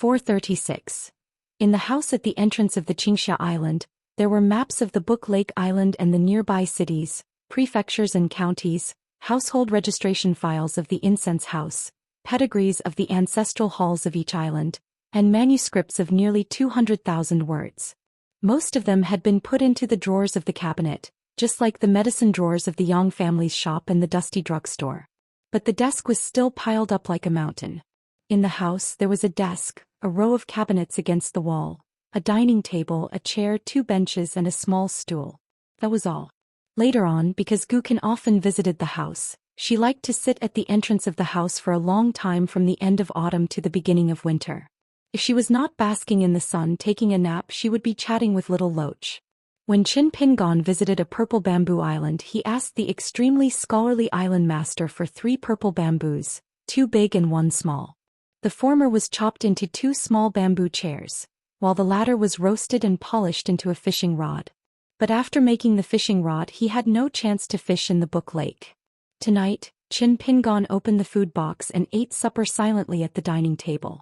436. In the house at the entrance of the Xianxia Island, there were maps of the Book Lake Island and the nearby cities, prefectures and counties, household registration files of the incense house, pedigrees of the ancestral halls of each island, and manuscripts of nearly 200,000 words. Most of them had been put into the drawers of the cabinet, just like the medicine drawers of the Yang family's shop and the dusty drugstore. But the desk was still piled up like a mountain. In the house there was a desk, a row of cabinets against the wall, a dining table, a chair, 2 benches and a small stool. That was all. Later on, because Gukin often visited the house, she liked to sit at the entrance of the house for a long time from the end of autumn to the beginning of winter. If she was not basking in the sun taking a nap, she would be chatting with little Loach. When Qin Pingon visited a purple bamboo island, he asked the extremely scholarly island master for 3 purple bamboos, 2 big and 1 small. The former was chopped into 2 small bamboo chairs, while the latter was roasted and polished into a fishing rod. But after making the fishing rod, he had no chance to fish in the Book Lake. Tonight, Qin Pingon opened the food box and ate supper silently at the dining table.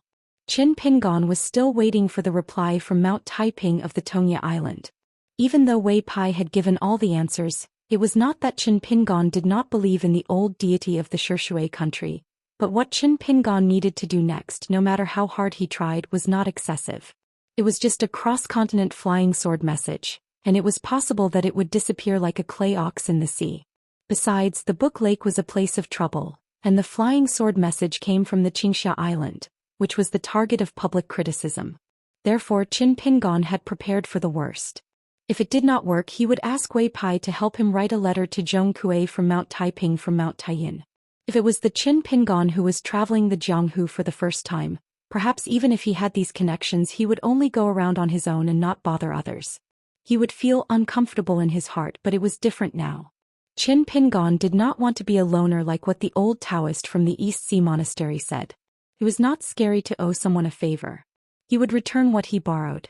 Qin Pingon was still waiting for the reply from Mount Taiping of the Tongya Island. Even though Wei Pai had given all the answers, it was not that Qin Pingon did not believe in the old deity of the Shishui country, but what Qin Pingon needed to do next, no matter how hard he tried, was not excessive. It was just a cross-continent flying sword message, and it was possible that it would disappear like a clay ox in the sea. Besides, the Book Lake was a place of trouble, and the flying sword message came from the Xianxia Island, which was the target of public criticism. Therefore Qin Pingon had prepared for the worst. If it did not work, he would ask Wei Pai to help him write a letter to Zhong Kue from Mount Taiping from Mount Taiyin. If it was the Qin Pingon who was traveling the Jianghu for the first time, perhaps even if he had these connections, he would only go around on his own and not bother others. He would feel uncomfortable in his heart, but it was different now. Qin Pingon did not want to be a loner like what the old Taoist from the East Sea Monastery said. It was not scary to owe someone a favor. He would return what he borrowed.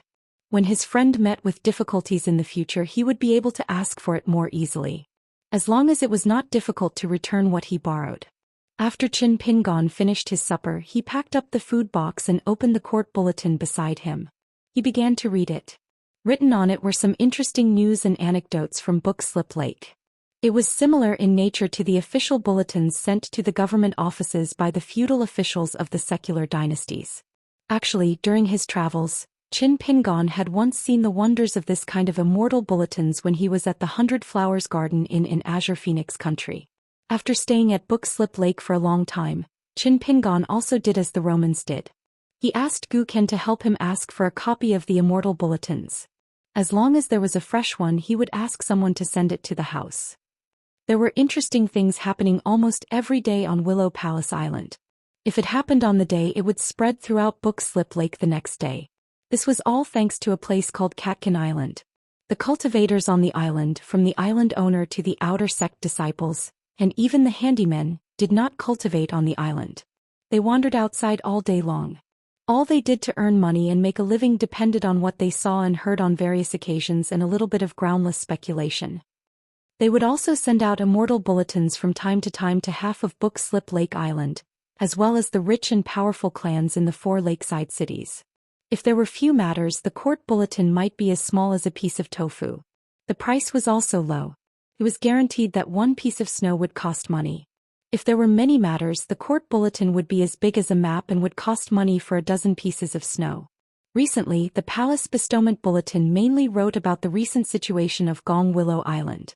When his friend met with difficulties in the future, he would be able to ask for it more easily. As long as it was not difficult to return what he borrowed. After Qin Pingon finished his supper, he packed up the food box and opened the court bulletin beside him. He began to read it. Written on it were some interesting news and anecdotes from Book Slip Lake. It was similar in nature to the official bulletins sent to the government offices by the feudal officials of the secular dynasties. Actually, during his travels, Qin Pingon had once seen the wonders of this kind of immortal bulletins when he was at the 100 Flowers Garden Inn in Azure Phoenix Country. After staying at Book Slip Lake for a long time, Qin Pingon also did as the Romans did. He asked Gu Ken to help him ask for a copy of the immortal bulletins. As long as there was a fresh one, he would ask someone to send it to the house. There were interesting things happening almost every day on Willow Palace Island. If it happened on the day, it would spread throughout Book Slip Lake the next day. This was all thanks to a place called Katkin Island. The cultivators on the island, from the island owner to the outer sect disciples, and even the handymen, did not cultivate on the island. They wandered outside all day long. All they did to earn money and make a living depended on what they saw and heard on various occasions and a little bit of groundless speculation. They would also send out immortal bulletins from time to time to half of Book Slip Lake Island, as well as the rich and powerful clans in the 4 lakeside cities. If there were few matters, the court bulletin might be as small as a piece of tofu. The price was also low. It was guaranteed that 1 piece of snow would cost money. If there were many matters, the court bulletin would be as big as a map and would cost money for a dozen pieces of snow. Recently, the Palace Bestowment Bulletin mainly wrote about the recent situation of Gong Willow Island.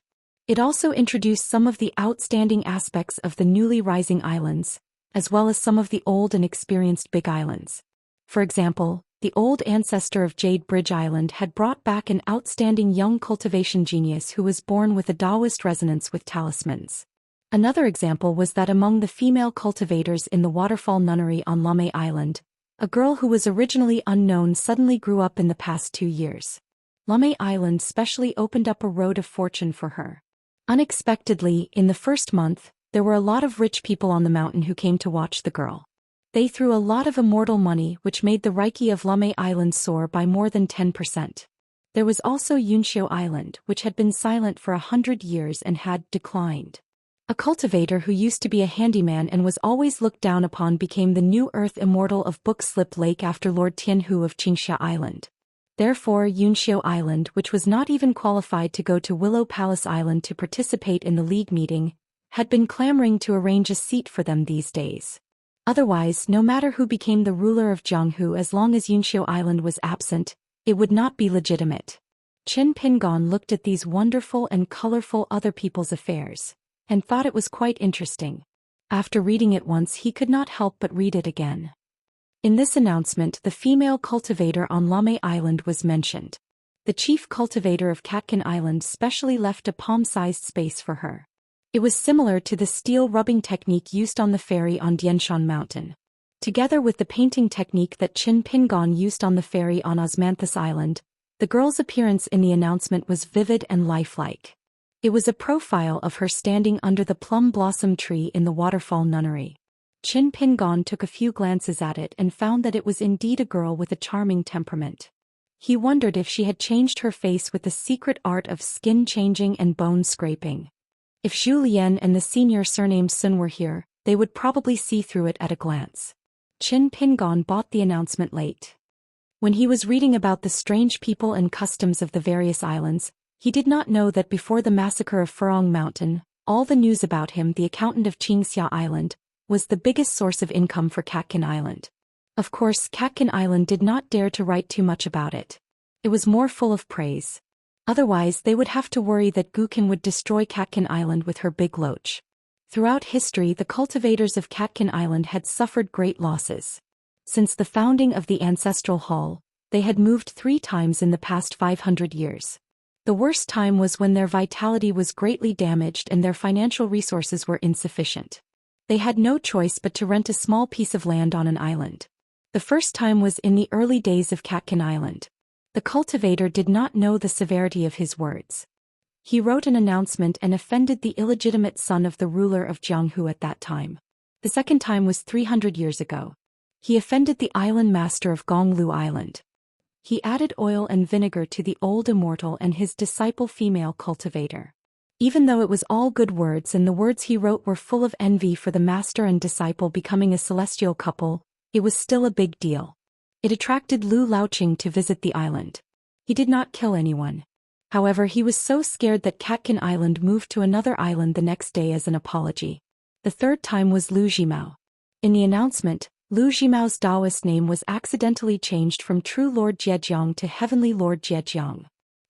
It also introduced some of the outstanding aspects of the newly rising islands, as well as some of the old and experienced big islands. For example, the old ancestor of Jade Bridge Island had brought back an outstanding young cultivation genius who was born with a Taoist resonance with talismans. Another example was that among the female cultivators in the Waterfall Nunnery on Lame Island, a girl who was originally unknown suddenly grew up in the past 2 years. Lame Island specially opened up a road of fortune for her. Unexpectedly, in the first month, there were a lot of rich people on the mountain who came to watch the girl. They threw a lot of immortal money, which made the Reiki of Lame Island soar by more than 10%. There was also Yunxiu Island, which had been silent for 100 years and had declined. A cultivator who used to be a handyman and was always looked down upon became the new Earth Immortal of Book Slip Lake after Lord Tianhu of Xianxia Island. Therefore Yunxiu Island, which was not even qualified to go to Willow Palace Island to participate in the league meeting, had been clamoring to arrange a seat for them these days. Otherwise, no matter who became the ruler of Jianghu, as long as Yunxiu Island was absent, it would not be legitimate. Qin Pingon looked at these wonderful and colorful other people's affairs, and thought it was quite interesting. After reading it once, he could not help but read it again. In this announcement, the female cultivator on Lame Island was mentioned. The chief cultivator of Katkin Island specially left a palm-sized space for her. It was similar to the steel rubbing technique used on the ferry on Dianshan Mountain. Together with the painting technique that Qin Pingon used on the ferry on Osmanthus Island, the girl's appearance in the announcement was vivid and lifelike. It was a profile of her standing under the plum blossom tree in the waterfall nunnery. Qin Pingon took a few glances at it and found that it was indeed a girl with a charming temperament. He wondered if she had changed her face with the secret art of skin changing and bone scraping. If Zhou Xian and the senior surnamed Sun were here, they would probably see through it at a glance. Qin Pingon bought the announcement late. When he was reading about the strange people and customs of the various islands, he did not know that before the massacre of Furong Mountain, all the news about him, the accountant of Xianxia Island, was the biggest source of income for Katkin Island. Of course, Katkin Island did not dare to write too much about it. It was more full of praise. Otherwise, they would have to worry that Gukin would destroy Katkin Island with her big loach. Throughout history, the cultivators of Katkin Island had suffered great losses. Since the founding of the ancestral hall, they had moved 3 times in the past 500 years. The worst time was when their vitality was greatly damaged and their financial resources were insufficient. They had no choice but to rent a small piece of land on an island. The first time was in the early days of Katkin Island. The cultivator did not know the severity of his words. He wrote an announcement and offended the illegitimate son of the ruler of Jianghu at that time. The second time was 300 years ago. He offended the island master of Gonglu Island. He added oil and vinegar to the old immortal and his disciple female cultivator. Even though it was all good words and the words he wrote were full of envy for the master and disciple becoming a celestial couple, it was still a big deal. It attracted Lu Laoqing to visit the island. He did not kill anyone. However, he was so scared that Katkin Island moved to another island the next day as an apology. The third time was Lu Zhimao. In the announcement, Lu Zhimao's Taoist name was accidentally changed from True Lord Zhejiang to Heavenly Lord Zhejiang.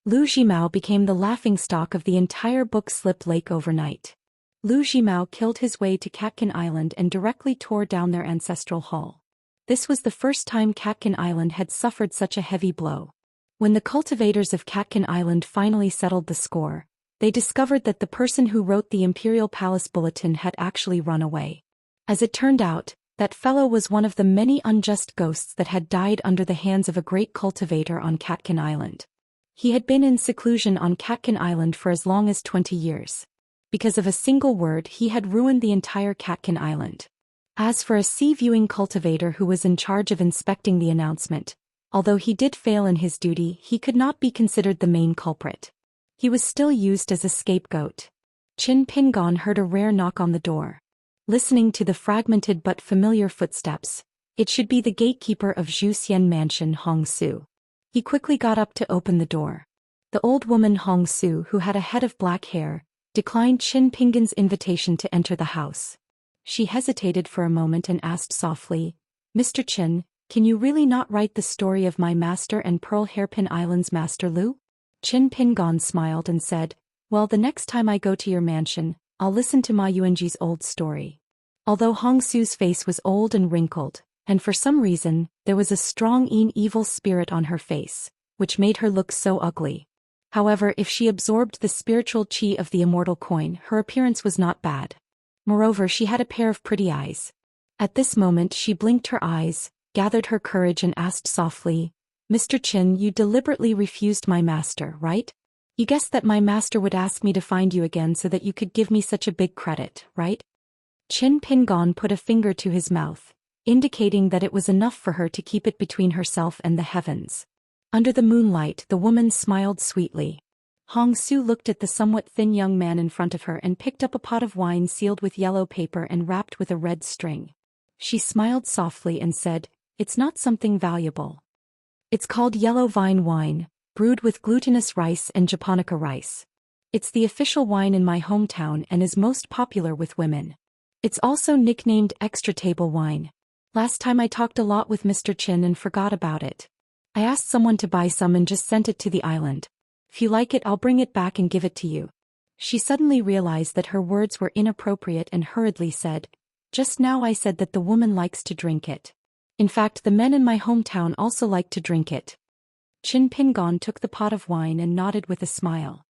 Lu Zhimao became the laughingstock of the entire Book Slip Lake overnight. Lu Zhimao killed his way to Katkin Island and directly tore down their ancestral hall. This was the first time Katkin Island had suffered such a heavy blow. When the cultivators of Katkin Island finally settled the score, they discovered that the person who wrote the Imperial Palace Bulletin had actually run away. As it turned out, that fellow was one of the many unjust ghosts that had died under the hands of a great cultivator on Katkin Island. He had been in seclusion on Katkin Island for as long as 20 years. Because of a single word, he had ruined the entire Katkin Island. As for a sea-viewing cultivator who was in charge of inspecting the announcement, although he did fail in his duty, he could not be considered the main culprit. He was still used as a scapegoat. Qin Pingon heard a rare knock on the door. Listening to the fragmented but familiar footsteps, it should be the gatekeeper of Zhou Xian Mansion, Hong Su. He quickly got up to open the door. The old woman Hong Su, who had a head of black hair, declined Qin Pingon's invitation to enter the house. She hesitated for a moment and asked softly, "Mr. Qin, can you really not write the story of my master and Pearl Hairpin Island's master Lu?" Qin Pingon smiled and said, "Well, the next time I go to your mansion, I'll listen to Ma Yuanji's old story." Although Hong Su's face was old and wrinkled, and for some reason, there was a strong evil spirit on her face, which made her look so ugly. However, if she absorbed the spiritual qi of the immortal coin, her appearance was not bad. Moreover, she had a pair of pretty eyes. At this moment she blinked her eyes, gathered her courage and asked softly, "Mr. Qin, you deliberately refused my master, right? You guessed that my master would ask me to find you again so that you could give me such a big credit, right?" Qin Pingon put a finger to his mouth, indicating that it was enough for her to keep it between herself and the heavens. Under the moonlight, the woman smiled sweetly. Hong Su looked at the somewhat thin young man in front of her and picked up a pot of wine sealed with yellow paper and wrapped with a red string. She smiled softly and said, "It's not something valuable. It's called yellow vine wine, brewed with glutinous rice and japonica rice. It's the official wine in my hometown and is most popular with women. It's also nicknamed extra table wine. Last time I talked a lot with Mr. Chin and forgot about it. I asked someone to buy some and just sent it to the island. If you like it, I'll bring it back and give it to you." She suddenly realized that her words were inappropriate and hurriedly said, "Just now I said that the woman likes to drink it. In fact, the men in my hometown also like to drink it." Qin Pingon took the pot of wine and nodded with a smile.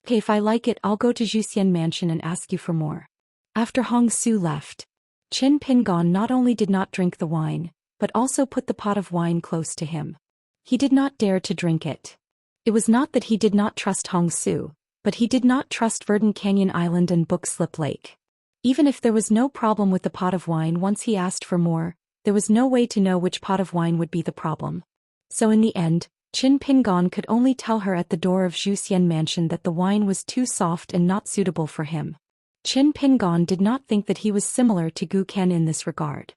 "Okay, if I like it, I'll go to Zhou Xian mansion and ask you for more." After Hong Su left, Qin Pingon not only did not drink the wine, but also put the pot of wine close to him. He did not dare to drink it. It was not that he did not trust Hong Su, but he did not trust Verdant Canyon Island and Book Slip Lake. Even if there was no problem with the pot of wine once he asked for more, there was no way to know which pot of wine would be the problem. So in the end, Qin Pingon could only tell her at the door of Zhou Xian mansion that the wine was too soft and not suitable for him. Qin Pingon did not think that he was similar to Gu Ken in this regard.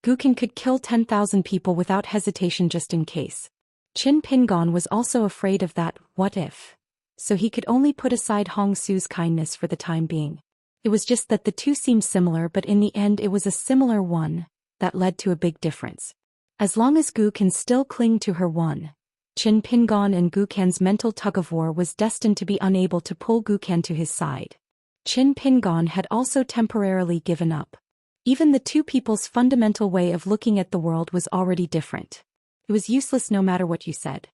Gu Ken could kill 10,000 people without hesitation just in case. Qin Pingon was also afraid of that "what if?" So he could only put aside Hong Su's kindness for the time being. It was just that the two seemed similar, but in the end it was a similar one that led to a big difference. As long as Gu Ken still clinged to her one, Qin Pingon and Gu Ken's mental tug-of-war was destined to be unable to pull Gu Ken to his side. Qin Pingon had also temporarily given up. Even the two people's fundamental way of looking at the world was already different. It was useless no matter what you said.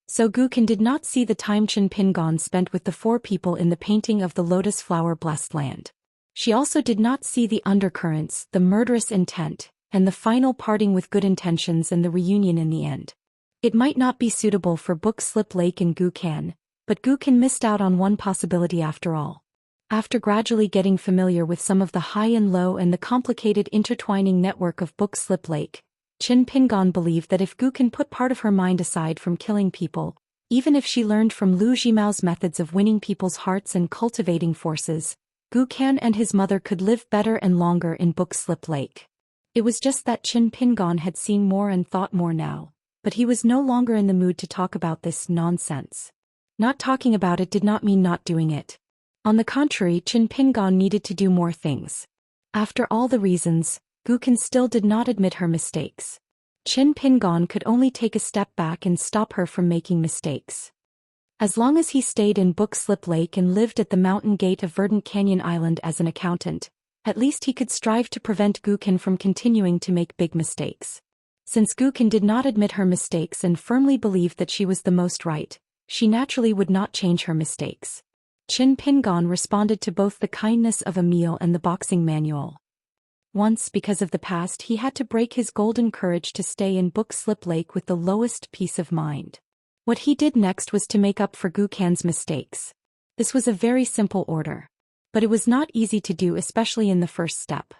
So Gu Ken did not see the time Qin Pingon spent with the four people in the painting of the lotus flower blessed land. She also did not see the undercurrents, the murderous intent, and the final parting with good intentions and the reunion in the end. It might not be suitable for Book Slip Lake and Gu Ken, but Gu Ken missed out on one possibility after all. After gradually getting familiar with some of the high and low and the complicated intertwining network of Book Slip Lake, Qin Pingon believed that if Gu Ken put part of her mind aside from killing people, even if she learned from Lu Jimao's methods of winning people's hearts and cultivating forces, Gu Ken and his mother could live better and longer in Book Slip Lake. It was just that Qin Pingon had seen more and thought more now, but he was no longer in the mood to talk about this nonsense. Not talking about it did not mean not doing it. On the contrary, Qin Pingon needed to do more things. After all the reasons, Gu Ken still did not admit her mistakes. Qin Pingon could only take a step back and stop her from making mistakes. As long as he stayed in Book Slip Lake and lived at the mountain gate of Verdant Canyon Island as an accountant, at least he could strive to prevent Gu Ken from continuing to make big mistakes. Since Gu Ken did not admit her mistakes and firmly believed that she was the most right, she naturally would not change her mistakes. Qin Pingon responded to both the kindness of a meal and the boxing manual. Once, because of the past, he had to break his golden courage to stay in Book Slip Lake with the lowest peace of mind. What he did next was to make up for Gu Ken's mistakes. This was a very simple order. But it was not easy to do, especially in the first step.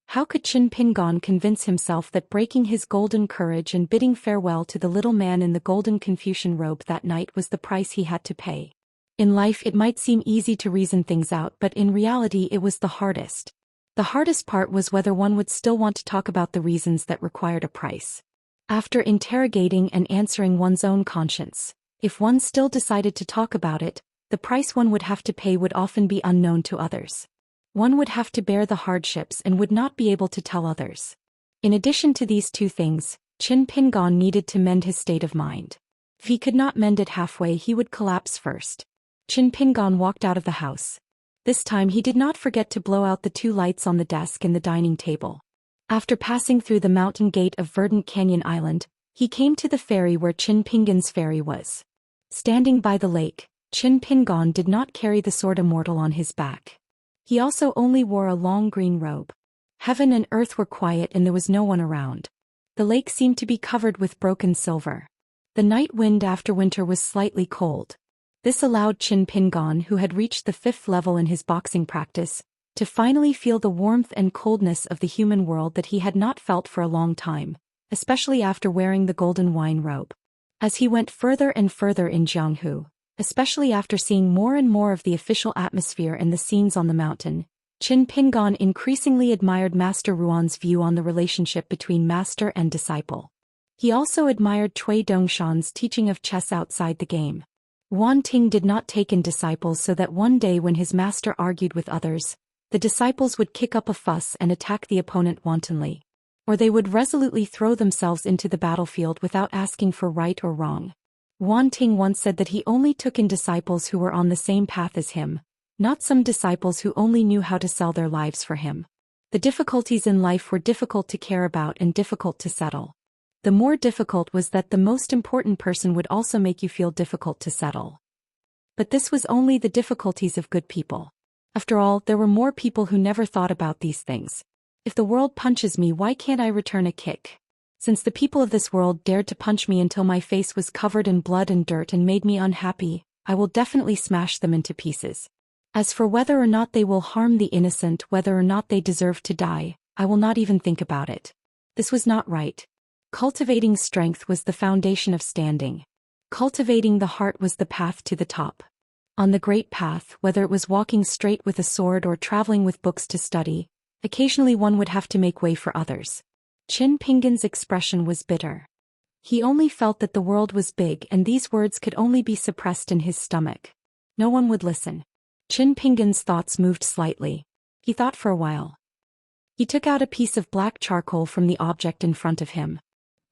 How could Qin Pingon convince himself that breaking his golden courage and bidding farewell to the little man in the golden Confucian robe that night was the price he had to pay? In life it might seem easy to reason things out, but in reality it was the hardest. The hardest part was whether one would still want to talk about the reasons that required a price. After interrogating and answering one's own conscience, if one still decided to talk about it, the price one would have to pay would often be unknown to others. One would have to bear the hardships and would not be able to tell others. In addition to these two things, Qin Pingon needed to mend his state of mind. If he could not mend it halfway, he would collapse first. Qin Pingon walked out of the house. This time he did not forget to blow out the two lights on the desk and the dining table. After passing through the mountain gate of Verdant Canyon Island, he came to the ferry where Qin Pingon's ferry was. Standing by the lake, Qin Pingon did not carry the sword immortal on his back. He also only wore a long green robe. Heaven and earth were quiet and there was no one around. The lake seemed to be covered with broken silver. The night wind after winter was slightly cold. This allowed Qin Pingon, who had reached the 5th level in his boxing practice, to finally feel the warmth and coldness of the human world that he had not felt for a long time, especially after wearing the golden wine robe. As he went further and further in Jianghu, especially after seeing more and more of the official atmosphere and the scenes on the mountain. Qin Pingan increasingly admired Master Ruan's view on the relationship between master and disciple. He also admired Cui Dongshan's teaching of chess outside the game. Wan Ting did not take in disciples so that one day when his master argued with others, the disciples would kick up a fuss and attack the opponent wantonly. Or they would resolutely throw themselves into the battlefield without asking for right or wrong. Wan Ting once said that he only took in disciples who were on the same path as him, not some disciples who only knew how to sell their lives for him. The difficulties in life were difficult to care about and difficult to settle. The more difficult was that the most important person would also make you feel difficult to settle. But this was only the difficulties of good people. After all, there were more people who never thought about these things. If the world punches me, why can't I return a kick? Since the people of this world dared to punch me until my face was covered in blood and dirt and made me unhappy, I will definitely smash them into pieces. As for whether or not they will harm the innocent, whether or not they deserve to die, I will not even think about it. This was not right. Cultivating strength was the foundation of standing. Cultivating the heart was the path to the top. On the great path, whether it was walking straight with a sword or traveling with books to study, occasionally one would have to make way for others. Qin Pingan's expression was bitter. He only felt that the world was big and these words could only be suppressed in his stomach. No one would listen. Qin Pingan's thoughts moved slightly. He thought for a while. He took out a piece of black charcoal from the object in front of him.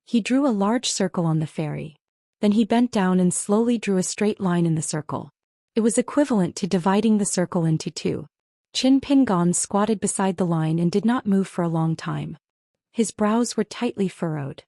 He drew a large circle on the ferry. Then he bent down and slowly drew a straight line in the circle. It was equivalent to dividing the circle into two. Qin Pingan squatted beside the line and did not move for a long time. His brows were tightly furrowed.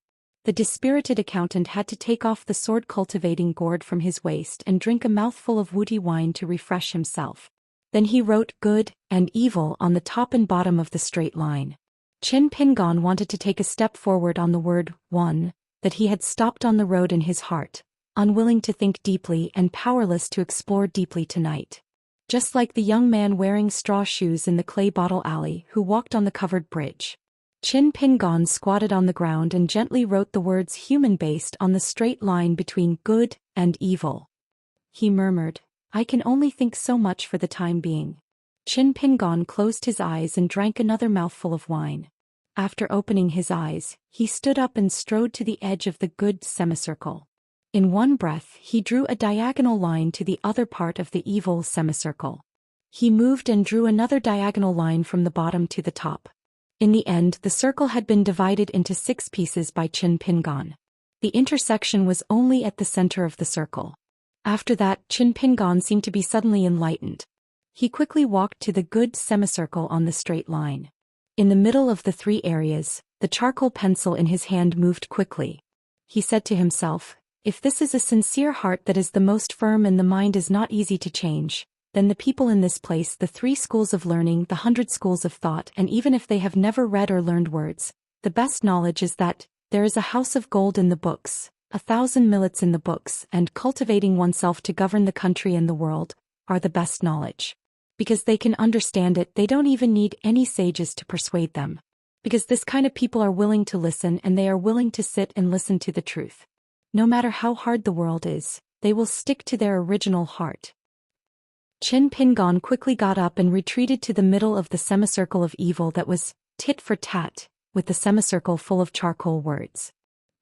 The dispirited accountant had to take off the sword-cultivating gourd from his waist and drink a mouthful of woody wine to refresh himself. Then he wrote good and evil on the top and bottom of the straight line. Qin Pingan wanted to take a step forward on the word one, that he had stopped on the road in his heart, unwilling to think deeply and powerless to explore deeply tonight. Just like the young man wearing straw shoes in the clay bottle alley who walked on the covered bridge. Qin Pingan squatted on the ground and gently wrote the words human based on the straight line between good and evil. He murmured, I can only think so much for the time being. Qin Pingan closed his eyes and drank another mouthful of wine. After opening his eyes, he stood up and strode to the edge of the good semicircle. In one breath, he drew a diagonal line to the other part of the evil semicircle. He moved and drew another diagonal line from the bottom to the top. In the end, the circle had been divided into 6 pieces by Qin Pingan. The intersection was only at the center of the circle. After that, Qin Pingan seemed to be suddenly enlightened. He quickly walked to the good semicircle on the straight line. In the middle of the 3 areas, the charcoal pencil in his hand moved quickly. He said to himself, if this is a sincere heart that is the most firm and the mind is not easy to change, then the people in this place, the 3 schools of learning, the 100 schools of thought, and even if they have never read or learned words, the best knowledge is that there is a house of gold in the books, 1,000 millets in the books, and cultivating oneself to govern the country and the world, are the best knowledge. Because they can understand it, they don't even need any sages to persuade them. Because this kind of people are willing to listen and they are willing to sit and listen to the truth. No matter how hard the world is, they will stick to their original heart. Qin Pingan quickly got up and retreated to the middle of the semicircle of evil that was tit for tat, with the semicircle full of charcoal words.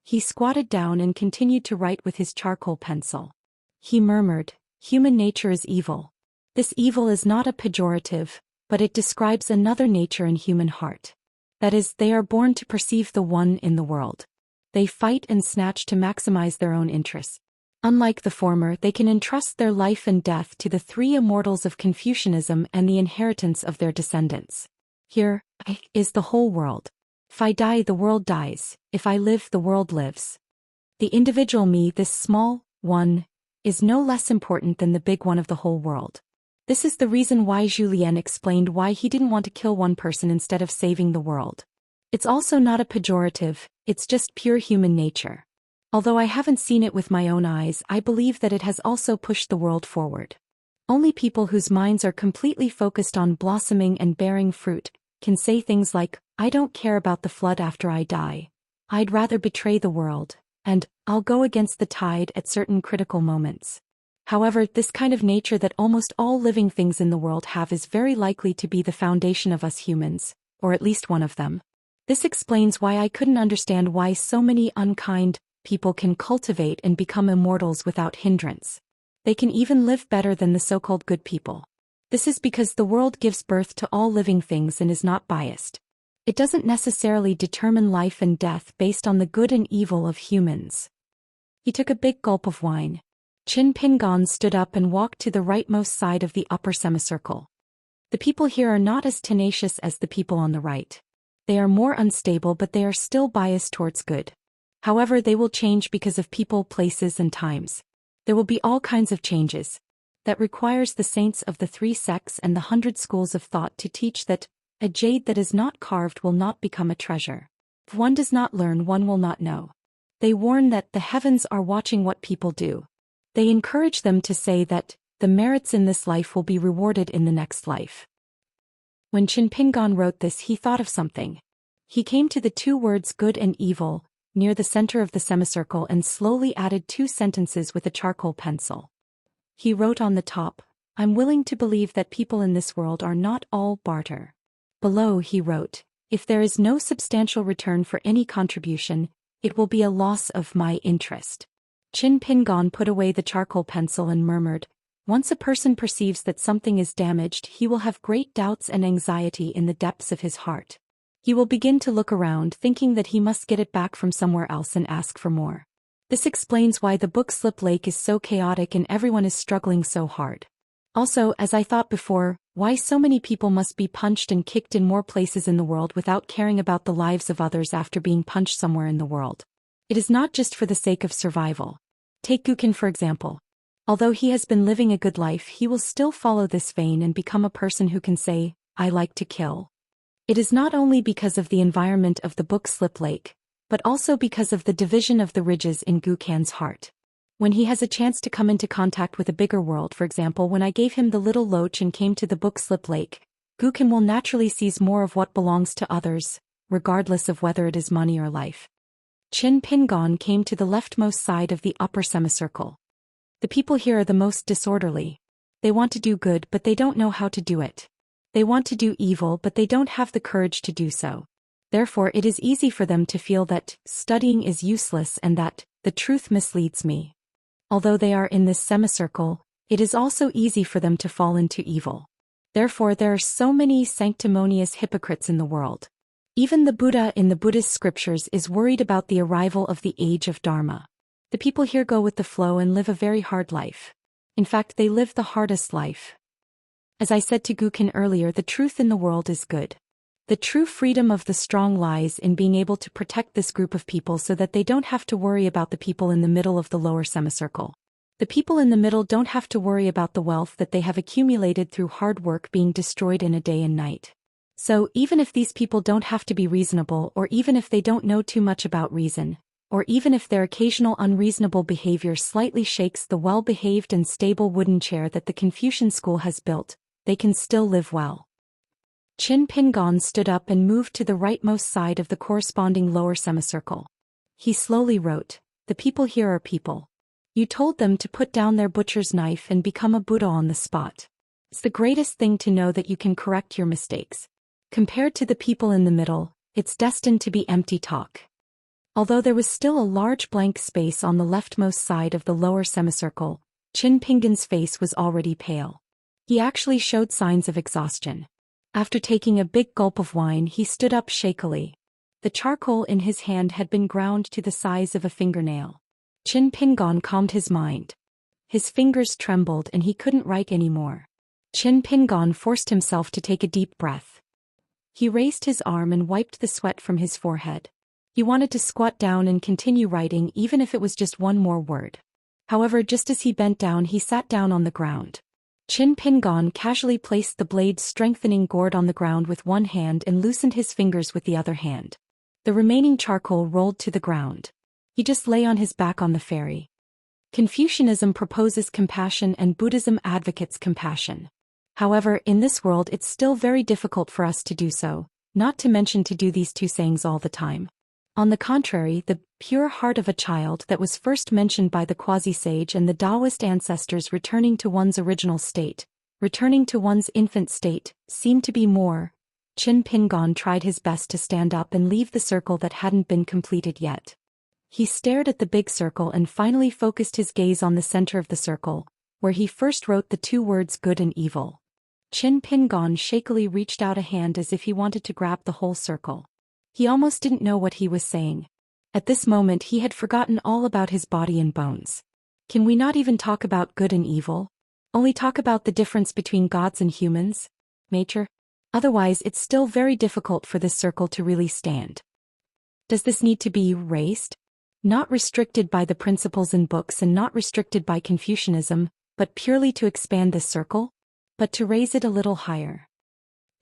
He squatted down and continued to write with his charcoal pencil. He murmured, human nature is evil. This evil is not a pejorative, but it describes another nature in human heart. That is, they are born to perceive the one in the world. They fight and snatch to maximize their own interests. Unlike the former, they can entrust their life and death to the 3 immortals of Confucianism and the inheritance of their descendants. Here, I is the whole world. If I die, the world dies. If I live, the world lives. The individual me, this small one, is no less important than the big one of the whole world. This is the reason why Zhou Xian explained why he didn't want to kill one person instead of saving the world. It's also not a pejorative, it's just pure human nature. Although I haven't seen it with my own eyes, I believe that it has also pushed the world forward. Only people whose minds are completely focused on blossoming and bearing fruit can say things like, I don't care about the flood after I die. I'd rather betray the world, and I'll go against the tide at certain critical moments. However, this kind of nature that almost all living things in the world have is very likely to be the foundation of us humans, or at least one of them. This explains why I couldn't understand why so many unkind people can cultivate and become immortals without hindrance. They can even live better than the so-called good people. This is because the world gives birth to all living things and is not biased. It doesn't necessarily determine life and death based on the good and evil of humans. He took a big gulp of wine. Qin Pingan stood up and walked to the rightmost side of the upper semicircle. The people here are not as tenacious as the people on the right. They are more unstable, but they are still biased towards good. However, they will change because of people, places, and times. There will be all kinds of changes. That requires the saints of the 3 sects and the 100 schools of thought to teach that a jade that is not carved will not become a treasure. If one does not learn, one will not know. They warn that the heavens are watching what people do. They encourage them to say that the merits in this life will be rewarded in the next life. When Qin Pingan wrote this, he thought of something. He came to the 2 words good and evil, near the center of the semicircle, and slowly added 2 sentences with a charcoal pencil. He wrote on the top, "I'm willing to believe that people in this world are not all barter." Below he wrote, "If there is no substantial return for any contribution, it will be a loss of my interest." Qin Pingan put away the charcoal pencil and murmured, "Once a person perceives that something is damaged, he will have great doubts and anxiety in the depths of his heart. He will begin to look around, thinking that he must get it back from somewhere else and ask for more. This explains why the book Slip Lake is so chaotic and everyone is struggling so hard. Also, as I thought before, why so many people must be punched and kicked in more places in the world without caring about the lives of others after being punched somewhere in the world. It is not just for the sake of survival. Take Gukin for example. Although he has been living a good life, he will still follow this vein and become a person who can say, "I like to kill." It is not only because of the environment of the book Slip Lake, but also because of the division of the ridges in Gukan's heart. When he has a chance to come into contact with a bigger world, for example when I gave him the little loach and came to the book Slip Lake, Gukan will naturally seize more of what belongs to others, regardless of whether it is money or life. Qin Pingan came to the leftmost side of the upper semicircle. The people here are the most disorderly. They want to do good, but they don't know how to do it. They want to do evil, but they don't have the courage to do so. Therefore, it is easy for them to feel that studying is useless and that the truth misleads me. Although they are in this semicircle, it is also easy for them to fall into evil. Therefore, there are so many sanctimonious hypocrites in the world. Even the Buddha in the Buddhist scriptures is worried about the arrival of the age of Dharma. The people here go with the flow and live a very hard life. In fact, they live the hardest life. As I said to Gukin earlier, the truth in the world is good. The true freedom of the strong lies in being able to protect this group of people so that they don't have to worry about the people in the middle of the lower semicircle. The people in the middle don't have to worry about the wealth that they have accumulated through hard work being destroyed in a day and night. So, even if these people don't have to be reasonable, or even if they don't know too much about reason, or even if their occasional unreasonable behavior slightly shakes the well-behaved and stable wooden chair that the Confucian school has built, they can still live well. Qin Pingan stood up and moved to the rightmost side of the corresponding lower semicircle. He slowly wrote, "The people here are people. You told them to put down their butcher's knife and become a Buddha on the spot. It's the greatest thing to know that you can correct your mistakes. Compared to the people in the middle, it's destined to be empty talk." Although there was still a large blank space on the leftmost side of the lower semicircle, Qin Pingan's face was already pale. He actually showed signs of exhaustion. After taking a big gulp of wine, he stood up shakily. The charcoal in his hand had been ground to the size of a fingernail. Qin Pingan calmed his mind. His fingers trembled and he couldn't write anymore. Qin Pingan forced himself to take a deep breath. He raised his arm and wiped the sweat from his forehead. He wanted to squat down and continue writing even if it was just one more word. However, just as he bent down, he sat down on the ground. Qin Pingan casually placed the blade-strengthening gourd on the ground with one hand and loosened his fingers with the other hand. The remaining charcoal rolled to the ground. He just lay on his back on the ferry. Confucianism proposes compassion and Buddhism advocates compassion. However, in this world it's still very difficult for us to do so, not to mention to do these two sayings all the time. On the contrary, the pure heart of a child that was first mentioned by the quasi-sage and the Taoist ancestors returning to one's original state, returning to one's infant state, seemed to be more. Qin Pingon tried his best to stand up and leave the circle that hadn't been completed yet. He stared at the big circle and finally focused his gaze on the center of the circle, where he first wrote the two words good and evil. Qin Pingon shakily reached out a hand as if he wanted to grab the whole circle. He almost didn't know what he was saying. At this moment he had forgotten all about his body and bones. Can we not even talk about good and evil? Only talk about the difference between gods and humans? Nature? Otherwise it's still very difficult for this circle to really stand. Does this need to be raised? Not restricted by the principles in books and not restricted by Confucianism, but purely to expand this circle? But to raise it a little higher.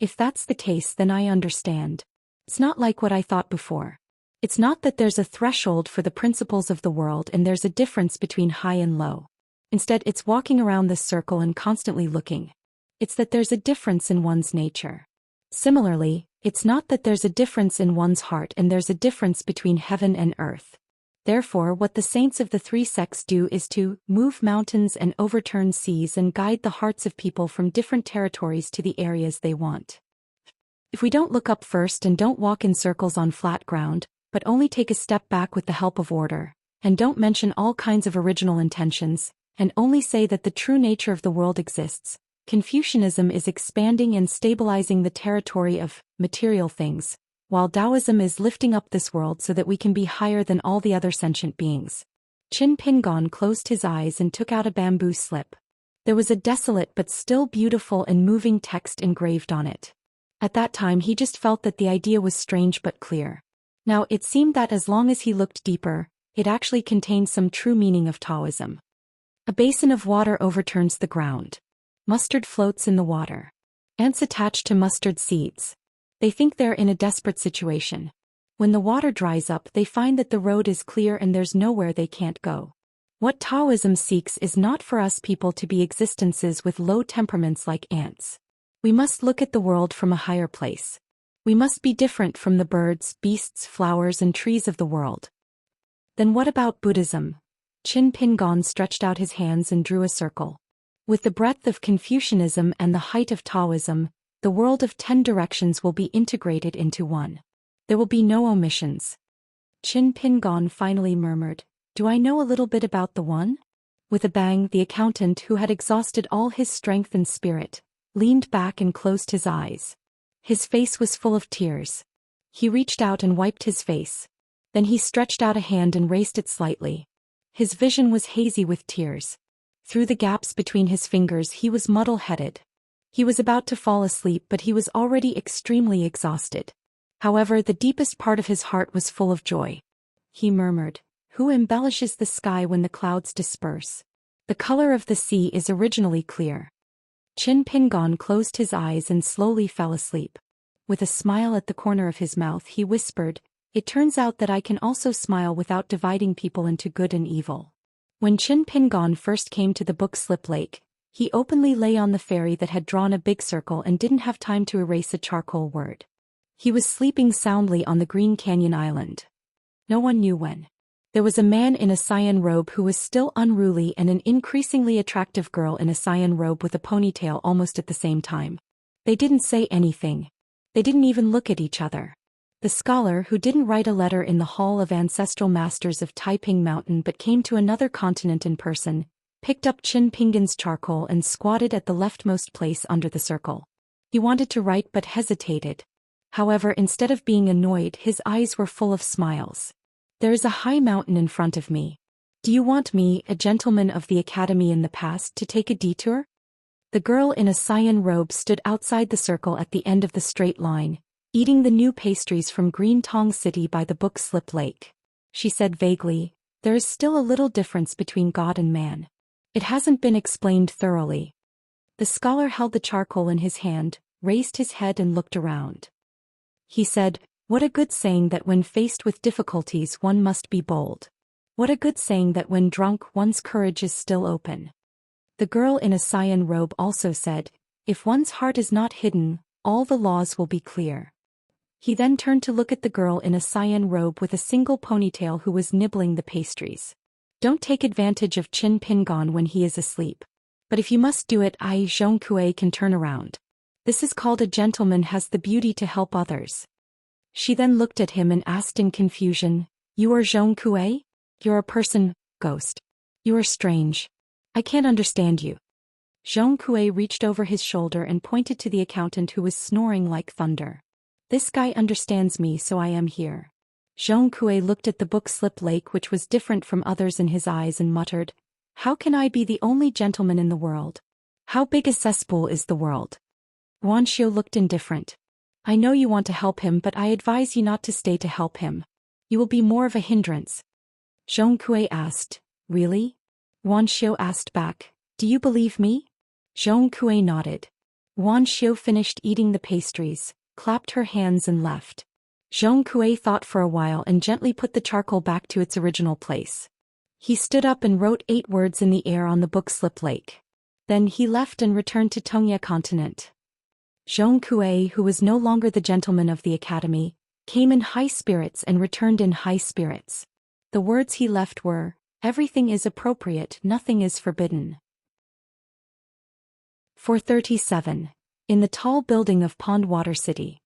If that's the case, then I understand. It's not like what I thought before. It's not that there's a threshold for the principles of the world and there's a difference between high and low. Instead, it's walking around this circle and constantly looking. It's that there's a difference in one's nature. Similarly, it's not that there's a difference in one's heart and there's a difference between heaven and earth. Therefore, what the saints of the three sects do is to move mountains and overturn seas and guide the hearts of people from different territories to the areas they want. If we don't look up first and don't walk in circles on flat ground, but only take a step back with the help of order, and don't mention all kinds of original intentions, and only say that the true nature of the world exists, Confucianism is expanding and stabilizing the territory of material things, while Taoism is lifting up this world so that we can be higher than all the other sentient beings. Qin Pingon closed his eyes and took out a bamboo slip. There was a desolate but still beautiful and moving text engraved on it. At that time he just felt that the idea was strange but clear. Now it seemed that as long as he looked deeper, it actually contained some true meaning of Taoism. A basin of water overturns the ground. Mustard floats in the water. Ants attach to mustard seeds. They think they're in a desperate situation. When the water dries up, they find that the road is clear and there's nowhere they can't go. What Taoism seeks is not for us people to be existences with low temperaments like ants. We must look at the world from a higher place. We must be different from the birds, beasts, flowers and trees of the world. Then what about Buddhism? Qin Pingon stretched out his hands and drew a circle. With the breadth of Confucianism and the height of Taoism, the world of 10 directions will be integrated into one. There will be no omissions. Qin Pingon finally murmured, "Do I know a little bit about the one?" With a bang, the accountant, who had exhausted all his strength and spirit, leaned back and closed his eyes. His face was full of tears. He reached out and wiped his face. Then he stretched out a hand and raised it slightly. His vision was hazy with tears. Through the gaps between his fingers he was muddle-headed. He was about to fall asleep, but he was already extremely exhausted. However, the deepest part of his heart was full of joy. He murmured, "Who embellishes the sky when the clouds disperse? The color of the sea is originally clear." Qin Pingon closed his eyes and slowly fell asleep. With a smile at the corner of his mouth he whispered, "It turns out that I can also smile without dividing people into good and evil." When Qin Pingon first came to the Book Slip Lake, he openly lay on the ferry that had drawn a big circle and didn't have time to erase a charcoal word. He was sleeping soundly on the Green Canyon Island. No one knew when. There was a man in a cyan robe who was still unruly and an increasingly attractive girl in a cyan robe with a ponytail almost at the same time. They didn't say anything. They didn't even look at each other. The scholar, who didn't write a letter in the Hall of Ancestral Masters of Taiping Mountain but came to another continent in person, picked up Qin Pingon's charcoal and squatted at the leftmost place under the circle. He wanted to write but hesitated. However, instead of being annoyed, his eyes were full of smiles. "There is a high mountain in front of me. Do you want me, a gentleman of the academy in the past, to take a detour?" The girl in a cyan robe stood outside the circle at the end of the straight line, eating the new pastries from Green Tong City by the Book Slip Lake. She said vaguely, "There is still a little difference between God and man. It hasn't been explained thoroughly." The scholar held the charcoal in his hand, raised his head and looked around. He said, "What a good saying that when faced with difficulties one must be bold. What a good saying that when drunk one's courage is still open." The girl in a cyan robe also said, "If one's heart is not hidden, all the laws will be clear." He then turned to look at the girl in a cyan robe with a single ponytail who was nibbling the pastries. Don't take advantage of Qin Pingon when he is asleep. But if you must do it, I, Zhong Kui, can turn around. This is called a gentleman has the beauty to help others. She then looked at him and asked in confusion, You are Zhong Kui? You're a person, ghost. You are strange. I can't understand you. Zhong Kui reached over his shoulder and pointed to the accountant who was snoring like thunder. This guy understands me, so I am here. Zhong Kui looked at the book slip lake, which was different from others in his eyes, and muttered, How can I be the only gentleman in the world? How big a cesspool is the world? Wuxia looked indifferent. I know you want to help him, but I advise you not to stay to help him. You will be more of a hindrance. Zhong Kui asked, Really? Wuxia asked back, Do you believe me? Zhong Kui nodded. Wuxia finished eating the pastries, clapped her hands and left. Zhong Kui thought for a while and gently put the charcoal back to its original place. He stood up and wrote 8 words in the air on the book slip lake. Then he left and returned to Tongya continent. Zhong Kui, who was no longer the gentleman of the academy, came in high spirits and returned in high spirits. The words he left were, Everything is appropriate, nothing is forbidden. 437. In the tall building of Pondwater City.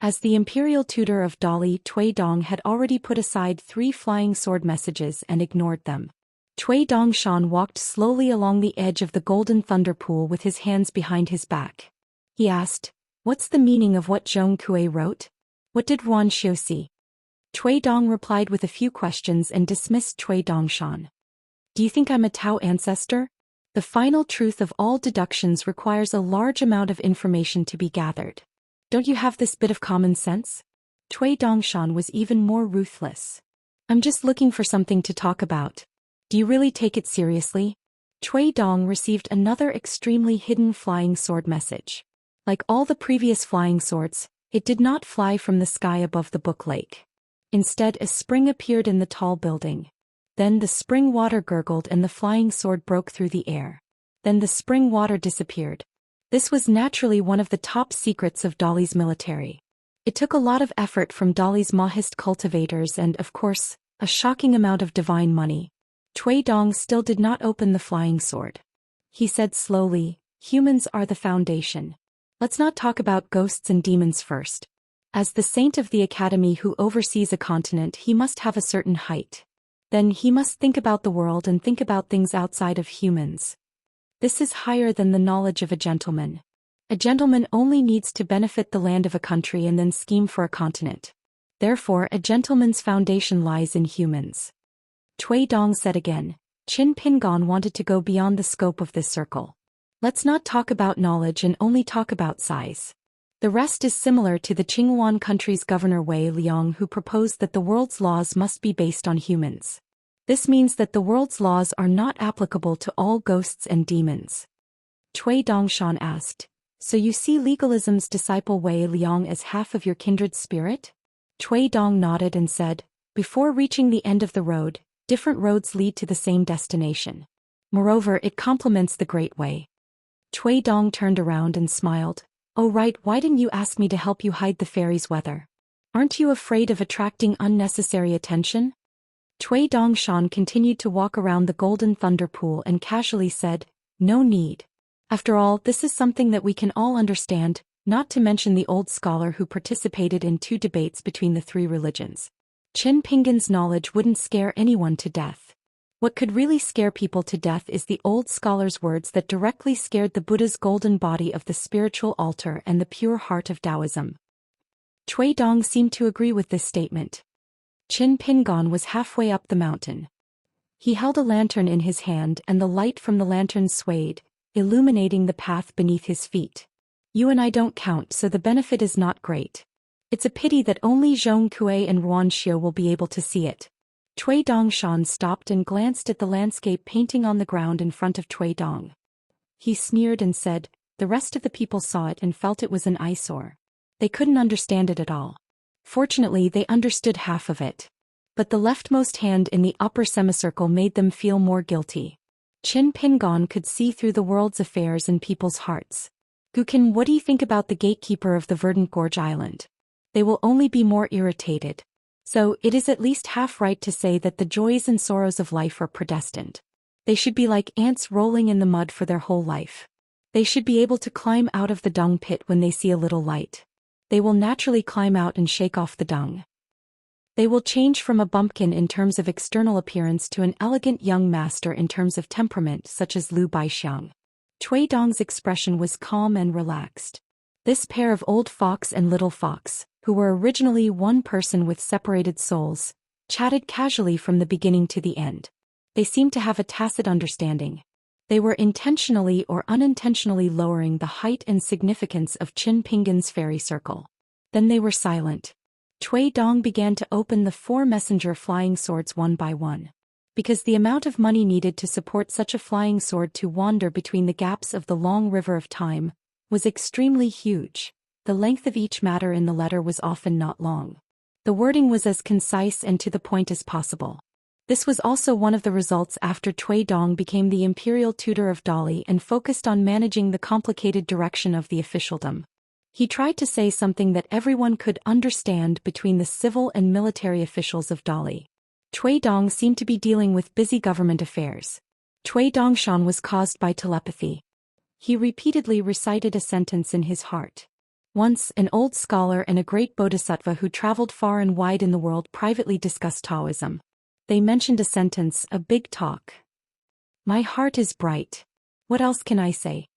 As the imperial tutor of Dali, Cui Dong had already put aside 3 flying sword messages and ignored them. Cui Dongshan walked slowly along the edge of the golden thunder pool with his hands behind his back. He asked, What's the meaning of what Zhong Kui wrote? What did Wuxia see? Cui Dong replied with a few questions and dismissed Cui Dongshan. Do you think I'm a Tao ancestor? The final truth of all deductions requires a large amount of information to be gathered. Don't you have this bit of common sense? Cui Dongshan was even more ruthless. I'm just looking for something to talk about. Do you really take it seriously? Cui Dong received another extremely hidden flying sword message. Like all the previous flying swords, it did not fly from the sky above the book lake. Instead, a spring appeared in the tall building. Then the spring water gurgled and the flying sword broke through the air. Then the spring water disappeared. This was naturally one of the top secrets of Dali's military. It took a lot of effort from Dali's Mahist cultivators and, of course, a shocking amount of divine money. Cui Dong still did not open the flying sword. He said slowly, Humans are the foundation. Let's not talk about ghosts and demons first. As the saint of the academy who oversees a continent, he must have a certain height. Then he must think about the world and think about things outside of humans. This is higher than the knowledge of a gentleman. A gentleman only needs to benefit the land of a country and then scheme for a continent. Therefore, a gentleman's foundation lies in humans. Cui Dong said again, Qin Pingon wanted to go beyond the scope of this circle. Let's not talk about knowledge and only talk about size. The rest is similar to the Qingwan country's governor Wei Liang, who proposed that the world's laws must be based on humans. This means that the world's laws are not applicable to all ghosts and demons. Cui Dongshan asked, So you see legalism's disciple Wei Liang as half of your kindred spirit? Cui Dong nodded and said, Before reaching the end of the road, different roads lead to the same destination. Moreover, it complements the Great Way. Cui Dong turned around and smiled. Oh right, why didn't you ask me to help you hide the fairy's weather? Aren't you afraid of attracting unnecessary attention? Cui Dongshan continued to walk around the golden thunder pool and casually said, No need. After all, this is something that we can all understand, not to mention the old scholar who participated in 2 debates between the 3 religions. Qin Pingon's knowledge wouldn't scare anyone to death. What could really scare people to death is the old scholar's words that directly scared the Buddha's golden body of the spiritual altar and the pure heart of Taoism. Cui Dong seemed to agree with this statement. Qin Pingon was halfway up the mountain. He held a lantern in his hand and the light from the lantern swayed, illuminating the path beneath his feet. You and I don't count, so the benefit is not great. It's a pity that only Zhong Kui and Wuxia will be able to see it. Cui Dongshan stopped and glanced at the landscape painting on the ground in front of Cui Dong. He sneered and said, The rest of the people saw it and felt it was an eyesore. They couldn't understand it at all. Fortunately, they understood half of it. But the leftmost hand in the upper semicircle made them feel more guilty. Qin Pingon could see through the world's affairs and people's hearts. Gukin, what do you think about the gatekeeper of the Verdant Gorge Island? they will only be more irritated. So, it is at least half right to say that the joys and sorrows of life are predestined. They should be like ants rolling in the mud for their whole life. They should be able to climb out of the dung pit when they see a little light. They will naturally climb out and shake off the dung. They will change from a bumpkin in terms of external appearance to an elegant young master in terms of temperament, such as Liu Baixiang. Cui Dong's expression was calm and relaxed. This pair of old fox and little fox, who were originally one person with separated souls, chatted casually from the beginning to the end. They seemed to have a tacit understanding. They were intentionally or unintentionally lowering the height and significance of Qin Pingan's fairy circle. Then they were silent. Cui Dong began to open the 4 messenger flying swords one by one. Because the amount of money needed to support such a flying sword to wander between the gaps of the long river of time was extremely huge. The length of each matter in the letter was often not long. The wording was as concise and to the point as possible. This was also one of the results after Cui Dong became the imperial tutor of Dali and focused on managing the complicated direction of the officialdom. He tried to say something that everyone could understand between the civil and military officials of Dali. Cui Dong seemed to be dealing with busy government affairs. Cui Dongshan was caused by telepathy. He repeatedly recited a sentence in his heart. Once, an old scholar and a great bodhisattva who traveled far and wide in the world privately discussed Taoism. They mentioned a sentence, a big talk. My heart is bright. What else can I say?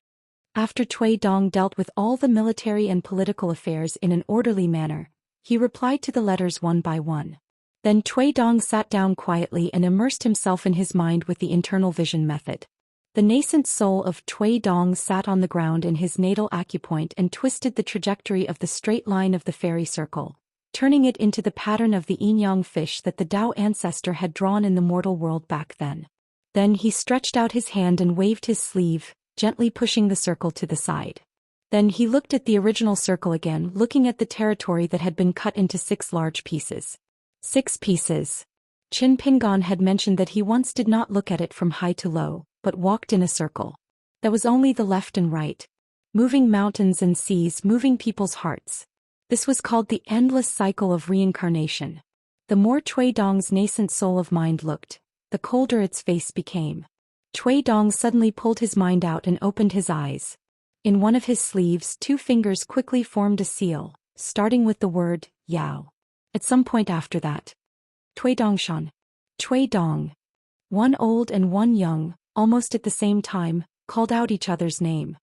After Cui Dong dealt with all the military and political affairs in an orderly manner, he replied to the letters one by one. Then Cui Dong sat down quietly and immersed himself in his mind with the internal vision method. The nascent soul of Cui Dong sat on the ground in his natal acupoint and twisted the trajectory of the straight line of the fairy circle, turning it into the pattern of the yin-yang fish that the Tao ancestor had drawn in the mortal world back then. Then he stretched out his hand and waved his sleeve, gently pushing the circle to the side. Then he looked at the original circle again, looking at the territory that had been cut into 6 large pieces. 6 pieces. Qin Pingan had mentioned that he once did not look at it from high to low, but walked in a circle. There was only the left and right. Moving mountains and seas, moving people's hearts. This was called the endless cycle of reincarnation. The more Cui Dong's nascent soul of mind looked, the colder its face became. Cui Dong suddenly pulled his mind out and opened his eyes. In one of his sleeves, 2 fingers quickly formed a seal, starting with the word, Yao. At some point after that, Cui Dongshan. Cui Dong. One old and one young, almost at the same time, called out each other's name.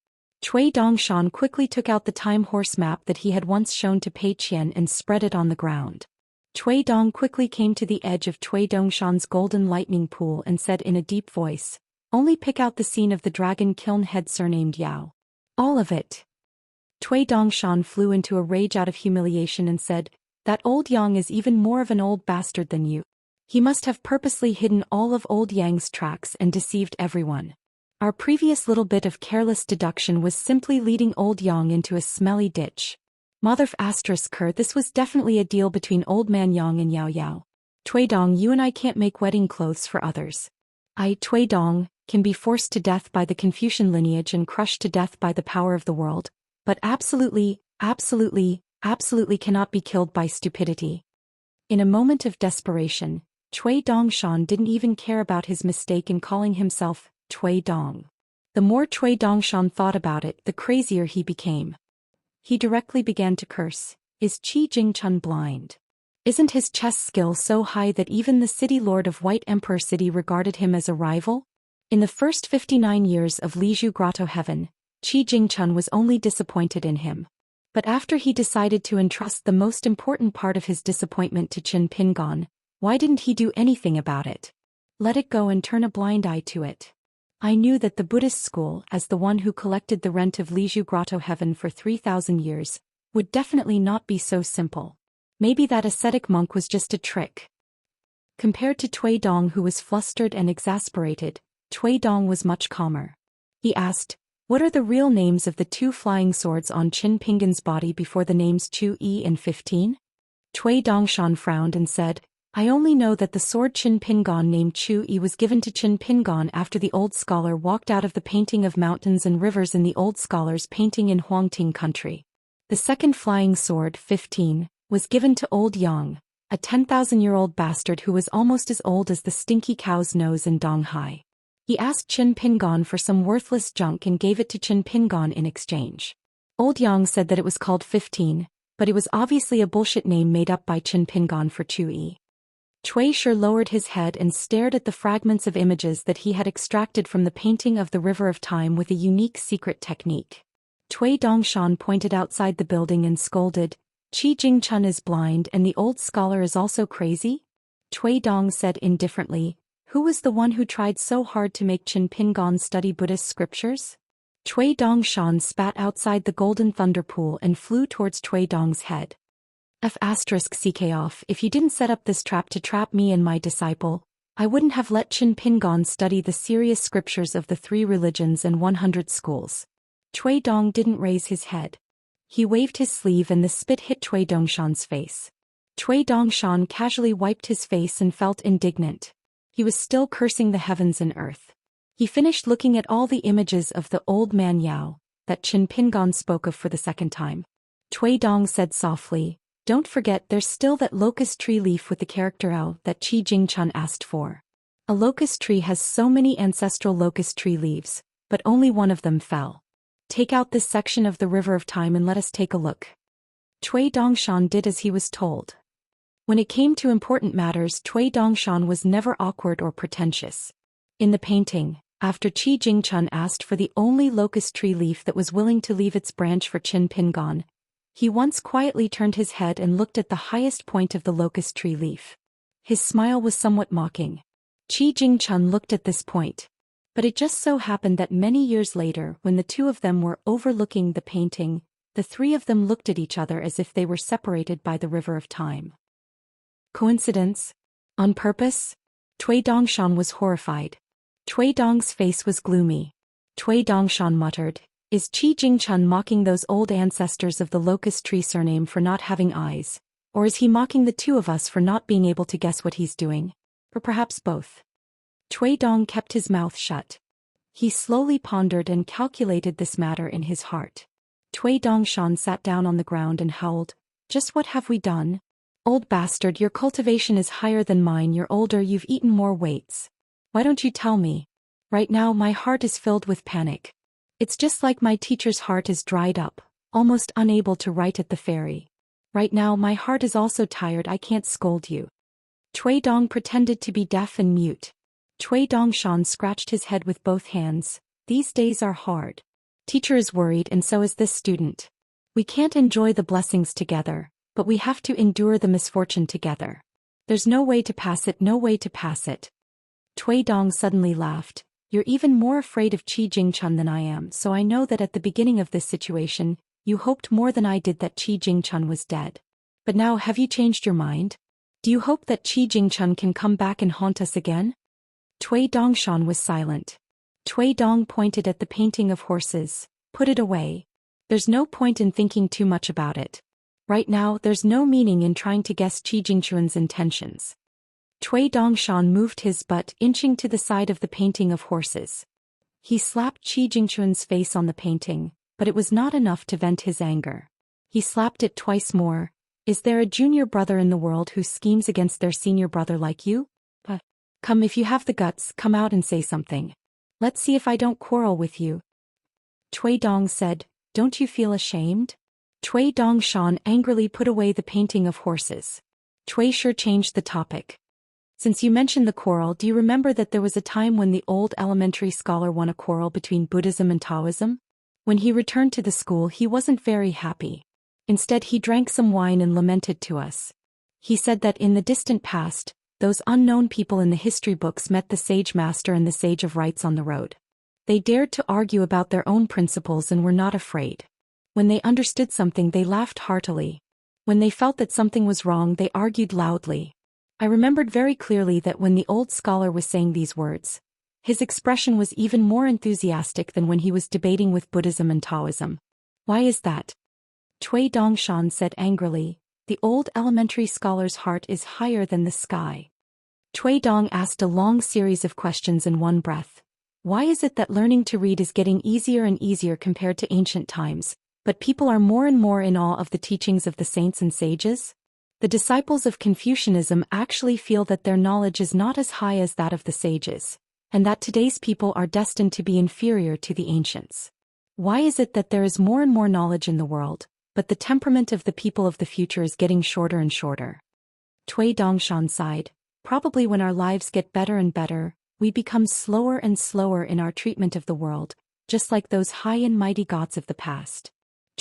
Cui Dongshan quickly took out the time horse map that he had once shown to Pei Qian and spread it on the ground. Cui Dong quickly came to the edge of Cui Dongshan's golden lightning pool and said in a deep voice, only pick out the scene of the dragon kiln head surnamed Yao. All of it. Cui Dongshan flew into a rage out of humiliation and said, that old Yang is even more of an old bastard than you. He must have purposely hidden all of old Yang's tracks and deceived everyone. Our previous little bit of careless deduction was simply leading old Yang into a smelly ditch. This was definitely a deal between old man Yang and Yao Yao. Cui Dong, you and I can't make wedding clothes for others. I, Cui Dong, can be forced to death by the Confucian lineage and crushed to death by the power of the world, but absolutely cannot be killed by stupidity. In a moment of desperation, Cui Dongshan didn't even care about his mistake in calling himself Cui Dong. The more Cui Dongshan thought about it, the crazier he became. He directly began to curse. Is Qi Jingchun blind? Isn't his chess skill so high that even the city lord of White Emperor City regarded him as a rival? In the first 59 years of Lizhu Grotto Heaven, Qi Jingchun was only disappointed in him. But after he decided to entrust the most important part of his disappointment to Qin Pingan, why didn't he do anything about it? Let it go and turn a blind eye to it. I knew that the Buddhist school, as the one who collected the rent of Lizhu Grotto Heaven for 3,000 years, would definitely not be so simple. Maybe that ascetic monk was just a trick. Compared to Cui Dong, who was flustered and exasperated, Cui Dong was much calmer. He asked, what are the real names of the 2 flying swords on Qin Pingan's body before the names Chu Yi and 15? Cui Dongshan frowned and said, I only know that the sword Qin Pingan named Chu Yi was given to Qin Pingan after the old scholar walked out of the painting of mountains and rivers in the old scholar's painting in Huangting country. The second flying sword, 15, was given to old Yang, a 10,000-year-old bastard who was almost as old as the stinky cow's nose in Donghai. He asked Qin Pingon for some worthless junk and gave it to Qin Pingon in exchange. Old Yang said that it was called 15, but it was obviously a bullshit name made up by Qin Pingon for Chui. Cui Shi lowered his head and stared at the fragments of images that he had extracted from the painting of the River of Time with a unique secret technique. Cui Dongshan pointed outside the building and scolded, "Qi Jingchun is blind and the old scholar is also crazy?" Cui Dong said indifferently, "Who was the one who tried so hard to make Qin Pingon study Buddhist scriptures?" Cui Dongshan spat outside the golden thunder pool and flew towards Cui Dong's head. Ck off, if you didn't set up this trap to trap me and my disciple, I wouldn't have let Qin Pingon study the serious scriptures of the 3 religions and 100 schools. Cui Dong didn't raise his head. He waved his sleeve and the spit hit Cui Dongshan's face. Cui Dongshan casually wiped his face and felt indignant. He was still cursing the heavens and earth. He finished looking at all the images of the old man Yao, that Qin Pingon spoke of for the second time. Cui Dong said softly, "Don't forget there's still that locust tree leaf with the character Ao that Qi Jingchun asked for. A locust tree has so many ancestral locust tree leaves, but only one of them fell. Take out this section of the River of Time and let us take a look." Cui Dongshan did as he was told. When it came to important matters, Cui Dongshan was never awkward or pretentious. In the painting, after Qi Jingchun asked for the only locust tree leaf that was willing to leave its branch for Qin Pingon, he once quietly turned his head and looked at the highest point of the locust tree leaf. His smile was somewhat mocking. Qi Jingchun looked at this point. But it just so happened that many years later, when the two of them were overlooking the painting, the 3 of them looked at each other as if they were separated by the River of Time. Coincidence? On purpose? Cui Dongshan was horrified. Cui Dong's face was gloomy. Cui Dongshan muttered, "Is Qi Jingchun mocking those old ancestors of the locust tree surname for not having eyes, or is he mocking the 2 of us for not being able to guess what he's doing? Or perhaps both?" Cui Dong kept his mouth shut. He slowly pondered and calculated this matter in his heart. Cui Dongshan sat down on the ground and howled, "Just what have we done? Old bastard, your cultivation is higher than mine, you're older, you've eaten more weights. Why don't you tell me? Right now my heart is filled with panic. It's just like my teacher's heart is dried up, almost unable to write at the ferry. Right now my heart is also tired, I can't scold you." Cui Dong pretended to be deaf and mute. Cui Dongshan scratched his head with both hands. "These days are hard. Teacher is worried and so is this student. We can't enjoy the blessings together, but we have to endure the misfortune together. There's no way to pass it, no way to pass it." Cui Dong suddenly laughed. "You're even more afraid of Qi Jingchun than I am, so I know that at the beginning of this situation, you hoped more than I did that Qi Jingchun was dead. But now have you changed your mind? Do you hope that Qi Jingchun can come back and haunt us again?" Cui Dongshan was silent. Cui Dong pointed at the painting of horses. "Put it away. There's no point in thinking too much about it. Right now there's no meaning in trying to guess Qi Jingchun's intentions." Cui Dongshan moved his butt, inching to the side of the painting of horses. He slapped Qi Jingchun's face on the painting, but it was not enough to vent his anger. He slapped it twice more. "Is there a junior brother in the world who schemes against their senior brother like you? Come, if you have the guts, come out and say something. Let's see if I don't quarrel with you." Cui Dong said, "Don't you feel ashamed?" Cui Dongshan angrily put away the painting of horses. Cui Shi changed the topic. "Since you mentioned the quarrel, do you remember that there was a time when the old elementary scholar won a quarrel between Buddhism and Taoism? When he returned to the school, he wasn't very happy. Instead, he drank some wine and lamented to us. He said that in the distant past, those unknown people in the history books met the sage master and the sage of rights on the road. They dared to argue about their own principles and were not afraid. When they understood something, they laughed heartily. When they felt that something was wrong, they argued loudly. I remembered very clearly that when the old scholar was saying these words, his expression was even more enthusiastic than when he was debating with Buddhism and Taoism. Why is that?" Cui Dongshan said angrily, "The old elementary scholar's heart is higher than the sky." Cui Dong asked a long series of questions in one breath. "Why is it that learning to read is getting easier and easier compared to ancient times? but people are more and more in awe of the teachings of the saints and sages? The disciples of Confucianism actually feel that their knowledge is not as high as that of the sages, and that today's people are destined to be inferior to the ancients. Why is it that there is more and more knowledge in the world, but the temperament of the people of the future is getting shorter and shorter? Cui Dongshan sighed. Probably when our lives get better and better, we become slower and slower in our treatment of the world, just like those high and mighty gods of the past.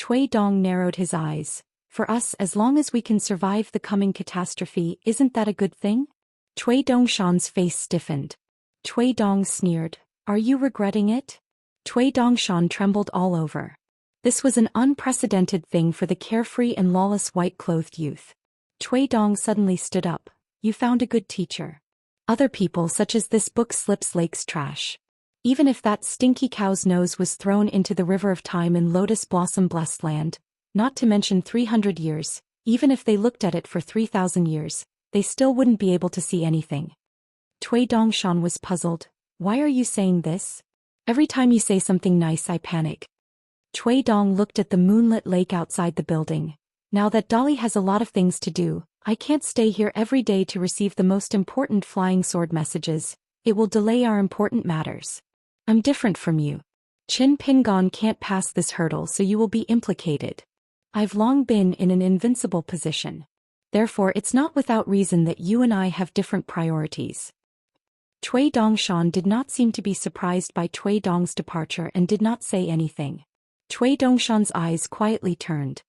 Cui Dong narrowed his eyes. For us, as long as we can survive the coming catastrophe, isn't that a good thing? Cui Dongshan's face stiffened. Cui Dong sneered. Are you regretting it? Cui Dongshan trembled all over. This was an unprecedented thing for the carefree and lawless white-clothed youth. Cui Dong suddenly stood up. You found a good teacher. Other people such as this book slips Lake's trash. Even if that stinky cow's nose was thrown into the river of time in lotus blossom blessed land, not to mention 300 years, even if they looked at it for 3,000 years, they still wouldn't be able to see anything. Cui Dongshan was puzzled. Why are you saying this? Every time you say something nice I panic. Cui Dong looked at the moonlit lake outside the building. Now that Dolly has a lot of things to do, I can't stay here every day to receive the most important flying sword messages. It will delay our important matters. I'm different from you. Qin Pingon can't pass this hurdle, so you will be implicated. I've long been in an invincible position. Therefore it's not without reason that you and I have different priorities. Cui Dongshan did not seem to be surprised by Cui Dong's departure and did not say anything. Cui Dongshan's eyes quietly turned.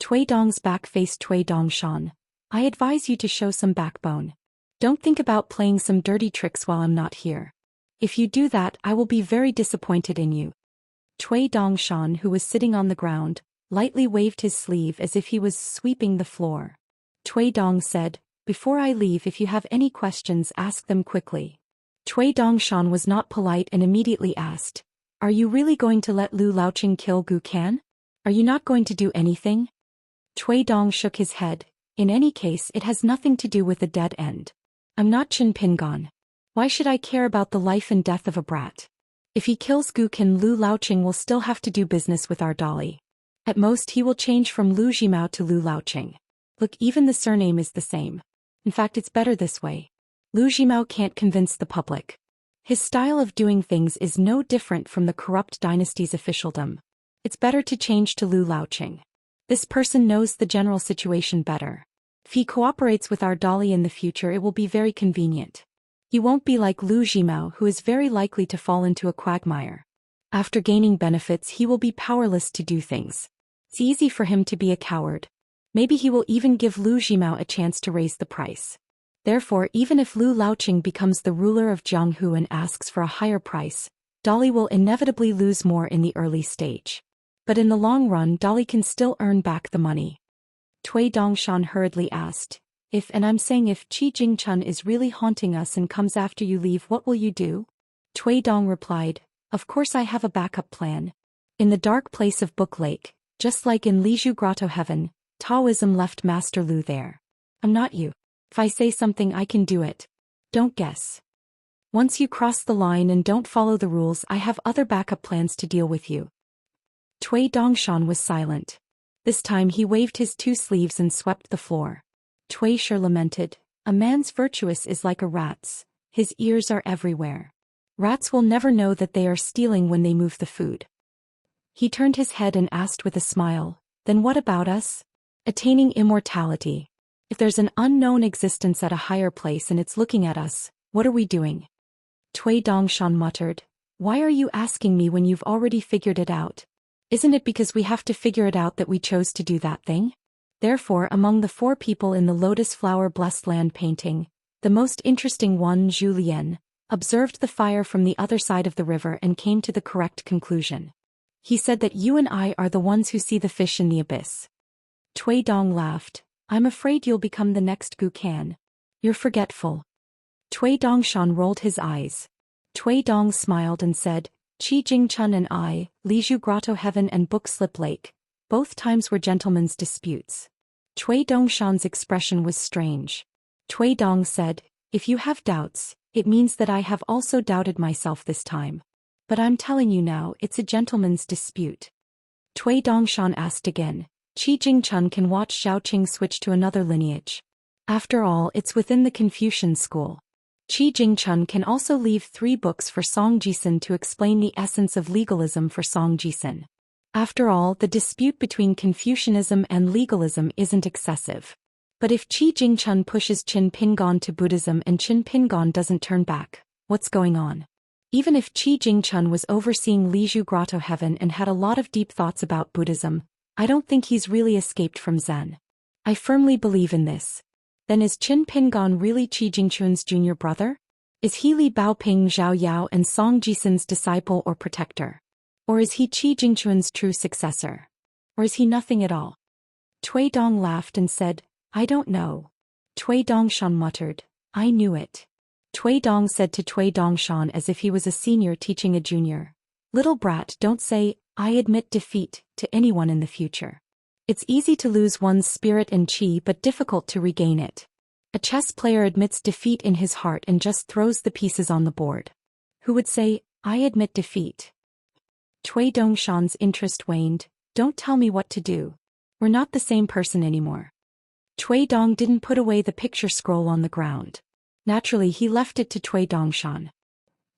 Cui Dong's back faced Cui Dongshan. I advise you to show some backbone. Don't think about playing some dirty tricks while I'm not here. If you do that, I will be very disappointed in you. Cui Dongshan, who was sitting on the ground, lightly waved his sleeve as if he was sweeping the floor. Cui Dong said, Before I leave, if you have any questions, ask them quickly. Cui Dongshan was not polite and immediately asked, Are you really going to let Lu Laoqing kill Gu Kan? Are you not going to do anything? Cui Dong shook his head. In any case, it has nothing to do with a dead end. I'm not Qin Pingon. Why should I care about the life and death of a brat? If he kills Gu Kan, Lu Laoqing will still have to do business with our Dolly. At most he will change from Lu Jimao to Lu Laoqing. Look, even the surname is the same. In fact, it's better this way. Lu Jimao can't convince the public. His style of doing things is no different from the corrupt dynasty's officialdom. It's better to change to Lu Laoqing. This person knows the general situation better. If he cooperates with our Dolly in the future, it will be very convenient. He won't be like Lu Jimao, who is very likely to fall into a quagmire. After gaining benefits, he will be powerless to do things. It's easy for him to be a coward. Maybe he will even give Lu Jimao a chance to raise the price. Therefore, even if Lu Laoqing becomes the ruler of Jianghu and asks for a higher price, Dolly will inevitably lose more in the early stage. But in the long run, Dolly can still earn back the money. Cui Dongshan hurriedly asked, and I'm saying if Qi Jingchun is really haunting us and comes after you leave, what will you do? Cui Dong replied, Of course I have a backup plan. In the dark place of Book Lake, just like in Lizhu Grotto Heaven, Taoism left Master Lu there. I'm not you. If I say something, I can do it. Don't guess. Once you cross the line and don't follow the rules, I have other backup plans to deal with you. Cui Dongshan was silent. This time he waved his two sleeves and swept the floor. Cui Shi lamented, A man's virtuous is like a rat's. His ears are everywhere. Rats will never know that they are stealing when they move the food. He turned his head and asked with a smile, Then what about us? Attaining immortality. If there's an unknown existence at a higher place and it's looking at us, what are we doing? Cui Dongshan muttered, Why are you asking me when you've already figured it out? Isn't it because we have to figure it out that we chose to do that thing? Therefore, among the 4 people in the lotus flower blessed land painting, the most interesting one, Zhou Xian, observed the fire from the other side of the river and came to the correct conclusion. He said that you and I are the ones who see the fish in the abyss. Cui Dong laughed. I'm afraid you'll become the next Gu Kan. You're forgetful. Cui Dongshan rolled his eyes. Cui Dong smiled and said, Qi Jingchun and I, Lizhu Grotto Heaven and Book Slip Lake, both times were gentlemen's disputes. Cui Dongshan's expression was strange. Cui Dong said, If you have doubts, it means that I have also doubted myself this time. But I'm telling you now, it's a gentleman's dispute. Cui Dongshan asked again. Qi Jingchun can watch Xiaoqing switch to another lineage. After all, it's within the Confucian school. Qi Jingchun can also leave 3 books for Song Jisun to explain the essence of legalism for Song Jisun. After all, the dispute between Confucianism and legalism isn't excessive. But if Qi Jingchun pushes Qin Pingon to Buddhism and Qin Pingon doesn't turn back, what's going on? Even if Qi Jingchun was overseeing Lizhu Grotto Heaven and had a lot of deep thoughts about Buddhism, I don't think he's really escaped from Zen. I firmly believe in this. Then is Qin Pingon really Qi Jingchun's junior brother? Is he Li Baoping Zhao Yao and Song Jisun's disciple or protector? Or is he Qi Jingchun's true successor? Or is he nothing at all? Cui Dong laughed and said, I don't know. Cui Dongshan muttered, I knew it. Cui Dong said to Cui Dongshan as if he was a senior teaching a junior. Little brat, don't say, I admit defeat, to anyone in the future. It's easy to lose one's spirit and qi but difficult to regain it. A chess player admits defeat in his heart and just throws the pieces on the board. Who would say, I admit defeat? Cui Dongshan's interest waned. Don't tell me what to do. We're not the same person anymore. Cui Dong didn't put away the picture scroll on the ground. Naturally, he left it to Cui Dongshan.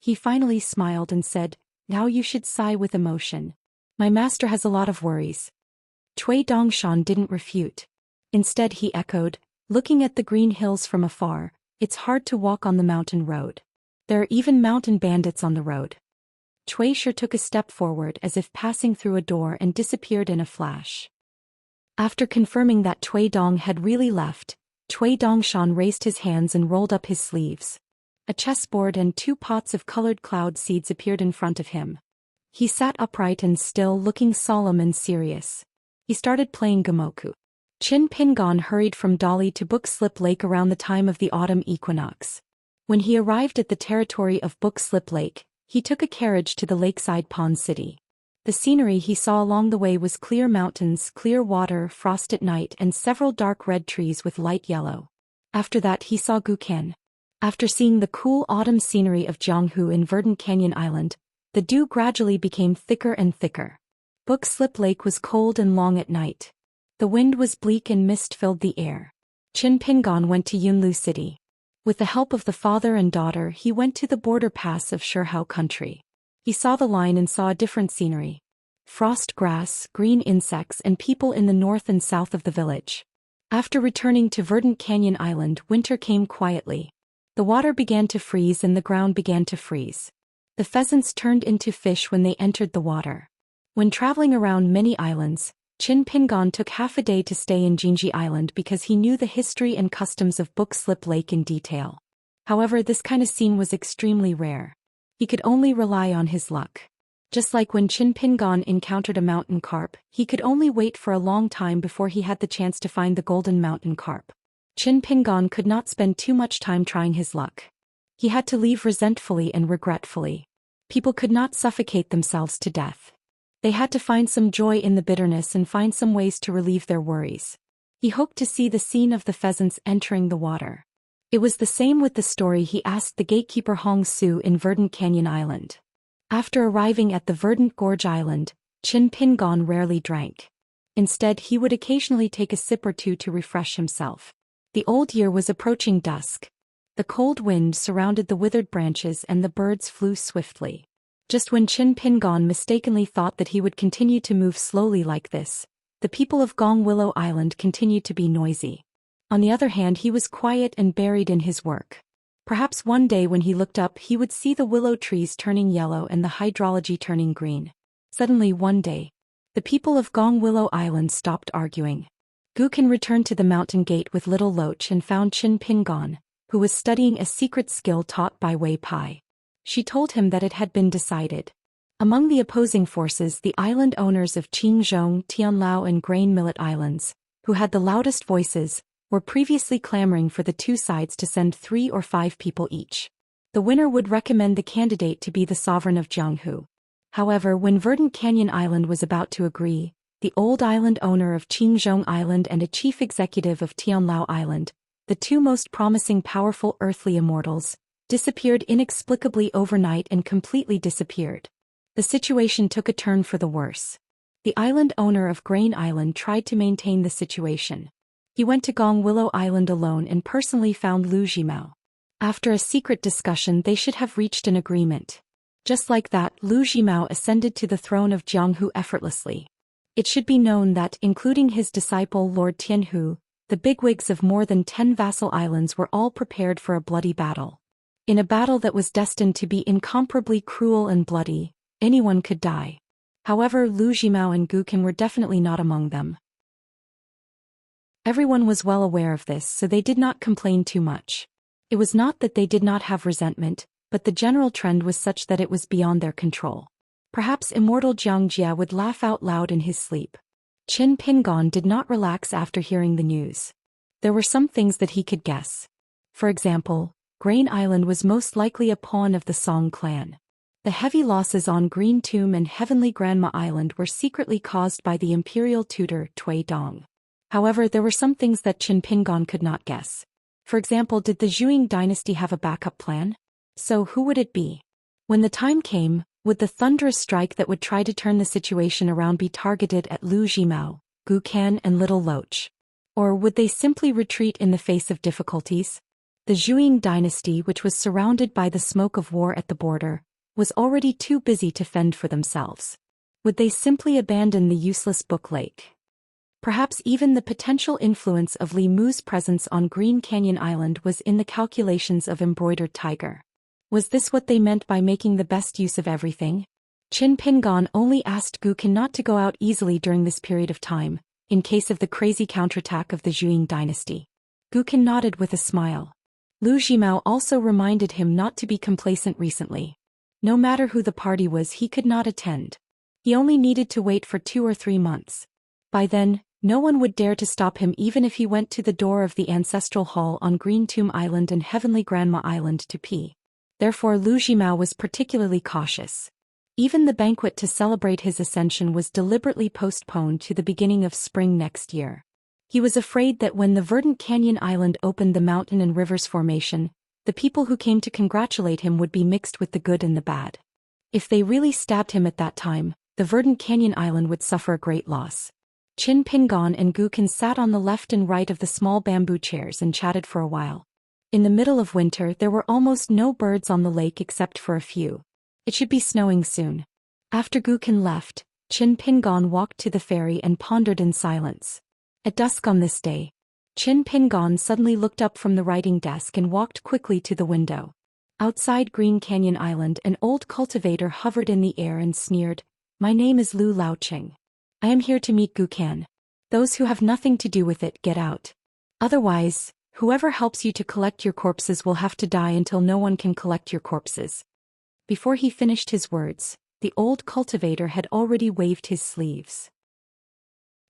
He finally smiled and said, Now you should sigh with emotion. My master has a lot of worries. Cui Dongshan didn't refute. Instead he echoed, looking at the green hills from afar, it's hard to walk on the mountain road. There are even mountain bandits on the road. Cui Shi took a step forward as if passing through a door and disappeared in a flash. After confirming that Cui Dong had really left, Cui Dongshan raised his hands and rolled up his sleeves. A chessboard and 2 pots of colored cloud seeds appeared in front of him. He sat upright and still, looking solemn and serious. He started playing Gamoku. Qin Pingon hurried from Dali to Book Slip Lake around the time of the autumn equinox. When he arrived at the territory of Book Slip Lake, he took a carriage to the lakeside pond city. The scenery he saw along the way was clear mountains, clear water, frost at night, and several dark red trees with light yellow. After that he saw Guken. After seeing the cool autumn scenery of Jianghu in Verdant Canyon Island, the dew gradually became thicker and thicker. Book Slip Lake was cold and long at night. The wind was bleak and mist filled the air. Qin Pingon went to Yunlu City. With the help of the father and daughter he went to the border pass of Shihao country. He saw the line and saw a different scenery. Frost grass, green insects and people in the north and south of the village. After returning to Verdant Canyon Island, winter came quietly. The water began to freeze and the ground began to freeze. The pheasants turned into fish when they entered the water. When traveling around many islands, Qin Pingon took half a day to stay in Jinji Island because he knew the history and customs of Book Slip Lake in detail. However, this kind of scene was extremely rare. He could only rely on his luck. Just like when Qin Pingon encountered a mountain carp, he could only wait for a long time before he had the chance to find the golden mountain carp. Qin Pingon could not spend too much time trying his luck. He had to leave resentfully and regretfully. People could not suffocate themselves to death. They had to find some joy in the bitterness and find some ways to relieve their worries. He hoped to see the scene of the pheasants entering the water. It was the same with the story he asked the gatekeeper Hong Su in Verdant Canyon Island. After arriving at the Verdant Gorge Island, Qin Pingon rarely drank. Instead, he would occasionally take a sip or two to refresh himself. The old year was approaching dusk. The cold wind surrounded the withered branches and the birds flew swiftly. Just when Qin Pingon mistakenly thought that he would continue to move slowly like this, the people of Gong Willow Island continued to be noisy. On the other hand, he was quiet and buried in his work. Perhaps one day when he looked up he would see the willow trees turning yellow and the hydrology turning green. Suddenly one day, the people of Gong Willow Island stopped arguing. Guken returned to the mountain gate with Little Loach and found Qin Pingon, who was studying a secret skill taught by Wei Pai. She told him that it had been decided. Among the opposing forces, the island owners of Qingzhong, Tianlao and Grain Millet Islands, who had the loudest voices, were previously clamoring for the two sides to send 3 or 5 people each. The winner would recommend the candidate to be the sovereign of Jianghu. However, when Verdant Canyon Island was about to agree, the old island owner of Qingzhong Island and a chief executive of Tianlao Island, the 2 most promising powerful earthly immortals, disappeared inexplicably overnight and completely disappeared. The situation took a turn for the worse. The island owner of Grain Island tried to maintain the situation. He went to Gong Willow Island alone and personally found Lu Zhimao. After a secret discussion, they should have reached an agreement. Just like that, Lu Zhimao ascended to the throne of Jianghu effortlessly. It should be known that, including his disciple Lord Tianhu, the bigwigs of more than 10 vassal islands were all prepared for a bloody battle. In a battle that was destined to be incomparably cruel and bloody, anyone could die. However, Lu Zhimao and Gu Qin were definitely not among them. Everyone was well aware of this, so they did not complain too much. It was not that they did not have resentment, but the general trend was such that it was beyond their control. Perhaps immortal Xianxia would laugh out loud in his sleep. Qin Pingon did not relax after hearing the news. There were some things that he could guess. For example, Grain Island was most likely a pawn of the Song clan. The heavy losses on Green Tomb and Heavenly Grandma Island were secretly caused by the imperial tutor Tui Dong. However, there were some things that Qin Pingon could not guess. For example, did the Zhuang dynasty have a backup plan? So who would it be? When the time came, would the thunderous strike that would try to turn the situation around be targeted at Lu Zhimao, Gu Qin and Little Loach? Or would they simply retreat in the face of difficulties? The Zhuang dynasty, which was surrounded by the smoke of war at the border, was already too busy to fend for themselves. Would they simply abandon the useless Book Lake? Perhaps even the potential influence of Li Mu's presence on Green Canyon Island was in the calculations of Embroidered Tiger. Was this what they meant by making the best use of everything? Qin Pingon only asked Gu Qin not to go out easily during this period of time, in case of the crazy counterattack of the Zhuang dynasty. Gu Qin nodded with a smile. Lu Zhimao also reminded him not to be complacent recently. No matter who the party was, he could not attend. He only needed to wait for 2 or 3 months. By then, no one would dare to stop him even if he went to the door of the ancestral hall on Green Tomb Island and Heavenly Grandma Island to pee. Therefore Lu Zhimao was particularly cautious. Even the banquet to celebrate his ascension was deliberately postponed to the beginning of spring next year. He was afraid that when the verdant Canyon Island opened the mountain and rivers formation, the people who came to congratulate him would be mixed with the good and the bad. If they really stabbed him at that time, the verdant Canyon Island would suffer a great loss. Qin Pingon and Gu Qin sat on the left and right of the small bamboo chairs and chatted for a while. In the middle of winter, there were almost no birds on the lake except for a few. It should be snowing soon. After Gu Qin left, Qin Pingon walked to the ferry and pondered in silence. At dusk on this day, Qin Pingon suddenly looked up from the writing desk and walked quickly to the window. Outside Green Canyon Island, an old cultivator hovered in the air and sneered, "My name is Lu Laoqing. I am here to meet Gu Qin. Those who have nothing to do with it, get out. Otherwise, whoever helps you to collect your corpses will have to die until no one can collect your corpses." Before he finished his words, the old cultivator had already waved his sleeves.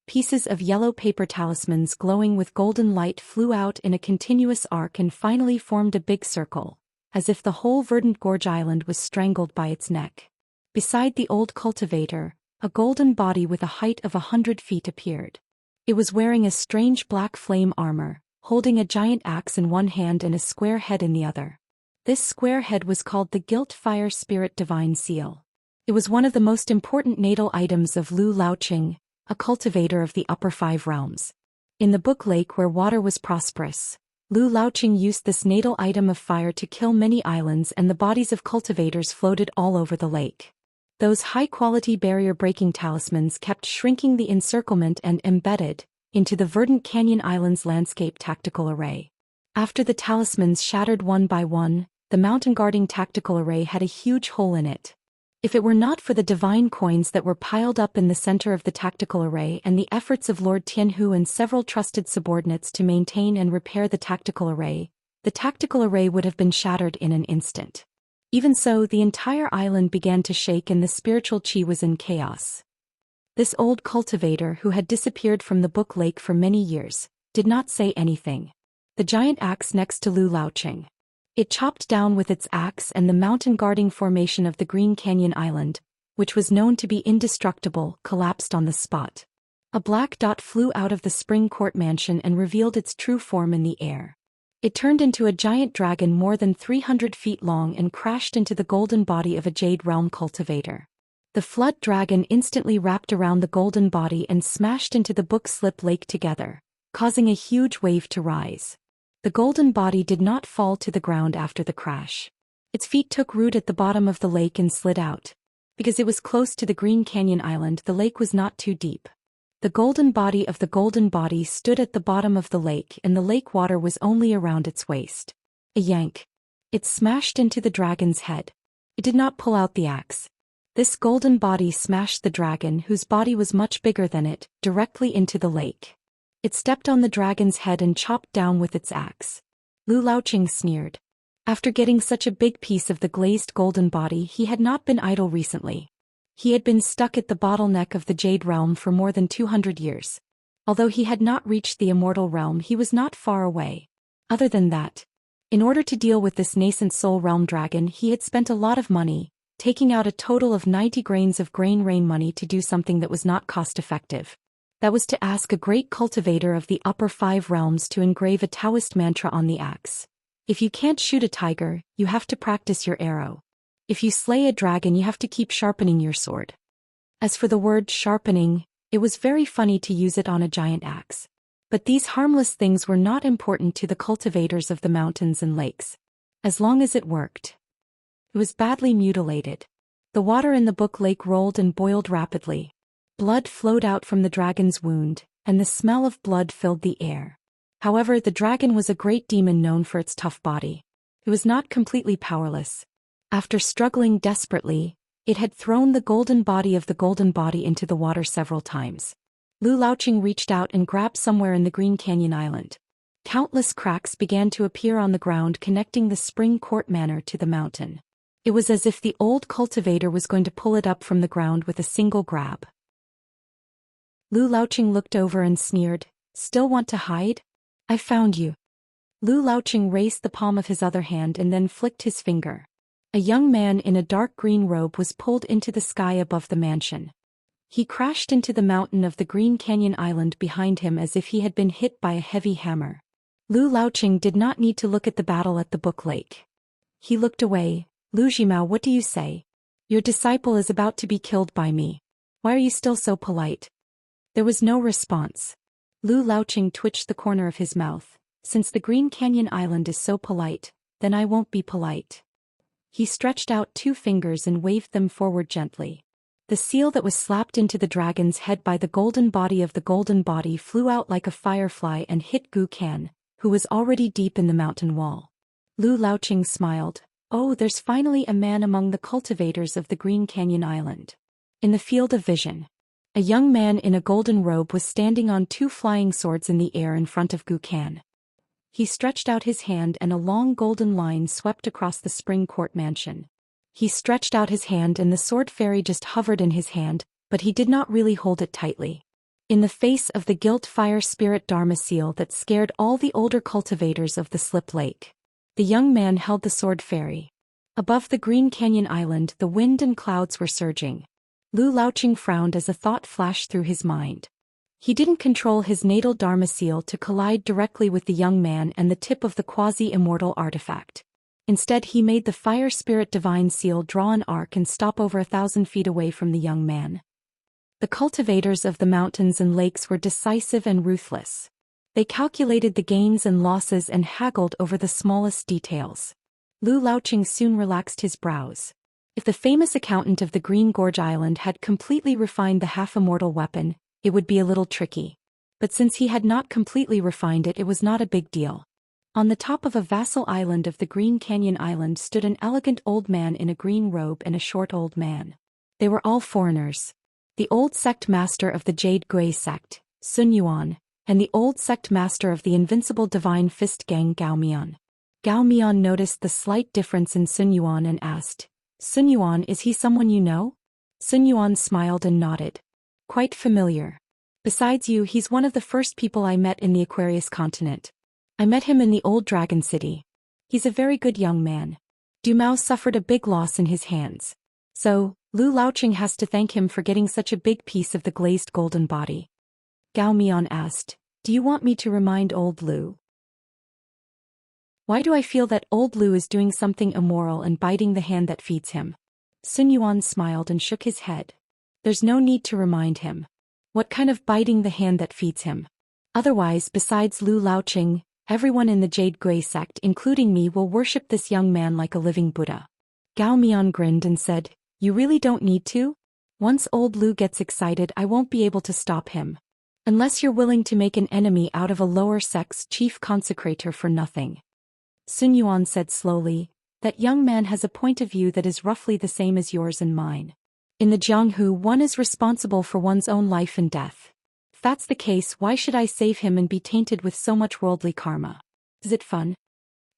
Pieces of yellow paper talismans glowing with golden light flew out in a continuous arc and finally formed a big circle, as if the whole verdant gorge island was strangled by its neck. Beside the old cultivator, a golden body with a height of 100 feet appeared. It was wearing a strange black flame armor, holding a giant axe in one hand and a square head in the other. This square head was called the Gilt Fire Spirit Divine Seal. It was one of the most important natal items of Lu Laoqing, a cultivator of the Upper 5 Realms. In the Book Lake where water was prosperous, Lu Laoqing used this natal item of fire to kill many islands, and the bodies of cultivators floated all over the lake. Those high-quality barrier-breaking talismans kept shrinking the encirclement and embedded into the verdant Canyon Islands landscape tactical array. After the talismans shattered one by one, the mountain-guarding tactical array had a huge hole in it. If it were not for the divine coins that were piled up in the center of the tactical array and the efforts of Lord Tianhu and several trusted subordinates to maintain and repair the tactical array would have been shattered in an instant. Even so, the entire island began to shake and the spiritual chi was in chaos. This old cultivator, who had disappeared from the Book Lake for many years, did not say anything. The giant axe next to Lu Laoqing. It chopped down with its axe, and the mountain-guarding formation of the Green Canyon Island, which was known to be indestructible, collapsed on the spot. A black dot flew out of the Spring Court mansion and revealed its true form in the air. It turned into a giant dragon more than 300 feet long and crashed into the golden body of a Jade Realm cultivator. The flood dragon instantly wrapped around the golden body and smashed into the book slip lake together, causing a huge wave to rise. The golden body did not fall to the ground after the crash. Its feet took root at the bottom of the lake and slid out. Because it was close to the Green Canyon Island, the lake was not too deep. The golden body of the golden body stood at the bottom of the lake, and the lake water was only around its waist. A yank. It smashed into the dragon's head. It did not pull out the axe. This golden body smashed the dragon, whose body was much bigger than it, directly into the lake. It stepped on the dragon's head and chopped down with its axe. Lu Laoqing sneered. After getting such a big piece of the glazed golden body, he had not been idle recently. He had been stuck at the bottleneck of the Jade Realm for more than 200 years. Although he had not reached the Immortal Realm, he was not far away. Other than that, in order to deal with this nascent Soul Realm dragon, he had spent a lot of money, taking out a total of 90 grains of grain rain money to do something that was not cost-effective. That was to ask a great cultivator of the upper 5 realms to engrave a Taoist mantra on the axe. If you can't shoot a tiger, you have to practice your arrow. If you slay a dragon, you have to keep sharpening your sword. As for the word sharpening, it was very funny to use it on a giant axe. But these harmless things were not important to the cultivators of the mountains and lakes. As long as it worked. It was badly mutilated. The water in the book lake rolled and boiled rapidly. Blood flowed out from the dragon's wound, and the smell of blood filled the air. However, the dragon was a great demon known for its tough body. It was not completely powerless. After struggling desperately, it had thrown the golden body of the golden body into the water several times. Lu Laoqing reached out and grabbed somewhere in the Green Canyon Island. Countless cracks began to appear on the ground connecting the Spring Court Manor to the mountain. It was as if the old cultivator was going to pull it up from the ground with a single grab. Lu Laoqing looked over and sneered, "Still want to hide? I found you." Lu Laoqing raised the palm of his other hand and then flicked his finger. A young man in a dark green robe was pulled into the sky above the mansion. He crashed into the mountain of the Green Canyon Island behind him as if he had been hit by a heavy hammer. Lu Laoqing did not need to look at the battle at the book lake. He looked away. "Lu Zhimao, what do you say? Your disciple is about to be killed by me. Why are you still so polite?" There was no response. Lu Laoqing twitched the corner of his mouth. "Since the Green Canyon Island is so polite, then I won't be polite." He stretched out 2 fingers and waved them forward gently. The seal that was slapped into the dragon's head by the golden body of the golden body flew out like a firefly and hit Gu Kan, who was already deep in the mountain wall. Lu Laoqing smiled. "Oh, there's finally a man among the cultivators of the Green Canyon Island." In the field of vision, a young man in a golden robe was standing on 2 flying swords in the air in front of Gu Kan. He stretched out his hand and a long golden line swept across the Spring Court Mansion. He stretched out his hand and the sword fairy just hovered in his hand, but he did not really hold it tightly. In the face of the gilt fire spirit Dharma seal that scared all the older cultivators of the Slip Lake, the young man held the sword fairy. Above the Green Canyon Island, the wind and clouds were surging. Lu Laoqing frowned as a thought flashed through his mind. He didn't control his natal Dharma seal to collide directly with the young man and the tip of the quasi-immortal artifact. Instead, he made the fire spirit divine seal draw an arc and stop over 1,000 feet away from the young man. The cultivators of the mountains and lakes were decisive and ruthless. They calculated the gains and losses and haggled over the smallest details. Lu Laoqing soon relaxed his brows. If the famous accountant of the Green Gorge Island had completely refined the half-immortal weapon, it would be a little tricky. But since he had not completely refined it, it was not a big deal. On the top of a vassal island of the Green Canyon Island stood an elegant old man in a green robe and a short old man. They were all foreigners. The old sect master of the Jade Gui sect, Sun Yuan, and the old sect master of the invincible divine fist gang Gao Mian. Gao Mian noticed the slight difference in Sun Yuan and asked, "Sun Yuan, is he someone you know?" Sun Yuan smiled and nodded. "Quite familiar. Besides you, he's one of the first people I met in the Aquarius continent. I met him in the old Dragon City. He's a very good young man. Du Mao suffered a big loss in his hands. So, Lu Laoqing has to thank him for getting such a big piece of the glazed golden body." Gao Mian asked, "Do you want me to remind old Lu? Why do I feel that old Lu is doing something immoral and biting the hand that feeds him?" Sun Yuan smiled and shook his head. There's no need to remind him. What kind of biting the hand that feeds him? Otherwise, besides Lu Laoqing, everyone in the Jade Gray sect, including me, will worship this young man like a living Buddha. Gao Mian grinned and said, You really don't need to? Once old Lu gets excited, I won't be able to stop him. Unless you're willing to make an enemy out of a lower sect's chief consecrator for nothing. Sun Yuan said slowly, That young man has a point of view that is roughly the same as yours and mine. In the Jianghu, one is responsible for one's own life and death. If that's the case, why should I save him and be tainted with so much worldly karma? Is it fun?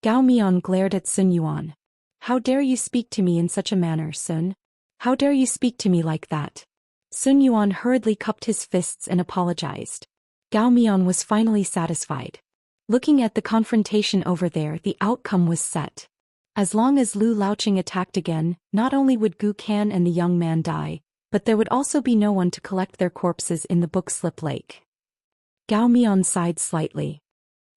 Gao Mian glared at Sun Yuan. How dare you speak to me in such a manner, Sun? How dare you speak to me like that? Sun Yuan hurriedly cupped his fists and apologized. Gao Mian was finally satisfied. Looking at the confrontation over there, the outcome was set. As long as Lu Laoqing attacked again, not only would Gu Kan and the young man die, but there would also be no one to collect their corpses in the Book Slip Lake. Gao Mian sighed slightly.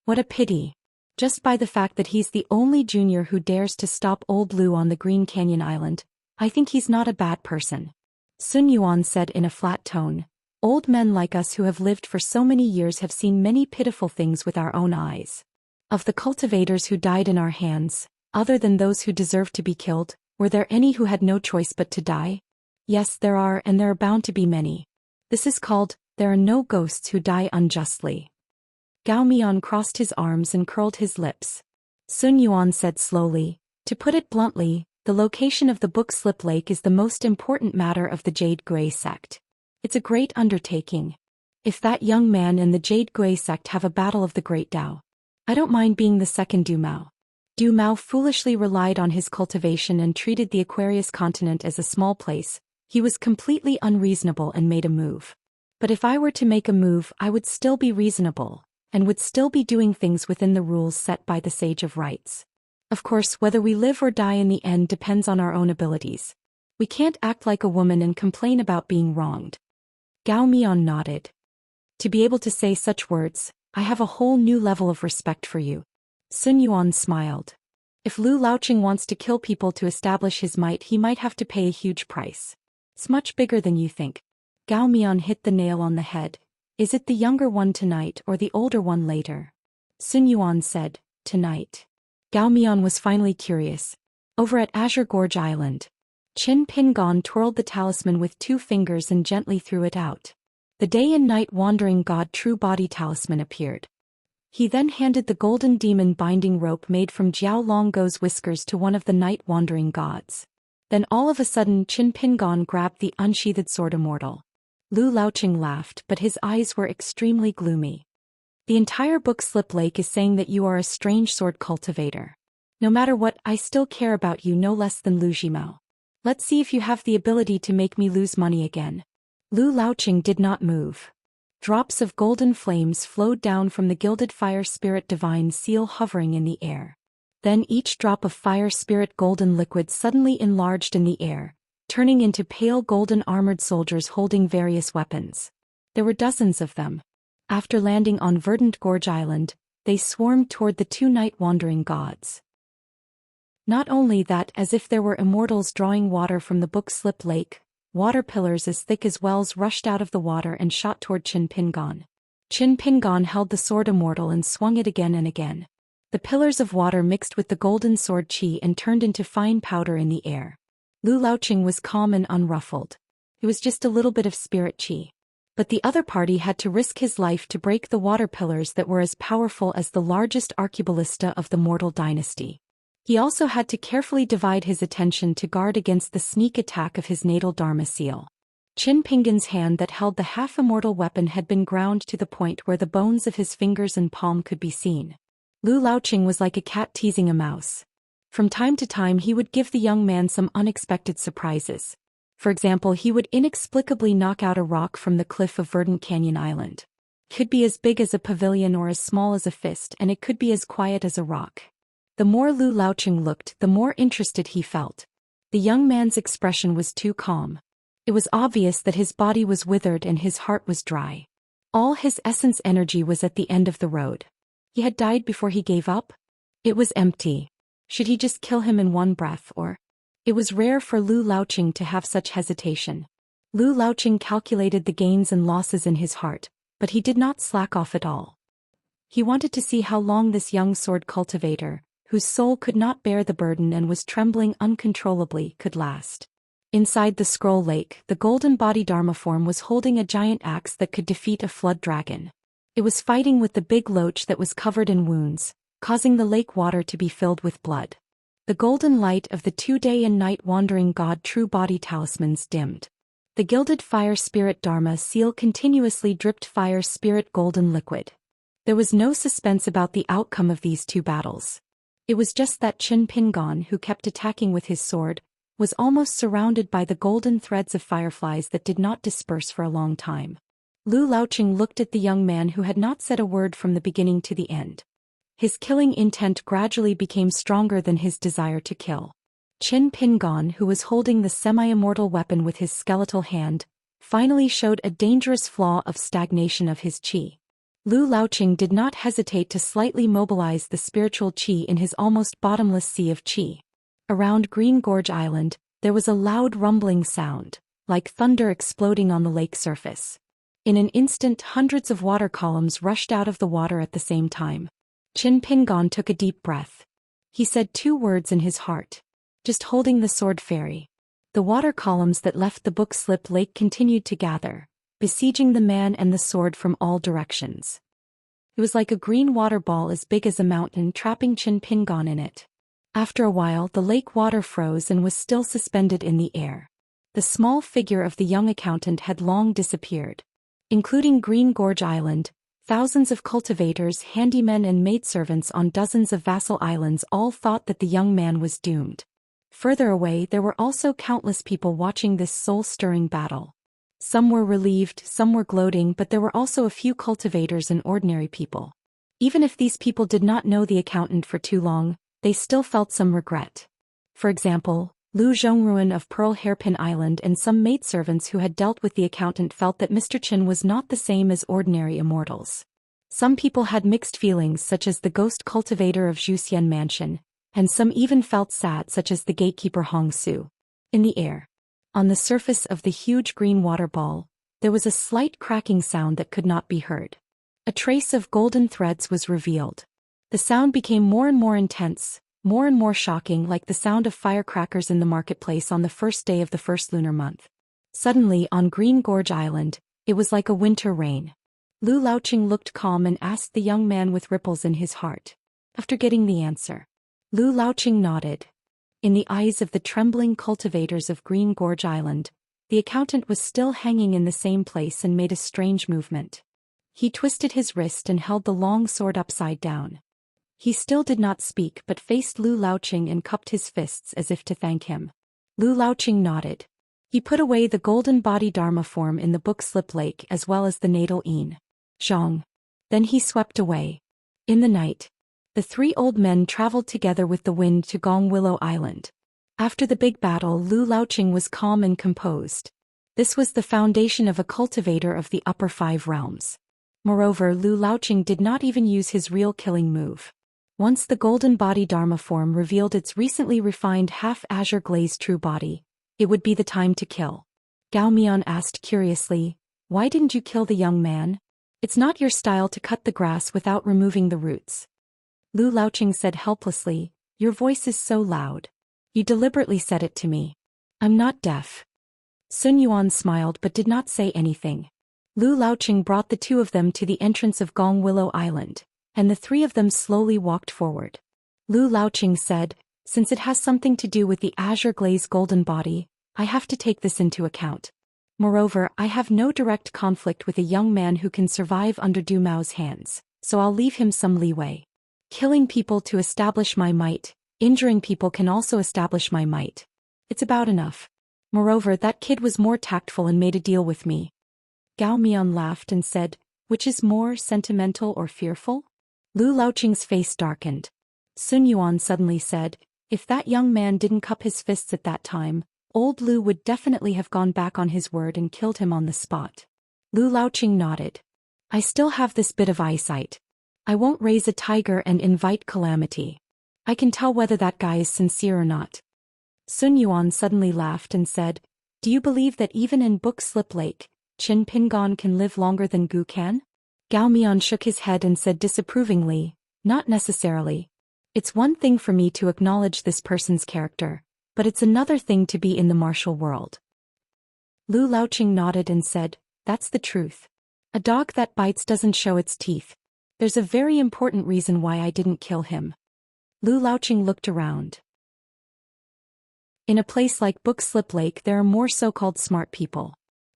What a pity. Just by the fact that he's the only junior who dares to stop old Lu on the Green Canyon Island, I think he's not a bad person. Sun Yuan said in a flat tone, Old men like us who have lived for so many years have seen many pitiful things with our own eyes. Of the cultivators who died in our hands, other than those who deserved to be killed, were there any who had no choice but to die? Yes, there are, and there are bound to be many. This is called, there are no ghosts who die unjustly. Gao Mian crossed his arms and curled his lips. Sun Yuan said slowly, To put it bluntly, the location of the Book Slip Lake is the most important matter of the Jade Gray sect. It's a great undertaking. If that young man and the Jade Gray sect have a battle of the Great Tao, I don't mind being the second Du Mao. Du Mao foolishly relied on his cultivation and treated the Aquarius continent as a small place. He was completely unreasonable and made a move. But if I were to make a move, I would still be reasonable, and would still be doing things within the rules set by the Sage of Rights. Of course, whether we live or die in the end depends on our own abilities. We can't act like a woman and complain about being wronged. Gao Mian nodded. To be able to say such words, I have a whole new level of respect for you. Sun Yuan smiled. If Lu Laoqing wants to kill people to establish his might, he might have to pay a huge price. It's much bigger than you think. Gao Mian hit the nail on the head. Is it the younger one tonight or the older one later? Sun Yuan said, Tonight. Gao Mian was finally curious. Over at Azure Gorge Island, Qin Pingon twirled the talisman with 2 fingers and gently threw it out. The day and night wandering god True Body talisman appeared. He then handed the golden demon binding rope made from Jiao Longgo's whiskers to one of the night wandering gods. Then all of a sudden Qin Pingon grabbed the unsheathed sword immortal. Lu Laoqing laughed, but his eyes were extremely gloomy. The entire Book Slip Lake is saying that you are a strange sword cultivator. No matter what, I still care about you no less than Lu Jimao. Let's see if you have the ability to make me lose money again. Lu Laoqing did not move. Drops of golden flames flowed down from the gilded fire spirit divine seal hovering in the air. Then each drop of fire spirit golden liquid suddenly enlarged in the air, turning into pale golden armored soldiers holding various weapons. There were dozens of them. After landing on Verdant Gorge Island, they swarmed toward the 2 night wandering gods. Not only that, as if there were immortals drawing water from the Book Slip Lake, water pillars as thick as wells rushed out of the water and shot toward Qin Pingon. Qin Pingon held the sword immortal and swung it again and again. The pillars of water mixed with the golden sword qi and turned into fine powder in the air. Lu Laoqing was calm and unruffled. It was just a little bit of spirit qi. But the other party had to risk his life to break the water pillars that were as powerful as the largest archiballista of the mortal dynasty. He also had to carefully divide his attention to guard against the sneak attack of his natal Dharma seal. Qin Pingon's hand that held the half-immortal weapon had been ground to the point where the bones of his fingers and palm could be seen. Lu Laoqing was like a cat teasing a mouse. From time to time he would give the young man some unexpected surprises. For example, he would inexplicably knock out a rock from the cliff of Verdant Canyon Island. It could be as big as a pavilion or as small as a fist, and it could be as quiet as a rock. The more Lu Laoqing looked, the more interested he felt. The young man's expression was too calm. It was obvious that his body was withered and his heart was dry. All his essence energy was at the end of the road. He had died before he gave up? It was empty. Should he just kill him in one breath, or? It was rare for Lu Laoqing to have such hesitation. Lu Laoqing calculated the gains and losses in his heart, but he did not slack off at all. He wanted to see how long this young sword cultivator, whose soul could not bear the burden and was trembling uncontrollably, could last. Inside the scroll lake, the golden body Dharma form was holding a giant axe that could defeat a flood dragon. It was fighting with the big loach that was covered in wounds, causing the lake water to be filled with blood. The golden light of the 2-day and night wandering god true body talismans dimmed. The gilded fire spirit Dharma seal continuously dripped fire spirit golden liquid. There was no suspense about the outcome of these two battles. It was just that Qin Pingon, who kept attacking with his sword, was almost surrounded by the golden threads of fireflies that did not disperse for a long time. Lu Laoqing looked at the young man who had not said a word from the beginning to the end. His killing intent gradually became stronger than his desire to kill. Qin Pingon, who was holding the semi-immortal weapon with his skeletal hand, finally showed a dangerous flaw of stagnation of his qi. Lu Laoqing did not hesitate to slightly mobilize the spiritual qi in his almost bottomless sea of qi. Around Green Gorge Island, there was a loud rumbling sound, like thunder exploding on the lake surface. In an instant, hundreds of water columns rushed out of the water at the same time. Qin Pingon took a deep breath. He said 2 words in his heart. Just holding the sword fairy. The water columns that left the book slip lake continued to gather, besieging the man and the sword from all directions. It was like a green water ball as big as a mountain trapping Qin Pingon in it. After a while, the lake water froze and was still suspended in the air. The small figure of the young accountant had long disappeared. Including Green Gorge Island, thousands of cultivators, handymen and maidservants on dozens of vassal islands all thought that the young man was doomed. Further away, there were also countless people watching this soul-stirring battle. Some were relieved, some were gloating, but there were also a few cultivators and ordinary people. Even if these people did not know the accountant for too long, they still felt some regret. For example, Lu Zhongruan of Pearl Hairpin Island and some maidservants who had dealt with the accountant felt that Mr. Qin was not the same as ordinary immortals. Some people had mixed feelings, such as the ghost cultivator of Zhou Xian mansion, and some even felt sad, such as the gatekeeper Hong Su. In the air, on the surface of the huge green water ball, there was a slight cracking sound that could not be heard. A trace of golden threads was revealed. The sound became more and more intense, more and more shocking, like the sound of firecrackers in the marketplace on the first day of the first lunar month. Suddenly, on Green Gorge Island, it was like a winter rain. Lu Laoqing looked calm and asked the young man with ripples in his heart. After getting the answer, Lu Laoqing nodded. In the eyes of the trembling cultivators of Green Gorge Island, the accountant was still hanging in the same place and made a strange movement. He twisted his wrist and held the long sword upside down. He still did not speak but faced Lu Laoqing and cupped his fists as if to thank him. Lu Laoqing nodded. He put away the golden body Dharma form in the book slip lake as well as the natal Yin. Zhang. Then he swept away. In the night, the 3 old men traveled together with the wind to Gong Willow Island. After the big battle, Lu Laoqing was calm and composed. This was the foundation of a cultivator of the upper 5 realms. Moreover, Lu Laoqing did not even use his real killing move. Once the golden body Dharma form revealed its recently refined half-azure glazed true body, it would be the time to kill. Gao Mian asked curiously, "Why didn't you kill the young man?" "It's not your style to cut the grass without removing the roots." Lu Laoqing said helplessly, "Your voice is so loud. You deliberately said it to me. I'm not deaf." Sun Yuan smiled but did not say anything. Lu Laoqing brought the 2 of them to the entrance of Gong Willow Island, and the 3 of them slowly walked forward. Lu Laoqing said, "Since it has something to do with the azure glazed golden body, I have to take this into account. Moreover, I have no direct conflict with a young man who can survive under Du Mao's hands, so I'll leave him some leeway. Killing people to establish my might, injuring people can also establish my might. It's about enough. Moreover, that kid was more tactful and made a deal with me." Gao Mian laughed and said, "Which is more sentimental or fearful?" Lu Laoqing's face darkened. Sun Yuan suddenly said, "If that young man didn't cup his fists at that time, old Lu would definitely have gone back on his word and killed him on the spot." Lu Laoqing nodded. "I still have this bit of eyesight. I won't raise a tiger and invite calamity. I can tell whether that guy is sincere or not." Sun Yuan suddenly laughed and said, "Do you believe that even in Book Slip Lake, Qin Pingon can live longer than Gu can?" Gao Mian shook his head and said disapprovingly, "Not necessarily. It's one thing for me to acknowledge this person's character, but it's another thing to be in the martial world." Lu Laoqing nodded and said, "That's the truth. A dog that bites doesn't show its teeth. There's a very important reason why I didn't kill him." Lu Laoqing looked around. In a place like Book Slip Lake there are more so-called smart people.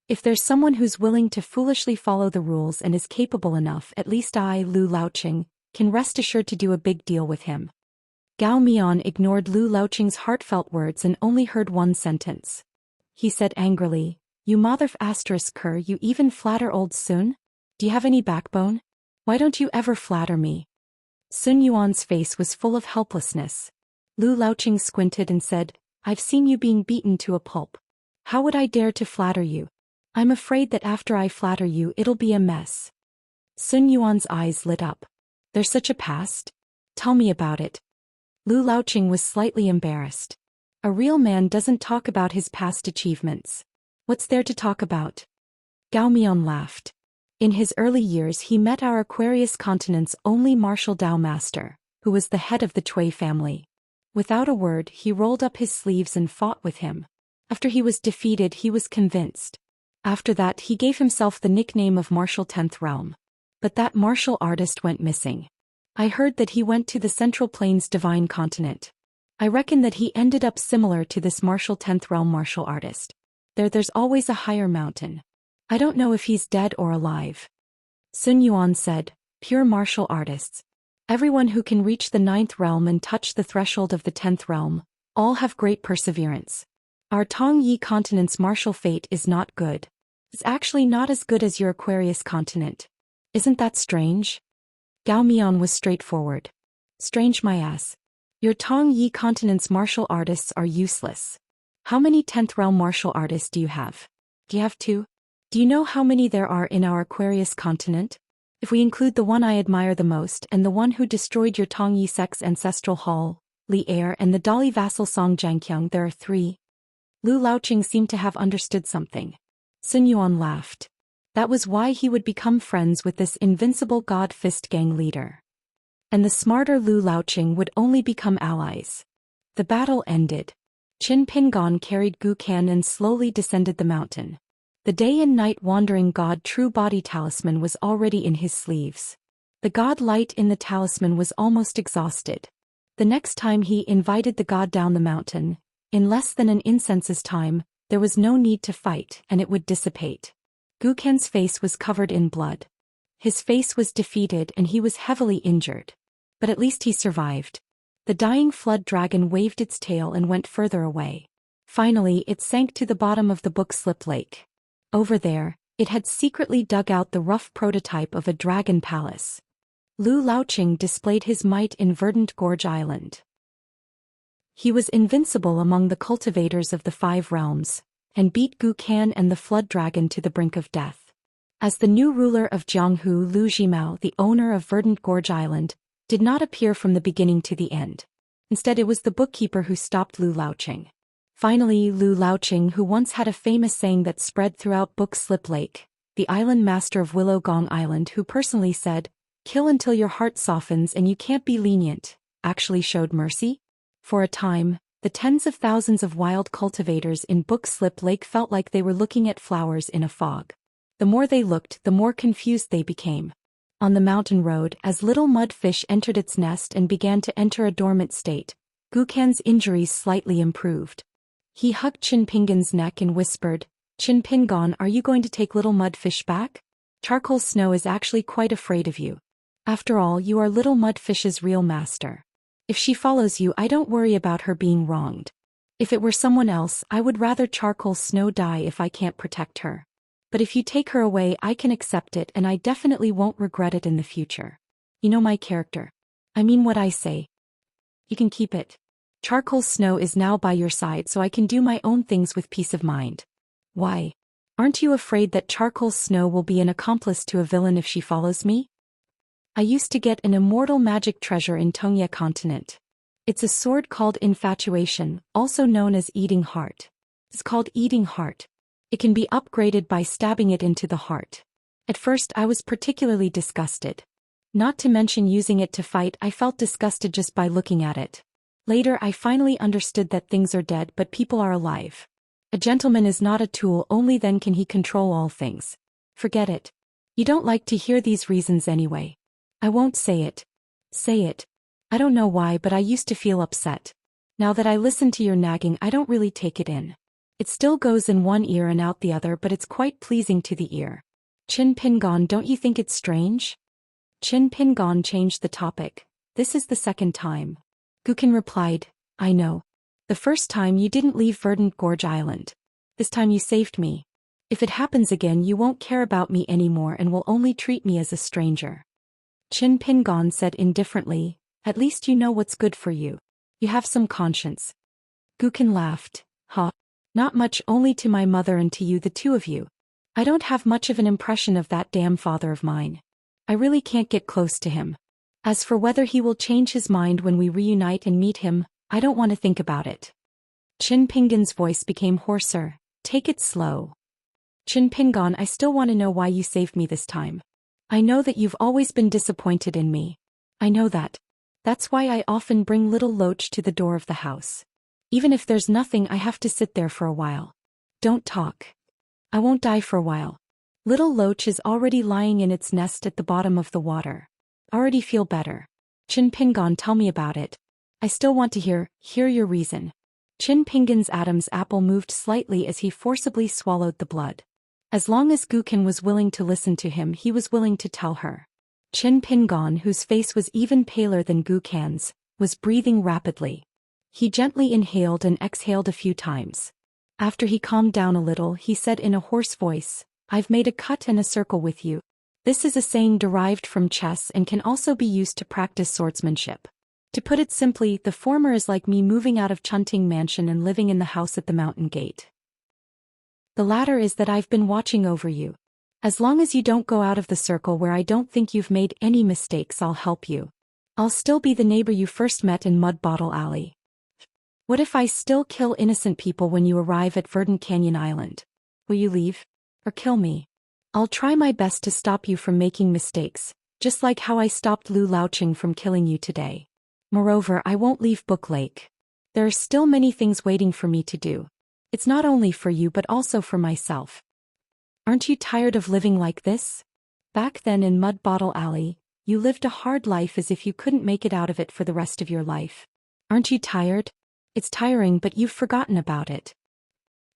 If there's someone who's willing to foolishly follow the rules and is capable enough, at least I, Lu Laoqing, can rest assured to do a big deal with him. Gao Mian ignored Lu Laoqing's heartfelt words and only heard one sentence. He said angrily, "You mother****, you even flatter old Sun? Do you have any backbone? Why don't you ever flatter me?" Sun Yuan's face was full of helplessness. Lu Laoqing squinted and said, "I've seen you being beaten to a pulp. How would I dare to flatter you? I'm afraid that after I flatter you it'll be a mess." Sun Yuan's eyes lit up. "There's such a past? Tell me about it." Lu Laoqing was slightly embarrassed. A real man doesn't talk about his past achievements. What's there to talk about? Gao Mian laughed. In his early years he met our Aquarius continent's only martial Dao master, who was the head of the Cui family. Without a word he rolled up his sleeves and fought with him. After he was defeated he was convinced. After that he gave himself the nickname of Martial 10th Realm. But that martial artist went missing. I heard that he went to the Central Plains Divine Continent. I reckon that he ended up similar to this Martial 10th Realm martial artist. There's always a higher mountain. I don't know if he's dead or alive." Sun Yuan said, "Pure martial artists. Everyone who can reach the 9th realm and touch the threshold of the 10th realm, all have great perseverance. Our Tongyi continent's martial fate is not good. It's actually not as good as your Aquarius continent. Isn't that strange?" Gao Mian was straightforward. "Strange my ass. Your Tongyi continent's martial artists are useless. How many 10th realm martial artists do you have? Do you have 2? Do you know how many there are in our Aquarius continent? If we include the one I admire the most and the one who destroyed your Tongyi sect's ancestral hall, Li Air, and the Dali vassal Song Jiangqiang, there are 3. Lu Laoqing seemed to have understood something. Sun Yuan laughed. That was why he would become friends with this invincible God Fist Gang leader. And the smarter Lu Laoqing would only become allies. The battle ended. Qin Pingon carried Gu Can and slowly descended the mountain. The day and night wandering god true body talisman was already in his sleeves. The god light in the talisman was almost exhausted. The next time he invited the god down the mountain, in less than an incense's time, there was no need to fight and it would dissipate. Gu Can's face was covered in blood. His face was defeated and he was heavily injured. But at least he survived. The dying flood dragon waved its tail and went further away. Finally it sank to the bottom of the Book Slip Lake. Over there, it had secretly dug out the rough prototype of a dragon palace. Lu Laoqing displayed his might in Verdant Gorge Island. He was invincible among the cultivators of the 5 realms, and beat Gu Can and the flood dragon to the brink of death. As the new ruler of Jianghu, Lu Zhimao, the owner of Verdant Gorge Island, did not appear from the beginning to the end. Instead it was the bookkeeper who stopped Lu Laoqing. Finally Lu Laoqing, who once had a famous saying that spread throughout Book Slip Lake, the island master of Willow Gong Island who personally said, "Kill until your heart softens and you can't be lenient," actually showed mercy. For a time, the tens of thousands of wild cultivators in Book Slip Lake felt like they were looking at flowers in a fog. The more they looked, the more confused they became. On the mountain road, as little mudfish entered its nest and began to enter a dormant state, Gu Can's injuries slightly improved. He hugged Qin Pingon's neck and whispered, "Qin Pingon, are you going to take little mudfish back? Charcoal Snow is actually quite afraid of you. After all, you are little mudfish's real master. If she follows you, I don't worry about her being wronged. If it were someone else, I would rather Charcoal Snow die if I can't protect her. But if you take her away, I can accept it and I definitely won't regret it in the future. You know my character. I mean what I say. You can keep it. Charcoal Snow is now by your side so I can do my own things with peace of mind. Why? Aren't you afraid that Charcoal Snow will be an accomplice to a villain if she follows me? I used to get an immortal magic treasure in Tongye continent. It's a sword called Infatuation, also known as Eating Heart. It's called Eating Heart. It can be upgraded by stabbing it into the heart. At first I was particularly disgusted. Not to mention using it to fight, I felt disgusted just by looking at it. Later I finally understood that things are dead but people are alive. A gentleman is not a tool, only then can he control all things. Forget it. You don't like to hear these reasons anyway. I won't say it. Say it. I don't know why, but I used to feel upset. Now that I listen to your nagging, I don't really take it in. It still goes in one ear and out the other, but it's quite pleasing to the ear. Qin Pingon, don't you think it's strange? Qin Pingon changed the topic. This is the second time. Gukin replied, I know. The first time you didn't leave Verdant Gorge Island. This time you saved me. If it happens again, you won't care about me anymore and will only treat me as a stranger. Qin Pingon said indifferently, at least you know what's good for you. You have some conscience. Gukin laughed. Huh? Not much, only to my mother and to you, the two of you. I don't have much of an impression of that damn father of mine. I really can't get close to him. As for whether he will change his mind when we reunite and meet him, I don't want to think about it. Qin Pingon's voice became hoarser. Take it slow. Qin Pingon, I still want to know why you saved me this time. I know that you've always been disappointed in me. I know that. That's why I often bring little Loach to the door of the house. Even if there's nothing, I have to sit there for a while. Don't talk. I won't die for a while. Little Loach is already lying in its nest at the bottom of the water. Already feel better. Qin Pingon, tell me about it. I still want to hear your reason. Qin Pingon's Adam's apple moved slightly as he forcibly swallowed the blood. As long as Gukin was willing to listen to him, he was willing to tell her. Qin Pingon, whose face was even paler than Gukin's, was breathing rapidly. He gently inhaled and exhaled a few times. After he calmed down a little, he said in a hoarse voice, I've made a cut and a circle with you. This is a saying derived from chess and can also be used to practice swordsmanship. To put it simply, the former is like me moving out of Chunting Mansion and living in the house at the mountain gate. The latter is that I've been watching over you. As long as you don't go out of the circle where I don't think you've made any mistakes, I'll help you. I'll still be the neighbor you first met in Mud Bottle Alley. What if I still kill innocent people when you arrive at Verdant Canyon Island? Will you leave? Or kill me? I'll try my best to stop you from making mistakes, just like how I stopped Lu Laoqing from killing you today. Moreover, I won't leave Book Lake. There are still many things waiting for me to do. It's not only for you but also for myself. Aren't you tired of living like this? Back then in Mud Bottle Alley, you lived a hard life as if you couldn't make it out of it for the rest of your life. Aren't you tired? It's tiring, but you've forgotten about it.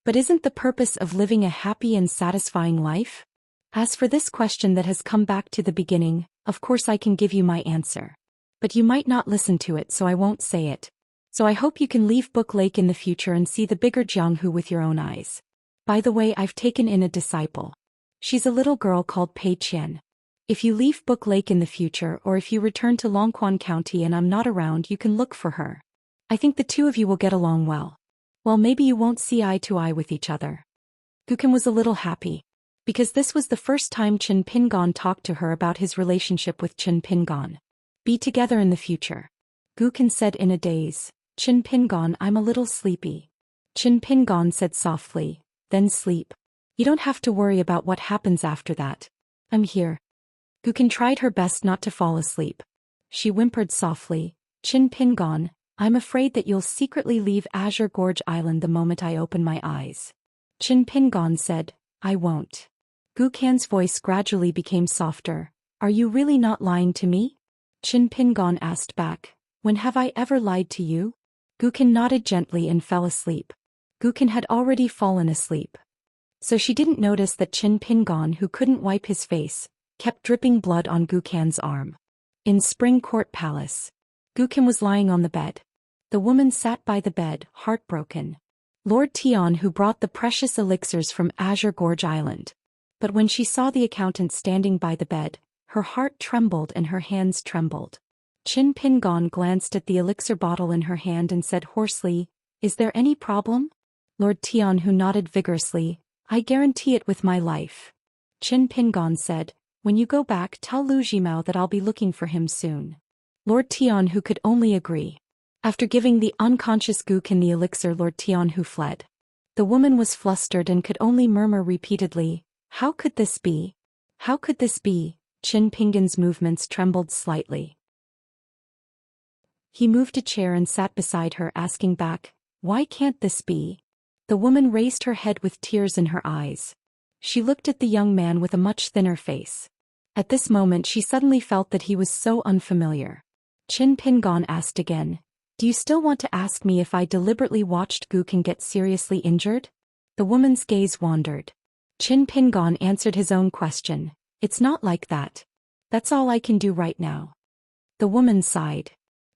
But isn't the purpose of living a happy and satisfying life? As for this question that has come back to the beginning, of course I can give you my answer. But you might not listen to it, so I won't say it. So I hope you can leave Book Lake in the future and see the bigger Jianghu with your own eyes. By the way, I've taken in a disciple. She's a little girl called Pei Qian. If you leave Book Lake in the future, or if you return to Longquan County and I'm not around, you can look for her. I think the two of you will get along well. Well, maybe you won't see eye to eye with each other. Gukin was a little happy. Because this was the first time Qin Pingon talked to her about his relationship with Qin Pingon. Be together in the future. Gukin said in a daze. Qin Pingon, I'm a little sleepy. Qin Pingon said softly, then sleep. You don't have to worry about what happens after that. I'm here. Gukin tried her best not to fall asleep. She whimpered softly, Qin Pingon, I'm afraid that you'll secretly leave Azure Gorge Island the moment I open my eyes. Qin Pingon said, I won't. Gukin's voice gradually became softer. Are you really not lying to me? Qin Pingon asked back, when have I ever lied to you? Gukin nodded gently and fell asleep. Gukin had already fallen asleep. So she didn't notice that Qin Pingon, who couldn't wipe his face, kept dripping blood on Gukin's arm. In Spring Court Palace, Gukin was lying on the bed. The woman sat by the bed, heartbroken. Lord Tian, who brought the precious elixirs from Azure Gorge Island. But when she saw the accountant standing by the bed, her heart trembled and her hands trembled. Qin Pingon glanced at the elixir bottle in her hand and said hoarsely, Is there any problem? Lord Tian, who nodded vigorously, I guarantee it with my life. Qin Pingon said, When you go back, tell Lu Jimao that I'll be looking for him soon. Lord Tian, who could only agree. After giving the unconscious Gukin the elixir, Lord Tianhu fled. The woman was flustered and could only murmur repeatedly, "How could this be? How could this be?" Qin Pingan's movements trembled slightly. He moved a chair and sat beside her, asking back, "Why can't this be?" The woman raised her head with tears in her eyes. She looked at the young man with a much thinner face. At this moment she suddenly felt that he was so unfamiliar. Qin Pingan asked again, "Do you still want to ask me if I deliberately watched Gukin get seriously injured?" The woman's gaze wandered. Qin Pingan answered his own question, "It's not like that. That's all I can do right now." The woman sighed.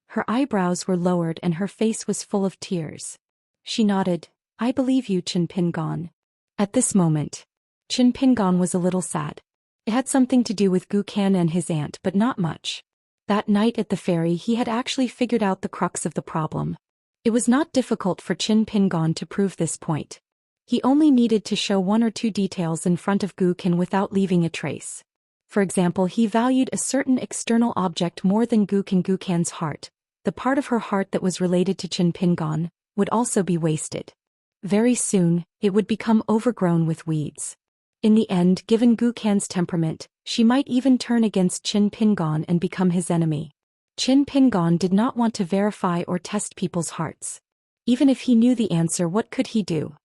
Her eyebrows were lowered and her face was full of tears. She nodded, "I believe you, Qin Pingan." At this moment, Qin Pingan was a little sad. It had something to do with Gukan and his aunt, but not much. That night at the ferry he had actually figured out the crux of the problem. It was not difficult for Qin Pingan to prove this point. He only needed to show one or two details in front of Gukan without leaving a trace. For example, he valued a certain external object more than Gukan's heart. The part of her heart that was related to Qin Pingan would also be wasted. Very soon, it would become overgrown with weeds. In the end, given Gukan's temperament, she might even turn against Qin Pingan and become his enemy. Qin Pingan did not want to verify or test people's hearts. Even if he knew the answer, what could he do?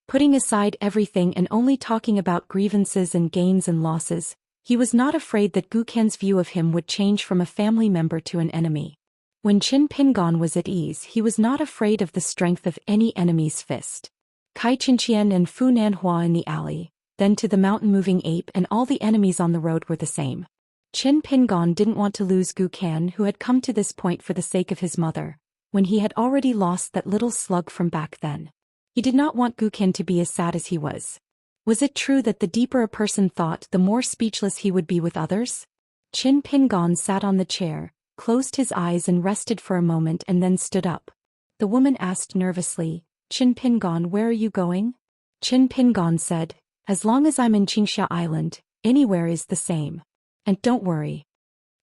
Putting aside everything and only talking about grievances and gains and losses, he was not afraid that Gukan's view of him would change from a family member to an enemy. When Qin Pingan was at ease, he was not afraid of the strength of any enemy's fist. Xianxia and Fu Nanhua in the alley, then to the mountain-moving ape, and all the enemies on the road were the same. Qin Pingan didn't want to lose Gukan, who had come to this point for the sake of his mother, when he had already lost that little slug from back then. He did not want Gukan to be as sad as he was. Was it true that the deeper a person thought, the more speechless he would be with others? Qin Pingan sat on the chair, closed his eyes and rested for a moment and then stood up. The woman asked nervously, "Qin Pingan, where are you going?" Qin Pingan said, "As long as I'm in Xianxia Island, anywhere is the same. And don't worry."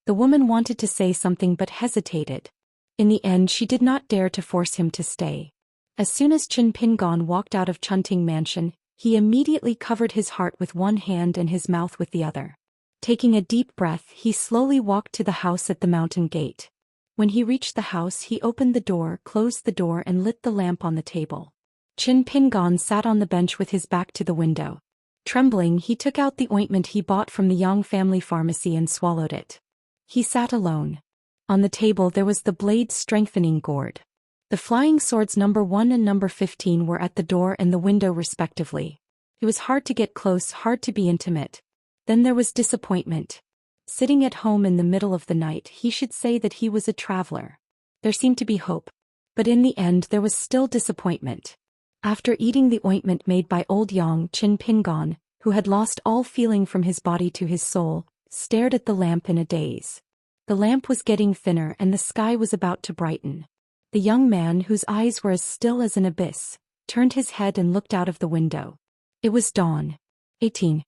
The woman wanted to say something but hesitated. In the end she did not dare to force him to stay. As soon as Qin Pingan walked out of Chunting Mansion, he immediately covered his heart with one hand and his mouth with the other. Taking a deep breath, he slowly walked to the house at the mountain gate. When he reached the house, he opened the door, closed the door and lit the lamp on the table. Qin Pingan sat on the bench with his back to the window. Trembling, he took out the ointment he bought from the Yang family pharmacy and swallowed it. He sat alone. On the table there was the blade strengthening gourd. The flying swords number 1 and number 15 were at the door and the window respectively. It was hard to get close, hard to be intimate. Then there was disappointment. Sitting at home in the middle of the night, he should say that he was a traveler. There seemed to be hope. But in the end there was still disappointment. After eating the ointment made by old Yang, Qin Pingan, who had lost all feeling from his body to his soul, stared at the lamp in a daze. The lamp was getting thinner and the sky was about to brighten. The young man, whose eyes were as still as an abyss, turned his head and looked out of the window. It was dawn. 18.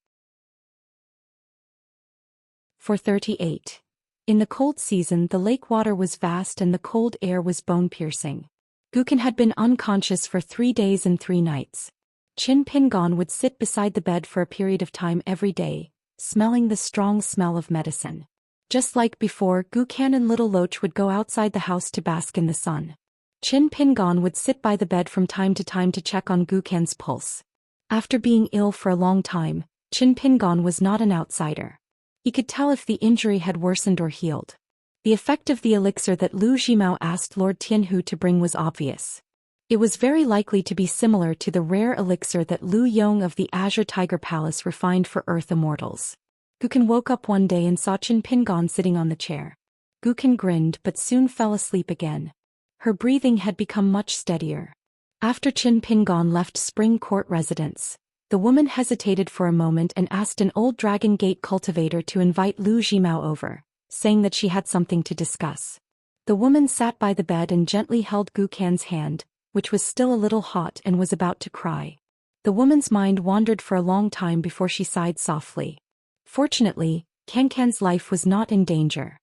438. In the cold season the lake water was vast and the cold air was bone-piercing. Gukan had been unconscious for 3 days and 3 nights. Qin Pingan would sit beside the bed for a period of time every day, smelling the strong smell of medicine. Just like before, Gukan and Little Loach would go outside the house to bask in the sun. Qin Pingan would sit by the bed from time to time to check on Gukan's pulse. After being ill for a long time, Qin Pingan was not an outsider. He could tell if the injury had worsened or healed. The effect of the elixir that Lu Zhimao asked Lord Tianhu to bring was obvious. It was very likely to be similar to the rare elixir that Lu Yong of the Azure Tiger Palace refined for Earth immortals. Gukan woke up one day and saw Qin Pingan sitting on the chair. Gukan grinned but soon fell asleep again. Her breathing had become much steadier. After Qin Pingan left Spring Court residence, the woman hesitated for a moment and asked an old Dragon Gate cultivator to invite Lu Zhimao over, saying that she had something to discuss. The woman sat by the bed and gently held Gukan's hand, which was still a little hot and was about to cry. The woman's mind wandered for a long time before she sighed softly. Fortunately, Kankan's life was not in danger.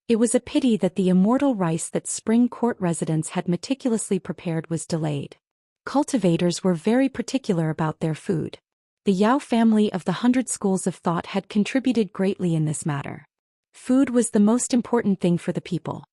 It was a pity that the immortal rice that spring court residents had meticulously prepared was delayed. Cultivators were very particular about their food. The Yao family of the 100 schools of thought had contributed greatly in this matter. Food was the most important thing for the people.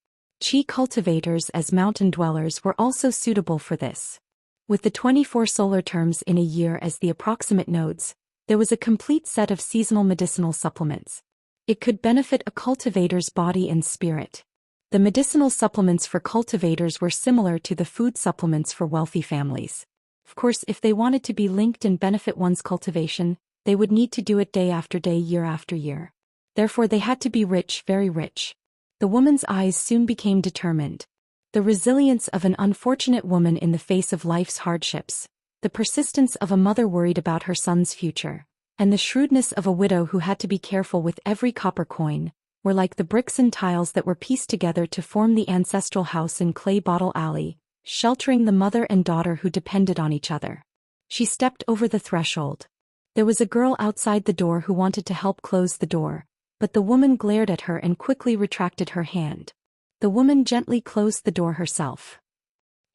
Qi cultivators as mountain dwellers were also suitable for this. With the 24 solar terms in a year as the approximate nodes, there was a complete set of seasonal medicinal supplements. It could benefit a cultivator's body and spirit. The medicinal supplements for cultivators were similar to the food supplements for wealthy families. Of course, if they wanted to be linked and benefit one's cultivation, they would need to do it day after day, year after year. Therefore they had to be rich, very rich. The woman's eyes soon became determined. The resilience of an unfortunate woman in the face of life's hardships, the persistence of a mother worried about her son's future, and the shrewdness of a widow who had to be careful with every copper coin, were like the bricks and tiles that were pieced together to form the ancestral house in Clay Bottle Alley, sheltering the mother and daughter who depended on each other. She stepped over the threshold. There was a girl outside the door who wanted to help close the door, but the woman glared at her and quickly retracted her hand. The woman gently closed the door herself.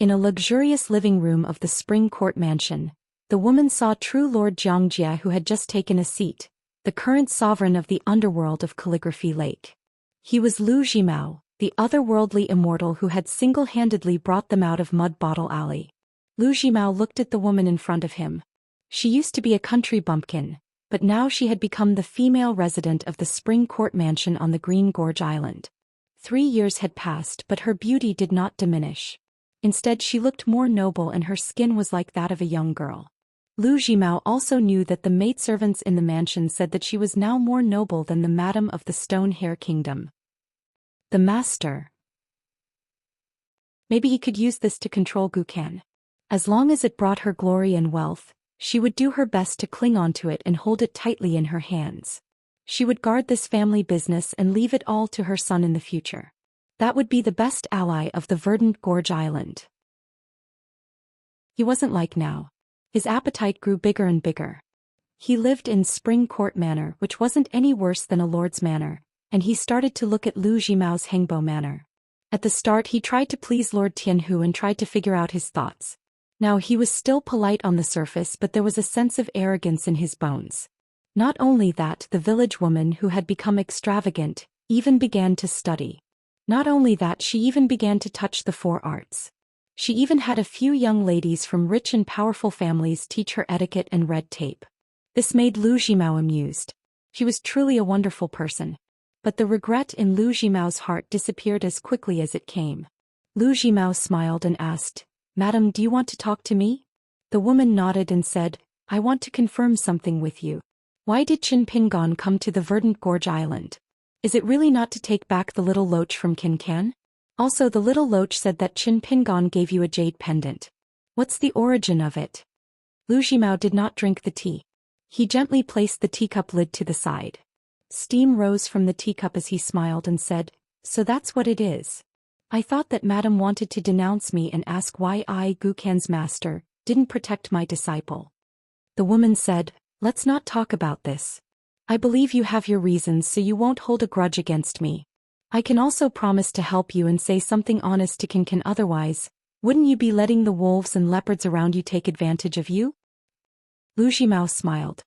In a luxurious living room of the Spring Court mansion, the woman saw true Lord Xianxia, who had just taken a seat, the current sovereign of the underworld of Calligraphy Lake. He was Lu Zhimao, the otherworldly immortal who had single-handedly brought them out of Mud Bottle Alley. Lu Zhimao looked at the woman in front of him. She used to be a country bumpkin, but now she had become the female resident of the Spring Court mansion on the Green Gorge Island. 3 years had passed, but her beauty did not diminish. Instead, she looked more noble and her skin was like that of a young girl. Lu Zhimao also knew that the maidservants in the mansion said that she was now more noble than the Madam of the Stone Hair Kingdom. The master. Maybe he could use this to control Gukan. As long as it brought her glory and wealth, she would do her best to cling onto it and hold it tightly in her hands. She would guard this family business and leave it all to her son in the future. That would be the best ally of the verdant Gorge Island. He wasn't like now. His appetite grew bigger and bigger. He lived in Spring Court Manor, which wasn't any worse than a lord's manor, and he started to look at Lu Zhimao's Hengbo Manor. At the start he tried to please Lord Tianhu and tried to figure out his thoughts. Now he was still polite on the surface, but there was a sense of arrogance in his bones. Not only that, the village woman who had become extravagant even began to study. Not only that, she even began to touch the 4 arts. She even had a few young ladies from rich and powerful families teach her etiquette and red tape. This made Lu Zhimao amused. She was truly a wonderful person. But the regret in Lu Zhimao's heart disappeared as quickly as it came. Lu Zhimao smiled and asked, "Madam, do you want to talk to me?" The woman nodded and said, "I want to confirm something with you. Why did Qin Pingon come to the Verdant Gorge Island? Is it really not to take back the little loach from Kinkan? Also, the little loach said that Qin Pingon gave you a jade pendant. What's the origin of it?" Lu Zhimao did not drink the tea. He gently placed the teacup lid to the side. Steam rose from the teacup as he smiled and said, "So that's what it is. I thought that Madam wanted to denounce me and ask why I, Gukan's master, didn't protect my disciple." The woman said, "Let's not talk about this. I believe you have your reasons, so you won't hold a grudge against me. I can also promise to help you and say something honest to Kinkan, otherwise, wouldn't you be letting the wolves and leopards around you take advantage of you?" Lu Zhimao smiled.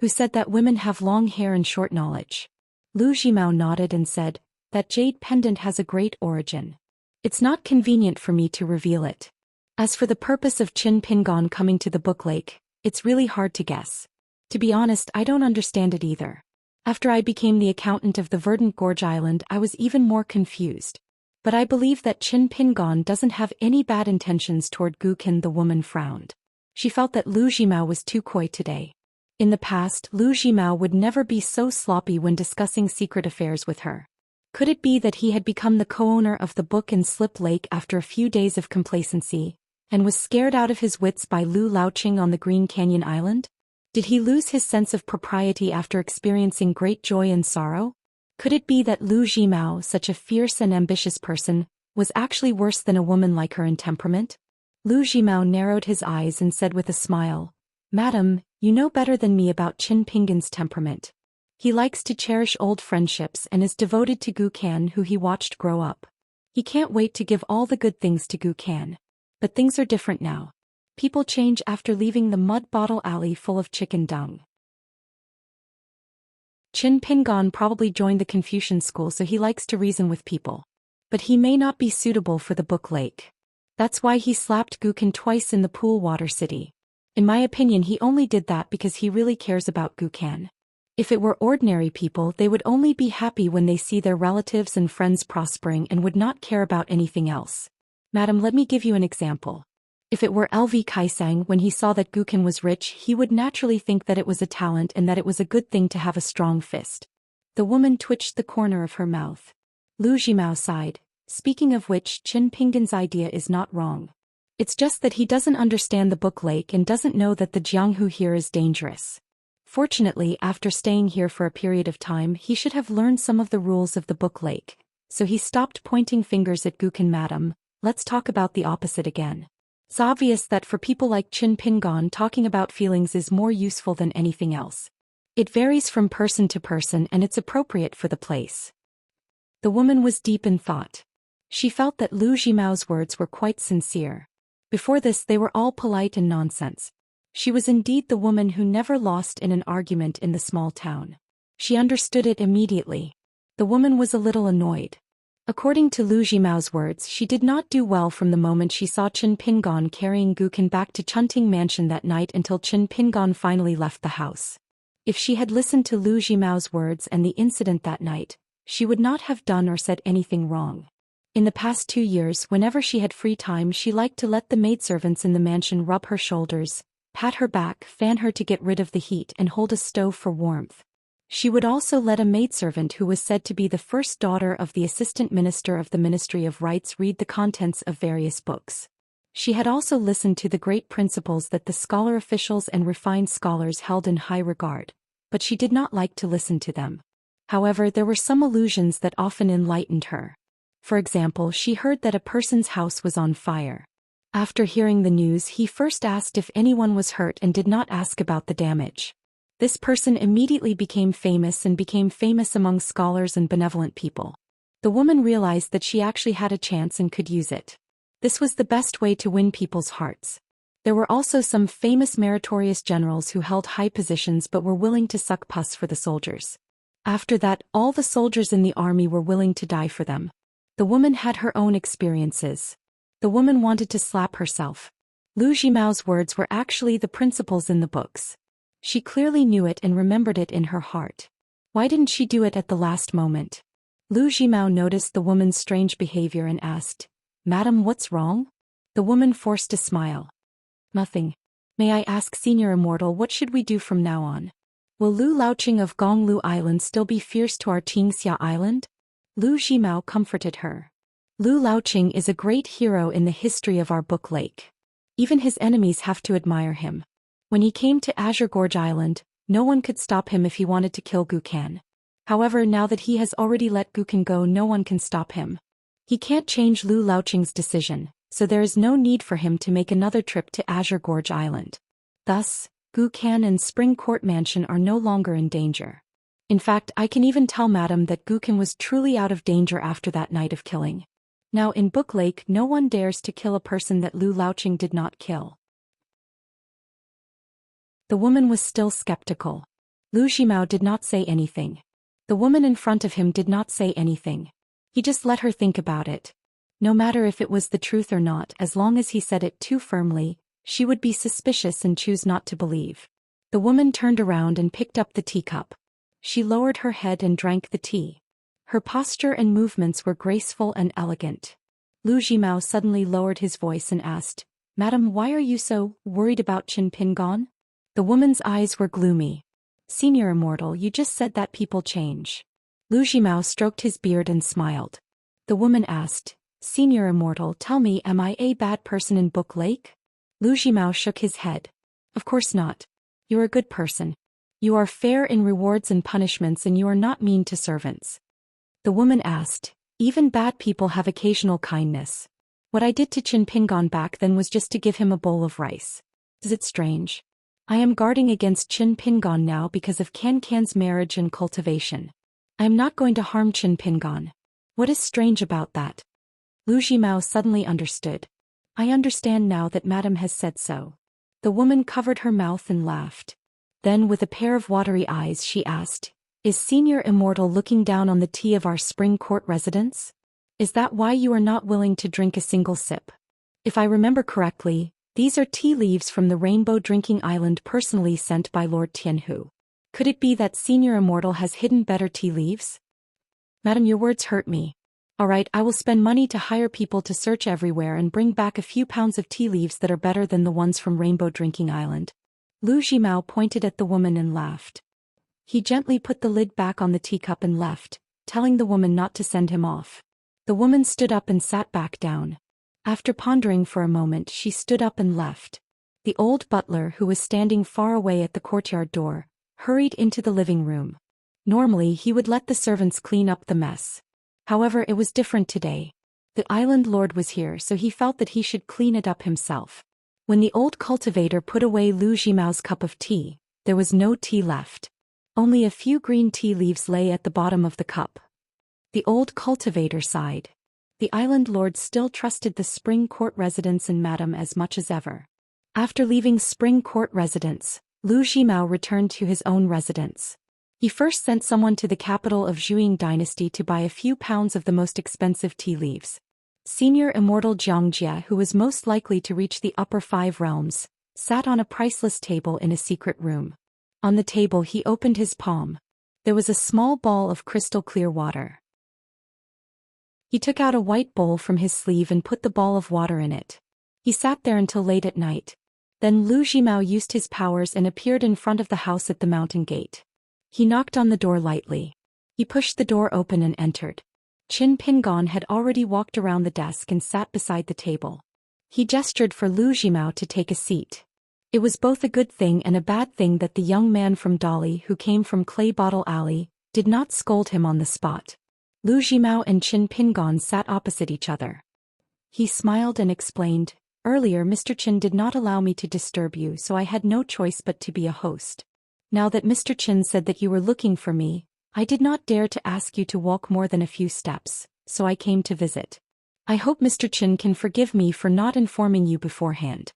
"Who said that women have long hair and short knowledge?" Lu Zhimao nodded and said, "That jade pendant has a great origin. It's not convenient for me to reveal it. As for the purpose of Qin Pingon coming to the Book Lake, it's really hard to guess. To be honest, I don't understand it either. After I became the accountant of the Verdant Gorge Island, I was even more confused. But I believe that Qin Pingon doesn't have any bad intentions toward Gukan." The woman frowned. She felt that Lu Zhimao was too coy today. In the past, Lu Zhimao would never be so sloppy when discussing secret affairs with her. Could it be that he had become the co-owner of the book in Slip Lake after a few days of complacency, and was scared out of his wits by Lu Laoqing on the Green Canyon Island? Did he lose his sense of propriety after experiencing great joy and sorrow? Could it be that Lu Zhimao, such a fierce and ambitious person, was actually worse than a woman like her in temperament? Lu Zhimao narrowed his eyes and said with a smile, "Madam, you know better than me about Qin Pingon's temperament. He likes to cherish old friendships and is devoted to Gu Kan, who he watched grow up. He can't wait to give all the good things to Gu Kan. But things are different now. People change after leaving the mud bottle alley full of chicken dung. Qin Pingon probably joined the Confucian school, so he likes to reason with people. But he may not be suitable for the book lake. That's why he slapped Gu Kan twice in the pool water city. In my opinion, he only did that because he really cares about Gu Kan. If it were ordinary people, they would only be happy when they see their relatives and friends prospering and would not care about anything else. Madam, let me give you an example. If it were LV Kaisang, when he saw that Gu Kan was rich, he would naturally think that it was a talent and that it was a good thing to have a strong fist. The woman twitched the corner of her mouth. Lu Jimao sighed. Speaking of which, Qin Pingon's idea is not wrong. It's just that he doesn't understand the book lake and doesn't know that the Jianghu here is dangerous. Fortunately, after staying here for a period of time, he should have learned some of the rules of the book lake. So he stopped pointing fingers at Gu Kan. Madam, let's talk about the opposite again. It's obvious that for people like Qin Pingon, talking about feelings is more useful than anything else. It varies from person to person and it's appropriate for the place. The woman was deep in thought. She felt that Lu Jimao's words were quite sincere. Before this they were all polite and nonsense. She was indeed the woman who never lost in an argument in the small town. She understood it immediately. The woman was a little annoyed. According to Lu Jimao's words, she did not do well from the moment she saw Qin Pingon carrying Gu Kan back to Chunting Mansion that night until Qin Pingon finally left the house. If she had listened to Lu Jimao's words and the incident that night, she would not have done or said anything wrong. In the past 2 years, whenever she had free time, she liked to let the maidservants in the mansion rub her shoulders, pat her back, fan her to get rid of the heat, and hold a stove for warmth. She would also let a maidservant who was said to be the first daughter of the assistant minister of the Ministry of Rights read the contents of various books. She had also listened to the great principles that the scholar officials and refined scholars held in high regard, but she did not like to listen to them. However, there were some allusions that often enlightened her. For example, she heard that a person's house was on fire. After hearing the news, he first asked if anyone was hurt and did not ask about the damage. This person immediately became famous among scholars and benevolent people. The woman realized that she actually had a chance and could use it. This was the best way to win people's hearts. There were also some famous meritorious generals who held high positions but were willing to suck pus for the soldiers. After that, all the soldiers in the army were willing to die for them. The woman had her own experiences. The woman wanted to slap herself. Lu Jimao's words were actually the principles in the books. She clearly knew it and remembered it in her heart. Why didn't she do it at the last moment? Lu Jimao noticed the woman's strange behavior and asked, "Madam, what's wrong?" The woman forced a smile. "Nothing. May I ask, Senior Immortal, what should we do from now on? Will Lu Laoqing of Gonglu Island still be fierce to our Xianxia Island?" Lu Jimao comforted her. Lu Laoqing is a great hero in the history of our book lake. Even his enemies have to admire him. When he came to Azure Gorge Island, no one could stop him if he wanted to kill Gu Kan. However, now that he has already let Gu Kan go, no one can stop him. He can't change Lu Laoqing's decision, so there is no need for him to make another trip to Azure Gorge Island. Thus, Gu Kan and Spring Court Mansion are no longer in danger. In fact, I can even tell Madam that Gu Kan was truly out of danger after that night of killing. Now in Book Lake, no one dares to kill a person that Lu Laoqing did not kill. The woman was still skeptical. Lu Jimao did not say anything. The woman in front of him did not say anything. He just let her think about it. No matter if it was the truth or not, as long as he said it too firmly, she would be suspicious and choose not to believe. The woman turned around and picked up the teacup. She lowered her head and drank the tea. Her posture and movements were graceful and elegant. Lu Jimao suddenly lowered his voice and asked, "Madam, why are you so worried about Qin Pingon?" The woman's eyes were gloomy. "Senior Immortal, you just said that people change." Lu Jimao stroked his beard and smiled. The woman asked, "Senior Immortal, tell me, am I a bad person in Book Lake?" Lu Jimao shook his head. "Of course not. You're a good person. You are fair in rewards and punishments and you are not mean to servants." The woman asked, "Even bad people have occasional kindness. What I did to Qin Pingon back then was just to give him a bowl of rice. Is it strange?" I am guarding against Qin Pingon now because of Can Can's marriage and cultivation. I am not going to harm Qin Pingon. What is strange about that? Lu Zhimao suddenly understood. I understand now that Madame has said so. The woman covered her mouth and laughed. Then with a pair of watery eyes she asked, Is Senior Immortal looking down on the tea of our spring court residence? Is that why you are not willing to drink a single sip? If I remember correctly, these are tea leaves from the Rainbow Drinking Island personally sent by Lord Tianhu. Could it be that Senior Immortal has hidden better tea leaves? Madam, your words hurt me. All right, I will spend money to hire people to search everywhere and bring back a few pounds of tea leaves that are better than the ones from Rainbow Drinking Island. Lu Zhimao pointed at the woman and laughed. He gently put the lid back on the teacup and left, telling the woman not to send him off. The woman stood up and sat back down. After pondering for a moment, she stood up and left. The old butler, who was standing far away at the courtyard door, hurried into the living room. Normally he would let the servants clean up the mess. However, it was different today. The island lord was here, so he felt that he should clean it up himself. When the old cultivator put away Lu Zhimao's cup of tea, there was no tea left. Only a few green tea leaves lay at the bottom of the cup. The old cultivator sighed. The island lord still trusted the Spring Court residence and Madame as much as ever. After leaving Spring Court residence, Lu Zhimao returned to his own residence. He first sent someone to the capital of Zhuang dynasty to buy a few pounds of the most expensive tea leaves. Senior Immortal Xianxia, who was most likely to reach the upper 5 realms, sat on a priceless table in a secret room. On the table he opened his palm. There was a small ball of crystal clear water. He took out a white bowl from his sleeve and put the ball of water in it. He sat there until late at night. Then Lu Zhimao used his powers and appeared in front of the house at the mountain gate. He knocked on the door lightly. He pushed the door open and entered. Qin Pingon had already walked around the desk and sat beside the table. He gestured for Lu Zhimao to take a seat. It was both a good thing and a bad thing that the young man from Dolly, who came from Clay Bottle Alley, did not scold him on the spot. Lu Zhimao and Qin Pingon sat opposite each other. He smiled and explained, Earlier Mr. Qin did not allow me to disturb you, so I had no choice but to be a host. Now that Mr. Qin said that you were looking for me, I did not dare to ask you to walk more than a few steps, so I came to visit. I hope Mr. Qin can forgive me for not informing you beforehand.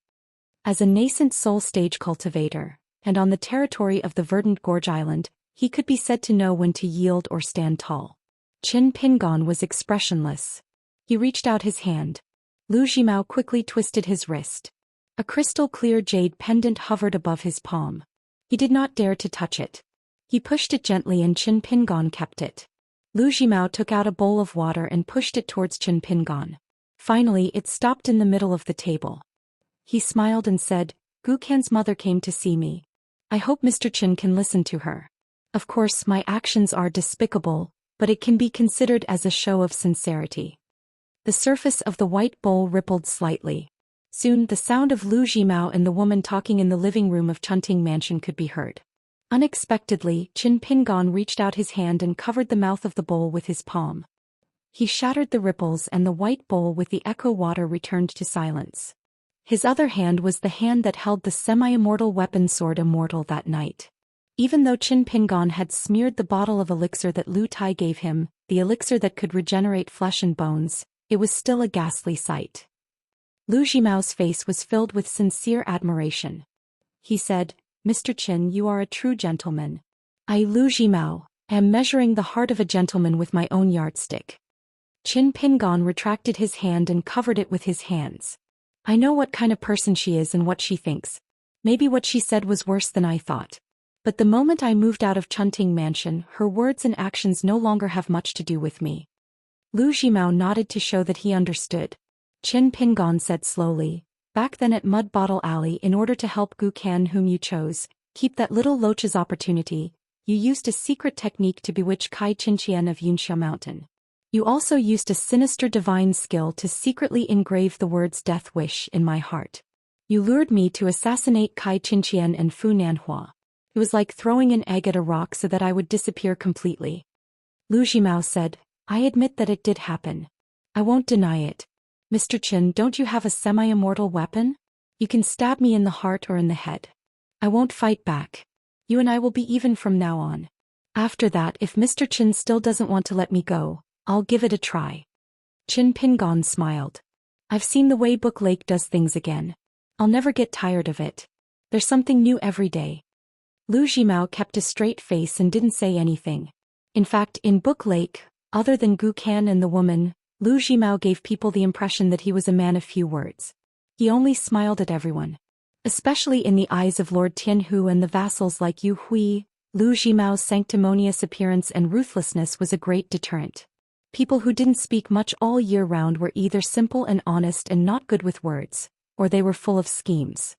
As a nascent soul stage cultivator, and on the territory of the Verdant Gorge Island, he could be said to know when to yield or stand tall. Qin Pingon was expressionless. He reached out his hand. Lu Zhimao quickly twisted his wrist. A crystal-clear jade pendant hovered above his palm. He did not dare to touch it. He pushed it gently and Qin Pingon kept it. Lu Zhimao took out a bowl of water and pushed it towards Qin Pingon. Finally, it stopped in the middle of the table. He smiled and said, Gukan's mother came to see me. I hope Mr. Qin can listen to her. Of course, my actions are despicable, but it can be considered as a show of sincerity. The surface of the white bowl rippled slightly. Soon the sound of Lu Zhimao and the woman talking in the living room of Chunting Mansion could be heard. Unexpectedly, Qin Pingon reached out his hand and covered the mouth of the bowl with his palm. He shattered the ripples and the white bowl with the echo water returned to silence. His other hand was the hand that held the semi-immortal weapon Sword Immortal that night. Even though Qin Pingon had smeared the bottle of elixir that Lu Tai gave him, the elixir that could regenerate flesh and bones, it was still a ghastly sight. Lu Zhimao's face was filled with sincere admiration. He said, Mr. Qin, you are a true gentleman. I, Lu Zhimao, am measuring the heart of a gentleman with my own yardstick. Qin Pingon retracted his hand and covered it with his hands. I know what kind of person she is and what she thinks. Maybe what she said was worse than I thought. But the moment I moved out of Chunting Mansion, her words and actions no longer have much to do with me. Lu Zhimao nodded to show that he understood. Qin Pingon said slowly, back then at Mud Bottle Alley, in order to help Gukan whom you chose, keep that little loach's opportunity, you used a secret technique to bewitch Kai Xianxian of Yunxia Mountain. You also used a sinister divine skill to secretly engrave the words death wish in my heart. You lured me to assassinate Kai Xianxian and Fu Nanhua. It was like throwing an egg at a rock so that I would disappear completely. Lu Zhimao said, I admit that it did happen. I won't deny it. Mr. Qin, don't you have a semi-immortal weapon? You can stab me in the heart or in the head. I won't fight back. You and I will be even from now on. After that, if Mr. Qin still doesn't want to let me go, I'll give it a try. Qin Pingon smiled. I've seen the way Book Lake does things again. I'll never get tired of it. There's something new every day. Lu Zhimao kept a straight face and didn't say anything. In fact, in Book Lake, other than Gu Kan and the woman, Lu Zhimao gave people the impression that he was a man of few words. He only smiled at everyone. Especially in the eyes of Lord Tianhu and the vassals like Yu Hui, Lu Zhimao's sanctimonious appearance and ruthlessness was a great deterrent. People who didn't speak much all year round were either simple and honest and not good with words, or they were full of schemes.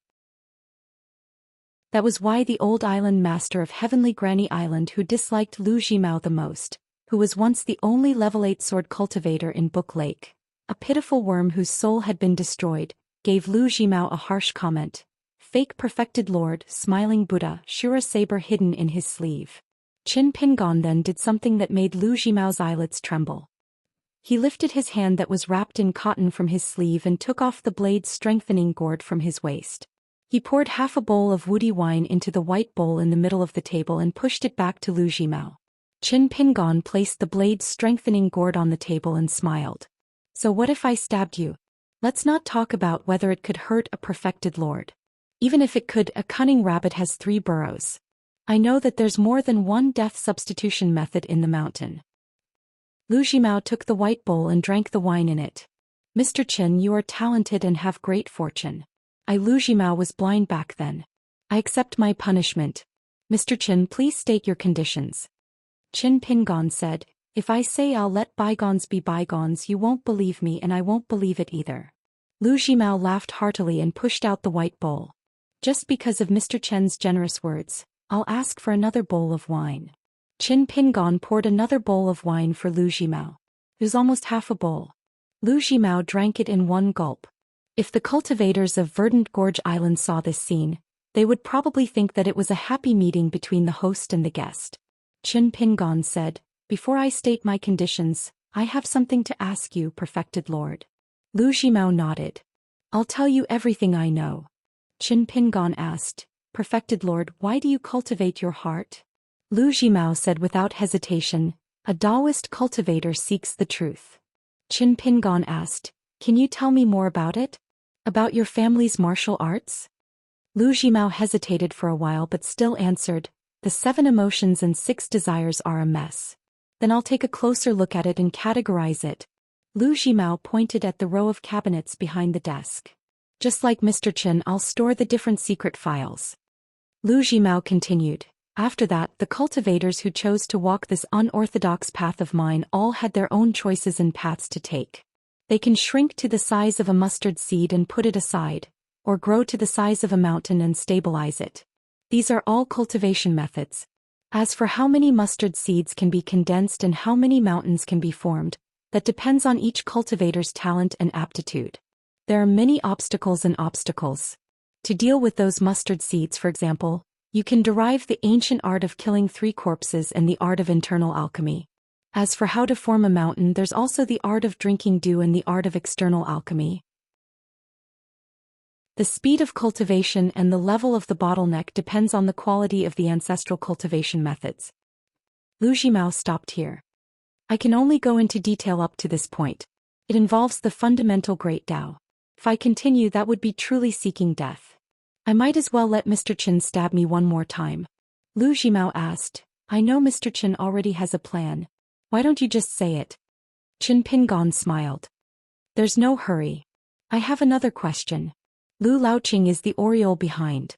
That was why the old island master of Heavenly Granny Island, who disliked Lu Zhimao the most, who was once the only level 8 sword cultivator in Book Lake, a pitiful worm whose soul had been destroyed, gave Lu Zhimao a harsh comment. Fake perfected lord, smiling Buddha, Shura saber hidden in his sleeve. Qin Pingon then did something that made Lu Zhimao's eyelids tremble. He lifted his hand that was wrapped in cotton from his sleeve and took off the blade strengthening gourd from his waist. He poured half a bowl of woody wine into the white bowl in the middle of the table and pushed it back to Lu Zhimao. Qin Pingon placed the blade strengthening gourd on the table and smiled. So what if I stabbed you? Let's not talk about whether it could hurt a perfected lord. Even if it could, a cunning rabbit has 3 burrows. I know that there's more than one death substitution method in the mountain. Lu Zhimao took the white bowl and drank the wine in it. Mr. Qin, you are talented and have great fortune. Lu Zhimao was blind back then. I accept my punishment. Mr. Qin, please state your conditions. Qin Pingon said, if I say I'll let bygones be bygones, you won't believe me and I won't believe it either. Lu Zhimao laughed heartily and pushed out the white bowl. Just because of Mr. Chen's generous words, I'll ask for another bowl of wine. Qin Pingon poured another bowl of wine for Lu Zhimao. It was almost half a bowl. Lu Zhimao drank it in one gulp. If the cultivators of Verdant Gorge Island saw this scene, they would probably think that it was a happy meeting between the host and the guest. Qin Pingon said, before I state my conditions, I have something to ask you, perfected lord. Lu Zhimao nodded. I'll tell you everything I know. Qin Pingon asked, perfected lord, why do you cultivate your heart? Lu Zhimao said without hesitation, a Taoist cultivator seeks the truth. Qin Pingon asked, can you tell me more about it? About your family's martial arts? Lu Zhimao hesitated for a while but still answered, the 7 emotions and 6 desires are a mess. Then I'll take a closer look at it and categorize it. Lu Zhimao pointed at the row of cabinets behind the desk. Just like Mr. Qin, I'll store the different secret files. Lu Zhimao continued. After that, the cultivators who chose to walk this unorthodox path of mine all had their own choices and paths to take. They can shrink to the size of a mustard seed and put it aside, or grow to the size of a mountain and stabilize it. These are all cultivation methods. As for how many mustard seeds can be condensed and how many mountains can be formed, that depends on each cultivator's talent and aptitude. There are many obstacles and obstacles. To deal with those mustard seeds, for example, you can derive the ancient art of killing 3 corpses and the art of internal alchemy. As for how to form a mountain, there's also the art of drinking dew and the art of external alchemy. The speed of cultivation and the level of the bottleneck depends on the quality of the ancestral cultivation methods. Lu Zhimao stopped here. I can only go into detail up to this point. It involves the fundamental Great Tao. If I continue, that would be truly seeking death. I might as well let Mr. Qin stab me one more time. Lu Zhimao asked, I know Mr. Qin already has a plan. Why don't you just say it? Qin Pingon smiled. There's no hurry. I have another question. Lu Laoqing is the Oriole behind.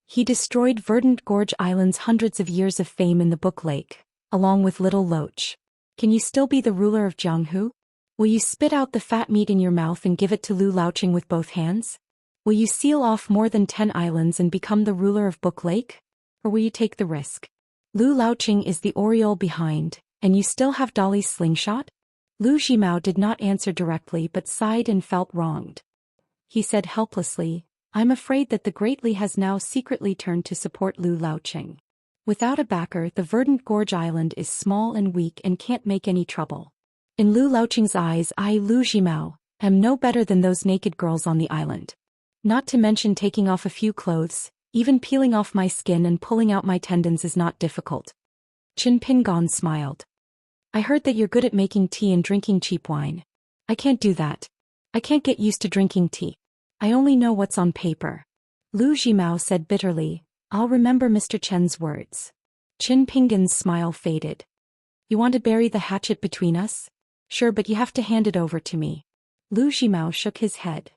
He destroyed Verdant Gorge Island's hundreds of years of fame in the Book Lake, along with Little Loach. Can you still be the ruler of Jianghu? Will you spit out the fat meat in your mouth and give it to Lu Laoqing with both hands? Will you seal off more than 10 islands and become the ruler of Book Lake? Or will you take the risk? Lu Laoqing is the Oriole behind, and you still have Dolly's slingshot? Lu Zhimao did not answer directly but sighed and felt wronged. He said helplessly, I'm afraid that the Great Li has now secretly turned to support Lu Laoqing. Without a backer, the Verdant Gorge Island is small and weak and can't make any trouble. In Lu Laoqing's eyes, I, Lu Zhimao, am no better than those naked girls on the island. Not to mention taking off a few clothes, Even peeling off my skin and pulling out my tendons is not difficult. Qin Pingon smiled. I heard that you're good at making tea and drinking cheap wine. I can't do that. I can't get used to drinking tea. I only know what's on paper. Lu Jimao said bitterly, I'll remember Mr. Chen's words. Qin Pingon's smile faded. You want to bury the hatchet between us? Sure, but you have to hand it over to me. Lu Jimao shook his head.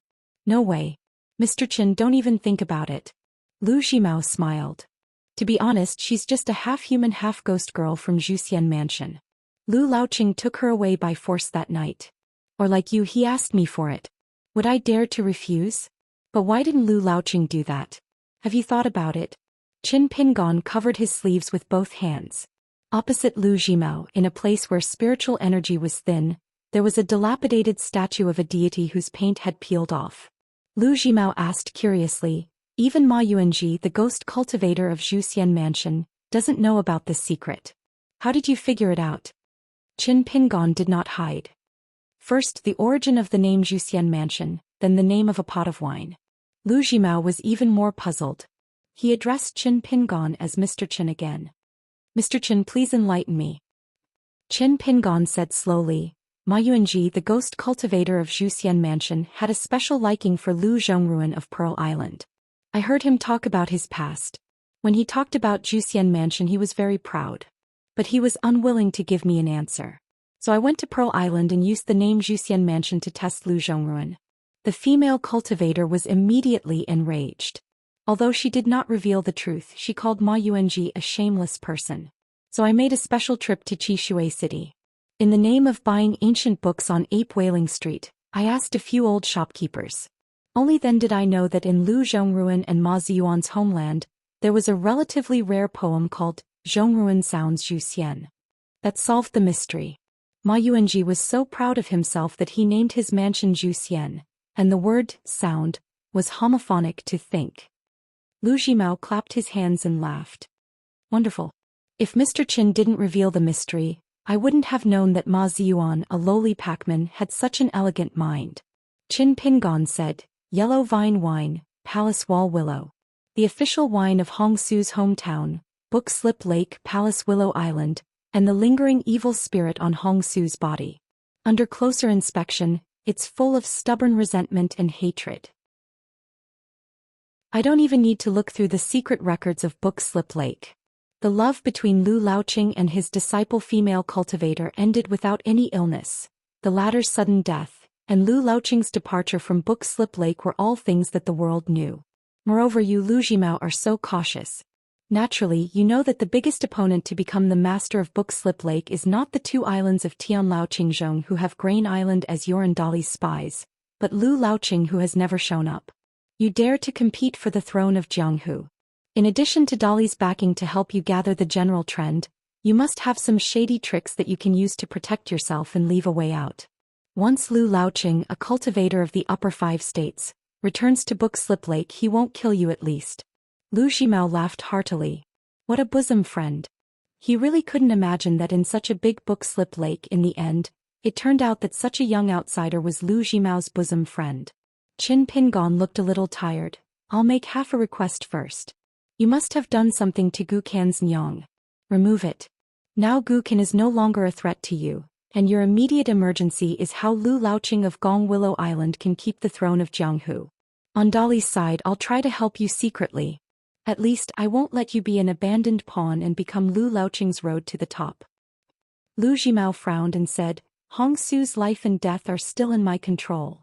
No way. Mr. Qin, don't even think about it. Lu Jimao smiled. To be honest, she's just a half-human half-ghost girl from Zhou Xian mansion. Lu Laoqing took her away by force that night. Or like you, he asked me for it. Would I dare to refuse? But why didn't Lu Laoqing do that? Have you thought about it? Qin Pingon covered his sleeves with both hands. Opposite Lu Jimao, in a place where spiritual energy was thin, there was a dilapidated statue of a deity whose paint had peeled off. Lu Jimao asked curiously, even Ma Yuanji, the ghost cultivator of Zhou Xian mansion, doesn't know about this secret. How did you figure it out? Qin Pingon did not hide. First, the origin of the name Zhou Xian mansion, then the name of a pot of wine. Lu Jimao was even more puzzled. He addressed Qin Pingon as Mr. Qin again. Mr. Qin, please enlighten me. Qin Pingon said slowly, Ma Yuanji, the ghost cultivator of Zhou Xian mansion, had a special liking for Lu Zhongruan of Pearl Island. I heard him talk about his past. When he talked about Zhou Xian mansion, he was very proud. But he was unwilling to give me an answer. So I went to Pearl Island and used the name Zhou Xian mansion to test Lu Zhongruan. The female cultivator was immediately enraged. Although she did not reveal the truth, she called Ma Yuanji a shameless person. So I made a special trip to Qishui City. In the name of buying ancient books on Ape Wailing Street, I asked a few old shopkeepers. Only then did I know that in Lu Zhongruan and Ma Ziyuan's homeland, there was a relatively rare poem called Zhongruan Sounds Zhou Xian. That solved the mystery. Ma Yuanji was so proud of himself that he named his mansion Zhou Xian, and the word sound was homophonic to think. Lu Jimao clapped his hands and laughed. Wonderful. If Mr. Qin didn't reveal the mystery, I wouldn't have known that Ma Ziyuan, a lowly packman, had such an elegant mind. Qin Pingon said, Yellow Vine Wine, Palace Wall Willow. The official wine of Hongsu's hometown, Book Slip Lake, Palace Willow Island, and the lingering evil spirit on Hongsu's body. Under closer inspection, it's full of stubborn resentment and hatred. I don't even need to look through the secret records of Book Slip Lake. The love between Lu Laoqing and his disciple female cultivator ended without any illness. The latter's sudden death, and Lu Laoqing's departure from Book Slip Lake were all things that the world knew. Moreover, you Lu Jimao are so cautious. Naturally, you know that the biggest opponent to become the master of Book Slip Lake is not the two islands of Tian Laoqingzhong who have Grain Island as your and Dali's spies, but Lu Laoqing who has never shown up. You dare to compete for the throne of Jianghu. In addition to Dali's backing to help you gather the general trend, you must have some shady tricks that you can use to protect yourself and leave a way out. Once Lu Laoqing, a cultivator of the upper 5 states, returns to Book Slip Lake, he won't kill you at least. Lu Jimao laughed heartily. What a bosom friend. He really couldn't imagine that in such a big Book Slip Lake in the end, it turned out that such a young outsider was Lu Jimao's bosom friend. Qin Pingon looked a little tired. I'll make half a request first. You must have done something to Gu Kan's Nyang. Remove it. Now Gu Kan is no longer a threat to you, and your immediate emergency is how Lu Laoqing of Gong Willow Island can keep the throne of Jianghu. On Dali's side, I'll try to help you secretly. At least, I won't let you be an abandoned pawn and become Lu Laoqing's road to the top. Lu Jimao frowned and said, Hongsu's life and death are still in my control.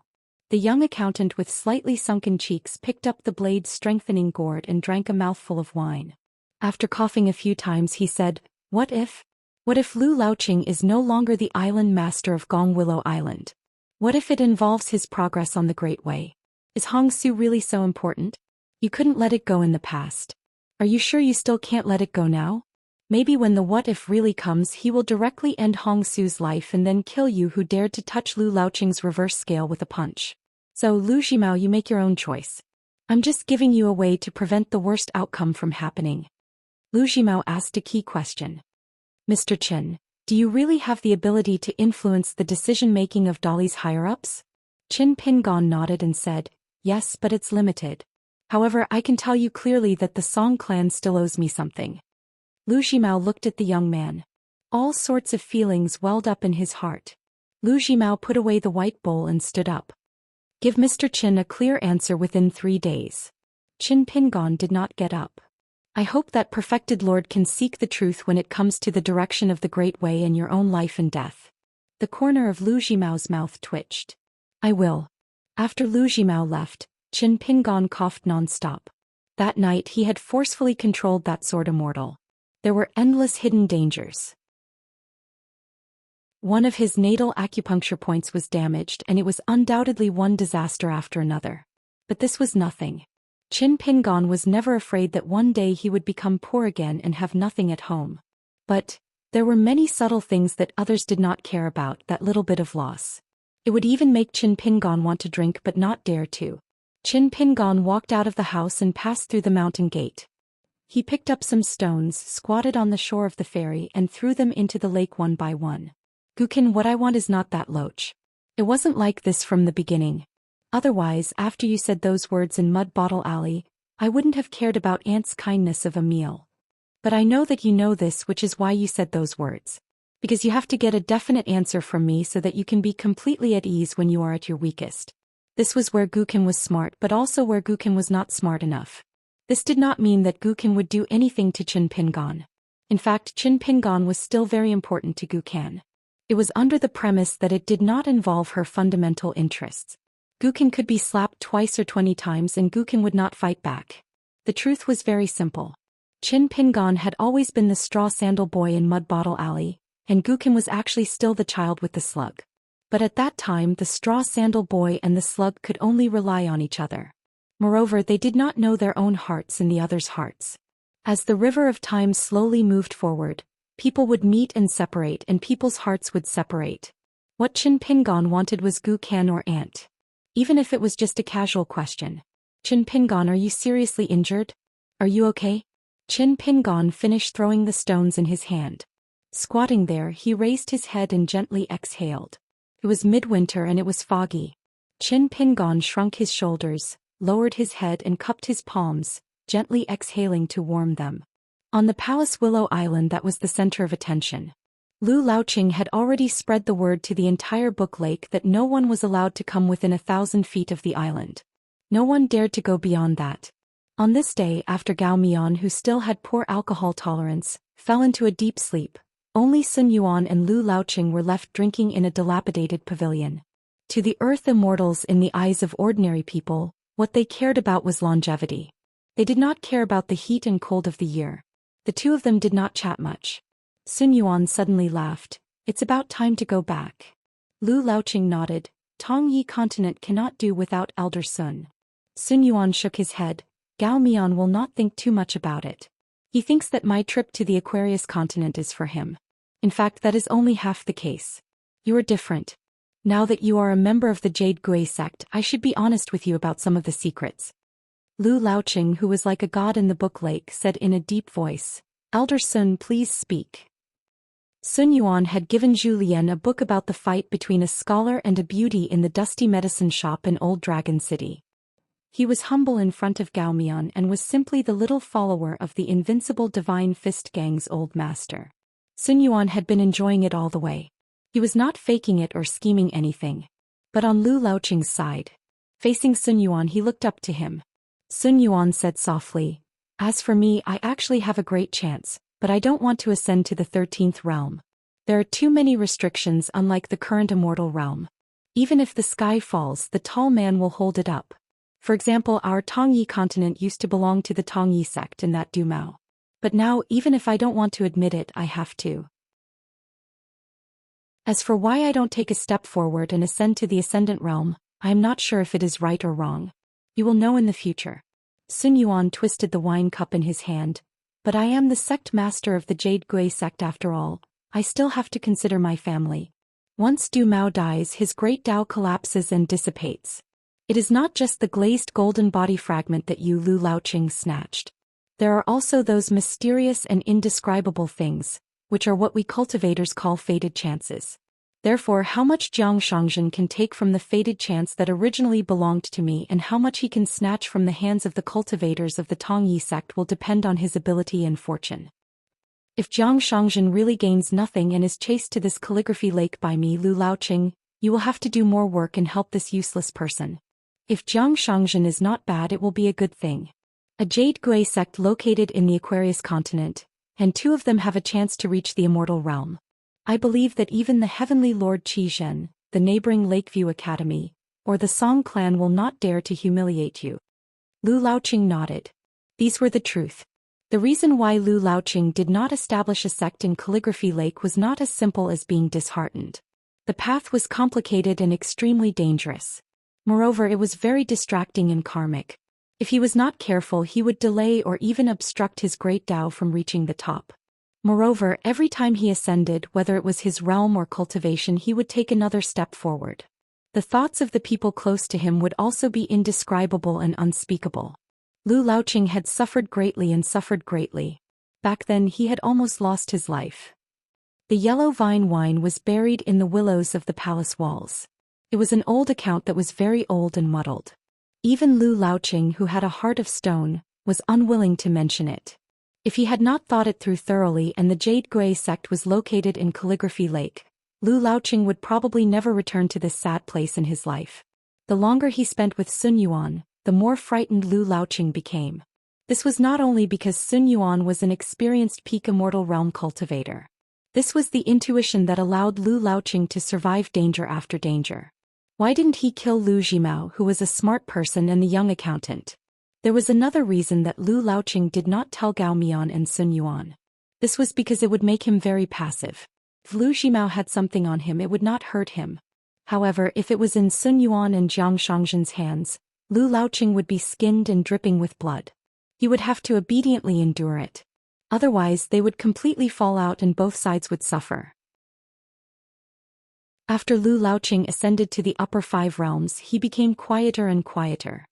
The young accountant with slightly sunken cheeks picked up the blade-strengthening gourd and drank a mouthful of wine. After coughing a few times he said, What if Lu Laoqing is no longer the island master of Gong Willow Island? What if it involves his progress on the Great Way? Is Hongsu really so important? You couldn't let it go in the past. Are you sure you still can't let it go now? Maybe when the what if really comes, he will directly end Hongsu's life and then kill you who dared to touch Lu Laoqing's reverse scale with a punch. So Lu Jimao, you make your own choice. I'm just giving you a way to prevent the worst outcome from happening. Lu Jimao asked a key question. Mr. Qin, do you really have the ability to influence the decision-making of Dali's higher-ups? Qin Pingon nodded and said, Yes, but it's limited. However, I can tell you clearly that the Song clan still owes me something. Lu Zhimao looked at the young man. All sorts of feelings welled up in his heart. Lu Zhimao put away the white bowl and stood up. Give Mr. Qin a clear answer within 3 days. Qin Pingon did not get up. I hope that perfected Lord can seek the truth when it comes to the direction of the Great Way and your own life and death. The corner of Lu Zhimao's mouth twitched. I will. After Lu Zhimao left, Qin Pingon coughed non-stop. That night he had forcefully controlled that sword immortal. There were endless hidden dangers. One of his natal acupuncture points was damaged and it was undoubtedly one disaster after another. But this was nothing. Qin Pingon was never afraid that one day he would become poor again and have nothing at home. But there were many subtle things that others did not care about, that little bit of loss. It would even make Qin Pingon want to drink but not dare to. Qin Pingon walked out of the house and passed through the mountain gate. He picked up some stones, squatted on the shore of the ferry and threw them into the lake one by one. Gukin, what I want is not that loach. It wasn't like this from the beginning. Otherwise, after you said those words in Mud Bottle Alley, I wouldn't have cared about Aunt's kindness of a meal. But I know that you know this, which is why you said those words. Because you have to get a definite answer from me so that you can be completely at ease when you are at your weakest. This was where Gukin was smart but also where Gukin was not smart enough. This did not mean that Gukin would do anything to Qin Pingon. In fact, Qin Pingon was still very important to Gukin. It was under the premise that it did not involve her fundamental interests. Gukin could be slapped twice or 20 times and Gukin would not fight back. The truth was very simple. Qin Pingon had always been the straw sandal boy in Mud Bottle Alley, and Gukin was actually still the child with the slug. But at that time the straw sandal boy and the slug could only rely on each other. Moreover, they did not know their own hearts and the other's hearts. As the river of time slowly moved forward, people would meet and separate and people's hearts would separate. What Qin Pingon wanted was Gukin or Aunt. Even if it was just a casual question. Qin Pingon, are you seriously injured? Are you okay? Qin Pingon finished throwing the stones in his hand. Squatting there, he raised his head and gently exhaled. It was midwinter and it was foggy. Qin Pingon shrunk his shoulders, lowered his head and cupped his palms, gently exhaling to warm them. On the Palace Willow Island that was the center of attention. Lu Laoqing had already spread the word to the entire Book Lake that no one was allowed to come within 1,000 feet of the island. No one dared to go beyond that. On this day, after Gao Mian, who still had poor alcohol tolerance, fell into a deep sleep, only Sun Yuan and Lu Laoqing were left drinking in a dilapidated pavilion. To the earth immortals, in the eyes of ordinary people, what they cared about was longevity. They did not care about the heat and cold of the year. The two of them did not chat much. Sun Yuan suddenly laughed. It's about time to go back. Lu Laoqing nodded. Tongyi continent cannot do without Elder Sun. Sun Yuan shook his head. Gao Mian will not think too much about it. He thinks that my trip to the Aquarius continent is for him. In fact, that is only half the case. You are different. Now that you are a member of the Jade Gui sect, I should be honest with you about some of the secrets. Lu Laoqing, who was like a god in the Book Lake, said in a deep voice. Elder Sun, please speak. Sun Yuan had given Zhu Lian a book about the fight between a scholar and a beauty in the dusty medicine shop in Old Dragon City. He was humble in front of Gao Mian and was simply the little follower of the invincible Divine Fist Gang's old master. Sun Yuan had been enjoying it all the way. He was not faking it or scheming anything. But on Lu Laoqing's side, facing Sun Yuan, he looked up to him. Sun Yuan said softly, as for me, I actually have a great chance, but I don't want to ascend to the 13th realm. There are too many restrictions, unlike the current immortal realm. Even if the sky falls, the tall man will hold it up. For example, our Tongyi continent used to belong to the Tongyi sect in that Dumao. But now, even if I don't want to admit it, I have to. As for why I don't take a step forward and ascend to the Ascendant Realm, I am not sure if it is right or wrong. You will know in the future. Sun Yuan twisted the wine cup in his hand. But I am the sect master of the Jade Gui sect after all. I still have to consider my family. Once Du Mao dies, his great Tao collapses and dissipates. It is not just the glazed golden body fragment that you Lu Laoqing snatched. There are also those mysterious and indescribable things, which are what we cultivators call fated chances. Therefore, how much Xianxia can take from the fated chance that originally belonged to me and how much he can snatch from the hands of the cultivators of the Tongyi sect will depend on his ability and fortune. If Xianxia really gains nothing and is chased to this calligraphy lake by me, Lu Laoqing, you will have to do more work and help this useless person. If Xianxia is not bad, it will be a good thing. A Jade Gui sect located in the Aquarius continent, and 2 of them have a chance to reach the immortal realm. I believe that even the heavenly Lord Zhen, the neighboring Lakeview Academy, or the Song clan will not dare to humiliate you. Lu Laoqing nodded. These were the truth. The reason why Lu Laoqing did not establish a sect in Calligraphy Lake was not as simple as being disheartened. The path was complicated and extremely dangerous. Moreover, it was very distracting and karmic. If he was not careful, he would delay or even obstruct his great Tao from reaching the top. Moreover, every time he ascended, whether it was his realm or cultivation, he would take another step forward. The thoughts of the people close to him would also be indescribable and unspeakable. Lu Laoqing had suffered greatly. Back then he had almost lost his life. The yellow vine wine was buried in the willows of the palace walls. It was an old account that was very old and muddled. Even Lu Laoqing, who had a heart of stone, was unwilling to mention it. If he had not thought it through thoroughly and the Jade Gui sect was located in Calligraphy Lake, Lu Laoqing would probably never return to this sad place in his life. The longer he spent with Sun Yuan, the more frightened Lu Laoqing became. This was not only because Sun Yuan was an experienced peak immortal realm cultivator. This was the intuition that allowed Lu Laoqing to survive danger after danger. Why didn't he kill Lu Zhimao, who was a smart person and the young accountant? There was another reason that Lu Laoqing did not tell Gao Mian and Sun Yuan. This was because it would make him very passive. If Lu Zhimao had something on him, it would not hurt him. However, if it was in Sun Yuan and Jiang Shangzhen's hands, Lu Laoqing would be skinned and dripping with blood. He would have to obediently endure it. Otherwise, they would completely fall out and both sides would suffer. After Lu Laoqing ascended to the upper 5 realms, he became quieter and quieter.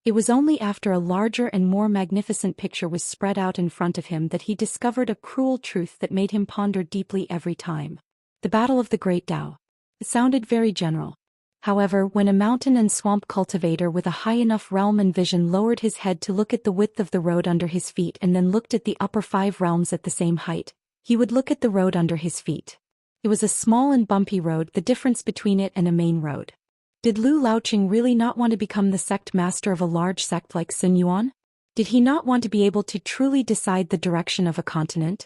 It was only after a larger and more magnificent picture was spread out in front of him that he discovered a cruel truth that made him ponder deeply every time. The Battle of the Great Tao. It sounded very general. However, when a mountain and swamp cultivator with a high enough realm and vision lowered his head to look at the width of the road under his feet and then looked at the upper 5 realms at the same height, he would look at the road under his feet. It was a small and bumpy road, the difference between it and a main road. Did Lu Laoqing really not want to become the sect master of a large sect like Sun Yuan? Did he not want to be able to truly decide the direction of a continent?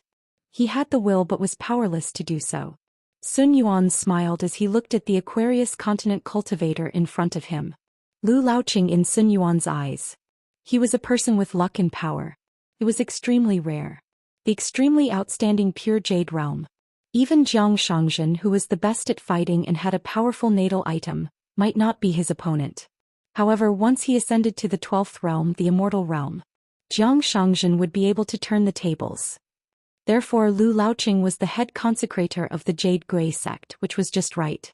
He had the will but was powerless to do so. Sun Yuan smiled as he looked at the Aquarius continent cultivator in front of him. Lu Laoqing in Sun Yuan's eyes. He was a person with luck and power. It was extremely rare. The extremely outstanding pure jade realm. Even Jiang Shangzhen, who was the best at fighting and had a powerful natal item, might not be his opponent. However, once he ascended to the 12th realm, the immortal realm, Jiang Shangzhen would be able to turn the tables. Therefore, Lu Laoqing was the head consecrator of the Jade Gui sect, which was just right.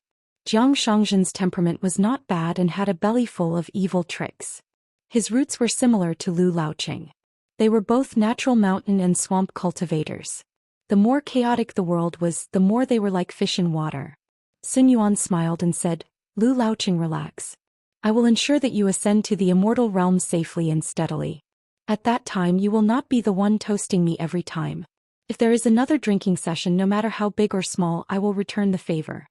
Jiang Shangzhen's temperament was not bad and had a belly full of evil tricks. His roots were similar to Lu Laoqing. They were both natural mountain and swamp cultivators. The more chaotic the world was, the more they were like fish in water. Sun Yuan smiled and said, Lu Laoqing, relax. I will ensure that you ascend to the immortal realm safely and steadily. At that time you will not be the one toasting me every time. If there is another drinking session, no matter how big or small, I will return the favor.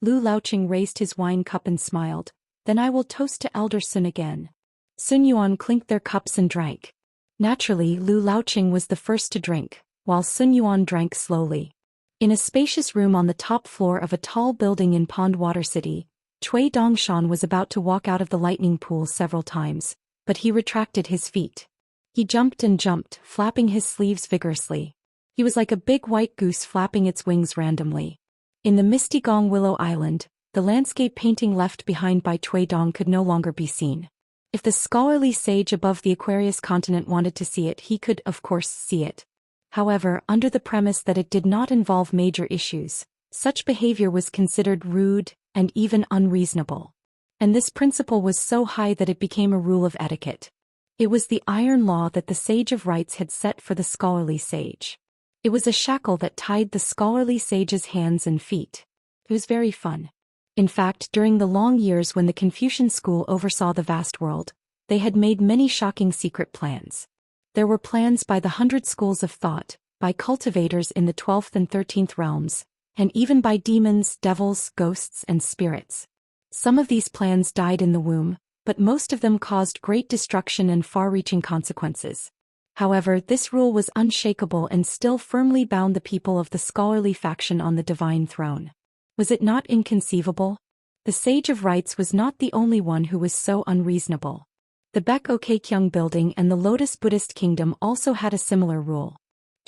Lu Laoqing raised his wine cup and smiled. Then I will toast to Elder Sun again. Sun Yuan clinked their cups and drank. Naturally, Lu Laoqing was the first to drink, while Sun Yuan drank slowly. In a spacious room on the top floor of a tall building in Pondwater City, Cui Dongshan was about to walk out of the lightning pool several times, but he retracted his feet. He jumped and jumped, flapping his sleeves vigorously. He was like a big white goose flapping its wings randomly. In the misty Gong Willow Island, the landscape painting left behind by Cui Dong could no longer be seen. If the scholarly sage above the Aquarius continent wanted to see it, he could, of course, see it. However, under the premise that it did not involve major issues, such behavior was considered rude and even unreasonable. And this principle was so high that it became a rule of etiquette. It was the iron law that the Sage of Rites had set for the scholarly sage. It was a shackle that tied the scholarly sage's hands and feet. It was very fun. In fact, during the long years when the Confucian school oversaw the vast world, they had made many shocking secret plans. There were plans by the 100 schools of thought, by cultivators in the 12th and 13th realms, and even by demons, devils, ghosts, and spirits. Some of these plans died in the womb, but most of them caused great destruction and far-reaching consequences. However, this rule was unshakable and still firmly bound the people of the scholarly faction on the divine throne. Was it not inconceivable? The Sage of Rites was not the only one who was so unreasonable. The Baek-ok-kyung building and the Lotus Buddhist kingdom also had a similar rule.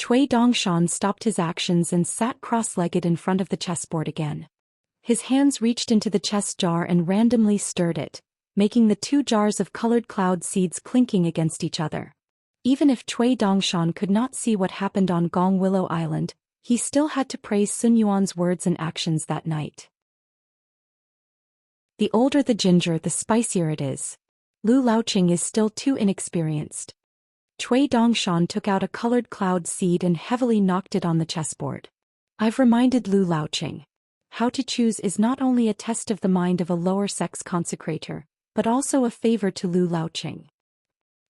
Cui Dongshan stopped his actions and sat cross-legged in front of the chessboard again. His hands reached into the chess jar and randomly stirred it, making the two jars of colored cloud seeds clinking against each other. Even if Cui Dongshan could not see what happened on Gong Willow Island, he still had to praise Sun Yuan's words and actions that night. The older the ginger, the spicier it is. Lu Laoqing is still too inexperienced. Cui Dongshan took out a colored cloud seed and heavily knocked it on the chessboard. I've reminded Lu Laoqing. How to choose is not only a test of the mind of a lower sex consecrator, but also a favor to Lu Laoqing.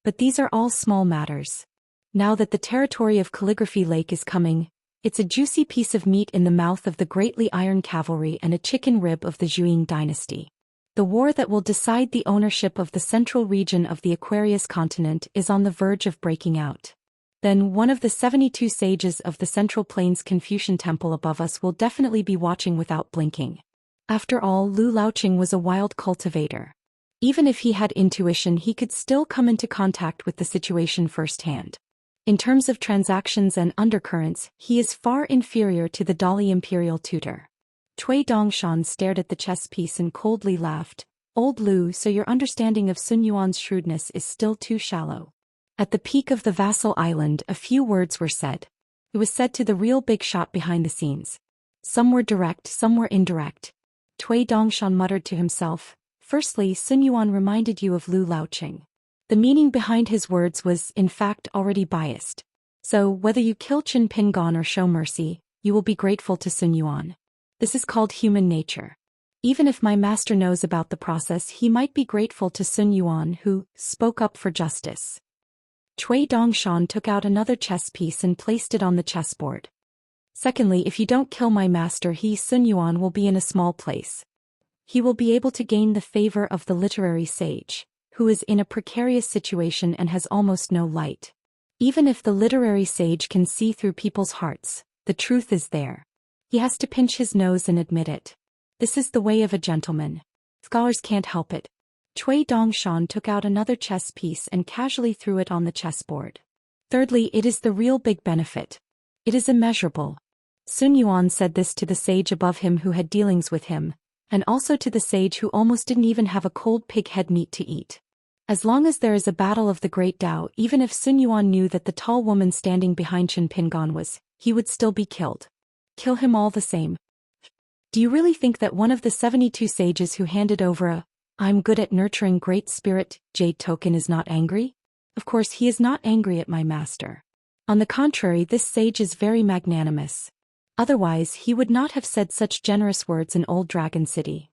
But these are all small matters. Now that the territory of Calligraphy Lake is coming, it's a juicy piece of meat in the mouth of the greatly iron cavalry and a chicken rib of the Zhuang dynasty. The war that will decide the ownership of the central region of the Aquarius continent is on the verge of breaking out. Then one of the 72 sages of the Central Plains Confucian Temple above us will definitely be watching without blinking. After all, Lu Laoqing was a wild cultivator. Even if he had intuition, he could still come into contact with the situation firsthand. In terms of transactions and undercurrents, he is far inferior to the Dali imperial tutor. Cui Dongshan stared at the chess piece and coldly laughed. Old Lu, so your understanding of Sun Yuan's shrewdness is still too shallow. At the peak of the vassal island, a few words were said. It was said to the real big shot behind the scenes. Some were direct, some were indirect. Cui Dongshan muttered to himself, firstly, Sun Yuan reminded you of Lu Laoqing. The meaning behind his words was, in fact, already biased. So, whether you kill Qin Pingon or show mercy, you will be grateful to Sun Yuan. This is called human nature. Even if my master knows about the process, he might be grateful to Sun Yuan who spoke up for justice. Cui Dongshan took out another chess piece and placed it on the chessboard. Secondly, if you don't kill my master, Sun Yuan will be in a small place. He will be able to gain the favor of the literary sage, who is in a precarious situation and has almost no light. Even if the literary sage can see through people's hearts, the truth is there. He has to pinch his nose and admit it. This is the way of a gentleman. Scholars can't help it. Cui Dongshan took out another chess piece and casually threw it on the chessboard. Thirdly, it is the real big benefit. It is immeasurable. Sun Yuan said this to the sage above him who had dealings with him, and also to the sage who almost didn't even have a cold pig head meat to eat. As long as there is a battle of the great Tao, even if Sun Yuan knew that the tall woman standing behind Qin Pingon was, he would still be killed. Kill him all the same. Do you really think that one of the 72 sages who handed over a "I'm good at nurturing great spirit" jade token is not angry? Of course he is not angry at my master. On the contrary, this sage is very magnanimous. Otherwise he would not have said such generous words in Old Dragon City.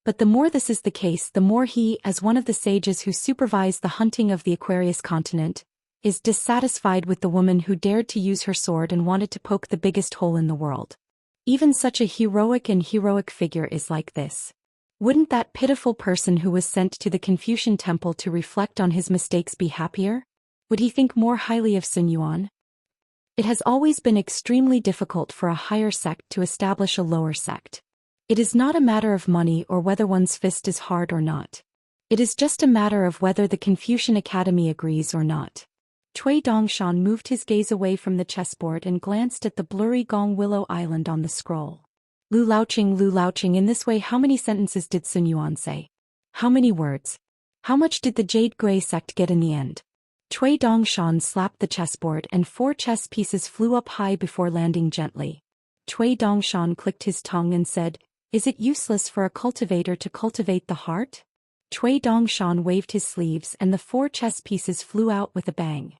But the more this is the case, the more he, as one of the sages who supervise the hunting of the Aquarius continent, is dissatisfied with the woman who dared to use her sword and wanted to poke the biggest hole in the world. Even such a heroic figure is like this. Wouldn't that pitiful person who was sent to the Confucian temple to reflect on his mistakes be happier? Would he think more highly of Sun Yuan? It has always been extremely difficult for a higher sect to establish a lower sect. It is not a matter of money or whether one's fist is hard or not. It is just a matter of whether the Confucian Academy agrees or not. Cui Dongshan moved his gaze away from the chessboard and glanced at the blurry Gong Willow Island on the scroll. Lu Laoqing, in this way how many sentences did Sun Yuan say? How many words? How much did the Jade Gui sect get in the end? Cui Dongshan slapped the chessboard and 4 chess pieces flew up high before landing gently. Cui Dongshan clicked his tongue and said, "Is it useless for a cultivator to cultivate the heart?" Cui Dongshan waved his sleeves and the 4 chess pieces flew out with a bang.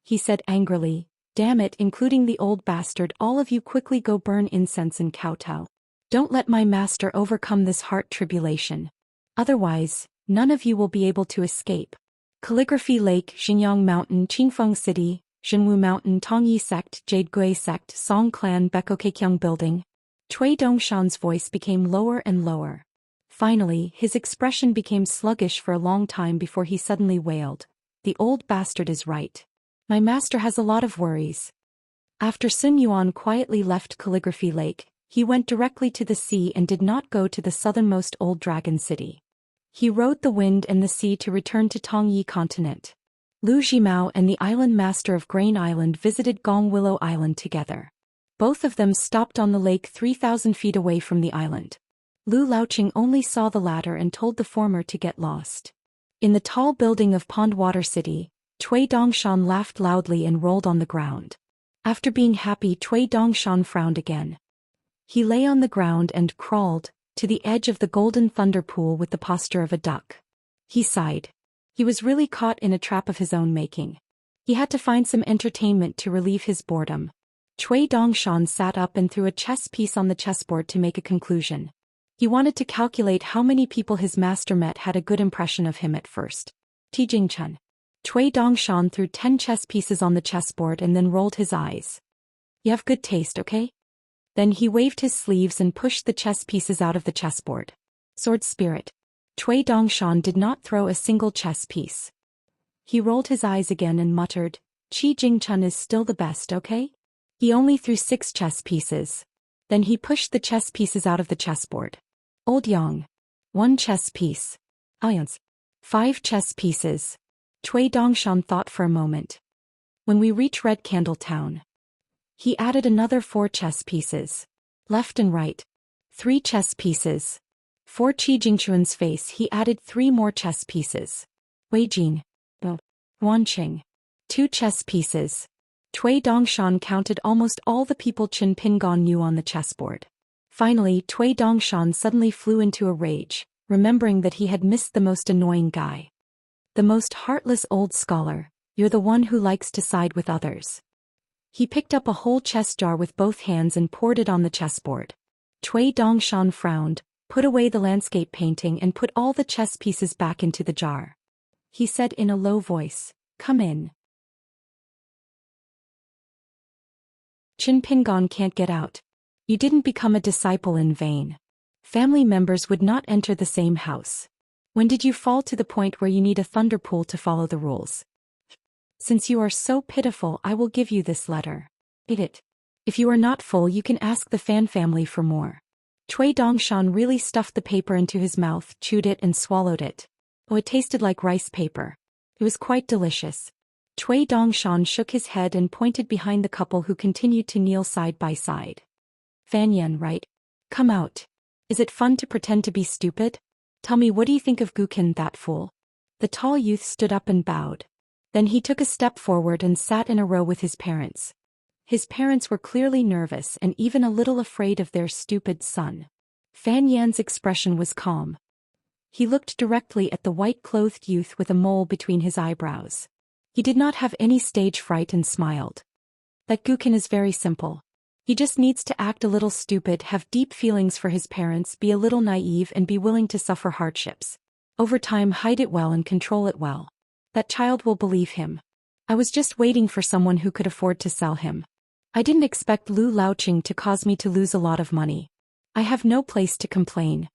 He said angrily, Damn it, including the old bastard, all of you quickly go burn incense and kowtow. Don't let my master overcome this heart tribulation. Otherwise, none of you will be able to escape. Calligraphy Lake, Xinjiang Mountain, Qingfeng City, Zhenwu Mountain, Tongyi Sect, Jade Gui Sect, Song Clan, Bekokekyung Building. Cui Dongshan's voice became lower and lower. Finally, his expression became sluggish for a long time before he suddenly wailed. The old bastard is right. My master has a lot of worries. After Sun Yuan quietly left Calligraphy Lake, he went directly to the sea and did not go to the southernmost old dragon city. He rode the wind and the sea to return to Tongyi continent. Lu Jimao and the island master of Grain Island visited Gong Willow Island together. Both of them stopped on the lake 3,000 feet away from the island. Lu Laoqing only saw the latter and told the former to get lost. In the tall building of Pondwater City, Cui Dongshan laughed loudly and rolled on the ground. After being happy, Cui Dongshan frowned again. He lay on the ground and crawled to the edge of the golden thunder pool with the posture of a duck. He sighed. He was really caught in a trap of his own making. He had to find some entertainment to relieve his boredom. Cui Dongshan sat up and threw a chess piece on the chessboard to make a conclusion. He wanted to calculate how many people his master met had a good impression of him at first. Tijingchun. Cui Dongshan threw 10 chess pieces on the chessboard and then rolled his eyes. You have good taste, okay? Then he waved his sleeves and pushed the chess pieces out of the chessboard. Sword spirit. Cui Dongshan did not throw a single chess piece. He rolled his eyes again and muttered, Qi Jingchun is still the best, okay? He only threw 6 chess pieces. Then he pushed the chess pieces out of the chessboard. Old Yang. 1 chess piece. Alliance. 5 chess pieces. Cui Dongshan thought for a moment. When we reach Red Candle Town. He added another 4 chess pieces. Left and right. 3 chess pieces. For Qi Jingchun's face he added 3 more chess pieces. Wei Jing. Wanqing. 2 chess pieces. Cui Dongshan counted almost all the people Qin Pingon knew on the chessboard. Finally, Cui Dongshan suddenly flew into a rage, remembering that he had missed the most annoying guy. The most heartless old scholar, you're the one who likes to side with others. He picked up a whole chess jar with both hands and poured it on the chessboard. Cui Dongshan frowned, put away the landscape painting and put all the chess pieces back into the jar. He said in a low voice, Come in. Qin Pingon can't get out. You didn't become a disciple in vain. Family members would not enter the same house. When did you fall to the point where you need a thunder pool to follow the rules? Since you are so pitiful, I will give you this letter. Eat it. If you are not full, you can ask the Fan family for more. Cui Dongshan really stuffed the paper into his mouth, chewed it and swallowed it. Oh, it tasted like rice paper. It was quite delicious. Cui Dongshan shook his head and pointed behind the couple who continued to kneel side by side. Fan Yan, right? Come out. Is it fun to pretend to be stupid? Tell me, what do you think of Gukin, that fool? The tall youth stood up and bowed. Then he took a step forward and sat in a row with his parents. His parents were clearly nervous and even a little afraid of their stupid son. Fan Yan's expression was calm. He looked directly at the white-clothed youth with a mole between his eyebrows. He did not have any stage fright and smiled. That Gukin is very simple. He just needs to act a little stupid, have deep feelings for his parents, be a little naive and be willing to suffer hardships. Over time, hide it well and control it well. That child will believe him. I was just waiting for someone who could afford to sell him. I didn't expect Lu Laoqing to cause me to lose a lot of money. I have no place to complain.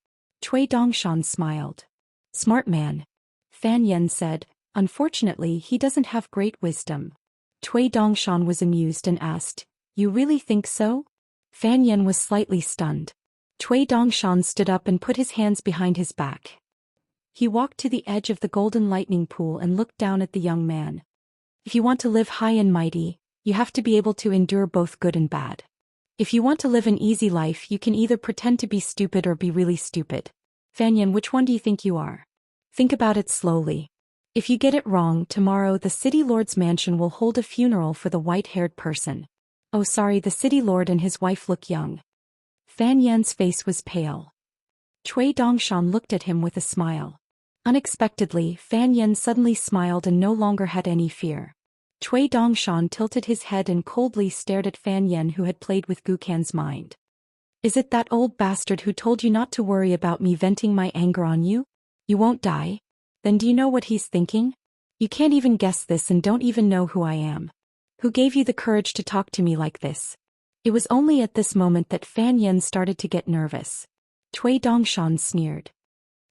Cui Dongshan smiled. Smart man. Fan Yan said, unfortunately he doesn't have great wisdom. Cui Dongshan was amused and asked, You really think so? Fan Yan was slightly stunned. Cui Dongshan stood up and put his hands behind his back. He walked to the edge of the golden lightning pool and looked down at the young man. If you want to live high and mighty, you have to be able to endure both good and bad. If you want to live an easy life, you can either pretend to be stupid or be really stupid. Fan Yan, which one do you think you are? Think about it slowly. If you get it wrong, tomorrow the city lord's mansion will hold a funeral for the white-haired person. Oh, sorry, the city lord and his wife look young. Fan Yan's face was pale. Cui Dongshan looked at him with a smile. Unexpectedly, Fan Yan suddenly smiled and no longer had any fear. Cui Dongshan tilted his head and coldly stared at Fan Yen, who had played with Gukan's mind. Is it that old bastard who told you not to worry about me venting my anger on you? You won't die? Then do you know what he's thinking? You can't even guess this and don't even know who I am. Who gave you the courage to talk to me like this? It was only at this moment that Fan Yen started to get nervous. Cui Dongshan sneered.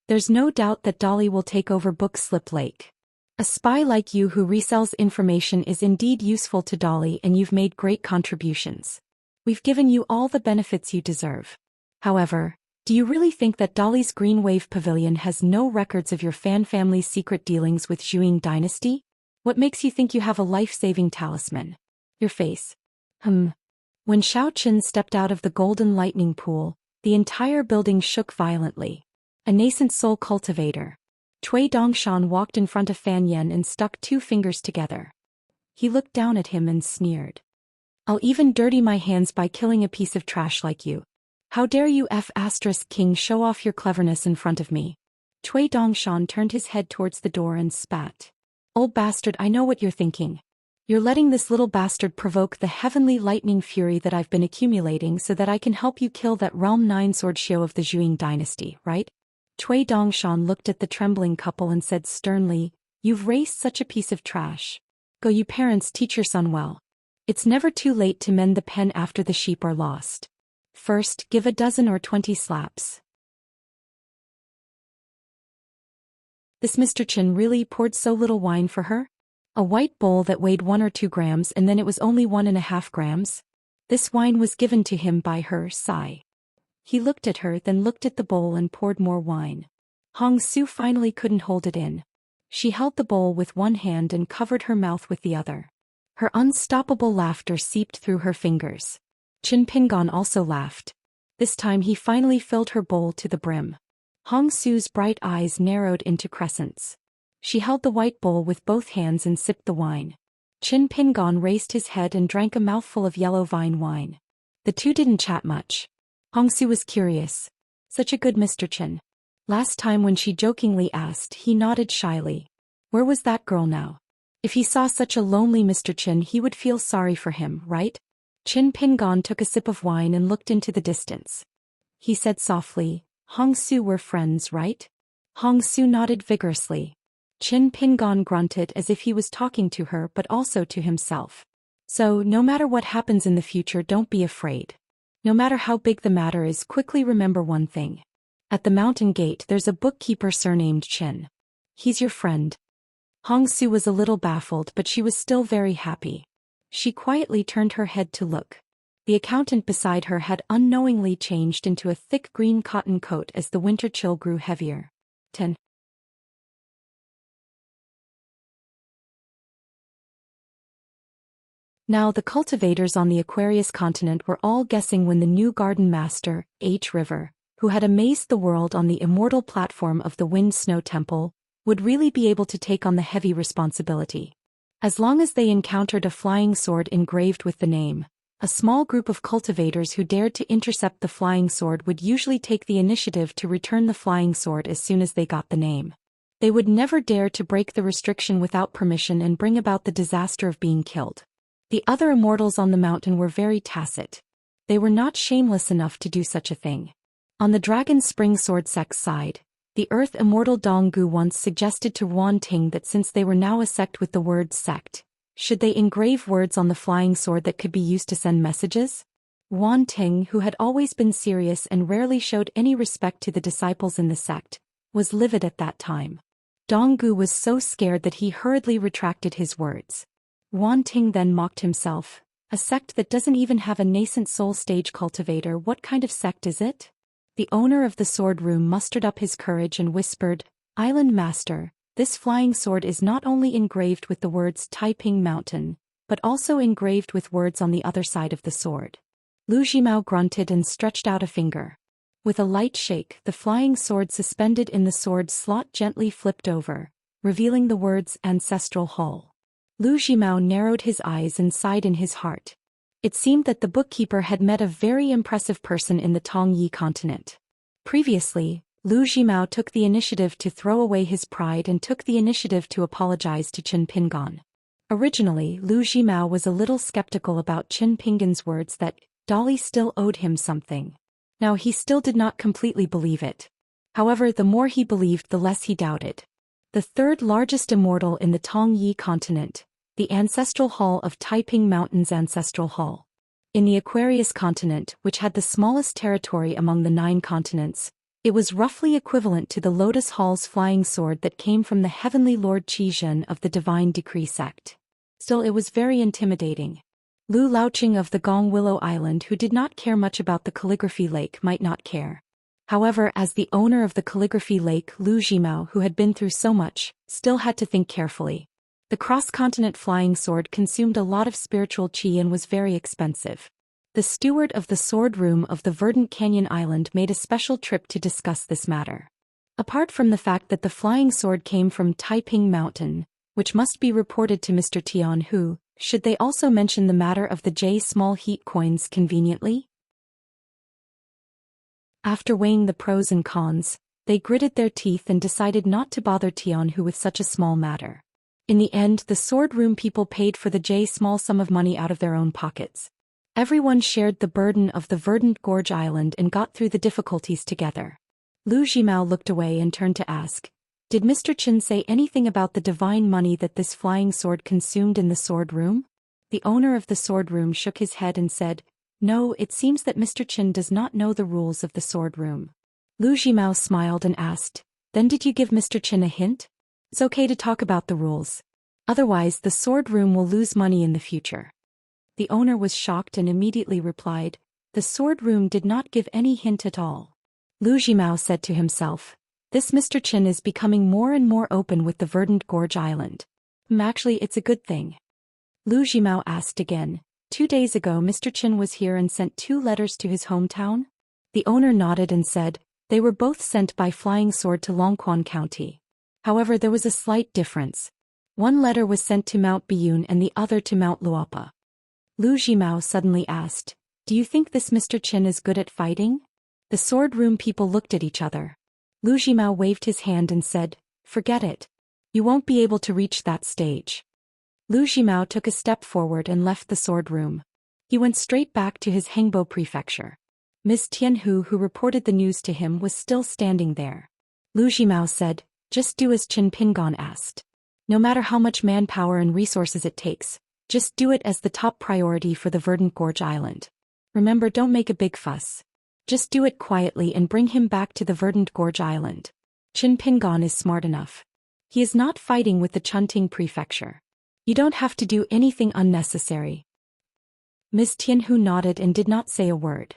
There's no doubt that Dolly will take over Book Slip Lake. A spy like you who resells information is indeed useful to Dolly, and you've made great contributions. We've given you all the benefits you deserve. However, do you really think that Dolly's Green Wave Pavilion has no records of your Fan family's secret dealings with Zhou Dynasty? What makes you think you have a life-saving talisman? Your face. When Xiao Qin stepped out of the golden lightning pool, the entire building shook violently. A nascent soul cultivator. Cui Dongshan walked in front of Fan Yen and stuck two fingers together. He looked down at him and sneered. I'll even dirty my hands by killing a piece of trash like you. How dare you King show off your cleverness in front of me? Cui Dongshan turned his head towards the door and spat. Old bastard, I know what you're thinking. You're letting this little bastard provoke the heavenly lightning fury that I've been accumulating so that I can help you kill that Realm 9 sword Xiao of the Zhou Dynasty, right? Cui Dongshan looked at the trembling couple and said sternly, You've raised such a piece of trash. Go, you parents, teach your son well. It's never too late to mend the pen after the sheep are lost. First, give a dozen or 20 slaps. This Mr. Chen really poured so little wine for her? A white bowl that weighed 1 or 2 grams, and then it was only 1.5 grams? This wine was given to him by her, sigh. He looked at her, then looked at the bowl and poured more wine. Hong Su finally couldn't hold it in. She held the bowl with one hand and covered her mouth with the other. Her unstoppable laughter seeped through her fingers. Qin Pingon also laughed. This time he finally filled her bowl to the brim. Hong Su's bright eyes narrowed into crescents. She held the white bowl with both hands and sipped the wine. Qin Pingon raised his head and drank a mouthful of yellow vine wine. The two didn't chat much. Hong Su was curious. Such a good Mr. Chen. Last time when she jokingly asked, he nodded shyly. Where was that girl now? If he saw such a lonely Mr. Chen, he would feel sorry for him, right? Qin Pingon took a sip of wine and looked into the distance. He said softly, Hong Su, we're friends, right? Hong Su nodded vigorously. Qin Pingon grunted as if he was talking to her but also to himself. So, no matter what happens in the future, don't be afraid. No matter how big the matter is, quickly remember one thing. At the mountain gate there's a bookkeeper surnamed Chen. He's your friend. Hong Su was a little baffled, but she was still very happy. She quietly turned her head to look. The accountant beside her had unknowingly changed into a thick green cotton coat as the winter chill grew heavier. 10. Now the cultivators on the Aquarius continent were all guessing when the new garden master, H. River, who had amazed the world on the immortal platform of the Wind Snow Temple, would really be able to take on the heavy responsibility. As long as they encountered a flying sword engraved with the name, a small group of cultivators who dared to intercept the flying sword would usually take the initiative to return the flying sword as soon as they got the name. They would never dare to break the restriction without permission and bring about the disaster of being killed. The other immortals on the mountain were very tacit. They were not shameless enough to do such a thing. On the Dragon Spring Sword sect's side, the Earth Immortal Dong Gu once suggested to Wan Ting that since they were now a sect with the word sect, should they engrave words on the flying sword that could be used to send messages? Wan Ting, who had always been serious and rarely showed any respect to the disciples in the sect, was livid at that time. Dong Gu was so scared that he hurriedly retracted his words. Wan Ting then mocked himself. A sect that doesn't even have a nascent soul stage cultivator, what kind of sect is it? The owner of the sword room mustered up his courage and whispered, Island Master, this flying sword is not only engraved with the words Taiping Mountain, but also engraved with words on the other side of the sword. Lu Jimao grunted and stretched out a finger. With a light shake, the flying sword suspended in the sword slot gently flipped over, revealing the words Ancestral Hall. Lu Jimao narrowed his eyes and sighed in his heart. It seemed that the bookkeeper had met a very impressive person in the Tongyi continent. Previously, Lu Jimao took the initiative to throw away his pride and took the initiative to apologize to Qin Pingon. Originally, Lu Zhimao was a little skeptical about Qin Pingan's words that Dolly still owed him something. Now he still did not completely believe it. However, the more he believed, the less he doubted. The third largest immortal in the Tongyi continent, the ancestral hall of Taiping Mountain's ancestral hall. In the Aquarius continent, which had the smallest territory among the 9 continents, it was roughly equivalent to the Lotus Hall's flying sword that came from the heavenly Lord Qizhen of the Divine Decree sect. Still, it was very intimidating. Lu Laoqing of the Gong Willow Island, who did not care much about the calligraphy lake, might not care. However, as the owner of the calligraphy lake, Lu Zhimao, who had been through so much, still had to think carefully. The cross-continent flying sword consumed a lot of spiritual qi and was very expensive. The steward of the sword room of the Verdant Canyon Island made a special trip to discuss this matter. Apart from the fact that the flying sword came from Taiping Mountain, which must be reported to Mr. Tian Hu, should they also mention the matter of the J small heat coins conveniently? After weighing the pros and cons, they gritted their teeth and decided not to bother Tian Hu with such a small matter. In the end, the sword room people paid for the J small sum of money out of their own pockets. Everyone shared the burden of the Verdant Gorge Island and got through the difficulties together. Lu Zhimao looked away and turned to ask, "Did Mr. Qin say anything about the divine money that this flying sword consumed in the sword room?" The owner of the sword room shook his head and said, "No, it seems that Mr. Qin does not know the rules of the sword room." Lu Zhimao smiled and asked, "Then did you give Mr. Qin a hint? It's okay to talk about the rules. Otherwise, the sword room will lose money in the future." The owner was shocked and immediately replied, "The sword room did not give any hint at all." Lu Zhimao said to himself, "This Mr. Qin is becoming more and more open with the Verdant Gorge Island. Actually, it's a good thing." Lu Zhimao asked again, "2 days ago Mr. Qin was here and sent 2 letters to his hometown?" The owner nodded and said, "They were both sent by flying sword to Longquan County. However, there was a slight difference. One letter was sent to Mount Biyun and the other to Mount Luopa." Lu Zhimao suddenly asked, "Do you think this Mr. Qin is good at fighting?" The sword room people looked at each other. Lu Zhimao waved his hand and said, "Forget it. You won't be able to reach that stage." Lu Zhimao took a step forward and left the sword room. He went straight back to his Hengbo prefecture. Ms. Tianhu, who reported the news to him, was still standing there. Lu Zhimao said, "Just do as Qin Pingan asked. No matter how much manpower and resources it takes, just do it as the top priority for the Verdant Gorge Island. Remember, don't make a big fuss. Just do it quietly and bring him back to the Verdant Gorge Island. Qin Pingan is smart enough. He is not fighting with the Chunting prefecture. You don't have to do anything unnecessary." Ms. Tianhu nodded and did not say a word.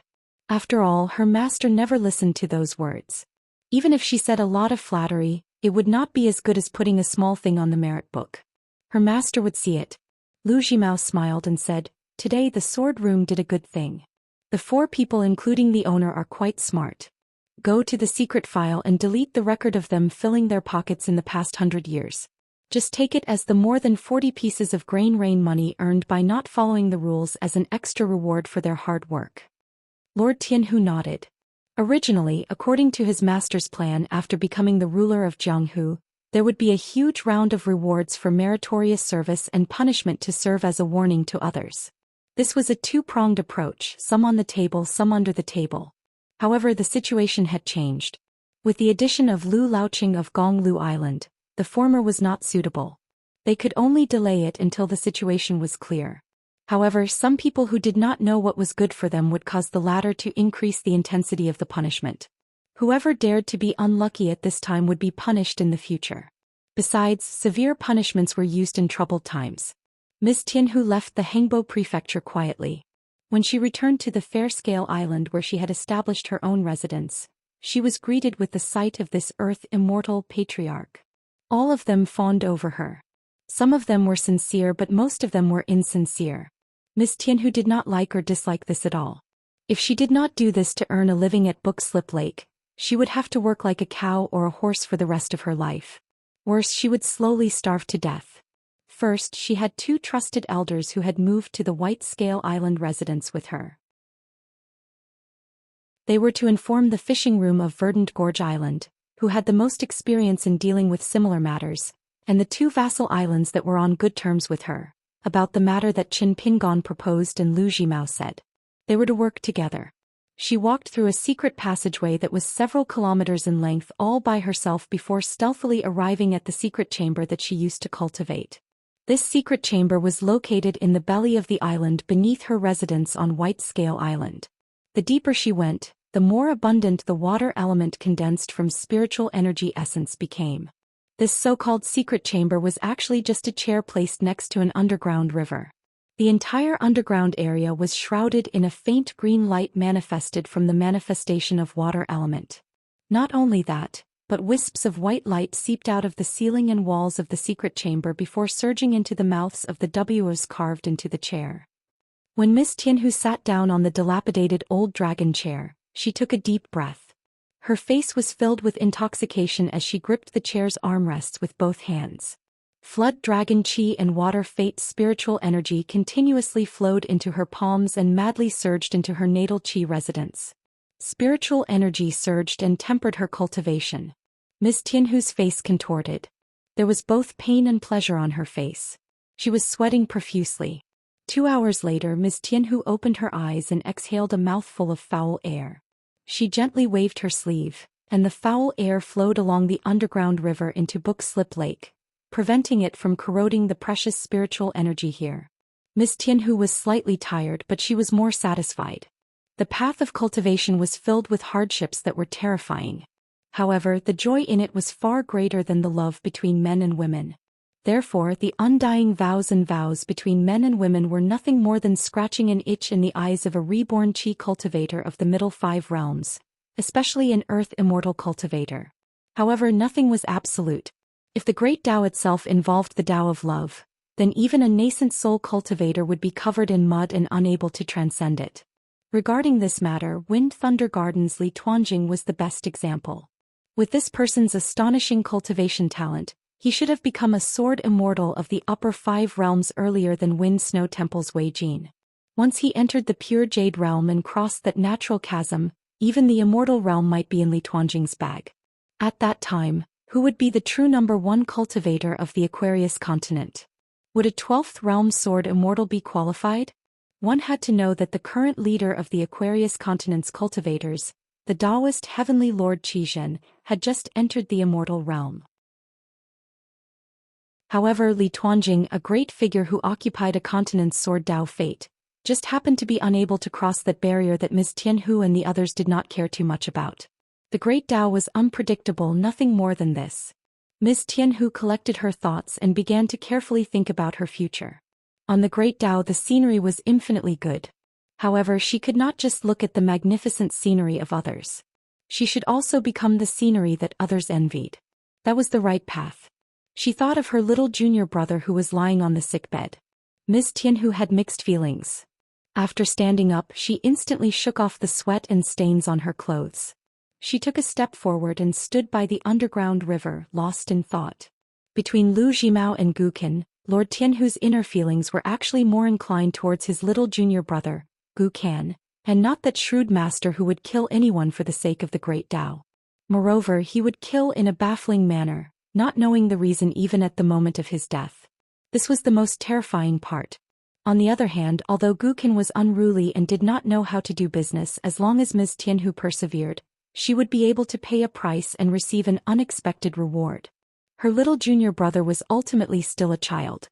After all, her master never listened to those words. Even if she said a lot of flattery, it would not be as good as putting a small thing on the merit book. Her master would see it. Lu Zhimao smiled and said, "Today the sword room did a good thing. The 4 people including the owner are quite smart. Go to the secret file and delete the record of them filling their pockets in the past 100 years. Just take it as the more than 40 pieces of grain rain money earned by not following the rules as an extra reward for their hard work." Lord Tianhu nodded. Originally, according to his master's plan, after becoming the ruler of Jianghu, there would be a huge round of rewards for meritorious service and punishment to serve as a warning to others. This was a 2-pronged approach, some on the table, some under the table. However, the situation had changed. With the addition of Lu Laoqing of Gonglu Island, the former was not suitable. They could only delay it until the situation was clear. However, some people who did not know what was good for them would cause the latter to increase the intensity of the punishment. Whoever dared to be unlucky at this time would be punished in the future. Besides, severe punishments were used in troubled times. Ms. Tianhu left the Hengbo prefecture quietly. When she returned to the Fair-Scale Island where she had established her own residence, she was greeted with the sight of this earth-immortal patriarch. All of them fawned over her. Some of them were sincere, but most of them were insincere. Ms. Tianhu did not like or dislike this at all. If she did not do this to earn a living at Bookslip Lake, she would have to work like a cow or a horse for the rest of her life. Worse, she would slowly starve to death. First, she had 2 trusted elders who had moved to the White Scale Island residence with her. They were to inform the fishing room of Verdant Gorge Island, who had the most experience in dealing with similar matters, and the two vassal islands that were on good terms with her, about the matter that Qin Pingon proposed and Lu Jimao said. They were to work together. She walked through a secret passageway that was several kilometers in length all by herself before stealthily arriving at the secret chamber that she used to cultivate. This secret chamber was located in the belly of the island beneath her residence on White Scale Island. The deeper she went, the more abundant the water element condensed from spiritual energy essence became. This so-called secret chamber was actually just a chair placed next to an underground river. The entire underground area was shrouded in a faint green light manifested from the manifestation of water element. Not only that, but wisps of white light seeped out of the ceiling and walls of the secret chamber before surging into the mouths of the Ws carved into the chair. When Miss Tianhu sat down on the dilapidated old dragon chair, she took a deep breath. Her face was filled with intoxication as she gripped the chair's armrests with both hands. Flood dragon chi and water fate spiritual energy continuously flowed into her palms and madly surged into her natal chi residence. Spiritual energy surged and tempered her cultivation. Miss Tianhu's face contorted. There was both pain and pleasure on her face. She was sweating profusely. 2 hours later, Miss Tianhu opened her eyes and exhaled a mouthful of foul air. She gently waved her sleeve, and the foul air flowed along the underground river into Book Slip Lake, preventing it from corroding the precious spiritual energy here. Miss Tianhu was slightly tired, but she was more satisfied. The path of cultivation was filled with hardships that were terrifying. However, the joy in it was far greater than the love between men and women. Therefore, the undying vows between men and women were nothing more than scratching an itch in the eyes of a reborn chi cultivator of the middle 5 realms, especially an earth immortal cultivator. However, nothing was absolute. If the great Tao itself involved the Tao of love, then even a nascent soul cultivator would be covered in mud and unable to transcend it. Regarding this matter, Wind Thunder Garden's Li Tuanjing was the best example. With this person's astonishing cultivation talent, he should have become a sword immortal of the upper 5 realms earlier than Wind Snow Temple's Wei Jin. Once he entered the pure jade realm and crossed that natural chasm, even the immortal realm might be in Li Tuanjing's bag. At that time, who would be the true number 1 cultivator of the Aquarius continent? Would a 12th realm sword immortal be qualified? One had to know that the current leader of the Aquarius continent's cultivators, the Taoist Heavenly Lord Qizhen, had just entered the immortal realm. However, Li Tuanjing, a great figure who occupied a continent's sword Tao fate, just happened to be unable to cross that barrier that Miss Tianhu and the others did not care too much about. The great Tao was unpredictable, nothing more than this. Miss Tianhu collected her thoughts and began to carefully think about her future. On the great Tao the scenery was infinitely good. However, she could not just look at the magnificent scenery of others. She should also become the scenery that others envied. That was the right path. She thought of her little junior brother who was lying on the sickbed. Miss Tianhu had mixed feelings. After standing up, she instantly shook off the sweat and stains on her clothes. She took a step forward and stood by the underground river, lost in thought. Between Lu Jimao and Gu Qin, Lord Tianhu's inner feelings were actually more inclined towards his little junior brother, Gu Can, and not that shrewd master who would kill anyone for the sake of the great Tao. Moreover, he would kill in a baffling manner, not knowing the reason even at the moment of his death. This was the most terrifying part. On the other hand, although Gu Qin was unruly and did not know how to do business, as long as Ms. Tianhu persevered, she would be able to pay a price and receive an unexpected reward. Her little junior brother was ultimately still a child.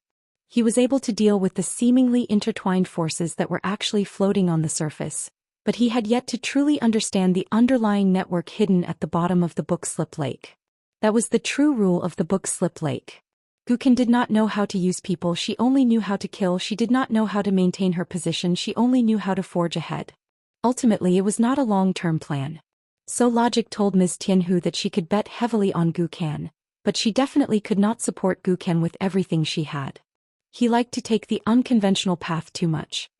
He was able to deal with the seemingly intertwined forces that were actually floating on the surface, but he had yet to truly understand the underlying network hidden at the bottom of the Book Slip Lake. That was the true rule of the Book Slip Lake. Gu Qin did not know how to use people, she only knew how to kill. She did not know how to maintain her position, she only knew how to forge ahead. Ultimately, it was not a long-term plan. So logic told Ms. Tianhu that she could bet heavily on Gu Can, but she definitely could not support Gu Can with everything she had. He liked to take the unconventional path too much.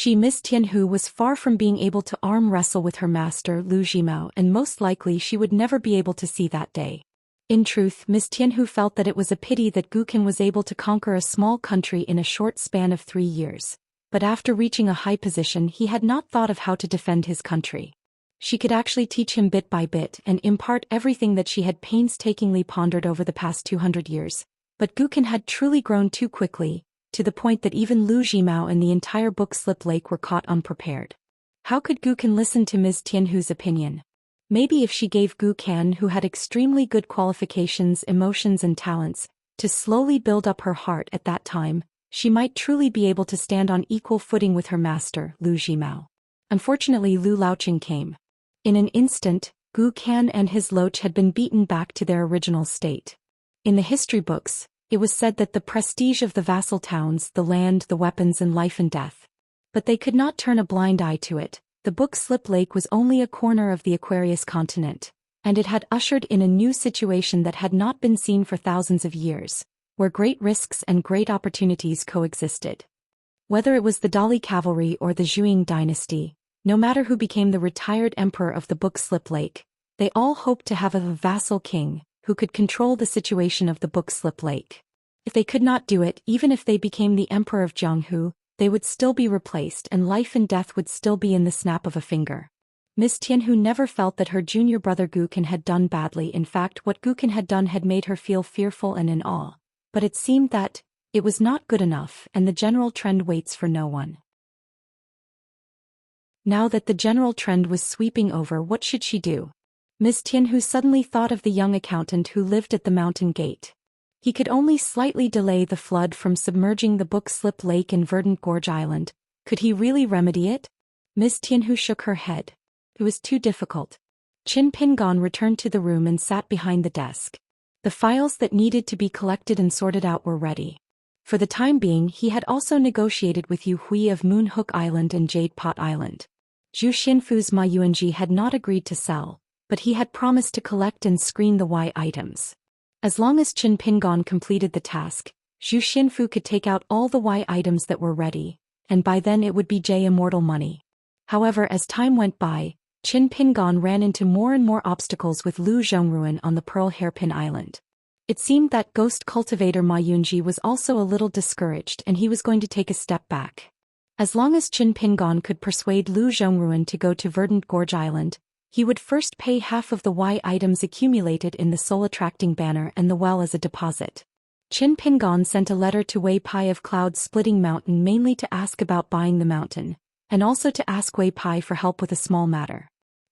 Miss Tianhu was far from being able to arm wrestle with her master Lu Jimao, and most likely she would never be able to see that day. In truth, Miss Tianhu felt that it was a pity that Gu Qin was able to conquer a small country in a short span of 3 years, but after reaching a high position he had not thought of how to defend his country. She could actually teach him bit by bit and impart everything that she had painstakingly pondered over the past 200 years, But Gukin had truly grown too quickly, to the point that even Lu Jimao and the entire book slip lake were caught unprepared. How could Gukin listen to Ms. Tianhu's opinion? Maybe if she gave Gukin, who had extremely good qualifications, emotions and talents, to slowly build up her heart at that time, she might truly be able to stand on equal footing with her master, Lu Jimao. Unfortunately, Lu Laoqing came. In an instant, Gukin and his loach had been beaten back to their original state. In the history books, it was said that the prestige of the vassal towns, the land, the weapons and life and death. But they could not turn a blind eye to it. The book slip lake was only a corner of the Aquarius continent, and it had ushered in a new situation that had not been seen for thousands of years, where great risks and great opportunities coexisted. Whether it was the Dali cavalry or the Zhuang dynasty, no matter who became the retired emperor of the book slip lake, they all hoped to have a vassal king who could control the situation of the book slip lake. If they could not do it, even if they became the emperor of Jianghu, they would still be replaced and life and death would still be in the snap of a finger. Miss Tianhu never felt that her junior brother Gukin had done badly. In fact, what Gukin had done had made her feel fearful and in awe. But it seemed that it was not good enough, and the general trend waits for no one. Now that the general trend was sweeping over, what should she do? Miss Tianhu suddenly thought of the young accountant who lived at the mountain gate. He could only slightly delay the flood from submerging the book slip lake and Verdant Gorge Island. Could he really remedy it? Miss Tianhu shook her head. It was too difficult. Qin Pingon returned to the room and sat behind the desk. The files that needed to be collected and sorted out were ready. For the time being, he had also negotiated with Yu Hui of Moon Hook Island and Jade Pot Island. Zhu Xianfu's Ma Yuanji had not agreed to sell, but he had promised to collect and screen the Y items. As long as Qin Pingon completed the task, Zhu Xianfu could take out all the Y items that were ready, and by then it would be J immortal money. However, as time went by, Qin Pingon ran into more and more obstacles with Lu Zhongruan on the Pearl Hairpin Island. It seemed that ghost cultivator Ma Yunji was also a little discouraged and he was going to take a step back. As long as Qin Pingon could persuade Lu Zhongruan to go to Verdant Gorge Island, he would first pay half of the Y items accumulated in the soul-attracting banner and the well as a deposit. Qin Pingon sent a letter to Wei Pai of Cloud Splitting Mountain mainly to ask about buying the mountain, and also to ask Wei Pai for help with a small matter.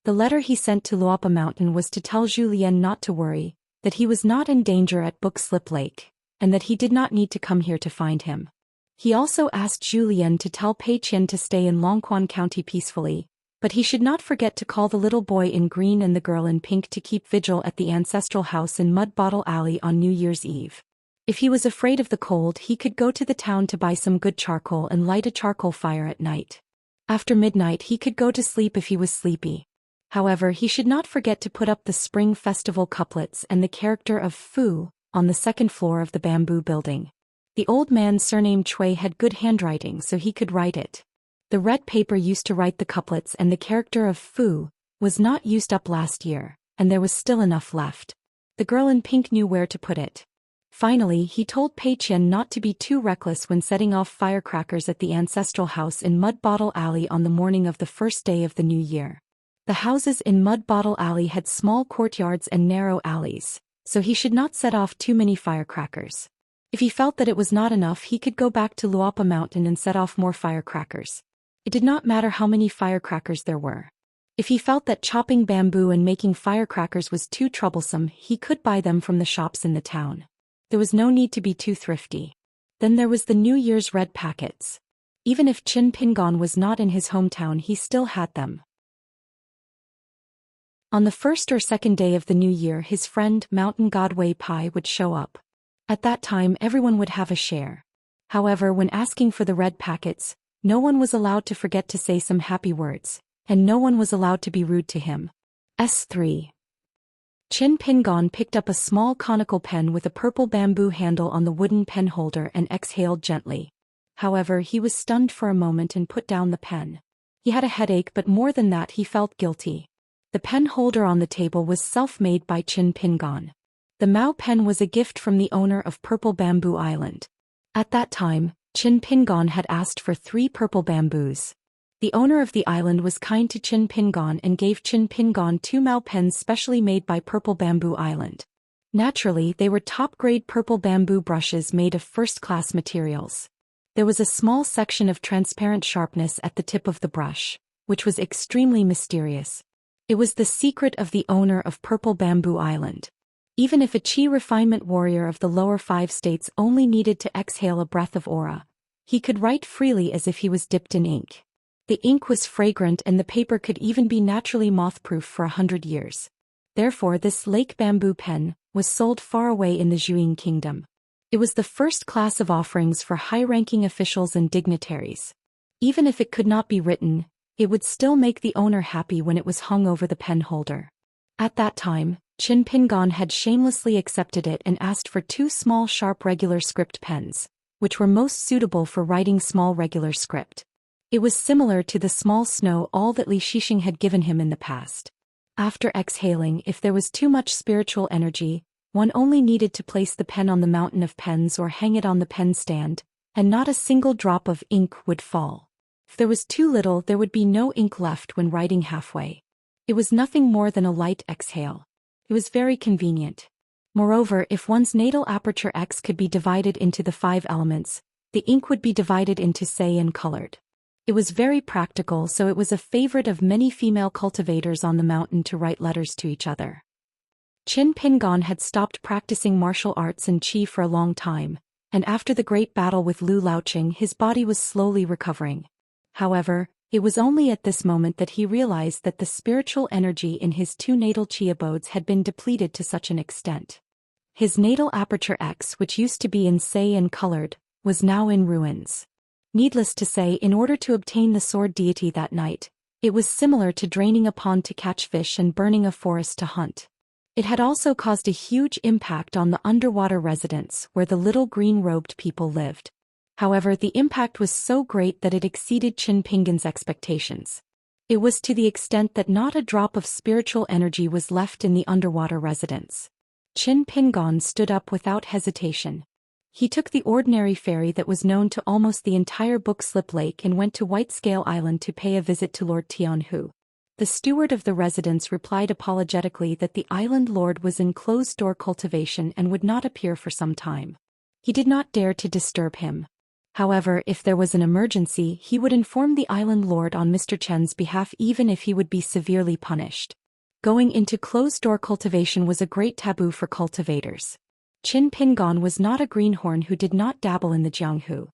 The letter he sent to Luopa Mountain was to tell Zhu Lian not to worry, that he was not in danger at Book Slip Lake, and that he did not need to come here to find him. He also asked Zhu Lian to tell Pei Qian to stay in Longquan County peacefully, but he should not forget to call the little boy in green and the girl in pink to keep vigil at the ancestral house in Mud Bottle Alley on New Year's Eve. If he was afraid of the cold, he could go to the town to buy some good charcoal and light a charcoal fire at night. After midnight he could go to sleep if he was sleepy. However, he should not forget to put up the Spring Festival couplets and the character of Fu on the second floor of the bamboo building. The old man surnamed Chui had good handwriting, so he could write it. The red paper used to write the couplets and the character of Fu was not used up last year, and there was still enough left. The girl in pink knew where to put it. Finally, he told Pei Qian not to be too reckless when setting off firecrackers at the ancestral house in Mud Bottle Alley on the morning of the first day of the new year. The houses in Mud Bottle Alley had small courtyards and narrow alleys, so he should not set off too many firecrackers. If he felt that it was not enough, he could go back to Luopa Mountain and set off more firecrackers. It did not matter how many firecrackers there were. If he felt that chopping bamboo and making firecrackers was too troublesome, he could buy them from the shops in the town. There was no need to be too thrifty. Then there was the New Year's red packets. Even if Qin Pingon was not in his hometown, he still had them. On the first or second day of the new year, his friend, Mountain God Wei Pai, would show up. At that time, everyone would have a share. However, when asking for the red packets, no one was allowed to forget to say some happy words, and no one was allowed to be rude to him. S3. Qin Pingon picked up a small conical pen with a purple bamboo handle on the wooden pen holder and exhaled gently. However, he was stunned for a moment and put down the pen. He had a headache, but more than that, he felt guilty. The pen holder on the table was self-made by Qin Pingon. The Mao pen was a gift from the owner of Purple Bamboo Island. At that time, Qin Pingon had asked for 3 purple bamboos. The owner of the island was kind to Qin Pingon and gave Qin Pingon 2 Mao pens specially made by Purple Bamboo Island. Naturally, they were top-grade purple bamboo brushes made of first-class materials. There was a small section of transparent sharpness at the tip of the brush, which was extremely mysterious. It was the secret of the owner of Purple Bamboo Island. Even if a chi refinement warrior of the lower 5 states only needed to exhale a breath of aura, he could write freely as if he was dipped in ink. The ink was fragrant and the paper could even be naturally moth-proof for 100 years. Therefore, this lake bamboo pen was sold far away in the Zhuang kingdom. It was the first class of offerings for high-ranking officials and dignitaries. Even if it could not be written, it would still make the owner happy when it was hung over the pen holder. At that time, Qin Pingon had shamelessly accepted it and asked for 2 small sharp regular script pens, which were most suitable for writing small regular script. It was similar to the small snow all that Li Shixing had given him in the past. After exhaling, if there was too much spiritual energy, one only needed to place the pen on the mountain of pens or hang it on the pen stand, and not a single drop of ink would fall. If there was too little, there would be no ink left when writing halfway. It was nothing more than a light exhale. It was very convenient. Moreover, if one's natal aperture X could be divided into the 5 elements, the ink would be divided into say and colored. It was very practical, so it was a favorite of many female cultivators on the mountain to write letters to each other. Qin Pingon had stopped practicing martial arts and qi for a long time, and after the great battle with Lu Laoqing his body was slowly recovering. However, it was only at this moment that he realized that the spiritual energy in his 2 natal chi abodes had been depleted to such an extent. His natal aperture X, which used to be in say and colored, was now in ruins. Needless to say, in order to obtain the sword deity that night, it was similar to draining a pond to catch fish and burning a forest to hunt. It had also caused a huge impact on the underwater residence where the little green-robed people lived. However, the impact was so great that it exceeded Qin Pingon's expectations. It was to the extent that not a drop of spiritual energy was left in the underwater residence. Qin Pingon stood up without hesitation. He took the ordinary ferry that was known to almost the entire Bookslip Lake and went to White Scale Island to pay a visit to Lord Tianhu. The steward of the residence replied apologetically that the island lord was in closed-door cultivation and would not appear for some time. He did not dare to disturb him. However, if there was an emergency, he would inform the island lord on Mr. Chen's behalf even if he would be severely punished. Going into closed-door cultivation was a great taboo for cultivators. Qin Pingon was not a greenhorn who did not dabble in the jianghu.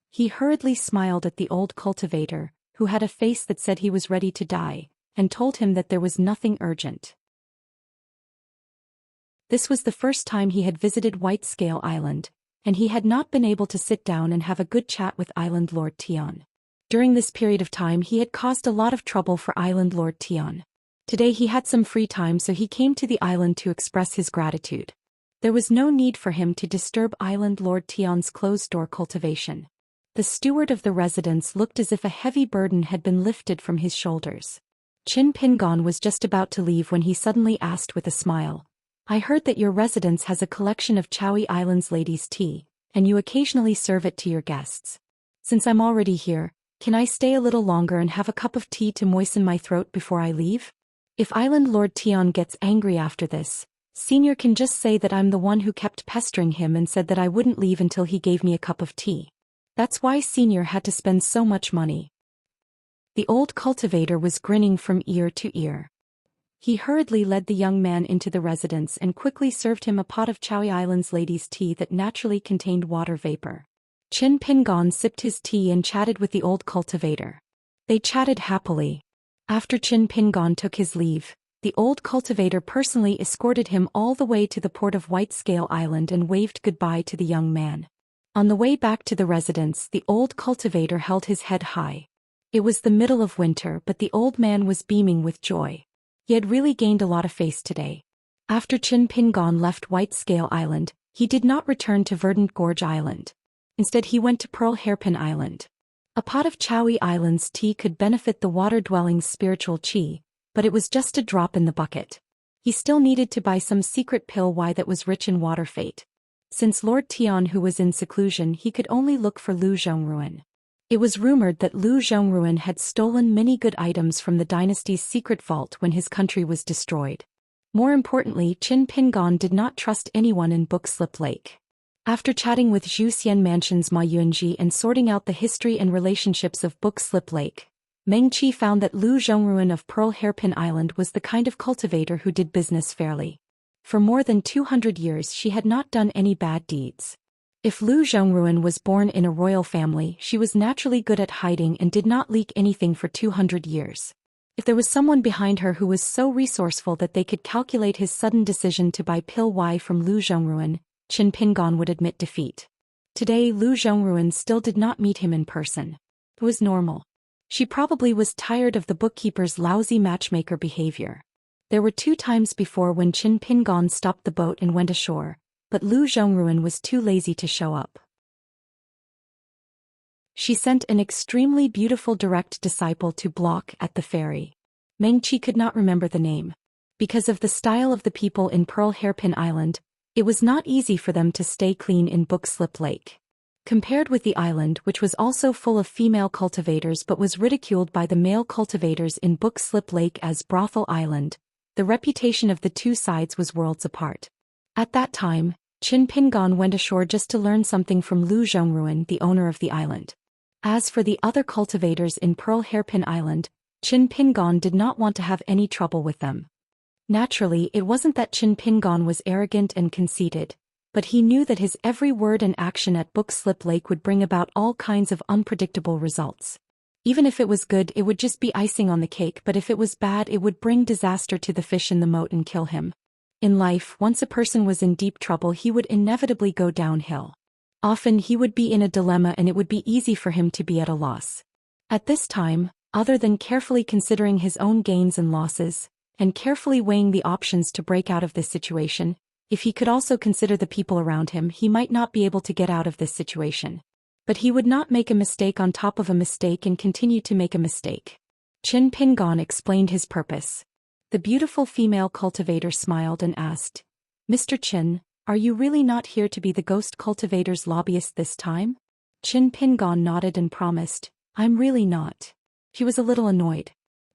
He hurriedly smiled at the old cultivator, who had a face that said he was ready to die, and told him that there was nothing urgent. This was the first time he had visited White Scale Island, and he had not been able to sit down and have a good chat with Island Lord Tian. During this period of time he had caused a lot of trouble for Island Lord Tian. Today he had some free time, so he came to the island to express his gratitude. There was no need for him to disturb Island Lord Tian's closed-door cultivation. The steward of the residence looked as if a heavy burden had been lifted from his shoulders. Qin Pingon was just about to leave when he suddenly asked with a smile, "I heard that your residence has a collection of Chowie Island's ladies' tea, and you occasionally serve it to your guests. Since I'm already here, can I stay a little longer and have a cup of tea to moisten my throat before I leave? If Island Lord Tian gets angry after this, Senior can just say that I'm the one who kept pestering him and said that I wouldn't leave until he gave me a cup of tea. That's why Senior had to spend so much money." The old cultivator was grinning from ear to ear. He hurriedly led the young man into the residence and quickly served him a pot of Chowie Island's ladies' tea that naturally contained water vapor. Qin Pingon sipped his tea and chatted with the old cultivator. They chatted happily. After Qin Pingon took his leave, the old cultivator personally escorted him all the way to the port of White Scale Island and waved goodbye to the young man. On the way back to the residence, the old cultivator held his head high. It was the middle of winter, but the old man was beaming with joy. He had really gained a lot of face today. After Qin Pingon left White Scale Island, he did not return to Verdant Gorge Island. Instead he went to Pearl Hairpin Island. A pot of Chowie Island's tea could benefit the water-dwelling spiritual chi, but it was just a drop in the bucket. He still needed to buy some secret pill that was rich in water fate. Since Lord Tian who was in seclusion, he could only look for Lu Zhongruan. It was rumored that Lu Zhongruan had stolen many good items from the dynasty's secret vault when his country was destroyed. More importantly, Qin Pingon did not trust anyone in Bookslip Lake. After chatting with Zhou Xian Mansion's Ma Yuanji and sorting out the history and relationships of Bookslip Lake, Meng Qi found that Lu Zhongruan of Pearl Hairpin Island was the kind of cultivator who did business fairly. For more than 200 years she had not done any bad deeds. If Lu Zhongruan was born in a royal family, she was naturally good at hiding and did not leak anything for 200 years. If there was someone behind her who was so resourceful that they could calculate his sudden decision to buy Pill Y from Lu Zhongruan, Qin Pingon would admit defeat. Today Lu Zhongruan still did not meet him in person. It was normal. She probably was tired of the bookkeeper's lousy matchmaker behavior. There were 2 times before when Qin Pingon stopped the boat and went ashore, but Lu Zhongruan was too lazy to show up. She sent an extremely beautiful direct disciple to block at the ferry. Meng Qi could not remember the name. Because of the style of the people in Pearl Hairpin Island, it was not easy for them to stay clean in Bookslip Lake. Compared with the island, which was also full of female cultivators but was ridiculed by the male cultivators in Bookslip Lake as Brothel Island, the reputation of the 2 sides was worlds apart. At that time, Qin Pingon went ashore just to learn something from Lu Zhongruan, the owner of the island. As for the other cultivators in Pearl Hairpin Island, Qin Pingon did not want to have any trouble with them. Naturally, it wasn't that Qin Pingon was arrogant and conceited, but he knew that his every word and action at Bookslip Lake would bring about all kinds of unpredictable results. Even if it was good, it would just be icing on the cake, but if it was bad, it would bring disaster to the fish in the moat and kill him. In life, once a person was in deep trouble, he would inevitably go downhill. Often he would be in a dilemma and it would be easy for him to be at a loss. At this time, other than carefully considering his own gains and losses, and carefully weighing the options to break out of this situation, if he could also consider the people around him, he might not be able to get out of this situation. But he would not make a mistake on top of a mistake and continue to make a mistake. Qin Pingon explained his purpose. The beautiful female cultivator smiled and asked, "Mr. Qin, are you really not here to be the ghost cultivator's lobbyist this time?" Qin Pingon nodded and promised, "I'm really not." She was a little annoyed.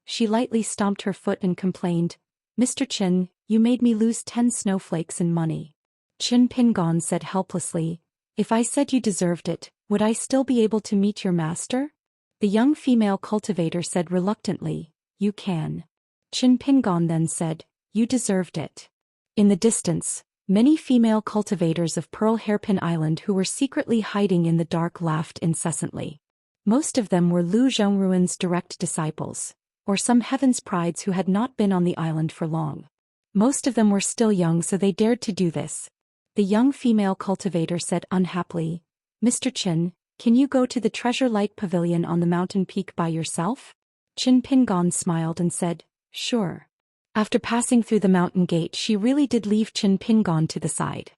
She lightly stomped her foot and complained, "Mr. Qin, you made me lose 10 snowflakes in money." Qin Pingon said helplessly, "If I said you deserved it, would I still be able to meet your master?" The young female cultivator said reluctantly, "You can." Qin Pingon then said, "You deserved it." In the distance, many female cultivators of Pearl Hairpin Island who were secretly hiding in the dark laughed incessantly. Most of them were Lu Zhongruan's direct disciples, or some heaven's prides who had not been on the island for long. Most of them were still young, so they dared to do this. The young female cultivator said unhappily, "Mr. Qin, can you go to the Treasure Light Pavilion on the mountain peak by yourself?" Qin Pingon smiled and said, "Sure." After passing through the mountain gate, she really did leave Qin Pingon to the side.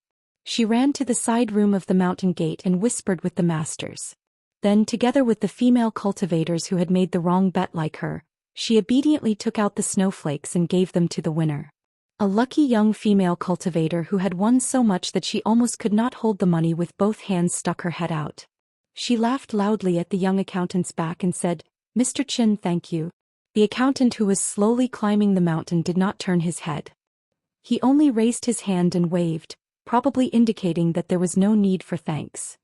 She ran to the side room of the mountain gate and whispered with the masters. Then, together with the female cultivators who had made the wrong bet like her, she obediently took out the snowflakes and gave them to the winner. A lucky young female cultivator who had won so much that she almost could not hold the money with both hands stuck her head out. She laughed loudly at the young accountant's back and said, "Mr. Qin, thank you." The accountant who was slowly climbing the mountain did not turn his head. He only raised his hand and waved, probably indicating that there was no need for thanks.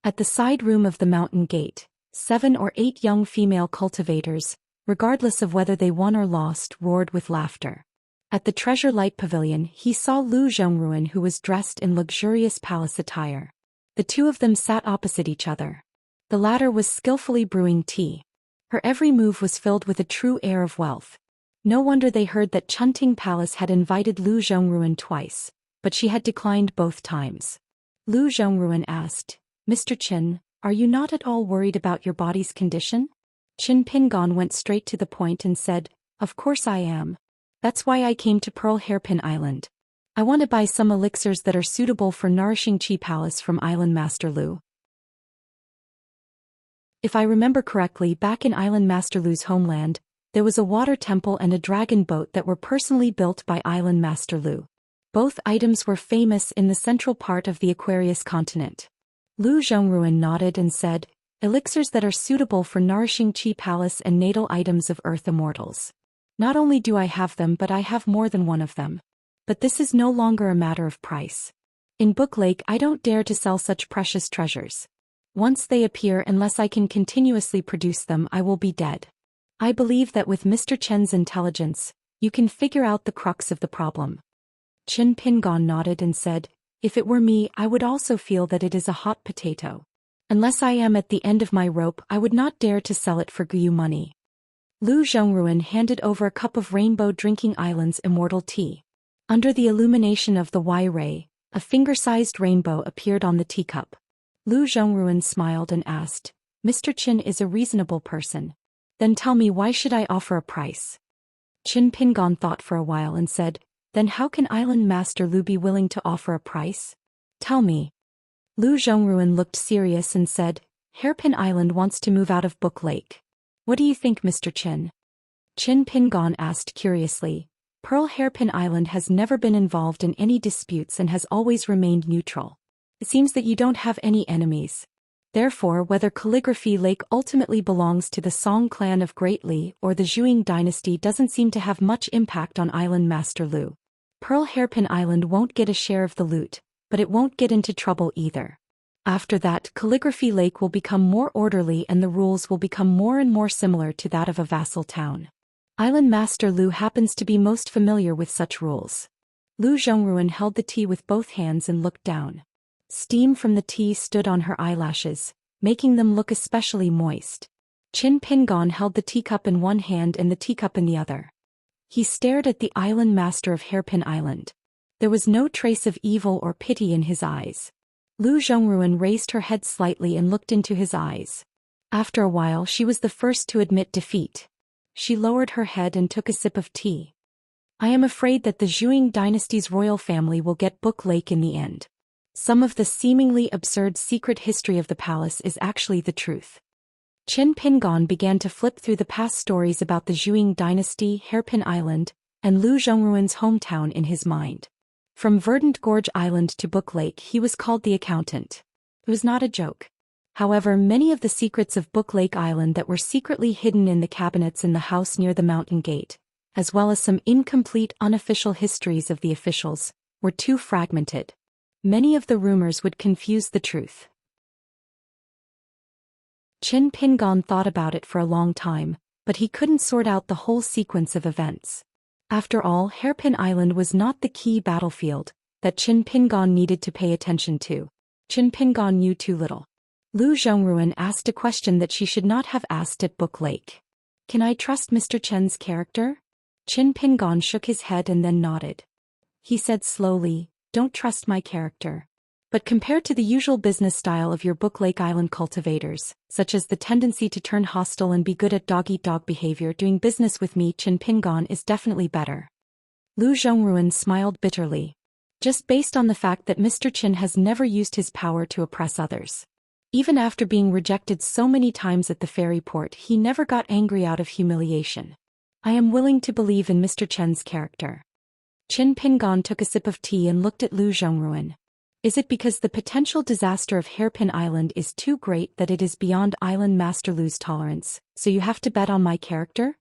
At the side room of the mountain gate, 7 or 8 young female cultivators, regardless of whether they won or lost, roared with laughter. At the Treasure Light Pavilion, he saw Lu Zhongruan, who was dressed in luxurious palace attire. The 2 of them sat opposite each other. The latter was skillfully brewing tea. Her every move was filled with a true air of wealth. No wonder they heard that Chunting Palace had invited Lu Zhongruan twice, but she had declined both times. Lu Zhongruan asked, "Mr. Qin, are you not at all worried about your body's condition?" Qin Pingon went straight to the point and said, "Of course I am. That's why I came to Pearl Hairpin Island. I want to buy some elixirs that are suitable for nourishing Qi Palace from Island Master Lu." If I remember correctly, back in Island Master Lu's homeland, there was a water temple and a dragon boat that were personally built by Island Master Lu. Both items were famous in the central part of the Aquarius continent. Lu Zhongruan nodded and said, "Elixirs that are suitable for nourishing Qi Palace and natal items of Earth immortals. Not only do I have them, but I have more than one of them." But this is no longer a matter of price. In Book Lake I don't dare to sell such precious treasures. Once they appear, unless I can continuously produce them, I will be dead. I believe that with Mr. Chen's intelligence, you can figure out the crux of the problem. Qin Pingon nodded and said, if it were me, I would also feel that it is a hot potato. Unless I am at the end of my rope, I would not dare to sell it for Guyu money. Lu Zhongruan handed over a cup of Rainbow Drinking Island's immortal tea. Under the illumination of the Y-ray, a finger-sized rainbow appeared on the teacup. Lu Zhongruan smiled and asked, Mr. Qin is a reasonable person. Then tell me, why should I offer a price? Qin Pingon thought for a while and said, then how can Island Master Lu be willing to offer a price? Tell me. Lu Zhongruan looked serious and said, Hairpin Island wants to move out of Book Lake. What do you think, Mr. Qin? Qin Pingon asked curiously. Pearl Hairpin Island has never been involved in any disputes and has always remained neutral. It seems that you don't have any enemies. Therefore, whether Calligraphy Lake ultimately belongs to the Song clan of Great Li or the Zhuang dynasty doesn't seem to have much impact on Island Master Lu. Pearl Hairpin Island won't get a share of the loot, but it won't get into trouble either. After that, Calligraphy Lake will become more orderly and the rules will become more and more similar to that of a vassal town. Island Master Lu happens to be most familiar with such rules. Lu Zhongruan held the tea with both hands and looked down. Steam from the tea stood on her eyelashes, making them look especially moist. Qin Pingon held the teacup in one hand and the teacup in the other. He stared at the Island Master of Hairpin Island. There was no trace of evil or pity in his eyes. Lu Zhongruan raised her head slightly and looked into his eyes. After a while she was the first to admit defeat. She lowered her head and took a sip of tea. I am afraid that the Zhuang dynasty's royal family will get Book Lake in the end. Some of the seemingly absurd secret history of the palace is actually the truth. Qin Pingon began to flip through the past stories about the Zhuang dynasty, Hairpin Island, and Lu Zhongruan's hometown in his mind. From Verdant Gorge Island to Book Lake he was called the accountant. It was not a joke. However, many of the secrets of Book Lake Island that were secretly hidden in the cabinets in the house near the mountain gate, as well as some incomplete unofficial histories of the officials, were too fragmented. Many of the rumors would confuse the truth. Qin Pingon thought about it for a long time, but he couldn't sort out the whole sequence of events. After all, Hairpin Island was not the key battlefield that Qin Pingon needed to pay attention to. Qin Pingon knew too little. Lu Zhongruan asked a question that she should not have asked at Book Lake. Can I trust Mr. Chen's character? Qin Pingon shook his head and then nodded. He said slowly, don't trust my character. But compared to the usual business style of your Book Lake Island cultivators, such as the tendency to turn hostile and be good at dog-eat-dog behavior, doing business with me, Qin Pingon, is definitely better. Lu Zhongruan smiled bitterly. Just based on the fact that Mr. Qin has never used his power to oppress others. Even after being rejected so many times at the ferry port, he never got angry out of humiliation. I am willing to believe in Mr. Chen's character. Qin Pingon took a sip of tea and looked at Lu Zhongruan. Is it because the potential disaster of Hairpin Island is too great that it is beyond Island Master Lu's tolerance, so you have to bet on my character?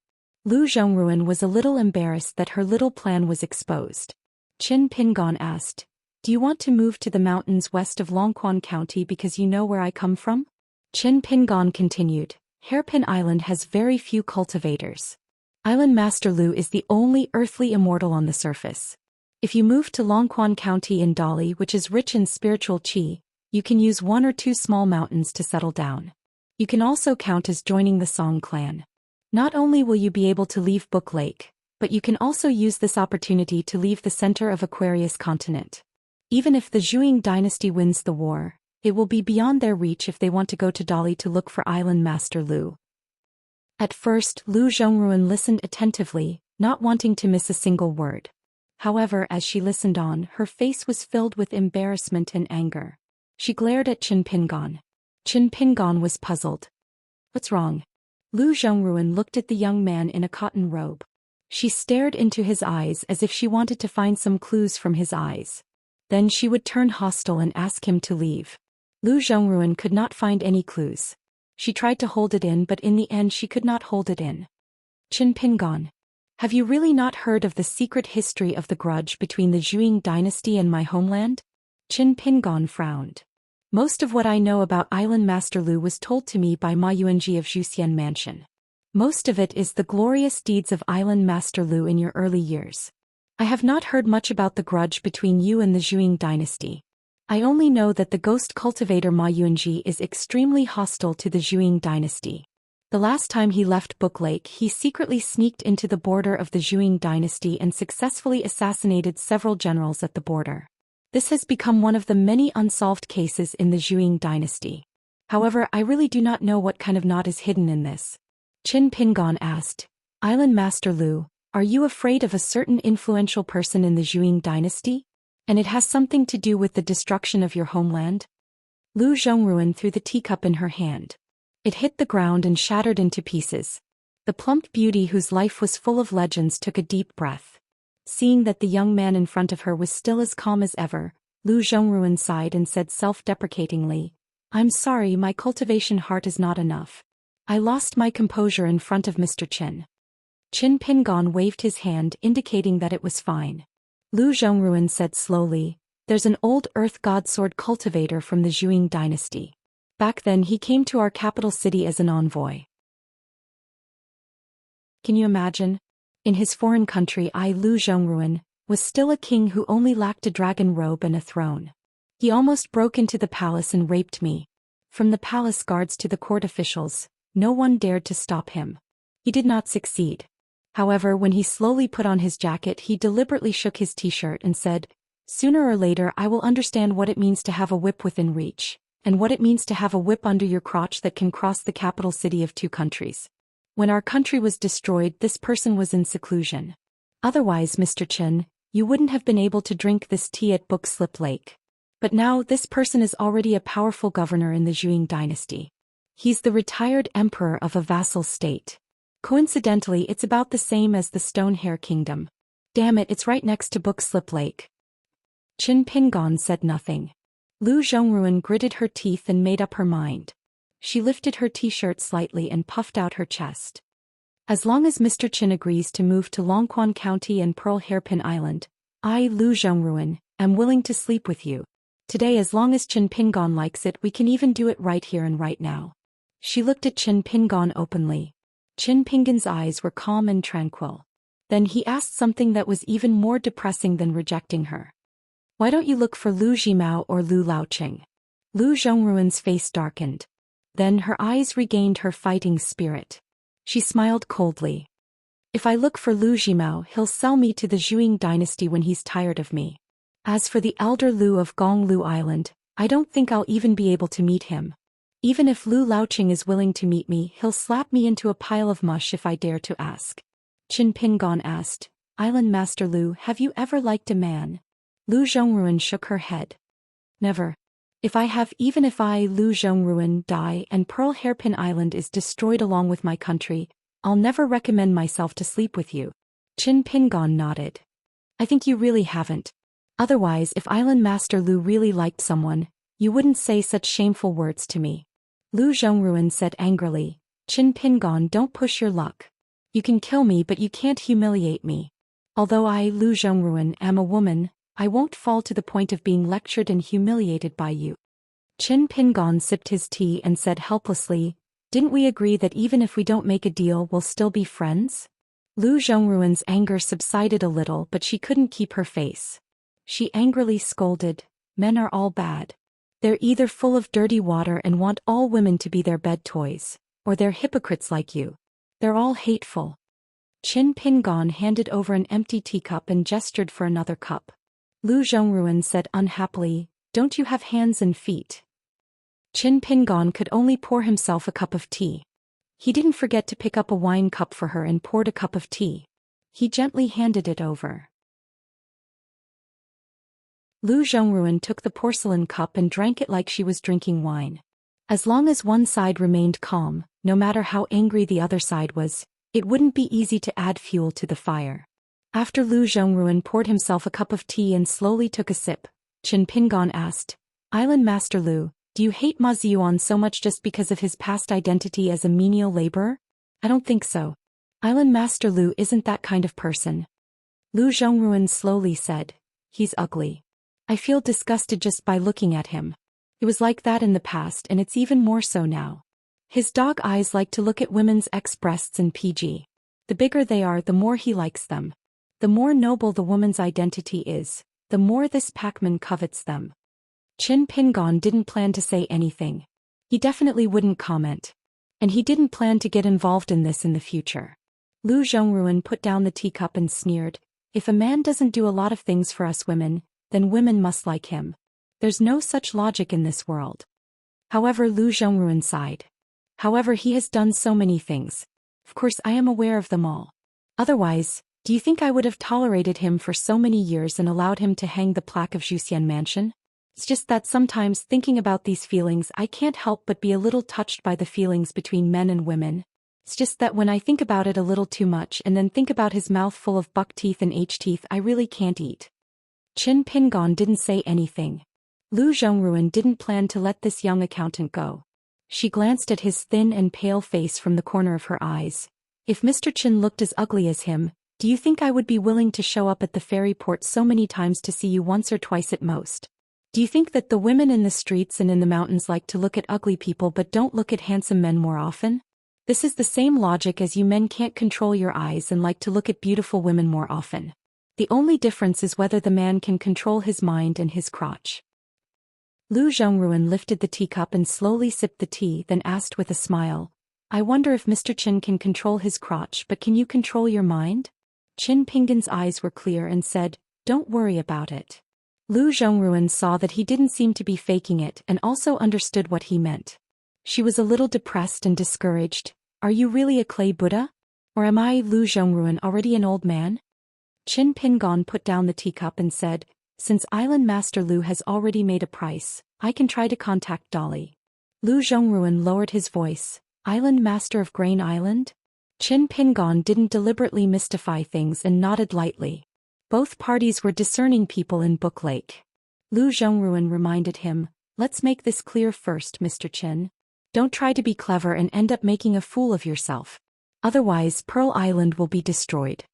Lu Zhongruan was a little embarrassed that her little plan was exposed. Qin Pingon asked, do you want to move to the mountains west of Longquan County because you know where I come from? Qin Pingon continued, Hairpin Island has very few cultivators. Island Master Lu is the only earthly immortal on the surface. If you move to Longquan County in Dali, which is rich in spiritual qi, you can use one or two small mountains to settle down. You can also count as joining the Song clan. Not only will you be able to leave Book Lake, but you can also use this opportunity to leave the center of Aquarius continent. Even if the Zhuang dynasty wins the war, it will be beyond their reach if they want to go to Dali to look for Island Master Lu. At first, Lu Zhongruan listened attentively, not wanting to miss a single word. However, as she listened on, her face was filled with embarrassment and anger. She glared at Qin Pingon. Qin Pingon was puzzled. What's wrong? Lu Zhongruan looked at the young man in a cotton robe. She stared into his eyes as if she wanted to find some clues from his eyes. Then she would turn hostile and ask him to leave. Lu Zhongruan could not find any clues. She tried to hold it in, but in the end she could not hold it in. Qin Pingon. Have you really not heard of the secret history of the grudge between the Zhou dynasty and my homeland? Qin Pingon frowned. Most of what I know about Island Master Lu was told to me by Ma Yuanji of Zhou Xian Mansion. Most of it is the glorious deeds of Island Master Lu in your early years. I have not heard much about the grudge between you and the Zhou dynasty. I only know that the ghost cultivator Ma Yuanji is extremely hostile to the Zhou dynasty. The last time he left Book Lake, he secretly sneaked into the border of the Zhou dynasty and successfully assassinated several generals at the border. This has become one of the many unsolved cases in the Zhou dynasty. However, I really do not know what kind of knot is hidden in this. Qin Pingon asked, Island Master Lu, are you afraid of a certain influential person in the Zhou dynasty? And it has something to do with the destruction of your homeland? Lu Zhongruan threw the teacup in her hand. It hit the ground and shattered into pieces. The plump beauty whose life was full of legends took a deep breath. Seeing that the young man in front of her was still as calm as ever, Lu Zhongruan sighed and said self-deprecatingly, I'm sorry, my cultivation heart is not enough. I lost my composure in front of Mr. Qin. Qin Pingon waved his hand indicating that it was fine. Lu Zhongruan said slowly, there's an old earth god sword cultivator from the Zhou dynasty. Back then he came to our capital city as an envoy. Can you imagine? In his foreign country Lu Zhongruan was still a king who only lacked a dragon robe and a throne. He almost broke into the palace and raped me. From the palace guards to the court officials, no one dared to stop him. He did not succeed. However, when he slowly put on his jacket, he deliberately shook his t-shirt and said, sooner or later I will understand what it means to have a whip within reach, and what it means to have a whip under your crotch that can cross the capital city of two countries. When our country was destroyed, this person was in seclusion. Otherwise, Mr. Qin, you wouldn't have been able to drink this tea at Book Slip Lake. But now this person is already a powerful governor in the Zhou dynasty. He's the retired emperor of a vassal state. Coincidentally, it's about the same as the Stone Hair Kingdom. Damn it, it's right next to Book Slip Lake. Qin Pingon said nothing. Lu Zhongruan gritted her teeth and made up her mind. She lifted her t-shirt slightly and puffed out her chest. As long as Mr. Qin agrees to move to Longquan County and Pearl Hairpin Island, I, Lu Zhongruan, am willing to sleep with you. Today, as long as Qin Pingon likes it, we can even do it right here and right now. She looked at Qin Pingon openly. Qin Pingon's eyes were calm and tranquil. Then he asked something that was even more depressing than rejecting her. Why don't you look for Lu Zhimao or Lu Laoqing? Lu Zhongruan's face darkened. Then her eyes regained her fighting spirit. She smiled coldly. If I look for Lu Zhimao, he'll sell me to the Zhou dynasty when he's tired of me. As for the elder Lu of Gonglu Island, I don't think I'll even be able to meet him. Even if Lu Laoqing is willing to meet me, he'll slap me into a pile of mush if I dare to ask. Qin Pingon asked, Island Master Lu, have you ever liked a man? Lu Zhongruan shook her head. Never. If I have, even if I, Lu Zhongruan, die and Pearl Hairpin Island is destroyed along with my country, I'll never recommend myself to sleep with you. Qin Pingon nodded. I think you really haven't. Otherwise, if Island Master Lu really liked someone, you wouldn't say such shameful words to me. Lu Zhongruan said angrily, Qin Pingon, don't push your luck. You can kill me, but you can't humiliate me. Although I, Lu Zhongruan, am a woman, I won't fall to the point of being lectured and humiliated by you. Qin Pingon sipped his tea and said helplessly, didn't we agree that even if we don't make a deal, we'll still be friends? Lu Zhongruan's anger subsided a little, but she couldn't keep her face. She angrily scolded, men are all bad. They're either full of dirty water and want all women to be their bed toys, or they're hypocrites like you. They're all hateful. Qin Pingon handed over an empty teacup and gestured for another cup. Lu Zhongruan said unhappily, don't you have hands and feet? Qin Pingon could only pour himself a cup of tea. He didn't forget to pick up a wine cup for her and poured a cup of tea. He gently handed it over. Lu Zhongruan took the porcelain cup and drank it like she was drinking wine. As long as one side remained calm, no matter how angry the other side was, it wouldn't be easy to add fuel to the fire. After Lu Zhongruan poured himself a cup of tea and slowly took a sip, Qin Pingon asked, Island Master Lu, do you hate Ma Ziyuan so much just because of his past identity as a menial laborer? I don't think so. Island Master Lu isn't that kind of person. Lu Zhongruan slowly said. He's ugly. I feel disgusted just by looking at him. It was like that in the past and it's even more so now. His dog eyes like to look at women's ex-breasts and PG. The bigger they are, the more he likes them. The more noble the woman's identity is, the more this Pac-Man covets them. Qin Pingon didn't plan to say anything. He definitely wouldn't comment. And he didn't plan to get involved in this in the future. Lu Zhongruan put down the teacup and sneered, if a man doesn't do a lot of things for us women, then women must like him. There's no such logic in this world. However, Lu Zhongruan sighed. However, he has done so many things. Of course I am aware of them all. Otherwise, do you think I would have tolerated him for so many years and allowed him to hang the plaque of Zhou Xian mansion? It's just that sometimes thinking about these feelings I can't help but be a little touched by the feelings between men and women. It's just that when I think about it a little too much and then think about his mouth full of buck teeth and H teeth, I really can't eat. Qin Pingon didn't say anything. Lu Zhongruan didn't plan to let this young accountant go. She glanced at his thin and pale face from the corner of her eyes. If Mr. Qin looked as ugly as him, do you think I would be willing to show up at the ferry port so many times to see you once or twice at most? Do you think that the women in the streets and in the mountains like to look at ugly people but don't look at handsome men more often? This is the same logic as you men can't control your eyes and like to look at beautiful women more often. The only difference is whether the man can control his mind and his crotch. Lu Zhongruan lifted the teacup and slowly sipped the tea, then asked with a smile, I wonder if Mr. Qin can control his crotch, but can you control your mind? Qin Pingon's eyes were clear and said, don't worry about it. Lu Zhongruan saw that he didn't seem to be faking it and also understood what he meant. She was a little depressed and discouraged. Are you really a clay Buddha? Or am I, Lu Zhongruan, already an old man? Qin Pingon put down the teacup and said, since Island Master Lu has already made a price, I can try to contact Dolly. Lu Zhongruan lowered his voice. Island Master of Grain Island? Qin Pingon didn't deliberately mystify things and nodded lightly. Both parties were discerning people in Book Lake. Lu Zhongruan reminded him, let's make this clear first, Mr. Qin. Don't try to be clever and end up making a fool of yourself. Otherwise, Pearl Island will be destroyed.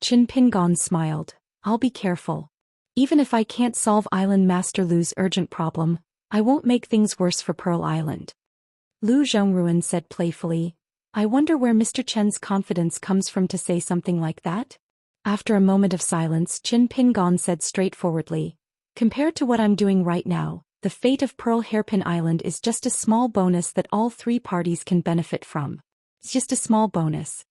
Qin Pingon smiled. I'll be careful. Even if I can't solve Island Master Lu's urgent problem, I won't make things worse for Pearl Island. Lu Zhongruan said playfully, I wonder where Mr. Chen's confidence comes from to say something like that? After a moment of silence, Qin Pingon said straightforwardly, compared to what I'm doing right now, the fate of Pearl Hairpin Island is just a small bonus that all three parties can benefit from. It's just a small bonus.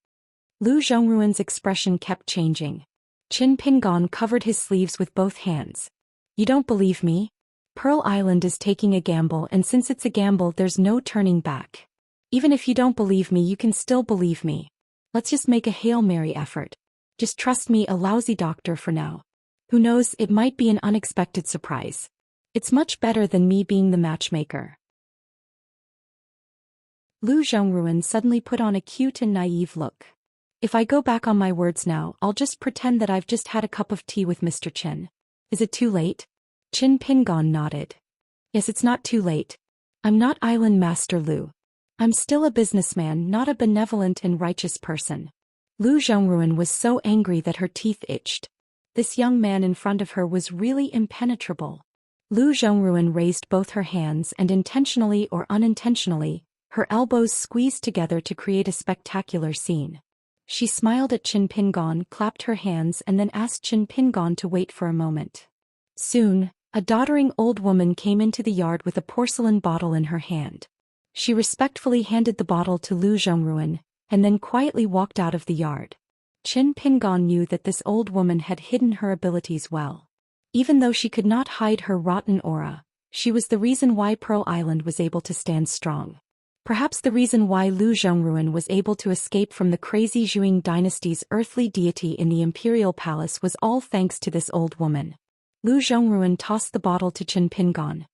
Lu Zhongruan's expression kept changing. Qin Pingon covered his sleeves with both hands. You don't believe me? Pearl Island is taking a gamble, and since it's a gamble there's no turning back. Even if you don't believe me, you can still believe me. Let's just make a Hail Mary effort. Just trust me, a lousy doctor for now. Who knows, it might be an unexpected surprise. It's much better than me being the matchmaker. Lu Zhongruan suddenly put on a cute and naive look. If I go back on my words now, I'll just pretend that I've just had a cup of tea with Mr. Qin. Is it too late? Qin Pingon nodded. Yes, it's not too late. I'm not Island Master Lu. I'm still a businessman, not a benevolent and righteous person. Lu Zhongruan was so angry that her teeth itched. This young man in front of her was really impenetrable. Lu Zhongruan raised both her hands and intentionally or unintentionally, her elbows squeezed together to create a spectacular scene. She smiled at Qin Pingon, clapped her hands and then asked Qin Pingon to wait for a moment. Soon, a doddering old woman came into the yard with a porcelain bottle in her hand. She respectfully handed the bottle to Lu Zhongruan, and then quietly walked out of the yard. Qin Pingon knew that this old woman had hidden her abilities well. Even though she could not hide her rotten aura, she was the reason why Pearl Island was able to stand strong. Perhaps the reason why Lu Zhongruan was able to escape from the crazy Zhuang dynasty's earthly deity in the imperial palace was all thanks to this old woman. Lu Zhongruan tossed the bottle to Qin Pingon.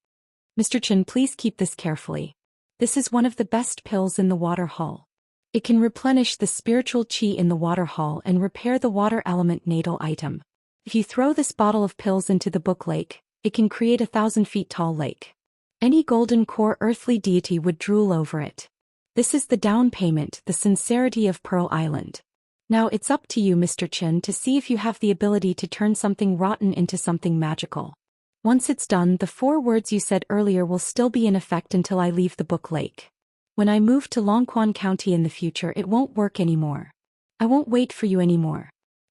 Mr. Qin, please keep this carefully. This is one of the best pills in the water hall. It can replenish the spiritual qi in the water hall and repair the water element natal item. If you throw this bottle of pills into the book lake, it can create a 1,000 feet tall lake. Any golden core earthly deity would drool over it. This is the down payment, the sincerity of Pearl Island. Now it's up to you, Mr. Chen, to see if you have the ability to turn something rotten into something magical. Once it's done, the 4 words you said earlier will still be in effect until I leave the Book Lake. When I move to Longquan County in the future, it won't work anymore. I won't wait for you anymore.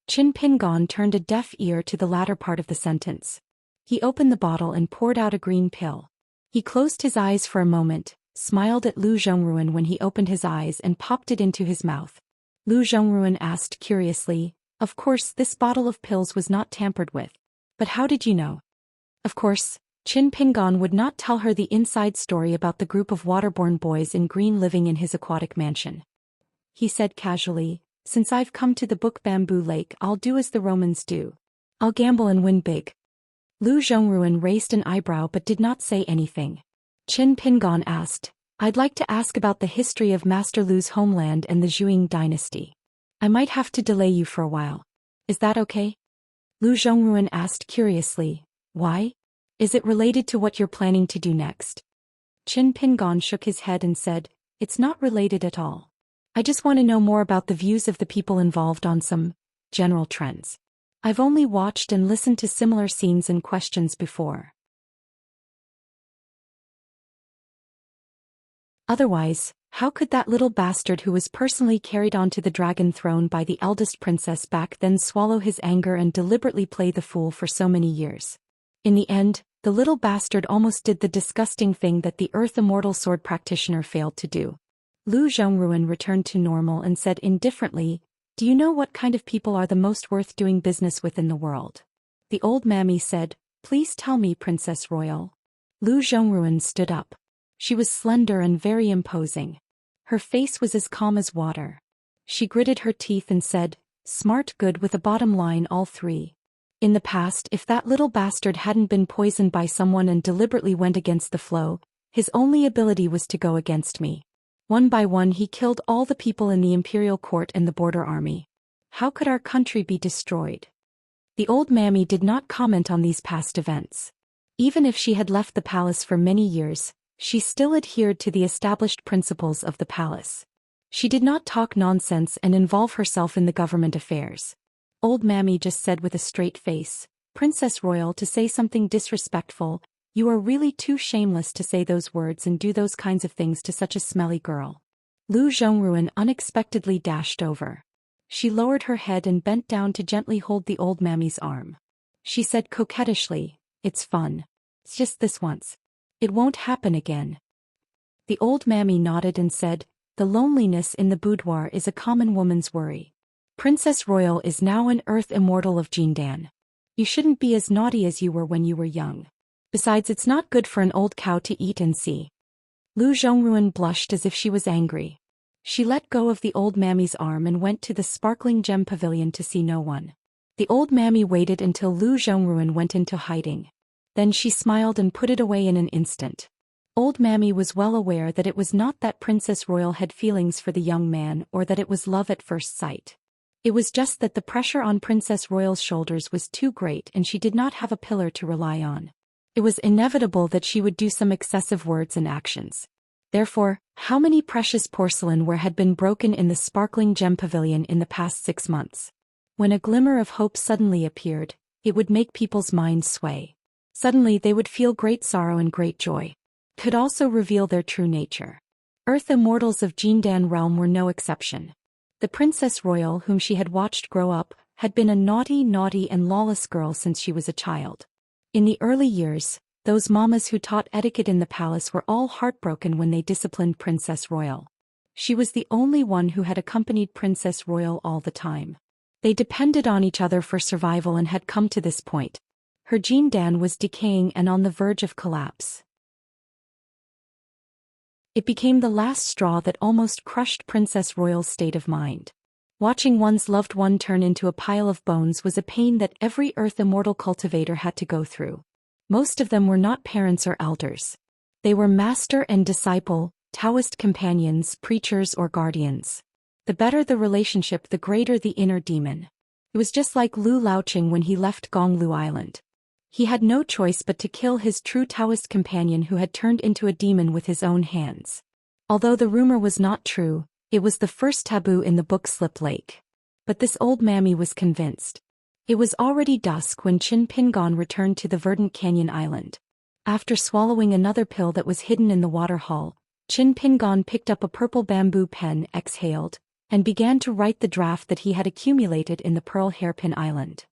Qin Pingon turned a deaf ear to the latter part of the sentence. He opened the bottle and poured out a green pill. He closed his eyes for a moment, smiled at Lu Zhongruan when he opened his eyes and popped it into his mouth. Lu Zhongruan asked curiously, "Of course, this bottle of pills was not tampered with. But how did you know?" Of course, Qin Pingon would not tell her the inside story about the group of waterborne boys in green living in his aquatic mansion. He said casually, "Since I've come to the Book Bamboo Lake, I'll do as the Romans do. I'll gamble and win big." Lu Zhongruan raised an eyebrow but did not say anything. Qin Pingon asked, "I'd like to ask about the history of Master Lu's homeland and the Zhuang dynasty. I might have to delay you for a while. Is that okay?" Lu Zhongruan asked curiously, "Why? Is it related to what you're planning to do next?" Qin Pingon shook his head and said, "It's not related at all. I just want to know more about the views of the people involved on some general trends. I've only watched and listened to similar scenes and questions before. Otherwise, how could that little bastard who was personally carried onto the dragon throne by the eldest princess back then swallow his anger and deliberately play the fool for so many years? In the end, the little bastard almost did the disgusting thing that the Earth Immortal Sword practitioner failed to do." Lu Zhongruan returned to normal and said indifferently, "Do you know what kind of people are the most worth doing business with in the world?" The old mammy said, "Please tell me, Princess Royal." Lu Zhongruan stood up. She was slender and very imposing. Her face was as calm as water. She gritted her teeth and said, "Smart, good, with a bottom line, all 3. In the past, if that little bastard hadn't been poisoned by someone and deliberately went against the flow, his only ability was to go against me. One by one he killed all the people in the imperial court and the border army. How could our country be destroyed?" The old mammy did not comment on these past events. Even if she had left the palace for many years, she still adhered to the established principles of the palace. She did not talk nonsense and involve herself in the government affairs. Old mammy just said with a straight face, "Princess Royal, to say something disrespectful, you are really too shameless to say those words and do those kinds of things to such a smelly girl." Lu Zhongruan unexpectedly dashed over. She lowered her head and bent down to gently hold the old mammy's arm. She said coquettishly, "It's fun. It's just this once. It won't happen again." The old mammy nodded and said, "The loneliness in the boudoir is a common woman's worry. Princess Royal is now an Earth Immortal of Jindan. You shouldn't be as naughty as you were when you were young. Besides, it's not good for an old cow to eat and see." Lu Zhongruan blushed as if she was angry. She let go of the old mammy's arm and went to the sparkling gem pavilion to see no one. The old mammy waited until Lu Zhongruan went into hiding. Then she smiled and put it away in an instant. Old mammy was well aware that it was not that Princess Royal had feelings for the young man or that it was love at first sight. It was just that the pressure on Princess Royal's shoulders was too great and she did not have a pillar to rely on. It was inevitable that she would do some excessive words and actions. Therefore, how many precious porcelain had been broken in the sparkling gem pavilion in the past 6 months? When a glimmer of hope suddenly appeared, it would make people's minds sway. Suddenly they would feel great sorrow and great joy. It could also reveal their true nature. Earth Immortals of Jindan realm were no exception. The Princess Royal, whom she had watched grow up, had been a naughty and lawless girl since she was a child. In the early years, those mamas who taught etiquette in the palace were all heartbroken when they disciplined Princess Royal. She was the only one who had accompanied Princess Royal all the time. They depended on each other for survival and had come to this point. Her Jindan was decaying and on the verge of collapse. It became the last straw that almost crushed Princess Royal's state of mind. Watching one's loved one turn into a pile of bones was a pain that every Earth Immortal cultivator had to go through. Most of them were not parents or elders. They were master and disciple, Taoist companions, preachers or guardians. The better the relationship, the greater the inner demon. It was just like Lu Laoqing when he left Gonglu Island. He had no choice but to kill his true Taoist companion who had turned into a demon with his own hands. Although the rumor was not true, it was the first taboo in the Book Slip Lake. But this old mammy was convinced. It was already dusk when Qin Pingon returned to the verdant canyon island. After swallowing another pill that was hidden in the water hull, Qin Pingon picked up a purple bamboo pen, exhaled, and began to write the draft that he had accumulated in the Pearl Hairpin Island.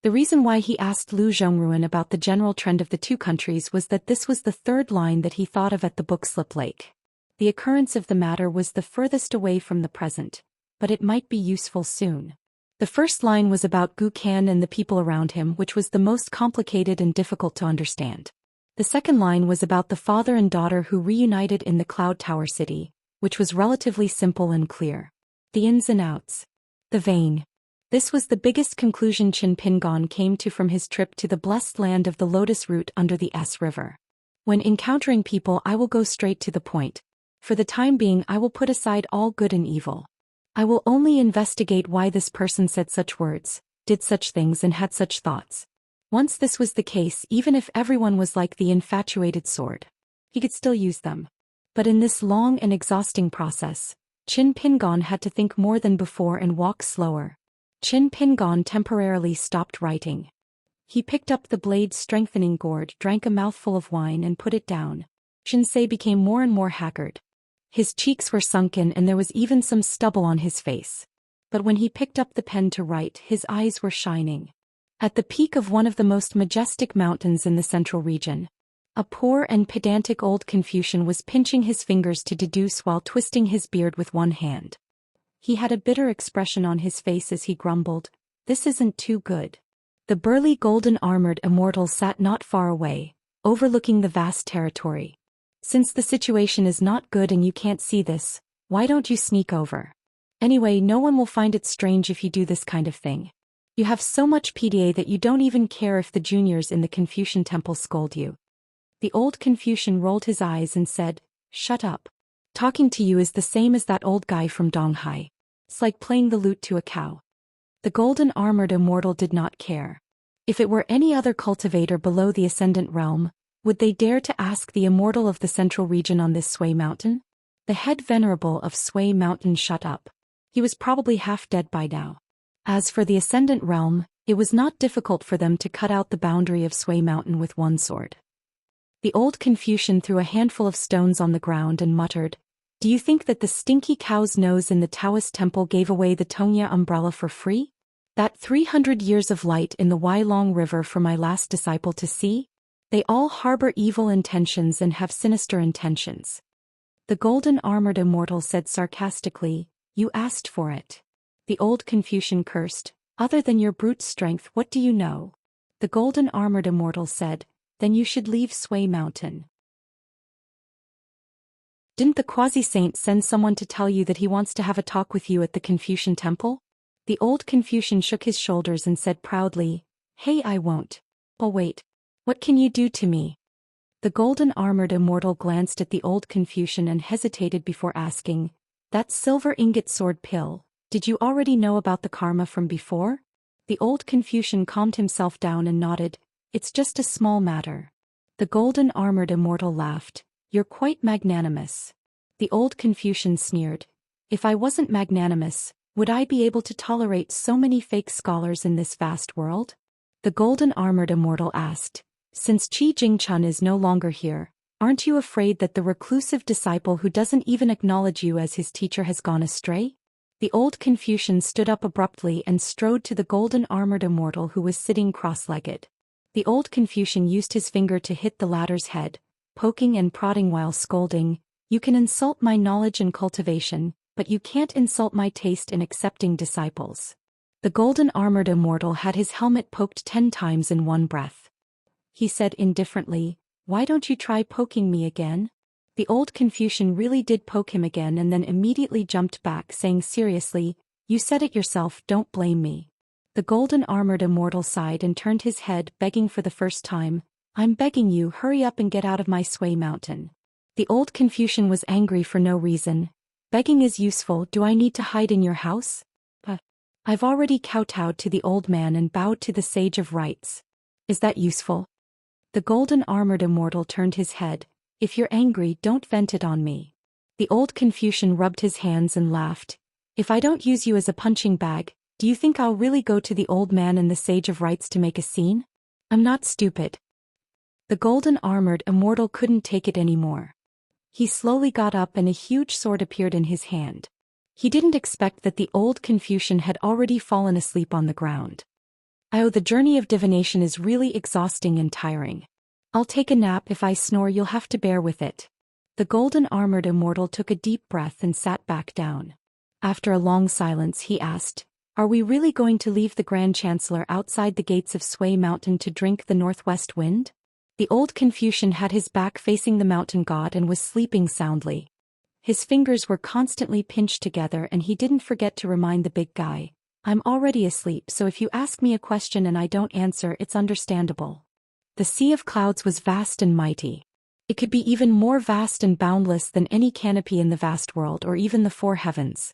The reason why he asked Lu Zhongruan about the general trend of the two countries was that this was the third line that he thought of at the book slip lake. The occurrence of the matter was the furthest away from the present, but it might be useful soon. The first line was about Gu Kan and the people around him, which was the most complicated and difficult to understand. The second line was about the father and daughter who reunited in the Cloud Tower City, which was relatively simple and clear. The ins and outs. The vein. This was the biggest conclusion Qin Pingon came to from his trip to the blessed land of the Lotus Root under the S River. When encountering people, I will go straight to the point. For the time being, I will put aside all good and evil. I will only investigate why this person said such words, did such things and had such thoughts. Once this was the case, even if everyone was like the infatuated sword, he could still use them. But in this long and exhausting process, Qin Pingon had to think more than before and walk slower. Qin Pingon temporarily stopped writing. He picked up the blade's strengthening gourd, drank a mouthful of wine and put it down. Xianxia became more and more haggard. His cheeks were sunken and there was even some stubble on his face. But when he picked up the pen to write, his eyes were shining. At the peak of one of the most majestic mountains in the central region, a poor and pedantic old Confucian was pinching his fingers to deduce while twisting his beard with one hand. He had a bitter expression on his face as he grumbled, "This isn't too good." The burly golden-armored immortal sat not far away, overlooking the vast territory. "Since the situation is not good and you can't see this, why don't you sneak over? Anyway, no one will find it strange if you do this kind of thing. You have so much PDA that you don't even care if the juniors in the Confucian temple scold you." The old Confucian rolled his eyes and said, "Shut up. Talking to you is the same as that old guy from Donghai. It's like playing the lute to a cow." The golden-armored immortal did not care. If it were any other cultivator below the Ascendant Realm, would they dare to ask the immortal of the central region on this Sui Mountain? The head venerable of Sui Mountain shut up. He was probably half dead by now. As for the Ascendant Realm, it was not difficult for them to cut out the boundary of Sui Mountain with one sword. The old Confucian threw a handful of stones on the ground and muttered, "Do you think that the stinky cow's nose in the Taoist temple gave away the Tongya umbrella for free? That 300 years of light in the Weilong River for my last disciple to see? They all harbor evil intentions and have sinister intentions." The golden-armored immortal said sarcastically, "You asked for it." The old Confucian cursed, "Other than your brute strength, what do you know?" The golden-armored immortal said, "Then you should leave Sui Mountain." "Didn't the quasi-saint send someone to tell you that he wants to have a talk with you at the Confucian temple?" The old Confucian shook his shoulders and said proudly, "Hey, I won't. But wait. What can you do to me?" The golden-armored immortal glanced at the old Confucian and hesitated before asking, "That silver ingot sword pill, did you already know about the karma from before?" The old Confucian calmed himself down and nodded, "It's just a small matter." The golden-armored immortal laughed, "You're quite magnanimous." The old Confucian sneered, "If I wasn't magnanimous, would I be able to tolerate so many fake scholars in this vast world?" The golden-armored immortal asked, "Since Qi Jingchun is no longer here, aren't you afraid that the reclusive disciple who doesn't even acknowledge you as his teacher has gone astray?" The old Confucian stood up abruptly and strode to the golden-armored immortal who was sitting cross-legged. The old Confucian used his finger to hit the latter's head, poking and prodding while scolding, "You can insult my knowledge and cultivation, but you can't insult my taste in accepting disciples." The golden-armored immortal had his helmet poked 10 times in one breath. He said indifferently, "Why don't you try poking me again?" The old Confucian really did poke him again and then immediately jumped back, saying seriously, "You said it yourself, don't blame me." The golden-armored immortal sighed and turned his head, begging for the first time, "I'm begging you, hurry up and get out of my Sui Mountain." The old Confucian was angry for no reason. "Begging is useful, do I need to hide in your house? I've already kowtowed to the old man and bowed to the sage of rites. Is that useful?" The golden-armored immortal turned his head, "If you're angry, don't vent it on me." The old Confucian rubbed his hands and laughed, "If I don't use you as a punching bag, Do you think I'll really go to the old man and the Sage of Rites to make a scene? I'm not stupid. The golden-armored immortal couldn't take it anymore. He slowly got up and a huge sword appeared in his hand. He didn't expect that the old Confucian had already fallen asleep on the ground. Oh, the journey of divination is really exhausting and tiring. I'll take a nap. If I snore, you'll have to bear with it. The golden-armored immortal took a deep breath and sat back down. After a long silence, he asked, "Are we really going to leave the Grand Chancellor outside the gates of Sui Mountain to drink the northwest wind?" The old Confucian had his back facing the mountain god and was sleeping soundly. His fingers were constantly pinched together and he didn't forget to remind the big guy, "I'm already asleep, so if you ask me a question and I don't answer, it's understandable." The sea of clouds was vast and mighty. It could be even more vast and boundless than any canopy in the vast world or even the four heavens.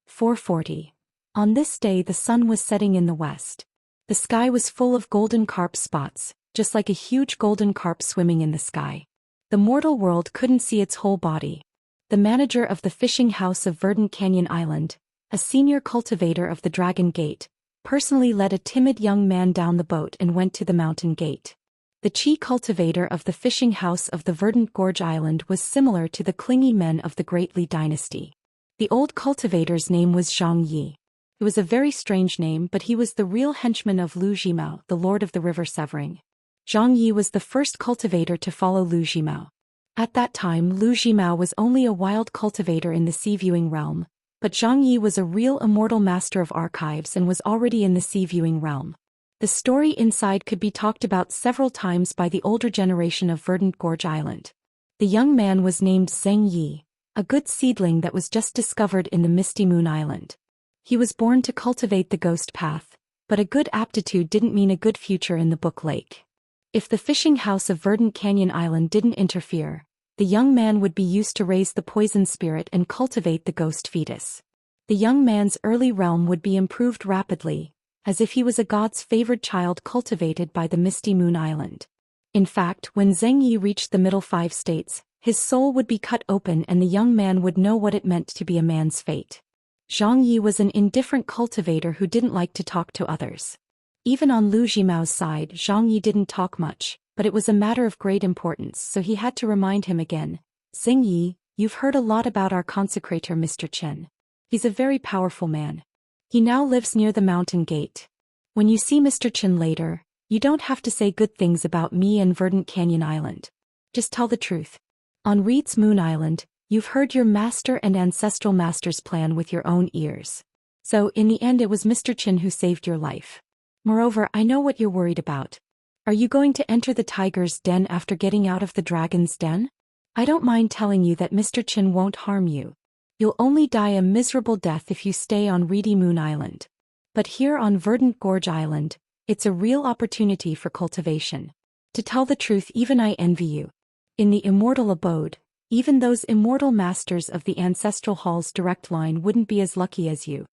"4:40. On this day the sun was setting in the west. The sky was full of golden carp spots, just like a huge golden carp swimming in the sky. The mortal world couldn't see its whole body. The manager of the fishing house of Verdant Canyon Island, a senior cultivator of the Dragon Gate, personally led a timid young man down the boat and went to the mountain gate. The chief cultivator of the fishing house of the Verdant Gorge Island was similar to the clingy men of the Great Li dynasty. The old cultivator's name was Zhang Yi. It was a very strange name, but he was the real henchman of Lu Jimao, the lord of the river Severing. Zhang Yi was the first cultivator to follow Lu Jimao. At that time Lu Jimao was only a wild cultivator in the sea-viewing realm, but Zhang Yi was a real immortal master of archives and was already in the sea-viewing realm. The story inside could be talked about several times by the older generation of Verdant Gorge Island. The young man was named Zheng Yi, a good seedling that was just discovered in the Misty Moon Island. He was born to cultivate the ghost path, but a good aptitude didn't mean a good future in the Book Lake. If the fishing house of Verdant Canyon Island didn't interfere, the young man would be used to raise the poison spirit and cultivate the ghost fetus. The young man's early realm would be improved rapidly, as if he was a god's favored child cultivated by the Misty Moon Island. In fact, when Zheng Yi reached the middle 5 states, his soul would be cut open and the young man would know what it meant to be a man's fate. Zhang Yi was an indifferent cultivator who didn't like to talk to others. Even on Lu Jimao's side, Zhang Yi didn't talk much, but it was a matter of great importance, so he had to remind him again. "Zheng Yi, you've heard a lot about our consecrator Mr. Chen. He's a very powerful man. He now lives near the mountain gate. When you see Mr. Chen later, you don't have to say good things about me and Verdant Canyon Island. Just tell the truth. On Reed's Moon Island, you've heard your master and ancestral master's plan with your own ears. So, in the end it was Mr. Chen who saved your life. Moreover, I know what you're worried about. Are you going to enter the tiger's den after getting out of the dragon's den? I don't mind telling you that Mr. Chen won't harm you. You'll only die a miserable death if you stay on Reedy Moon Island. But here on Verdant Gorge Island, it's a real opportunity for cultivation. To tell the truth, even I envy you. In the immortal abode, even those immortal masters of the ancestral hall's direct line wouldn't be as lucky as you."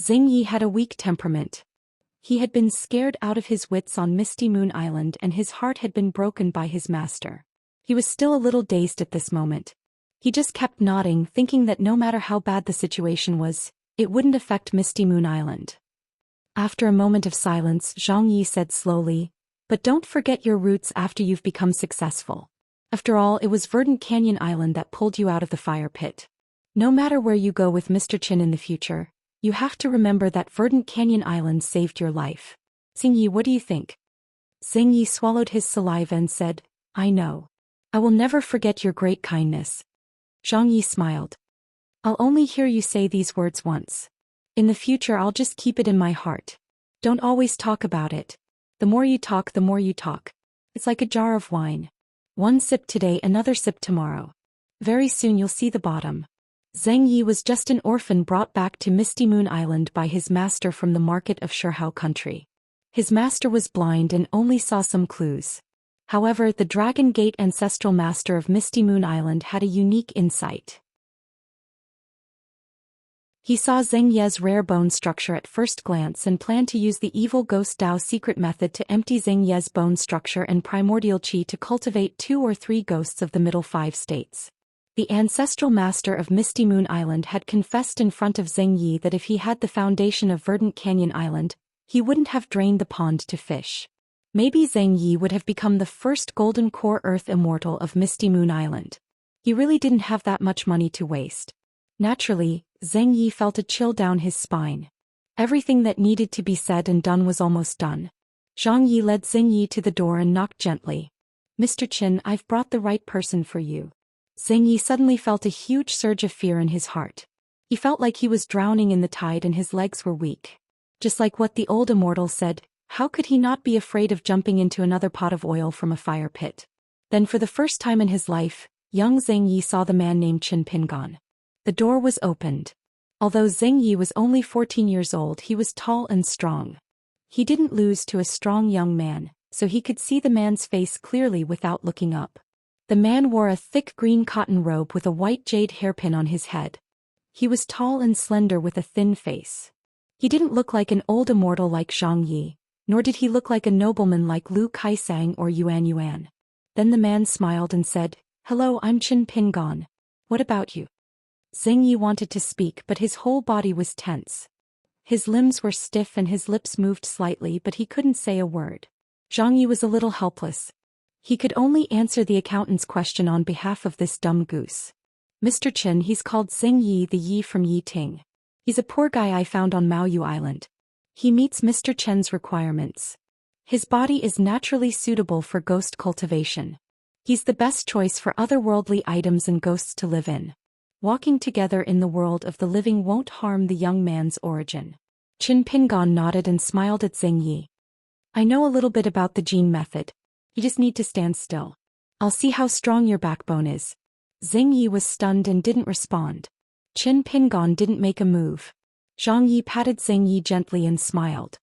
Zheng Yi had a weak temperament. He had been scared out of his wits on Misty Moon Island and his heart had been broken by his master. He was still a little dazed at this moment. He just kept nodding, thinking that no matter how bad the situation was, it wouldn't affect Misty Moon Island. After a moment of silence, Zhang Yi said slowly, "But don't forget your roots after you've become successful. After all, it was Verdant Canyon Island that pulled you out of the fire pit. No matter where you go with Mr. Chin in the future, you have to remember that Verdant Canyon Island saved your life." "Zheng Yi, what do you think?" Zheng Yi swallowed his saliva and said, "I know. I will never forget your great kindness." Zhang Yi smiled. "I'll only hear you say these words once. In the future I'll just keep it in my heart. Don't always talk about it. The more you talk, the more you talk. It's like a jar of wine. One sip today, another sip tomorrow. Very soon you'll see the bottom." Zheng Yi was just an orphan brought back to Misty Moon Island by his master from the market of Shihao country. His master was blind and only saw some clues. However, the Dragon Gate ancestral master of Misty Moon Island had a unique insight. He saw Zheng Ye's rare bone structure at first glance and planned to use the evil ghost Dao secret method to empty Zheng Ye's bone structure and primordial qi to cultivate 2 or 3 ghosts of the middle 5 states. The ancestral master of Misty Moon Island had confessed in front of Zheng Yi that if he had the foundation of Verdant Canyon Island, he wouldn't have drained the pond to fish. Maybe Zheng Yi would have become the first golden core earth immortal of Misty Moon Island. He really didn't have that much money to waste. Naturally, Zheng Yi felt a chill down his spine. Everything that needed to be said and done was almost done. Zhang Yi led Zheng Yi to the door and knocked gently. "Mr. Qin, I've brought the right person for you." Zheng Yi suddenly felt a huge surge of fear in his heart. He felt like he was drowning in the tide and his legs were weak. Just like what the old immortal said, how could he not be afraid of jumping into another pot of oil from a fire pit? Then for the first time in his life, young Zheng Yi saw the man named Qin Pingon. The door was opened. Although Zheng Yi was only 14 years old, he was tall and strong. He didn't lose to a strong young man, so he could see the man's face clearly without looking up. The man wore a thick green cotton robe with a white jade hairpin on his head. He was tall and slender with a thin face. He didn't look like an old immortal like Zhang Yi, nor did he look like a nobleman like Lu Kaisang or Yuan Yuan. Then the man smiled and said, "Hello, I'm Qin Pingon. What about you?" Zheng Yi wanted to speak, but his whole body was tense. His limbs were stiff and his lips moved slightly, but he couldn't say a word. Zhang Yi was a little helpless. He could only answer the accountant's question on behalf of this dumb goose. "Mr. Qin, he's called Zheng Yi, the Yi from Yiting. He's a poor guy I found on Maoyu Island. He meets Mr. Chen's requirements. His body is naturally suitable for ghost cultivation. He's the best choice for otherworldly items and ghosts to live in. Walking together in the world of the living won't harm the young man's origin." Qin Pingon nodded and smiled at Zheng Yi. "I know a little bit about the gene method. You just need to stand still. I'll see how strong your backbone is." Zheng Yi was stunned and didn't respond. Qin Pingon didn't make a move. Zhang Yi patted Zheng Yi gently and smiled.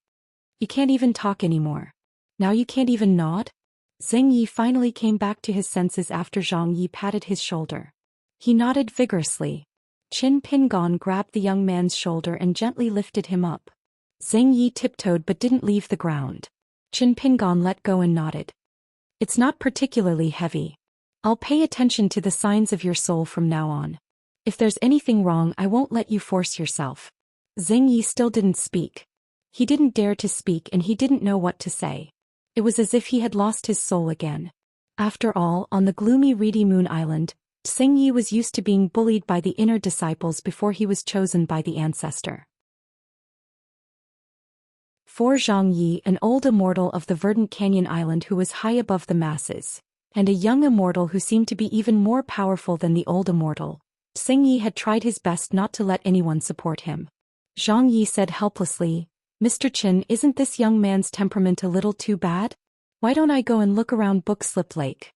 "You can't even talk anymore. Now you can't even nod?" Zheng Yi finally came back to his senses after Zhang Yi patted his shoulder. He nodded vigorously. Qin Pingon grabbed the young man's shoulder and gently lifted him up. Zheng Yi tiptoed but didn't leave the ground. Qin Pingon let go and nodded. "It's not particularly heavy. I'll pay attention to the signs of your soul from now on. If there's anything wrong, I won't let you force yourself." Zheng Yi still didn't speak. He didn't dare to speak and he didn't know what to say. It was as if he had lost his soul again. After all, on the gloomy reedy Moon Island, Zheng Yi was used to being bullied by the inner disciples before he was chosen by the ancestor. For Zhang Yi, an old immortal of the Verdant Canyon Island who was high above the masses, and a young immortal who seemed to be even more powerful than the old immortal, Zheng Yi had tried his best not to let anyone support him. Zhang Yi said helplessly, "Mr. Qin, isn't this young man's temperament a little too bad? Why don't I go and look around Bookslip Lake?"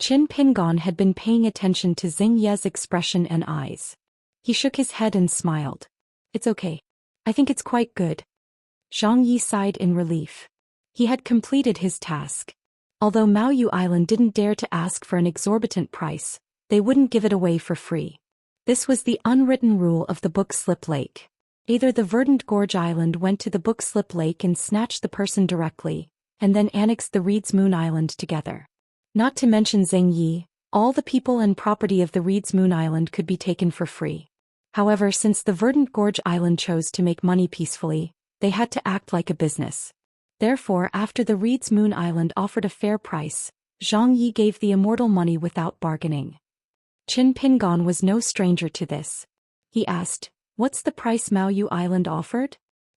Qin Pingon had been paying attention to Zheng Ye's expression and eyes. He shook his head and smiled. "It's okay. I think it's quite good." Zhang Yi sighed in relief. He had completed his task. Although Maoyu Island didn't dare to ask for an exorbitant price, they wouldn't give it away for free. This was the unwritten rule of the Bookslip Lake. Either the Verdant Gorge Island went to the Bookslip Lake and snatched the person directly, and then annexed the Reed's Moon Island together. Not to mention Zheng Yi, all the people and property of the Reed's Moon Island could be taken for free. However, since the Verdant Gorge Island chose to make money peacefully, they had to act like a business. Therefore, after the Reed's Moon Island offered a fair price, Zhang Yi gave the immortal money without bargaining. Qin Pingon was no stranger to this. He asked, "What's the price Maoyu Island offered?"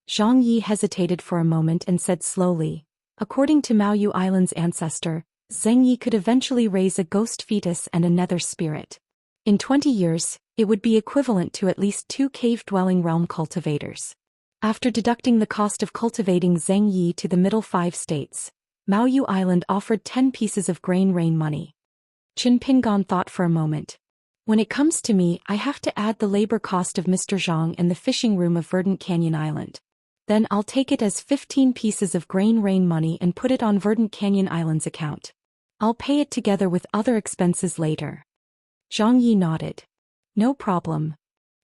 Zhang Yi hesitated for a moment and said slowly, "According to Maoyu Island's ancestor, Zheng Yi could eventually raise a ghost fetus and a nether spirit. In 20 years, it would be equivalent to at least 2 cave-dwelling realm cultivators. After deducting the cost of cultivating Zheng Yi to the middle 5 states, Maoyu Island offered 10 pieces of grain rain money." Qin Pingon thought for a moment. "When it comes to me, I have to add the labor cost of Mr. Zhang and the fishing room of Verdant Canyon Island. Then I'll take it as 15 pieces of grain rain money and put it on Verdant Canyon Island's account. I'll pay it together with other expenses later." Zhang Yi nodded. "No problem.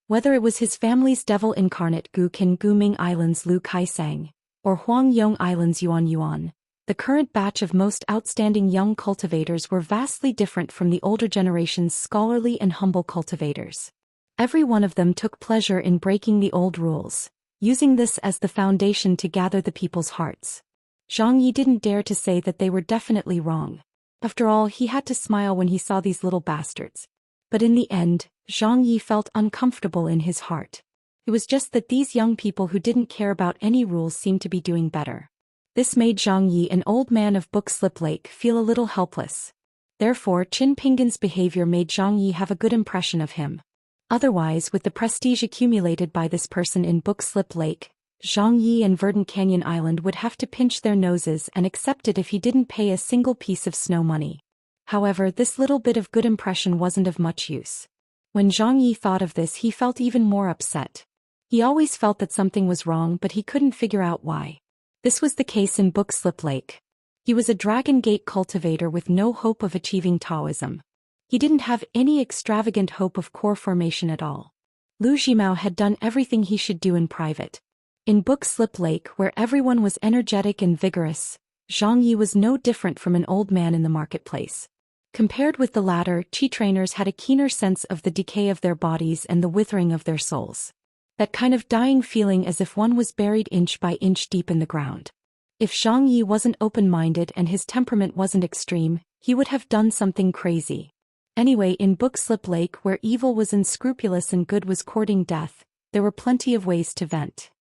Whether it was his family's devil incarnate Gukin Guming Island's Lu Kaisang, or Huangyong Island's Yuan Yuan, the current batch of most outstanding young cultivators were vastly different from the older generation's scholarly and humble cultivators. Every one of them took pleasure in breaking the old rules, using this as the foundation to gather the people's hearts. Zhang Yi didn't dare to say that they were definitely wrong. After all, he had to smile when he saw these little bastards. But in the end, Zhang Yi felt uncomfortable in his heart. It was just that these young people who didn't care about any rules seemed to be doing better. This made Zhang Yi, an old man of Book Slip Lake, feel a little helpless. Therefore, Qin Pingan's behavior made Zhang Yi have a good impression of him. Otherwise, with the prestige accumulated by this person in Book Slip Lake, Zhang Yi and Verdant Canyon Island would have to pinch their noses and accept it if he didn't pay a single piece of snow money. However, this little bit of good impression wasn't of much use. When Zhang Yi thought of this, he felt even more upset. He always felt that something was wrong, but he couldn't figure out why. This was the case in Book Slip Lake. He was a Dragon Gate cultivator with no hope of achieving Taoism. He didn't have any extravagant hope of core formation at all. Lu Zhimao had done everything he should do in private. In Book Slip Lake, where everyone was energetic and vigorous, Zhang Yi was no different from an old man in the marketplace. Compared with the latter, Qi trainers had a keener sense of the decay of their bodies and the withering of their souls. That kind of dying feeling as if one was buried inch by inch deep in the ground. If Zhang Yi wasn't open-minded and his temperament wasn't extreme, he would have done something crazy. Anyway, in Book Slip Lake, where evil was unscrupulous and good was courting death, there were plenty of ways to vent.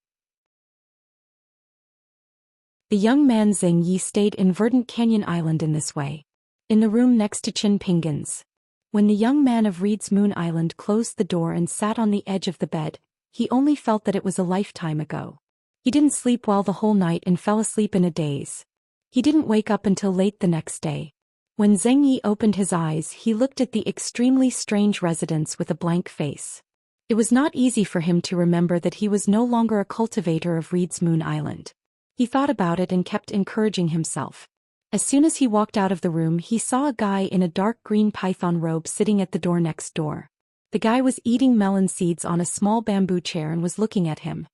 The young man Zheng Yi stayed in Verdant Canyon Island in this way. In the room next to Qin Pingan's. When the young man of Reed's Moon Island closed the door and sat on the edge of the bed, he only felt that it was a lifetime ago. He didn't sleep well the whole night and fell asleep in a daze. He didn't wake up until late the next day. When Zheng Yi opened his eyes, he looked at the extremely strange residence with a blank face. It was not easy for him to remember that he was no longer a cultivator of Reed's Moon Island. He thought about it and kept encouraging himself. As soon as he walked out of the room, he saw a guy in a dark green python robe sitting at the door next door. The guy was eating melon seeds on a small bamboo chair and was looking at him.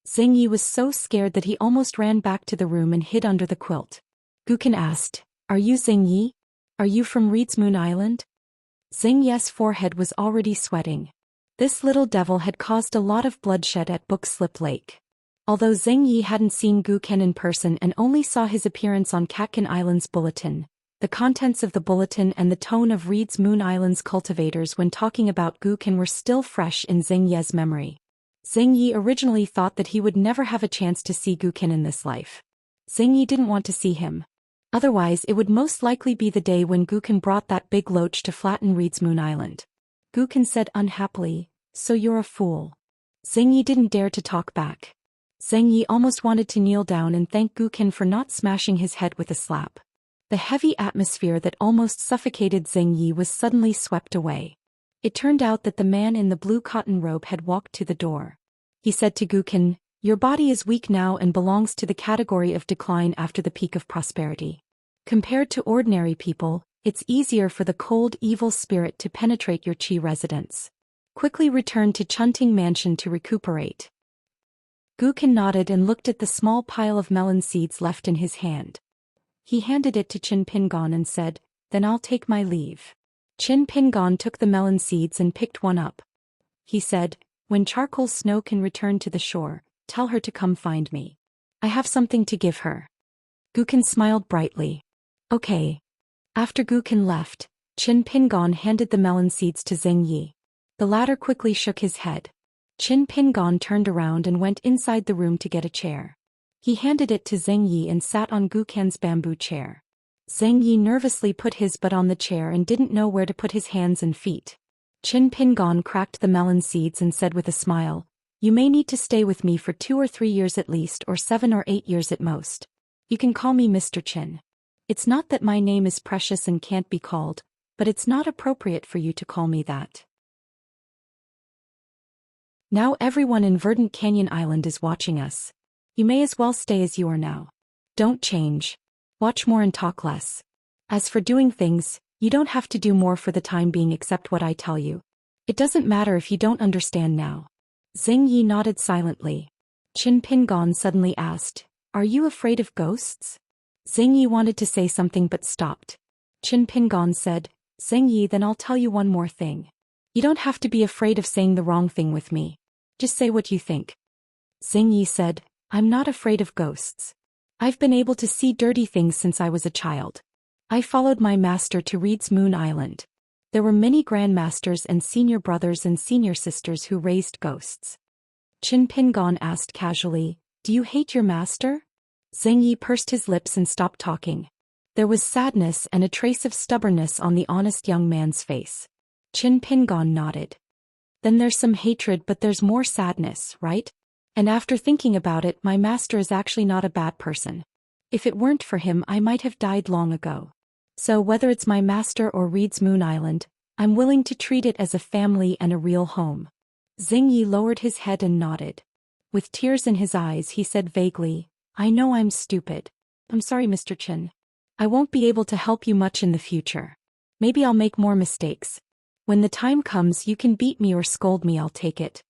Zheng Yi was so scared that he almost ran back to the room and hid under the quilt. Gukin asked, "Are you Zheng Yi? Are you from Reed's Moon Island?" Zheng Yi's forehead was already sweating. This little devil had caused a lot of bloodshed at Book Slip Lake. Although Zheng Yi hadn't seen Gukin in person and only saw his appearance on Katkin Island's bulletin, the contents of the bulletin and the tone of Reed's Moon Island's cultivators when talking about Gukin were still fresh in Zheng Yi's memory. Zheng Yi originally thought that he would never have a chance to see Gukin in this life. Zheng Yi didn't want to see him. Otherwise, it would most likely be the day when Gukin brought that big loach to flatten Reed's Moon Island. Gukin said unhappily, "So you're a fool." Zheng Yi didn't dare to talk back. Zheng Yi almost wanted to kneel down and thank Gukin for not smashing his head with a slap. The heavy atmosphere that almost suffocated Zheng Yi was suddenly swept away. It turned out that the man in the blue cotton robe had walked to the door. He said to Gukin, "Your body is weak now and belongs to the category of decline after the peak of prosperity. Compared to ordinary people, it's easier for the cold evil spirit to penetrate your Qi residence. Quickly return to Chunting Mansion to recuperate." Gukin nodded and looked at the small pile of melon seeds left in his hand. He handed it to Qin Pingan and said, "Then I'll take my leave." Qin Pingan took the melon seeds and picked one up. He said, "When Charcoal Snow can return to the shore, tell her to come find me. I have something to give her." Gukin smiled brightly. "Okay." After Gukin left, Qin Pingan handed the melon seeds to Zheng Yi. The latter quickly shook his head. Qin Pingan turned around and went inside the room to get a chair. He handed it to Zheng Yi and sat on Gukin's bamboo chair. Zheng Yi nervously put his butt on the chair and didn't know where to put his hands and feet. Qin Pingan cracked the melon seeds and said with a smile, "You may need to stay with me for 2 or 3 years at least, or 7 or 8 years at most. You can call me Mr. Qin. It's not that my name is precious and can't be called, but it's not appropriate for you to call me that." Now everyone in Verdant Canyon Island is watching us. You may as well stay as you are now. Don't change. Watch more and talk less. As for doing things, you don't have to do more for the time being except what I tell you. It doesn't matter if you don't understand now. Zheng Yi nodded silently. Qin Pingon suddenly asked, "Are you afraid of ghosts?" Zheng Yi wanted to say something but stopped. Qin Pingon said, "Zheng Yi, then I'll tell you one more thing. You don't have to be afraid of saying the wrong thing with me. Just say what you think." Zheng Yi said, "I'm not afraid of ghosts. I've been able to see dirty things since I was a child. I followed my master to Reed's Moon Island. There were many grandmasters and senior brothers and senior sisters who raised ghosts." Qin Pingon asked casually, "Do you hate your master?" Zheng Yi pursed his lips and stopped talking. There was sadness and a trace of stubbornness on the honest young man's face. Qin Pingon nodded. "Then there's some hatred, but there's more sadness, right? And after thinking about it, my master is actually not a bad person. If it weren't for him, I might have died long ago. So whether it's my master or Reed's Moon Island, I'm willing to treat it as a family and a real home." Zheng Yi lowered his head and nodded. With tears in his eyes, he said vaguely, "I know I'm stupid. I'm sorry, Mr. Qin. I won't be able to help you much in the future. Maybe I'll make more mistakes. When the time comes, you can beat me or scold me, I'll take it."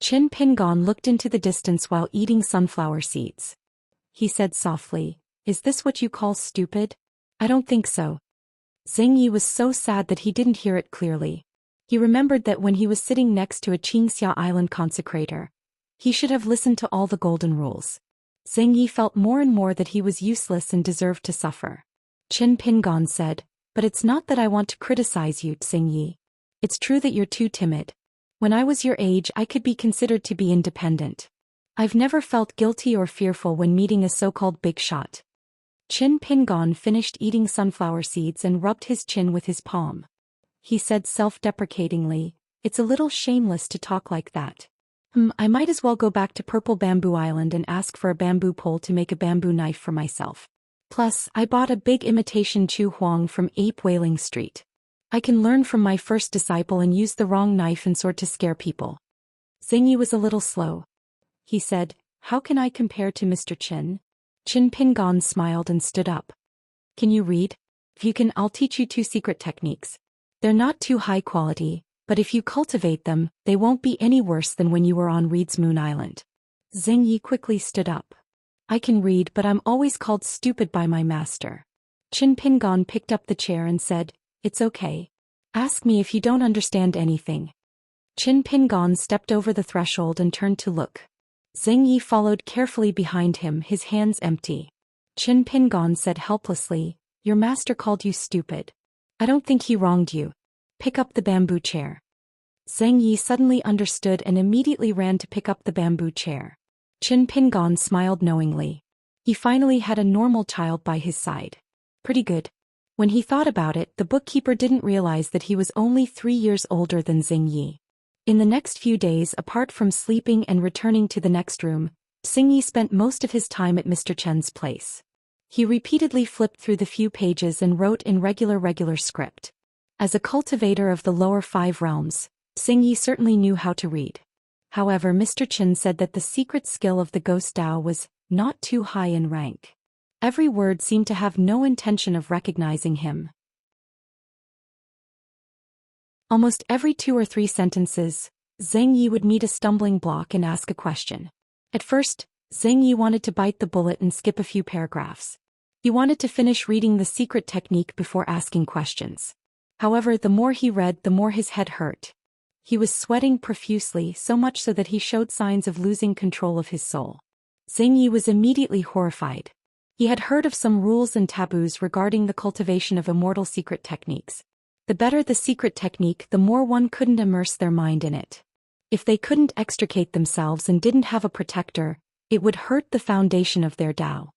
Qin Pingon looked into the distance while eating sunflower seeds. He said softly, "Is this what you call stupid? I don't think so." Zheng Yi was so sad that he didn't hear it clearly. He remembered that when he was sitting next to a Xianxia island consecrator, he should have listened to all the golden rules. Zheng Yi felt more and more that he was useless and deserved to suffer. Qin Pingon said, "But it's not that I want to criticize you, Zheng Yi. It's true that you're too timid. When I was your age, I could be considered to be independent. I've never felt guilty or fearful when meeting a so-called big shot." Qin Pingon finished eating sunflower seeds and rubbed his chin with his palm. He said self-deprecatingly, "It's a little shameless to talk like that. I might as well go back to Purple Bamboo Island and ask for a bamboo pole to make a bamboo knife for myself. Plus, I bought a big imitation Chu Huang from Ape Whaling Street. I can learn from my first disciple and use the wrong knife and sword to scare people." Zheng Yi was a little slow. He said, "How can I compare to Mr. Qin?" Qin Pingon smiled and stood up. "Can you read? If you can, I'll teach you 2 secret techniques. They're not too high quality, but if you cultivate them, they won't be any worse than when you were on Reed's Moon Island." Zheng Yi quickly stood up. "I can read, but I'm always called stupid by my master." Qin Pingon picked up the chair and said, "It's okay. Ask me if you don't understand anything." Qin Pingon stepped over the threshold and turned to look. Zheng Yi followed carefully behind him, his hands empty. Qin Pingon said helplessly, "Your master called you stupid. I don't think he wronged you. Pick up the bamboo chair." Zheng Yi suddenly understood and immediately ran to pick up the bamboo chair. Qin Pingon smiled knowingly. He finally had a normal child by his side. Pretty good. When he thought about it, the bookkeeper didn't realize that he was only 3 years older than Zheng Yi. In the next few days, apart from sleeping and returning to the next room, Zheng Yi spent most of his time at Mr. Chen's place. He repeatedly flipped through the few pages and wrote in regular script. As a cultivator of the lower 5 realms, Zheng Yi certainly knew how to read. However, Mr. Chen said that the secret skill of the Ghost Dao was not too high in rank. Every word seemed to have no intention of recognizing him. Almost every 2 or 3 sentences, Zheng Yi would meet a stumbling block and ask a question. At first, Zheng Yi wanted to bite the bullet and skip a few paragraphs. He wanted to finish reading the secret technique before asking questions. However, the more he read, the more his head hurt. He was sweating profusely, so much so that he showed signs of losing control of his soul. Zheng Yi was immediately horrified. He had heard of some rules and taboos regarding the cultivation of immortal secret techniques. The better the secret technique, the more one couldn't immerse their mind in it. If they couldn't extricate themselves and didn't have a protector, it would hurt the foundation of their Dao.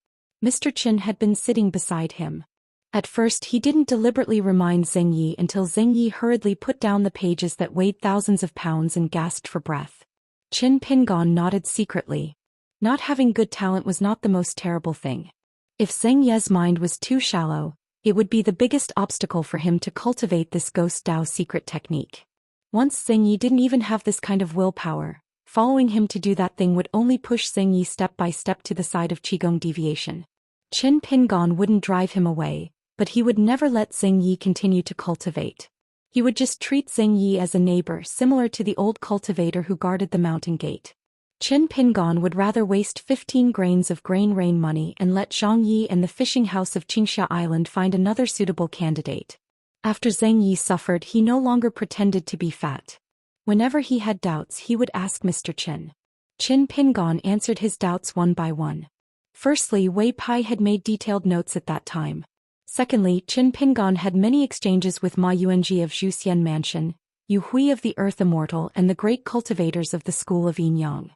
Mr. Qin had been sitting beside him. At first he didn't deliberately remind Zheng Yi until Zheng Yi hurriedly put down the pages that weighed thousands of pounds and gasped for breath. Qin Pingon nodded secretly. Not having good talent was not the most terrible thing. If Zheng Ye's mind was too shallow, it would be the biggest obstacle for him to cultivate this Ghost Dao secret technique. Once Zheng Yi didn't even have this kind of willpower, following him to do that thing would only push Zheng Yi step by step to the side of Qigong deviation. Qin Pingon wouldn't drive him away, but he would never let Zheng Yi continue to cultivate. He would just treat Zheng Yi as a neighbor, similar to the old cultivator who guarded the mountain gate. Qin Pingon would rather waste 15 grains of grain rain money and let Zhang Yi and the fishing house of Xianxia Island find another suitable candidate. After Zheng Yi suffered, he no longer pretended to be fat. Whenever he had doubts, he would ask Mr. Qin. Qin Pingon answered his doubts one by one. Firstly, Wei Pai had made detailed notes at that time. Secondly, Qin Pingon had many exchanges with Ma Yuanji of Zhou Xian Mansion, Yu Hui of the Earth Immortal, and the great cultivators of the school of Yin Yang.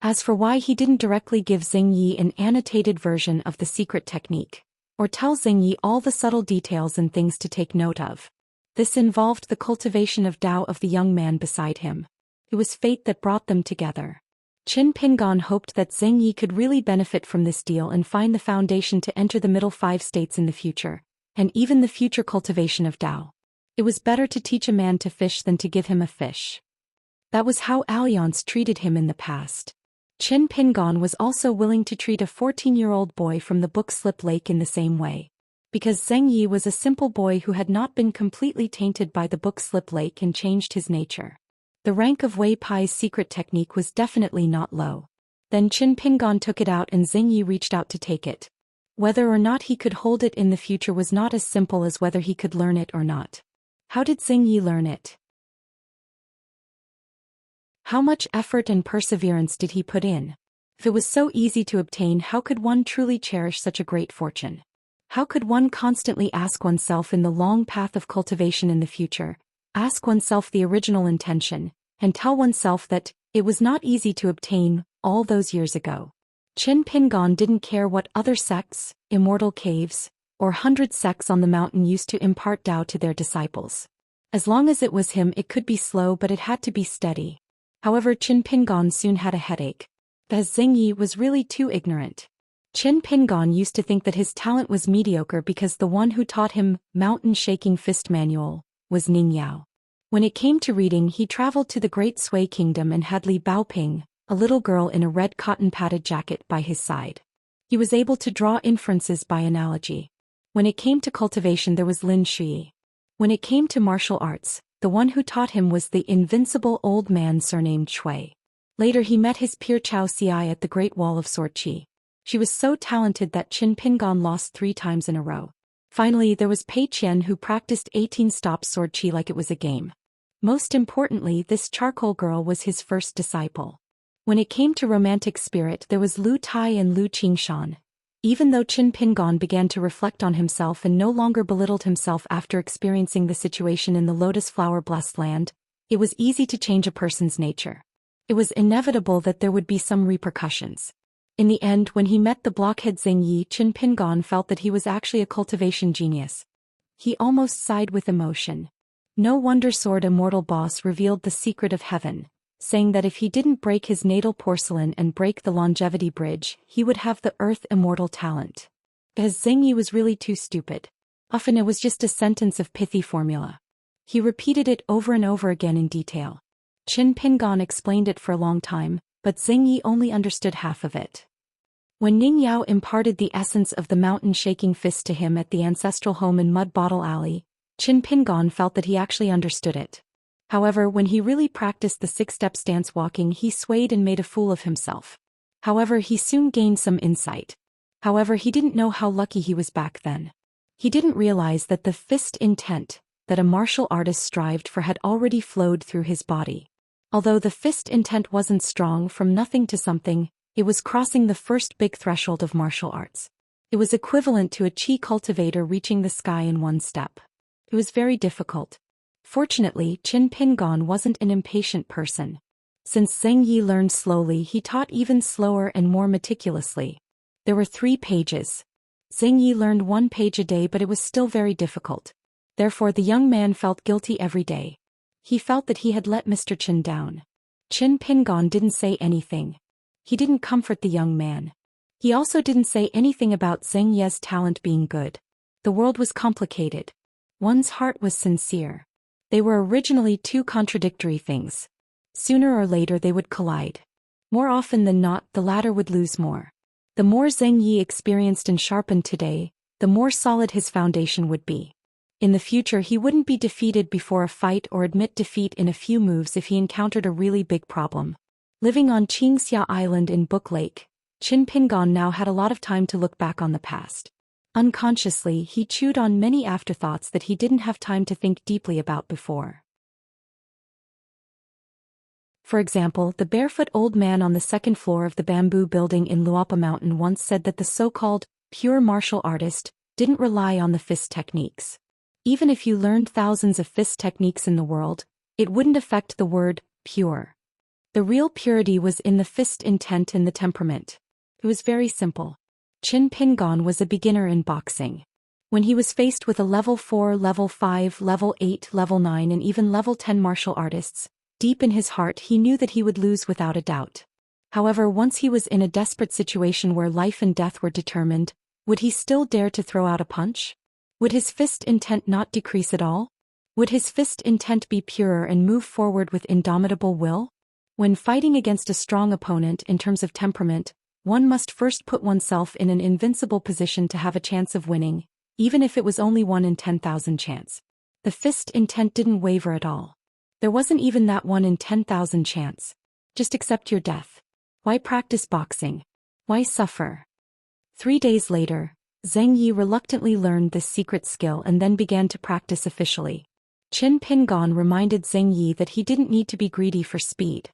As for why he didn't directly give Zheng Yi an annotated version of the secret technique, or tell Zheng Yi all the subtle details and things to take note of, this involved the cultivation of Tao of the young man beside him. It was fate that brought them together. Qin Pingon hoped that Zheng Yi could really benefit from this deal and find the foundation to enter the middle 5 states in the future, and even the future cultivation of Tao. It was better to teach a man to fish than to give him a fish. That was how Alliance treated him in the past. Qin Pingon was also willing to treat a 14-year-old boy from the Book Slip Lake in the same way. Because Zheng Yi was a simple boy who had not been completely tainted by the Book Slip Lake and changed his nature. The rank of Wei Pai's secret technique was definitely not low. Then Qin Pingon took it out and Zheng Yi reached out to take it. Whether or not he could hold it in the future was not as simple as whether he could learn it or not. How did Zheng Yi learn it? How much effort and perseverance did he put in? If it was so easy to obtain, how could one truly cherish such a great fortune? How could one constantly ask oneself in the long path of cultivation in the future, ask oneself the original intention, and tell oneself that it was not easy to obtain all those years ago? Qin Pingon didn't care what other sects, immortal caves, or 100 sects on the mountain used to impart Tao to their disciples. As long as it was him, it could be slow, but it had to be steady. However, Qin Pingon soon had a headache. As Zheng Yi was really too ignorant. Qin Pingon used to think that his talent was mediocre because the one who taught him Mountain Shaking Fist Manual was Ning Yao. When it came to reading, he traveled to the Great Sui Kingdom and had Li Baoping, a little girl in a red cotton-padded jacket, by his side. He was able to draw inferences by analogy. When it came to cultivation, there was Lin Shui. When it came to martial arts, the one who taught him was the invincible old man surnamed Shui. Later he met his peer Chao Xiai at the Great Wall of Sword Qi. She was so talented that Qin Pingon lost 3 times in a row. Finally, there was Pei Qian, who practiced 18-stop sword Qi like it was a game. Most importantly, this charcoal girl was his first disciple. When it came to romantic spirit, there was Lu Tai and Lu Qingshan. Even though Qin Pingon began to reflect on himself and no longer belittled himself after experiencing the situation in the Lotus Flower Blessed Land, it was easy to change a person's nature. It was inevitable that there would be some repercussions. In the end, when he met the blockhead Zheng Yi, Qin Pingon felt that he was actually a cultivation genius. He almost sighed with emotion. No wonder Sword Immortal Boss revealed the secret of heaven, saying that if he didn't break his natal porcelain and break the longevity bridge, he would have the Earth Immortal talent. Because Zheng Yi was really too stupid. Often it was just a sentence of pithy formula. He repeated it over and over again in detail. Qin Pingon explained it for a long time, but Zheng Yi only understood half of it. When Ning Yao imparted the essence of the mountain shaking fist to him at the ancestral home in Mud Bottle Alley, Qin Pingon felt that he actually understood it. However, when he really practiced the 6-step stance walking, he swayed and made a fool of himself. However, he soon gained some insight. However, he didn't know how lucky he was back then. He didn't realize that the fist intent that a martial artist strived for had already flowed through his body. Although the fist intent wasn't strong, from nothing to something, it was crossing the first big threshold of martial arts. It was equivalent to a Qi cultivator reaching the sky in 1 step. It was very difficult. Fortunately, Qin Pingon wasn't an impatient person. Since Zheng Yi learned slowly, he taught even slower and more meticulously. There were 3 pages. Zheng Yi learned 1 page a day, but it was still very difficult. Therefore, the young man felt guilty every day. He felt that he had let Mr. Qin down. Qin Pingon didn't say anything. He didn't comfort the young man. He also didn't say anything about Zheng Ye's talent being good. The world was complicated. One's heart was sincere. They were originally 2 contradictory things. Sooner or later they would collide. More often than not, the latter would lose more. The more Zheng Yi experienced and sharpened today, the more solid his foundation would be. In the future he wouldn't be defeated before a fight or admit defeat in a few moves if he encountered a really big problem. Living on Xianxia Island in Book Lake, Qin Pingon now had a lot of time to look back on the past. Unconsciously, he chewed on many afterthoughts that he didn't have time to think deeply about before. For example, the barefoot old man on the second floor of the bamboo building in Luapa Mountain once said that the so-called pure martial artist didn't rely on the fist techniques. Even if you learned thousands of fist techniques in the world, it wouldn't affect the word pure. The real purity was in the fist intent and the temperament. It was very simple. Qin Pingon was a beginner in boxing. When he was faced with a level 4, level 5, level 8, level 9 and even level 10 martial artists, deep in his heart he knew that he would lose without a doubt. However, once he was in a desperate situation where life and death were determined, would he still dare to throw out a punch? Would his fist intent not decrease at all? Would his fist intent be purer and move forward with indomitable will? When fighting against a strong opponent in terms of temperament, one must first put oneself in an invincible position to have a chance of winning, even if it was only 1 in 10,000 chance. The fist intent didn't waver at all. There wasn't even that 1 in 10,000 chance. Just accept your death. Why practice boxing? Why suffer? 3 days later, Zheng Yi reluctantly learned this secret skill and then began to practice officially. Qin Pingon reminded Zheng Yi that he didn't need to be greedy for speed.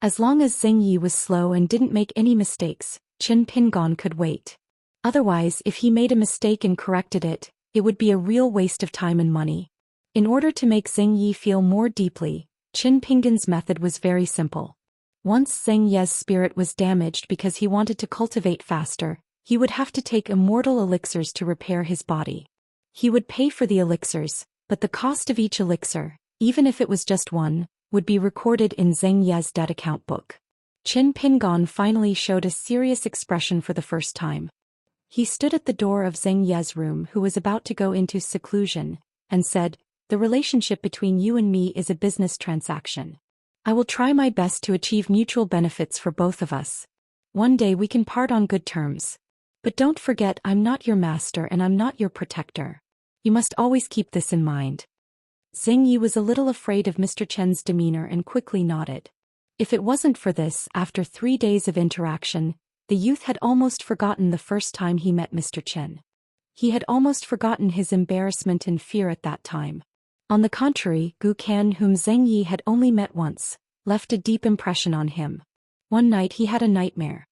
As long as Zheng Yi was slow and didn't make any mistakes, Qin Pingon could wait. Otherwise, if he made a mistake and corrected it, it would be a real waste of time and money. In order to make Zheng Yi feel more deeply, Qin Pingon's method was very simple. Once Zheng Yi's spirit was damaged because he wanted to cultivate faster, he would have to take immortal elixirs to repair his body. He would pay for the elixirs, but the cost of each elixir, even if it was just one, would be recorded in Zheng Yi's debt account book. Qin Pingon finally showed a serious expression for the first time. He stood at the door of Zheng Yi's room, who was about to go into seclusion, and said, "The relationship between you and me is a business transaction. I will try my best to achieve mutual benefits for both of us. One day we can part on good terms. But don't forget, I'm not your master and I'm not your protector. You must always keep this in mind." Zheng Yi was a little afraid of Mr. Chen's demeanor and quickly nodded. If it wasn't for this, after 3 days of interaction, the youth had almost forgotten the first time he met Mr. Chen. He had almost forgotten his embarrassment and fear at that time. On the contrary, Gu Kan, whom Zheng Yi had only met once, left a deep impression on him. One night he had a nightmare.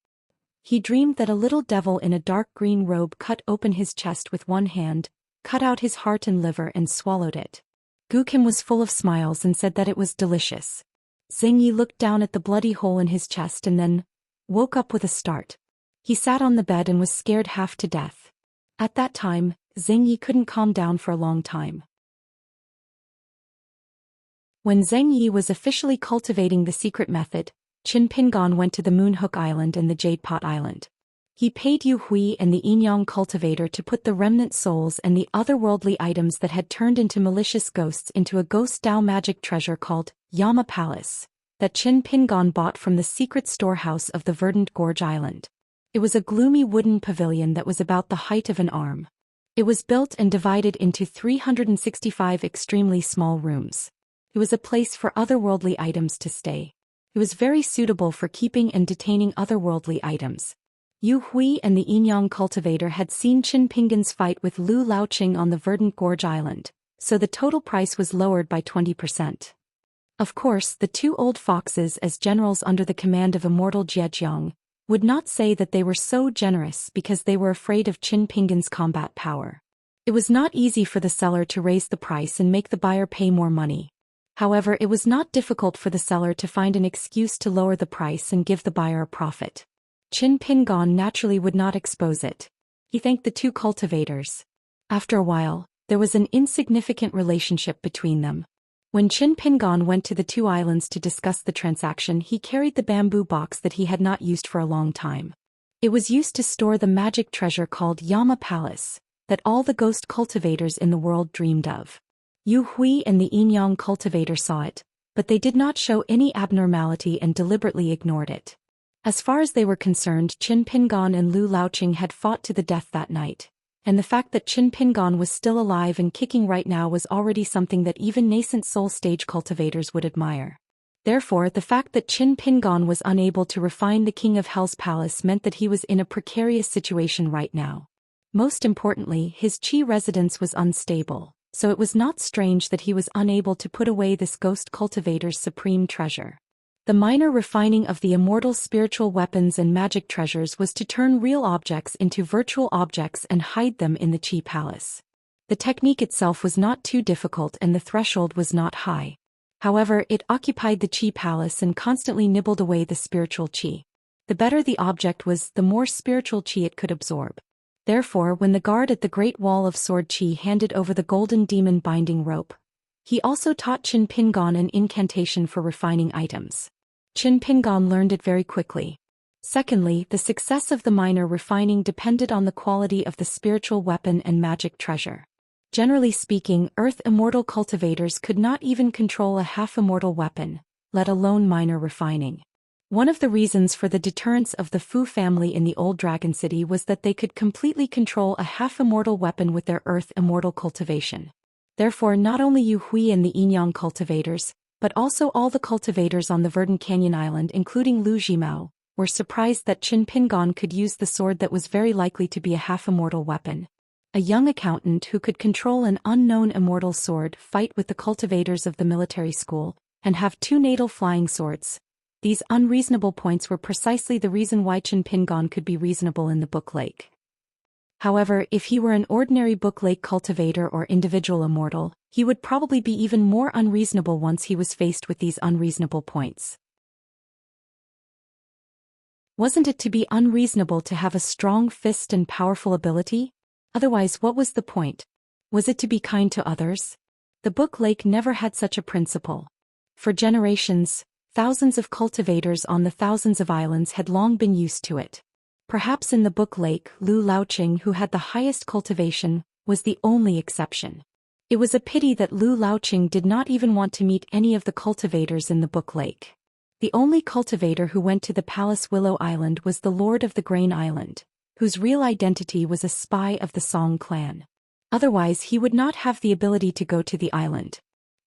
He dreamed that a little devil in a dark green robe cut open his chest with one hand, cut out his heart and liver and swallowed it. Gu Kim was full of smiles and said that it was delicious. Zheng Yi looked down at the bloody hole in his chest and then woke up with a start. He sat on the bed and was scared half to death. At that time, Zheng Yi couldn't calm down for a long time. When Zheng Yi was officially cultivating the secret method, Qin Pingon went to the Moonhook Island and the Jade Pot Island. He paid Yu Hui and the Yinyang cultivator to put the remnant souls and the otherworldly items that had turned into malicious ghosts into a ghost Dao magic treasure called Yama Palace, that Qin Pingon bought from the secret storehouse of the Verdant Gorge Island. It was a gloomy wooden pavilion that was about the height of an arm. It was built and divided into 365 extremely small rooms. It was a place for otherworldly items to stay. It was very suitable for keeping and detaining otherworldly items. Yu Hui and the Yinyang cultivator had seen Qin Pingon's fight with Lu Laoqing on the Verdant Gorge Island, so the total price was lowered by 20%. Of course, the two old foxes, as generals under the command of immortal Jiejiang, would not say that they were so generous because they were afraid of Qin Pingon's combat power. It was not easy for the seller to raise the price and make the buyer pay more money. However, it was not difficult for the seller to find an excuse to lower the price and give the buyer a profit. Qin Pingon naturally would not expose it. He thanked the two cultivators. After a while, there was an insignificant relationship between them. When Qin Pingon went to the two islands to discuss the transaction, he carried the bamboo box that he had not used for a long time. It was used to store the magic treasure called Yama Palace, that all the ghost cultivators in the world dreamed of. Yu Hui and the Yinyang cultivator saw it, but they did not show any abnormality and deliberately ignored it. As far as they were concerned, Qin Pingon and Lu Laoqing had fought to the death that night. and the fact that Qin Pingon was still alive and kicking right now was already something that even nascent soul stage cultivators would admire. Therefore, the fact that Qin Pingon was unable to refine the King of Hell's palace meant that he was in a precarious situation right now. Most importantly, his Qi residence was unstable, so it was not strange that he was unable to put away this ghost cultivator's supreme treasure. The minor refining of the immortal spiritual weapons and magic treasures was to turn real objects into virtual objects and hide them in the Qi palace. The technique itself was not too difficult and the threshold was not high. However, it occupied the Qi palace and constantly nibbled away the spiritual Qi. The better the object was, the more spiritual Qi it could absorb. Therefore, when the guard at the Great Wall of Sword Qi handed over the golden demon binding rope, he also taught Qin Pingon an incantation for refining items. Qin Pingon learned it very quickly. Secondly, the success of the minor refining depended on the quality of the spiritual weapon and magic treasure. Generally speaking, Earth immortal cultivators could not even control a half-immortal weapon, let alone minor refining. One of the reasons for the deterrence of the Fu family in the Old Dragon City was that they could completely control a half-immortal weapon with their Earth immortal cultivation. Therefore, not only Yu Hui and the Yinyang cultivators, but also all the cultivators on the Verdant Canyon Island, including Lu Jimao, were surprised that Qin Pingon could use the sword that was very likely to be a half-immortal weapon. A young accountant who could control an unknown immortal sword, fight with the cultivators of the military school, and have 2 natal flying swords. These unreasonable points were precisely the reason why Qin Pingon could be reasonable in the Book Lake. However, if he were an ordinary Book Lake cultivator or individual immortal, he would probably be even more unreasonable once he was faced with these unreasonable points. Wasn't it to be unreasonable to have a strong fist and powerful ability? Otherwise, what was the point? Was it to be kind to others? The Book Lake never had such a principle. For generations, thousands of cultivators on the thousands of islands had long been used to it. Perhaps in the Book Lake, Lu Laoqing, who had the highest cultivation, was the only exception. It was a pity that Lu Laoqing did not even want to meet any of the cultivators in the Book Lake. The only cultivator who went to the Palace Willow Island was the Lord of the Grain Island, whose real identity was a spy of the Song clan. Otherwise, he would not have the ability to go to the island.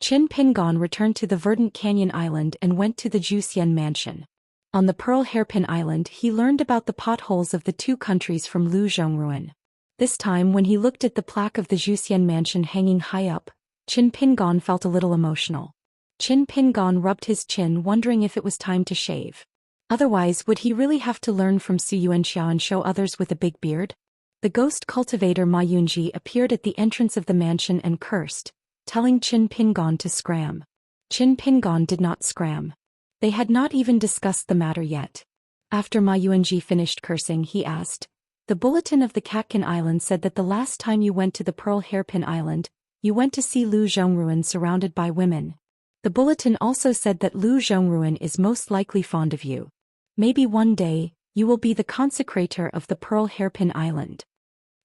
Qin Pingon returned to the Verdant Canyon Island and went to the Zhou Xian mansion. On the Pearl Hairpin Island, he learned about the potholes of the 2 countries from Lu Zhongruan. This time, when he looked at the plaque of the Zhou Xian mansion hanging high up, Qin Pingon felt a little emotional. Qin Pingon rubbed his chin, wondering if it was time to shave. Otherwise, would he really have to learn from Su Yuanxiao and show others with a big beard? The ghost cultivator Ma Yunji appeared at the entrance of the mansion and cursed, telling Qin Pingon to scram. Qin Pingon did not scram. They had not even discussed the matter yet. After Ma Yunji finished cursing, he asked, "The bulletin of the Catkin Island said that the last time you went to the Pearl Hairpin Island, you went to see Lu Zhongruan surrounded by women. The bulletin also said that Lu Zhongruan is most likely fond of you. Maybe one day, you will be the consecrator of the Pearl Hairpin Island."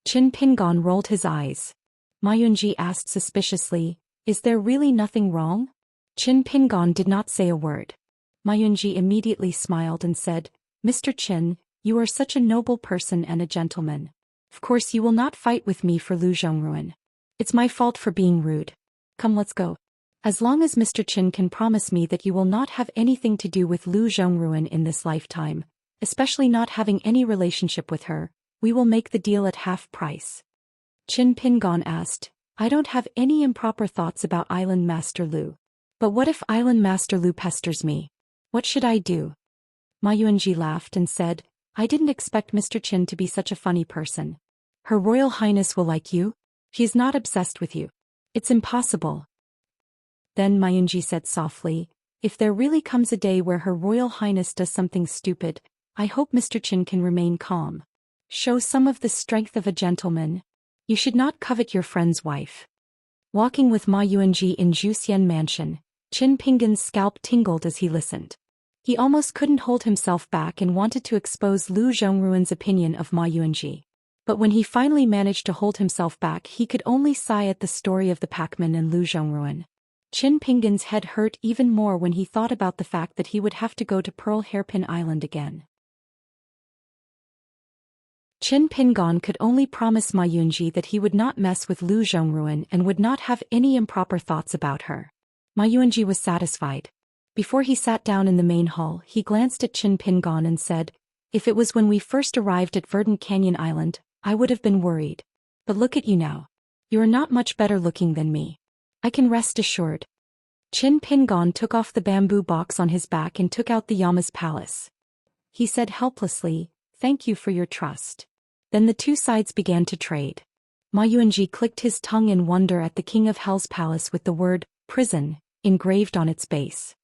Qin Pingon rolled his eyes. Ma Yunji asked suspiciously, "Is there really nothing wrong?" Qin Pingon did not say a word. Ma Yunji immediately smiled and said, "Mr. Qin, you are such a noble person and a gentleman. Of course you will not fight with me for Lu Zhongruan. It's my fault for being rude. Come, let's go. As long as Mr. Qin can promise me that you will not have anything to do with Lu Zhongruan in this lifetime, especially not having any relationship with her, we will make the deal at half price." Qin Pingon asked, "I don't have any improper thoughts about Island Master Lu. But what if Island Master Lu pesters me? What should I do?" Ma Yunji laughed and said, "I didn't expect Mr. Qin to be such a funny person. Her Royal Highness will like you? She is not obsessed with you. It's impossible." Then Ma Yunji said softly, "If there really comes a day where Her Royal Highness does something stupid, I hope Mr. Qin can remain calm. Show some of the strength of a gentleman. You should not covet your friend's wife." Walking with Ma Yunji in Zhou Xian mansion, Qin Pingon's scalp tingled as he listened. He almost couldn't hold himself back and wanted to expose Lu Zhongruan's opinion of Ma Yunji. But when he finally managed to hold himself back, he could only sigh at the story of the Pac-Man and Lu Zhongruan. Qin Pingon's head hurt even more when he thought about the fact that he would have to go to Pearl Hairpin Island again. Qin Pingon could only promise Ma Yunji that he would not mess with Lu Zhongruan and would not have any improper thoughts about her. Ma Yunji was satisfied. Before he sat down in the main hall, he glanced at Qin Pingon and said, "If it was when we first arrived at Verdant Canyon Island, I would have been worried. But look at you now. You are not much better looking than me. I can rest assured." Qin Pingon took off the bamboo box on his back and took out the Yama's palace. He said helplessly, "Thank you for your trust." Then the two sides began to trade. Ma Yuanji clicked his tongue in wonder at the King of Hell's palace with the word, prison, engraved on its base.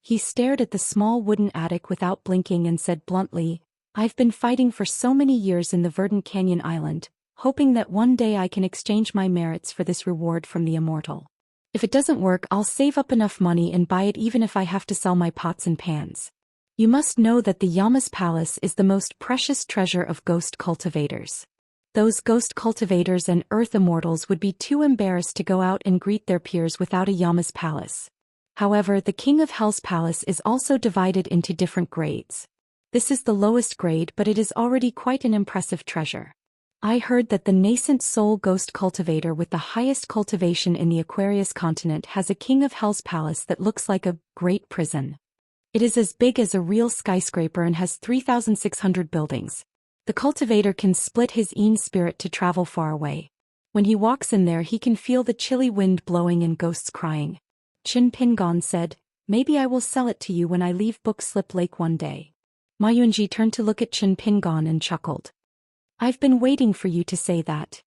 He stared at the small wooden attic without blinking and said bluntly, "I've been fighting for so many years in the Verdant Canyon Island, hoping that one day I can exchange my merits for this reward from the immortal. If it doesn't work, I'll save up enough money and buy it even if I have to sell my pots and pans. You must know that the Yama's palace is the most precious treasure of ghost cultivators. Those ghost cultivators and earth immortals would be too embarrassed to go out and greet their peers without a Yama's palace. However, the King of Hell's palace is also divided into different grades. This is the lowest grade, but it is already quite an impressive treasure. I heard that the nascent soul ghost cultivator with the highest cultivation in the Aquarius continent has a King of Hell's palace that looks like a great prison. It is as big as a real skyscraper and has 3,600 buildings. The cultivator can split his own spirit to travel far away. When he walks in there, he can feel the chilly wind blowing and ghosts crying. Qin Pingon said, "Maybe I will sell it to you when I leave Book Slip Lake one day." Ma Yunji turned to look at Qin Pingon and chuckled. "I've been waiting for you to say that."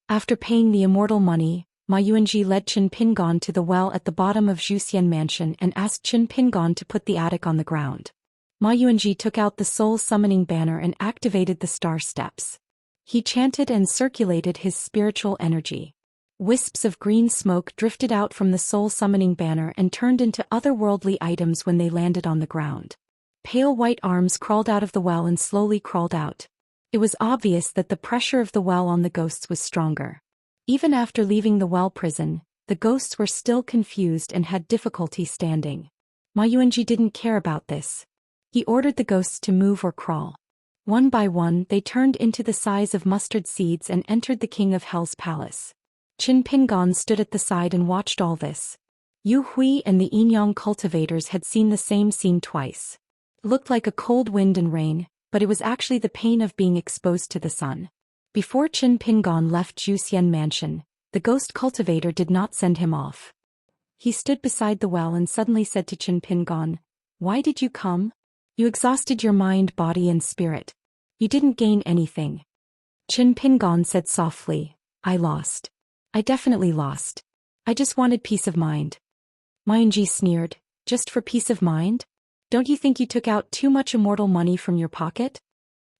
After paying the immortal money, Ma Yuanji led Qin Pingon to the well at the bottom of Zhou Xian mansion and asked Qin Pingon to put the attic on the ground. Ma Yuanji took out the soul summoning banner and activated the star steps. He chanted and circulated his spiritual energy. Wisps of green smoke drifted out from the soul summoning banner and turned into otherworldly items when they landed on the ground. Pale white arms crawled out of the well and slowly crawled out. It was obvious that the pressure of the well on the ghosts was stronger. Even after leaving the well prison, the ghosts were still confused and had difficulty standing. Ma Yuanji didn't care about this. He ordered the ghosts to move or crawl. One by one, they turned into the size of mustard seeds and entered the King of Hell's palace. Qin Pingon stood at the side and watched all this. Yu Hui and the Yin-Yang cultivators had seen the same scene twice. It looked like a cold wind and rain, but it was actually the pain of being exposed to the sun. Before Qin Pingon left Zhou Xian mansion, the ghost cultivator did not send him off. He stood beside the well and suddenly said to Qin Pingon, "Why did you come? You exhausted your mind, body and spirit. You didn't gain anything." Qin Pingon said softly, "I lost. I definitely lost. I just wanted peace of mind." Ma Yunji sneered, "Just for peace of mind? Don't you think you took out too much immortal money from your pocket?"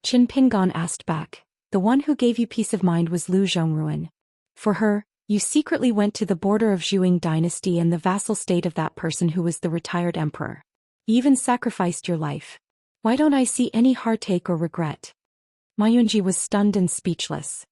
Qin Pingon asked back, "The one who gave you peace of mind was Lu Zhongruan. For her, you secretly went to the border of Zhuang dynasty and the vassal state of that person who was the retired emperor. You even sacrificed your life. Why don't I see any heartache or regret?" Ma Yunji was stunned and speechless.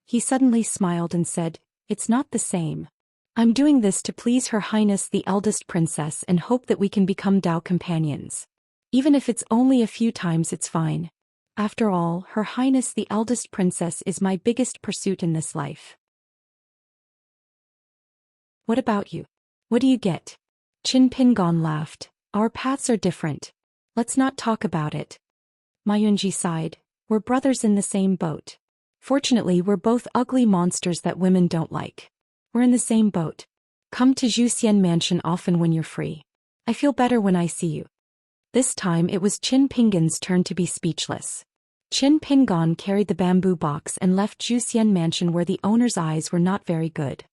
He suddenly smiled and said, "It's not the same. I'm doing this to please Her Highness the eldest princess and hope that we can become Dao companions. Even if it's only a few times, it's fine. After all, Her Highness the eldest princess is my biggest pursuit in this life." "What about you? What do you get?" Qin Pingon laughed. "Our paths are different. Let's not talk about it." Ma Yunji sighed. "We're brothers in the same boat. Fortunately, we're both ugly monsters that women don't like. We're in the same boat. Come to Zhou Xian mansion often when you're free. I feel better when I see you." This time it was Qin Pingon's turn to be speechless. Qin Pingon carried the bamboo box and left Zhou Xian mansion where the owner's eyes were not very good.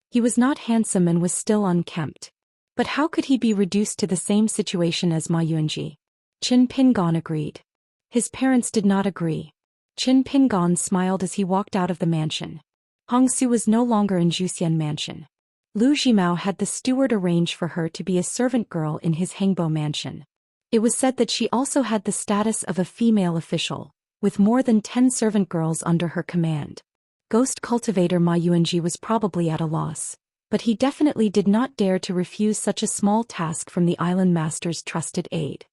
He was not handsome and was still unkempt. But how could he be reduced to the same situation as Ma Yuanji? Qin Pingon agreed. His parents did not agree. Qin Pingon smiled as he walked out of the mansion. Hongsu was no longer in Zhou Xian mansion. Lu Zhimao had the steward arrange for her to be a servant girl in his Hengbo mansion. It was said that she also had the status of a female official, with more than 10 servant girls under her command. Ghost cultivator Ma Yuanji was probably at a loss, but he definitely did not dare to refuse such a small task from the island master's trusted aide.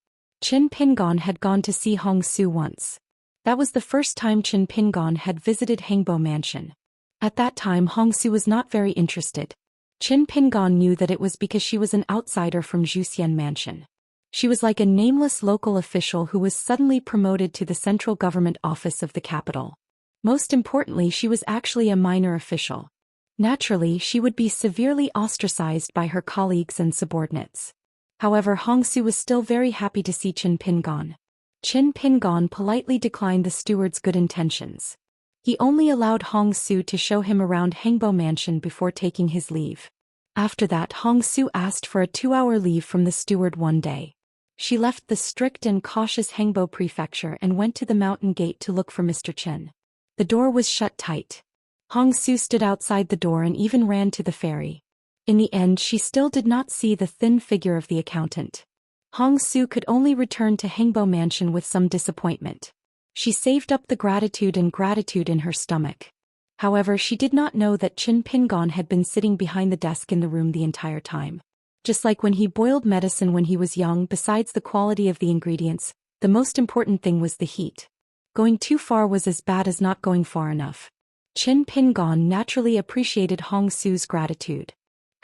Qin Pingon had gone to see Hongsu once. That was the first time Qin Pingon had visited Hangbo Mansion. At that time Hongsu was not very interested. Qin Pingon knew that it was because she was an outsider from Zhou Xian Mansion. She was like a nameless local official who was suddenly promoted to the central government office of the capital. Most importantly, she was actually a minor official. Naturally, she would be severely ostracized by her colleagues and subordinates. However, Hongsu was still very happy to see Qin Pingon. Qin Pingon politely declined the steward's good intentions. He only allowed Hongsu to show him around Hangbo Mansion before taking his leave. After that, Hongsu asked for a 2-hour leave from the steward one day. She left the strict and cautious Hangbo prefecture and went to the mountain gate to look for Mr. Qin. The door was shut tight. Hongsu stood outside the door and even ran to the ferry. In the end, she still did not see the thin figure of the accountant. Hongsu could only return to Hangbo Mansion with some disappointment. She saved up the gratitude in her stomach. However, she did not know that Qin Pingon had been sitting behind the desk in the room the entire time. Just like when he boiled medicine when he was young, besides the quality of the ingredients, the most important thing was the heat. Going too far was as bad as not going far enough. Qin Pingon naturally appreciated Hongsu's gratitude.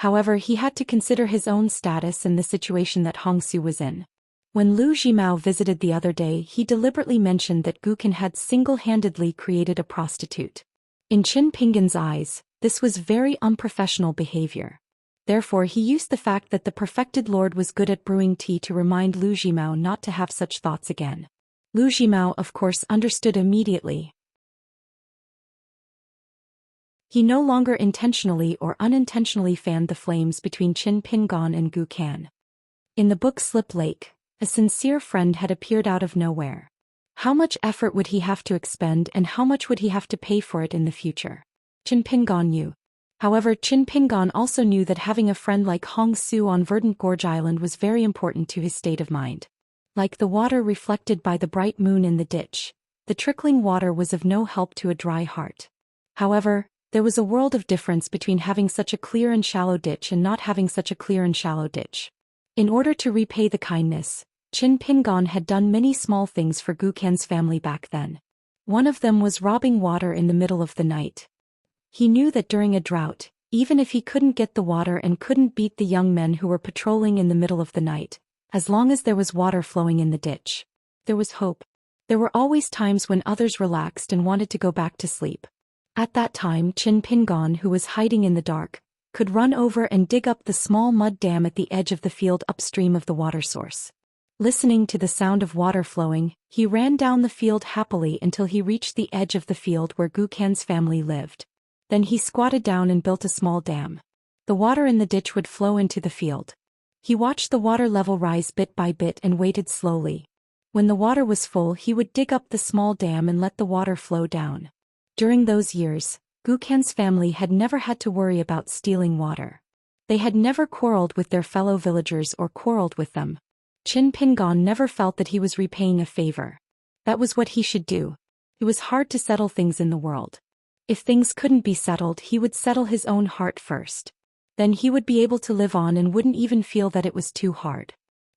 However, he had to consider his own status and the situation that Hongsu was in. When Lu Jimao visited the other day, he deliberately mentioned that Guqin had single-handedly created a prostitute. In Qin Pingon's eyes, this was very unprofessional behavior. Therefore, he used the fact that the perfected lord was good at brewing tea to remind Lu Jimao not to have such thoughts again. Lu Jimao, of course, understood immediately. He no longer intentionally or unintentionally fanned the flames between Qin Pingon and Guqin. In the book Slip Lake, a sincere friend had appeared out of nowhere. How much effort would he have to expend and how much would he have to pay for it in the future? Qin Pingon knew. However, Qin Pingon also knew that having a friend like Hongsu on Verdant Gorge Island was very important to his state of mind. Like the water reflected by the bright moon in the ditch, the trickling water was of no help to a dry heart. However, there was a world of difference between having such a clear and shallow ditch and not having such a clear and shallow ditch. In order to repay the kindness, Qin Pingon had done many small things for Guqin's family back then. One of them was robbing water in the middle of the night. He knew that during a drought, even if he couldn't get the water and couldn't beat the young men who were patrolling in the middle of the night, as long as there was water flowing in the ditch, there was hope. There were always times when others relaxed and wanted to go back to sleep. At that time, Qin Pingon, who was hiding in the dark, could run over and dig up the small mud dam at the edge of the field upstream of the water source. Listening to the sound of water flowing, he ran down the field happily until he reached the edge of the field where Guqin's family lived. Then he squatted down and built a small dam. The water in the ditch would flow into the field. He watched the water level rise bit by bit and waited slowly. When the water was full, he would dig up the small dam and let the water flow down. During those years, Guqin's family had never had to worry about stealing water. They had never quarreled with their fellow villagers or quarreled with them. Qin Pingon never felt that he was repaying a favor. That was what he should do. It was hard to settle things in the world. If things couldn't be settled, he would settle his own heart first. Then he would be able to live on and wouldn't even feel that it was too hard.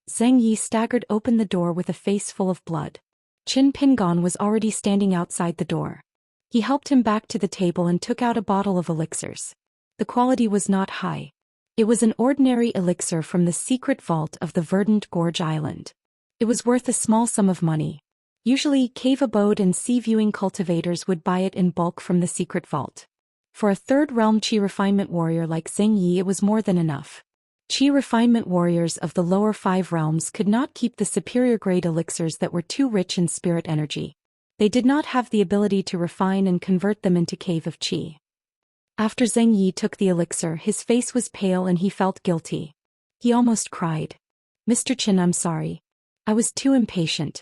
Zheng Yi staggered open the door with a face full of blood. Qin Pingon was already standing outside the door. He helped him back to the table and took out a bottle of elixirs. The quality was not high. It was an ordinary elixir from the secret vault of the Verdant Gorge Island. It was worth a small sum of money. Usually, cave abode and sea-viewing cultivators would buy it in bulk from the secret vault. For a third-realm Qi refinement warrior like Zheng Yi, it was more than enough. Qi refinement warriors of the lower 5 realms could not keep the superior-grade elixirs that were too rich in spirit energy. They did not have the ability to refine and convert them into cave of Qi. After Zheng Yi took the elixir, his face was pale and he felt guilty. He almost cried. "Mr. Qin, I'm sorry. I was too impatient."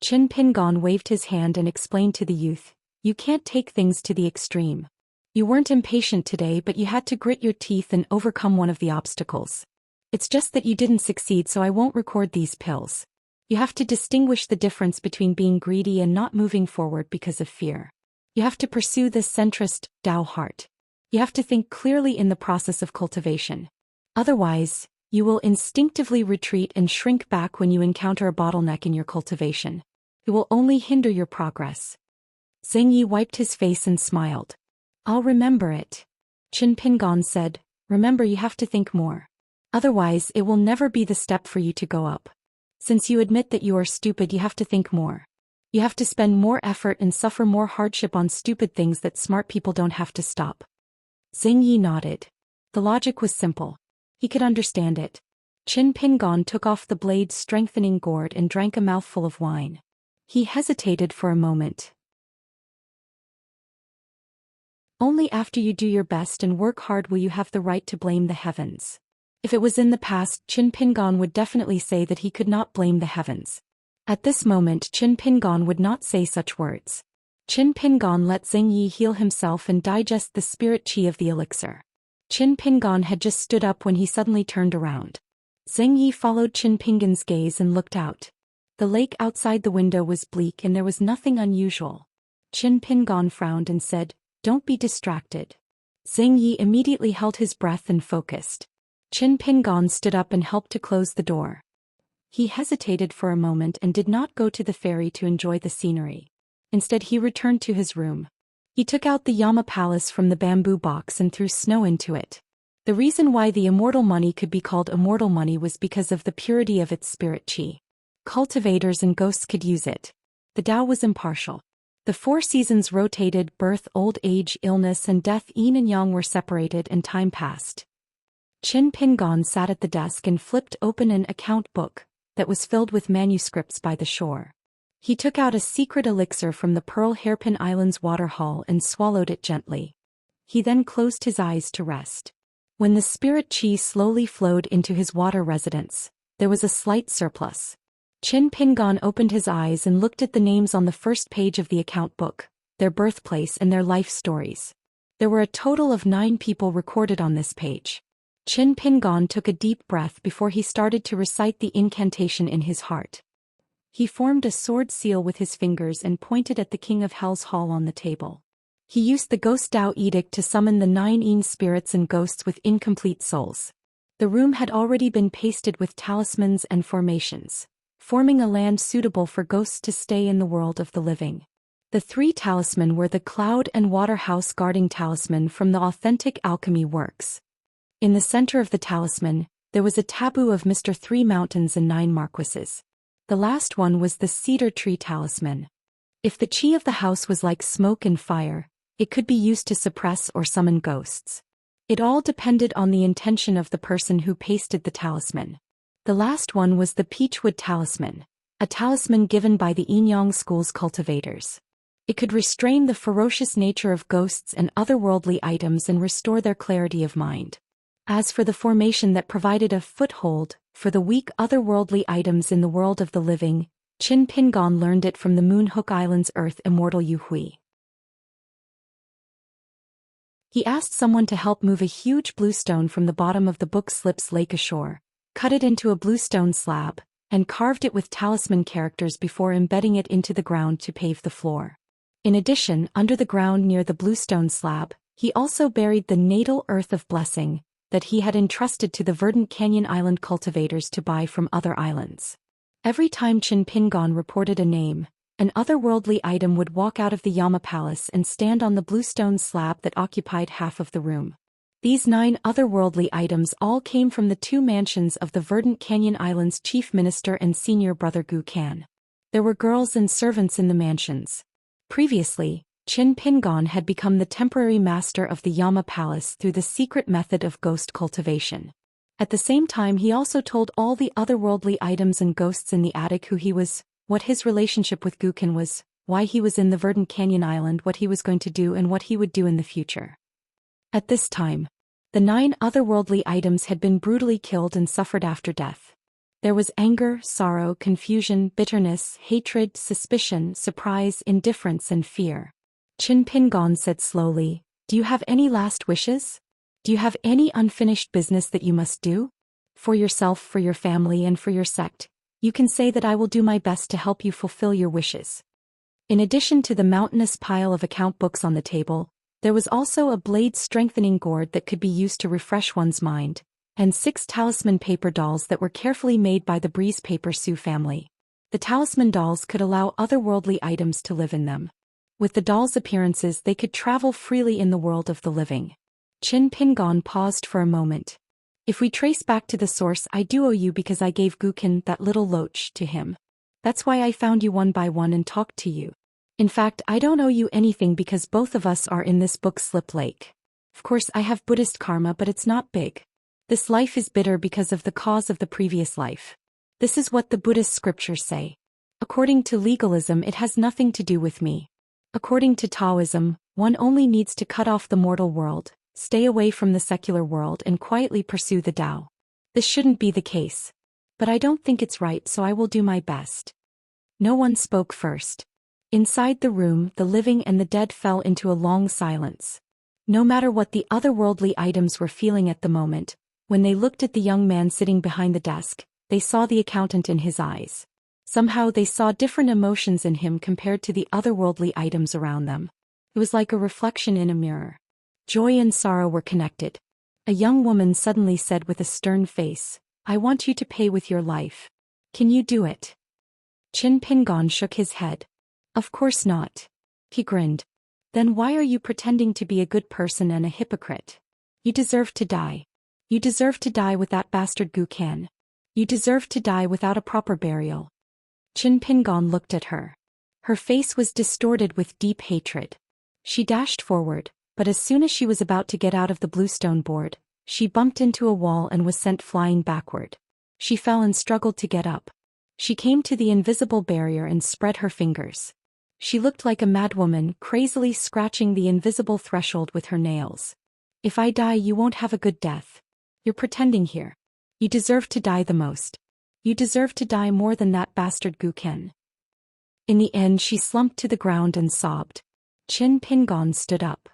Qin Pingon waved his hand and explained to the youth, "You can't take things to the extreme. You weren't impatient today, but you had to grit your teeth and overcome one of the obstacles. It's just that you didn't succeed, so I won't record these pills. You have to distinguish the difference between being greedy and not moving forward because of fear. You have to pursue this centrist, Tao heart. You have to think clearly in the process of cultivation. Otherwise, you will instinctively retreat and shrink back when you encounter a bottleneck in your cultivation. It will only hinder your progress. Zheng Yi wiped his face and smiled. I'll remember it. Qin Pingon said, remember you have to think more. Otherwise it will never be the step for you to go up. Since you admit that you are stupid, you have to think more. You have to spend more effort and suffer more hardship on stupid things that smart people don't have to stop. Zheng Yi nodded. The logic was simple. He could understand it. Qin Pingon took off the blade's strengthening gourd and drank a mouthful of wine. He hesitated for a moment. Only after you do your best and work hard will you have the right to blame the heavens. If it was in the past, Qin Pingon would definitely say that he could not blame the heavens. At this moment, Qin Pingon would not say such words. Qin Pingon let Zheng Yi heal himself and digest the spirit qi of the elixir. Qin Pingon had just stood up when he suddenly turned around. Zheng Yi followed Qin Pingon's gaze and looked out. The lake outside the window was bleak and there was nothing unusual. Qin Pingon frowned and said, don't be distracted. Zheng Yi immediately held his breath and focused. Qin Pingon stood up and helped to close the door. He hesitated for a moment and did not go to the ferry to enjoy the scenery. Instead he returned to his room. He took out the Yama Palace from the bamboo box and threw snow into it. The reason why the immortal money could be called immortal money was because of the purity of its spirit qi. Cultivators and ghosts could use it. The Tao was impartial. The 4 seasons rotated: birth, old age, illness and death. Yin and yang were separated and time passed. Qin Pingon sat at the desk and flipped open an account book that was filled with manuscripts by the shore. He took out a secret elixir from the Pearl Hairpin Island's water hall and swallowed it gently. He then closed his eyes to rest. When the spirit qi slowly flowed into his water residence, there was a slight surplus. Qin Pingon opened his eyes and looked at the names on the first page of the account book, their birthplace and their life stories. There were a total of 9 people recorded on this page. Qin Pingon took a deep breath before he started to recite the incantation in his heart. He formed a sword seal with his fingers and pointed at the King of Hell's hall on the table. He used the Ghost Tao Edict to summon the 9 Yin spirits and ghosts with incomplete souls. The room had already been pasted with talismans and formations, forming a land suitable for ghosts to stay in the world of the living. The 3 talisman were the Cloud and Water House Guarding Talisman from the authentic alchemy works. In the center of the talisman, there was a taboo of Mr. 3 Mountains and 9 Marquises. The last one was the Cedar Tree Talisman. If the qi of the house was like smoke and fire, it could be used to suppress or summon ghosts. It all depended on the intention of the person who pasted the talisman. The last one was the Peachwood Talisman, a talisman given by the Yin-Yang School's cultivators. It could restrain the ferocious nature of ghosts and otherworldly items and restore their clarity of mind. As for the formation that provided a foothold for the weak otherworldly items in the world of the living, Qin Pingon learned it from the Moon Hook Island's Earth Immortal Yu Hui. He asked someone to help move a huge blue stone from the bottom of the book Slips Lake ashore, cut it into a blue stone slab, and carved it with talisman characters before embedding it into the ground to pave the floor. In addition, under the ground near the blue stone slab, he also buried the natal earth of blessing that he had entrusted to the Verdant Canyon Island cultivators to buy from other islands. Every time Qin Pingon reported a name, an otherworldly item would walk out of the Yama Palace and stand on the blue stone slab that occupied half of the room. These 9 otherworldly items all came from the 2 mansions of the Verdant Canyon Island's chief minister and senior brother Gu Kan. There were girls and servants in the mansions. Previously, Qin Pingon had become the temporary master of the Yama Palace through the secret method of ghost cultivation. At the same time, he also told all the otherworldly items and ghosts in the attic who he was, what his relationship with Gukin was, why he was in the Verdant Canyon Island, what he was going to do and what he would do in the future. At this time, the 9 otherworldly items had been brutally killed and suffered after death. There was anger, sorrow, confusion, bitterness, hatred, suspicion, surprise, indifference and fear. Qin Pingon said slowly, "Do you have any last wishes? Do you have any unfinished business that you must do? For yourself, for your family and for your sect, you can say that I will do my best to help you fulfill your wishes." In addition to the mountainous pile of account books on the table, there was also a blade strengthening gourd that could be used to refresh one's mind, and 6 talisman paper dolls that were carefully made by the Breeze Paper Sue family. The talisman dolls could allow otherworldly items to live in them. With the dolls' appearances, they could travel freely in the world of the living. Qin Pingon paused for a moment. If we trace back to the source, I do owe you because I gave Gukin, that little loach, to him. That's why I found you one by one and talked to you. In fact, I don't owe you anything because both of us are in this book Slip Lake. Of course I have Buddhist karma, but it's not big. This life is bitter because of the cause of the previous life. This is what the Buddhist scriptures say. According to legalism, it has nothing to do with me. According to Taoism, one only needs to cut off the mortal world, stay away from the secular world and quietly pursue the Tao. This shouldn't be the case. But I don't think it's right, so I will do my best. No one spoke first. Inside the room, the living and the dead fell into a long silence. No matter what the otherworldly items were feeling at the moment, when they looked at the young man sitting behind the desk, they saw the accountant in his eyes. Somehow they saw different emotions in him compared to the otherworldly items around them. It was like a reflection in a mirror. Joy and sorrow were connected. A young woman suddenly said with a stern face, "I want you to pay with your life. Can you do it?" Qin Pingon shook his head. "Of course not." He grinned. "Then why are you pretending to be a good person and a hypocrite? You deserve to die. You deserve to die with that bastard Gukan. You deserve to die without a proper burial." Qin Pingon looked at her. Her face was distorted with deep hatred. She dashed forward, but as soon as she was about to get out of the bluestone board, she bumped into a wall and was sent flying backward. She fell and struggled to get up. She came to the invisible barrier and spread her fingers. She looked like a madwoman, crazily scratching the invisible threshold with her nails. "If I die, you won't have a good death. You're pretending here. You deserve to die the most. You deserve to die more than that bastard Guken." In the end, she slumped to the ground and sobbed. Qin Pingon stood up.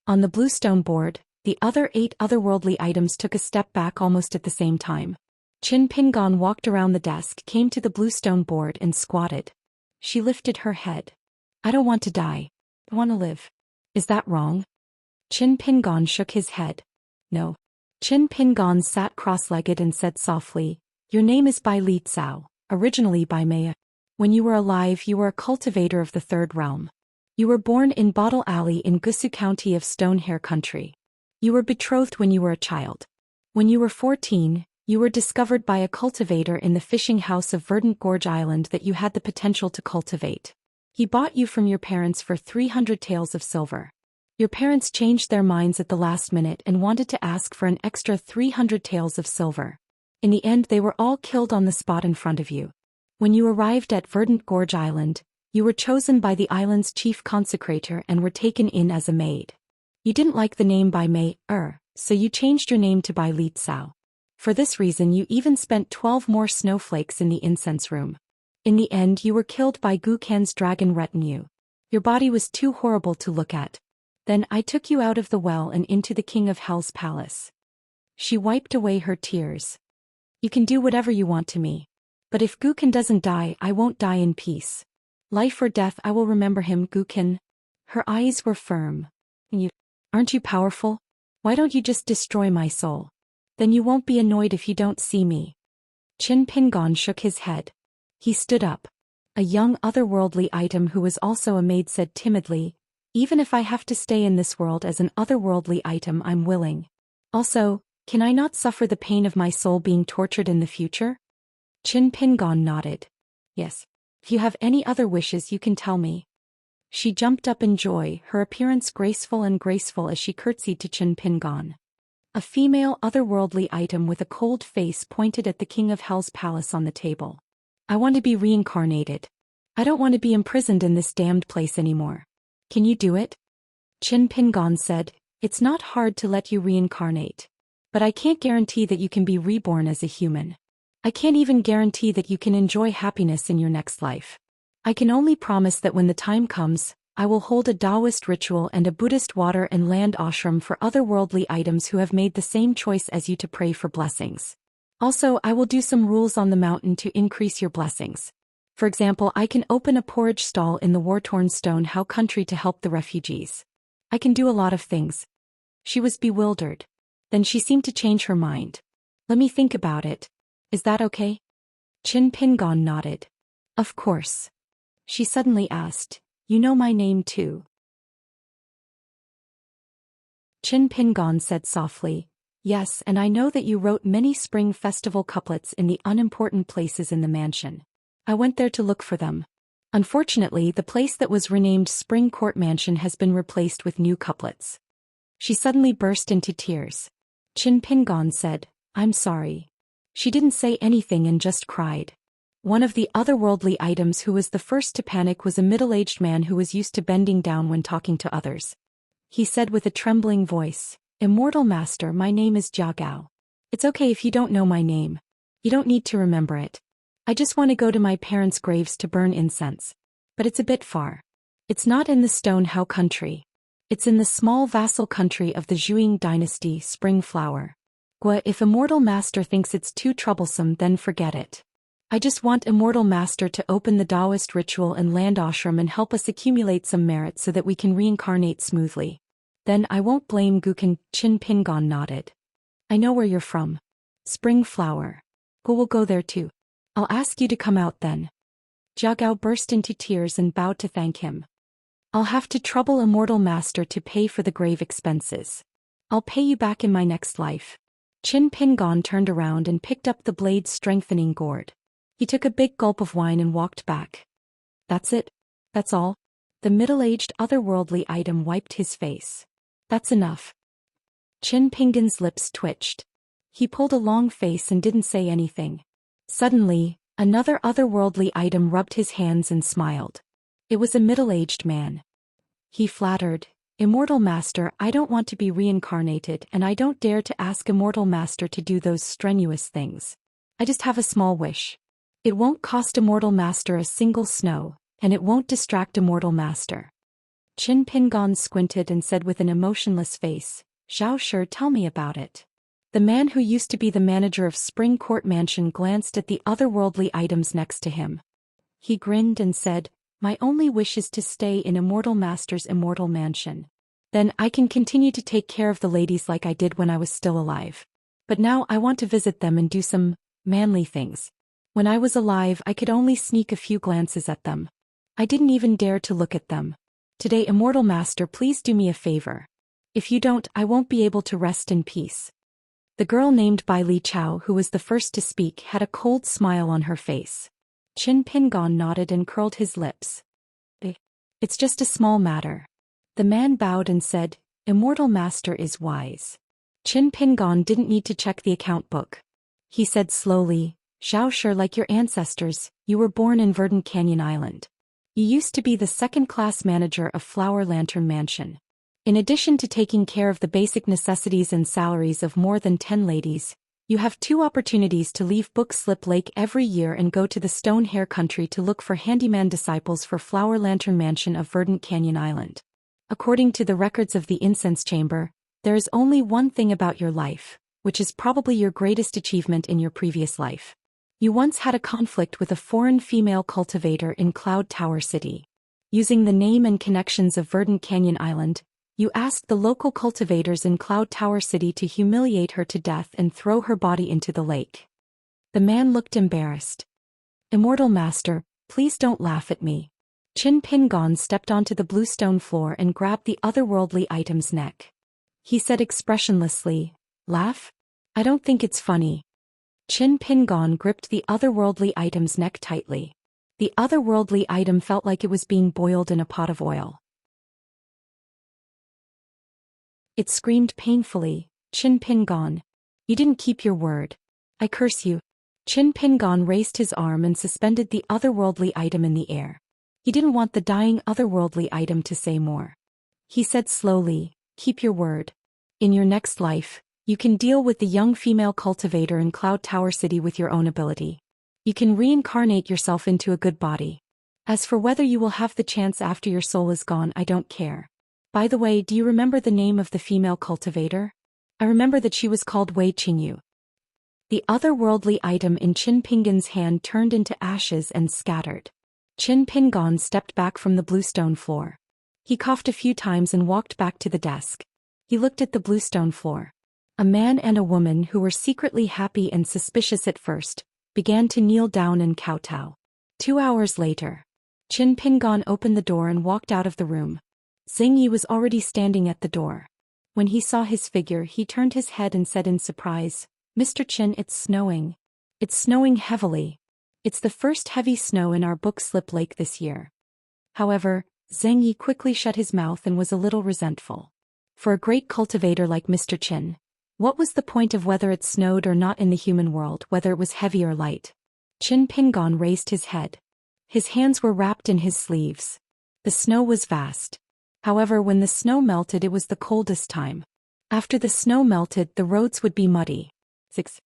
On the bluestone board, the other 8 otherworldly items took a step back almost at the same time. Qin Pingon walked around the desk, came to the bluestone board and squatted. She lifted her head. "I don't want to die. I want to live. Is that wrong?" Qin Pingon shook his head. "No." Qin Pingon sat cross-legged and said softly, "Your name is Bai Li Tsao, originally Bai Maya. When you were alive, you were a cultivator of the third realm. You were born in Bottle Alley in Gusu County of Stonehair Country. You were betrothed when you were a child. When you were 14, you were discovered by a cultivator in the fishing house of Verdant Gorge Island that you had the potential to cultivate. He bought you from your parents for 300 taels of silver. Your parents changed their minds at the last minute and wanted to ask for an extra 300 taels of silver. In the end, they were all killed on the spot in front of you. When you arrived at Verdant Gorge Island, you were chosen by the island's chief consecrator and were taken in as a maid. You didn't like the name Bai Mei, so you changed your name to Bai Li Tsao. For this reason, you even spent 12 more snowflakes in the incense room. In the end, you were killed by Gukan's dragon retinue. Your body was too horrible to look at. Then I took you out of the well and into the King of Hell's palace." She wiped away her tears. "You can do whatever you want to me. But if Gukan doesn't die, I won't die in peace. Life or death, I will remember him, Gukan." Her eyes were firm. Aren't you powerful? Why don't you just destroy my soul? Then you won't be annoyed if you don't see me." Qin Pingon shook his head. He stood up. A young otherworldly item who was also a maid said timidly, "Even if I have to stay in this world as an otherworldly item, I'm willing. Also, can I not suffer the pain of my soul being tortured in the future?" Qin Pingon nodded. "Yes. If you have any other wishes, you can tell me." She jumped up in joy, her appearance graceful as she curtsied to Qin Pingon. A female otherworldly item with a cold face pointed at the King of Hell's palace on the table. "I want to be reincarnated. I don't want to be imprisoned in this damned place anymore. Can you do it?" Qin Pingon said, "It's not hard to let you reincarnate. But I can't guarantee that you can be reborn as a human. I can't even guarantee that you can enjoy happiness in your next life. I can only promise that when the time comes, I will hold a Taoist ritual and a Buddhist water and land ashram for otherworldly items who have made the same choice as you to pray for blessings. Also, I will do some rules on the mountain to increase your blessings. For example, I can open a porridge stall in the war-torn Stonehow country to help the refugees. I can do a lot of things." She was bewildered. Then she seemed to change her mind. "Let me think about it. Is that okay? Qin Pingon nodded. Of course. She suddenly asked, you know my name too? Qin Pingon said softly, yes, and I know that you wrote many spring festival couplets in the unimportant places in the mansion. I went there to look for them. Unfortunately, the place that was renamed Spring Court Mansion has been replaced with new couplets. She suddenly burst into tears. Qin Pingon said, I'm sorry. She didn't say anything and just cried. One of the otherworldly items who was the first to panic was a middle-aged man who was used to bending down when talking to others. He said with a trembling voice, Immortal Master, my name is Jia Gao. It's okay if you don't know my name. You don't need to remember it. I just want to go to my parents' graves to burn incense. But it's a bit far. It's not in the Stone Hao country. It's in the small vassal country of the Zhuing dynasty, Spring Flower. Gua, if Immortal Master thinks it's too troublesome, then forget it. I just want Immortal Master to open the Taoist ritual and land ashram and help us accumulate some merit so that we can reincarnate smoothly. Then I won't blame Gukan. Qin Pingon nodded. I know where you're from. Spring Flower. Gu will go there too. I'll ask you to come out then. Jia Gao burst into tears and bowed to thank him. I'll have to trouble Immortal Master to pay for the grave expenses. I'll pay you back in my next life. Qin Pingon turned around and picked up the blade's strengthening gourd. He took a big gulp of wine and walked back. That's it? That's all? The middle-aged otherworldly item wiped his face. That's enough. Qin Pingon's lips twitched. He pulled a long face and didn't say anything. Suddenly, another otherworldly item rubbed his hands and smiled. It was a middle-aged man. He flattered, Immortal Master, I don't want to be reincarnated and I don't dare to ask Immortal Master to do those strenuous things. I just have a small wish. It won't cost Immortal Master a single snow, and it won't distract Immortal Master. Qin Pingon squinted and said with an emotionless face, Zhou Xian, tell me about it. The man who used to be the manager of Spring Court Mansion glanced at the otherworldly items next to him. He grinned and said, my only wish is to stay in Immortal Master's immortal mansion. Then I can continue to take care of the ladies like I did when I was still alive. But now I want to visit them and do some manly things. When I was alive, I could only sneak a few glances at them. I didn't even dare to look at them. Today, Immortal Master, please do me a favor. If you don't, I won't be able to rest in peace. The girl named Bai Li Chao, who was the first to speak, had a cold smile on her face. Qin Pingon nodded and curled his lips. It's just a small matter. The man bowed and said, Immortal Master is wise. Qin Pingon didn't need to check the account book. He said slowly, Zhou Xian, like your ancestors, you were born in Verdant Canyon Island. You used to be the second-class manager of Flower Lantern Mansion. In addition to taking care of the basic necessities and salaries of more than 10 ladies, you have 2 opportunities to leave Book Slip Lake every year and go to the Stone Hare country to look for handyman disciples for Flower Lantern Mansion of Verdant Canyon Island. According to the records of the incense chamber, there is only one thing about your life, which is probably your greatest achievement in your previous life. You once had a conflict with a foreign female cultivator in Cloud Tower City. Using the name and connections of Verdant Canyon Island, you asked the local cultivators in Cloud Tower City to humiliate her to death and throw her body into the lake. The man looked embarrassed. Immortal Master, please don't laugh at me. Qin Pingon stepped onto the bluestone floor and grabbed the otherworldly item's neck. He said expressionlessly, Laugh? I don't think it's funny. Qin Pingon gripped the otherworldly item's neck tightly. The otherworldly item felt like it was being boiled in a pot of oil. It screamed painfully, Qin Pingon. You didn't keep your word. I curse you. Qin Pingon raised his arm and suspended the otherworldly item in the air. He didn't want the dying otherworldly item to say more. He said slowly, Keep your word. In your next life, you can deal with the young female cultivator in Cloud Tower City with your own ability. You can reincarnate yourself into a good body. As for whether you will have the chance after your soul is gone, I don't care. By the way, do you remember the name of the female cultivator? I remember that she was called Wei Qingyu. The otherworldly item in Qin Pingon's hand turned into ashes and scattered. Qin Pingon stepped back from the bluestone floor. He coughed a few times and walked back to the desk. He looked at the bluestone floor. A man and a woman who were secretly happy and suspicious at first, began to kneel down and kowtow. 2 hours later, Qin Pingon opened the door and walked out of the room. Zheng Yi was already standing at the door. When he saw his figure, he turned his head and said in surprise, "Mr. Qin, it's snowing. It's snowing heavily. It's the first heavy snow in our book slip lake this year." However, Zheng Yi quickly shut his mouth and was a little resentful. For a great cultivator like Mr. Qin, what was the point of whether it snowed or not in the human world, whether it was heavy or light? Qin Pingon raised his head. His hands were wrapped in his sleeves. The snow was vast. However, when the snow melted, it was the coldest time. After the snow melted, the roads would be muddy. 6.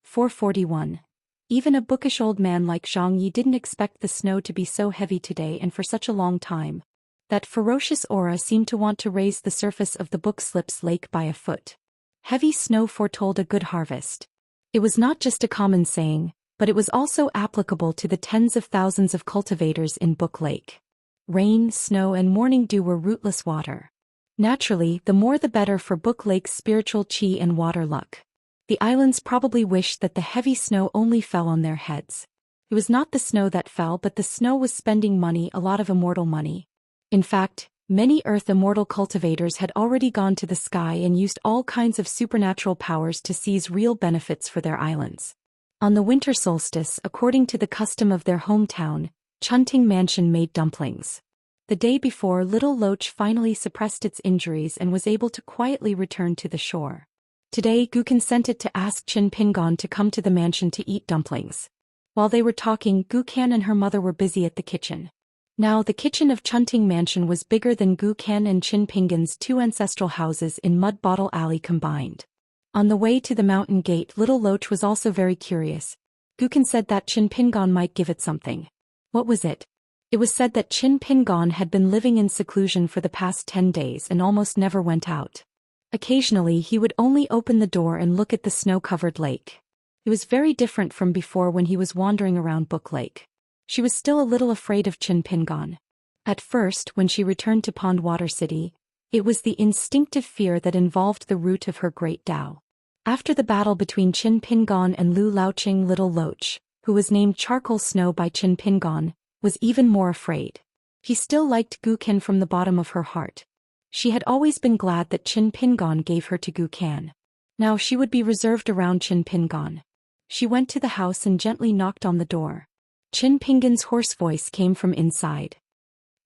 441. Even a bookish old man like Zhang Yi didn't expect the snow to be so heavy today and for such a long time. That ferocious aura seemed to want to raise the surface of the book slips lake by a foot. Heavy snow foretold a good harvest. It was not just a common saying, but it was also applicable to the tens of thousands of cultivators in Book Lake. Rain, snow, and morning dew were rootless water. Naturally, the more the better for Book Lake's spiritual chi and water luck. The islands probably wished that the heavy snow only fell on their heads. It was not the snow that fell, but the snow was spending money, a lot of immortal money. In fact, many Earth immortal cultivators had already gone to the sky and used all kinds of supernatural powers to seize real benefits for their islands. On the winter solstice, according to the custom of their hometown, Chunting Mansion made dumplings. The day before, little Loach finally suppressed its injuries and was able to quietly return to the shore. Today, Gu consented to ask Qin Pingon to come to the mansion to eat dumplings. While they were talking, Gu Kan and her mother were busy at the kitchen. Now, the kitchen of Chunting Mansion was bigger than Gu Kan and Qin Pingon's 2 ancestral houses in Mud Bottle Alley combined. On the way to the mountain gate, little Loach was also very curious. Gu Kan said that Qin Pingon might give it something. What was it? It was said that Qin Pingon had been living in seclusion for the past 10 days and almost never went out. Occasionally, he would only open the door and look at the snow-covered lake. It was very different from before when he was wandering around Book Lake. She was still a little afraid of Qin Pingon. At first, when she returned to Pondwater City, it was the instinctive fear that involved the root of her great Tao. After the battle between Qin Pingon and Lu Laoqing, little Loach, who was named Charcoal Snow by Qin Pingon, was even more afraid. He still liked Gu Kan from the bottom of her heart. She had always been glad that Qin Pingon gave her to Gu Kan. Now she would be reserved around Qin Pingon. She went to the house and gently knocked on the door. Qin Pingon's hoarse voice came from inside.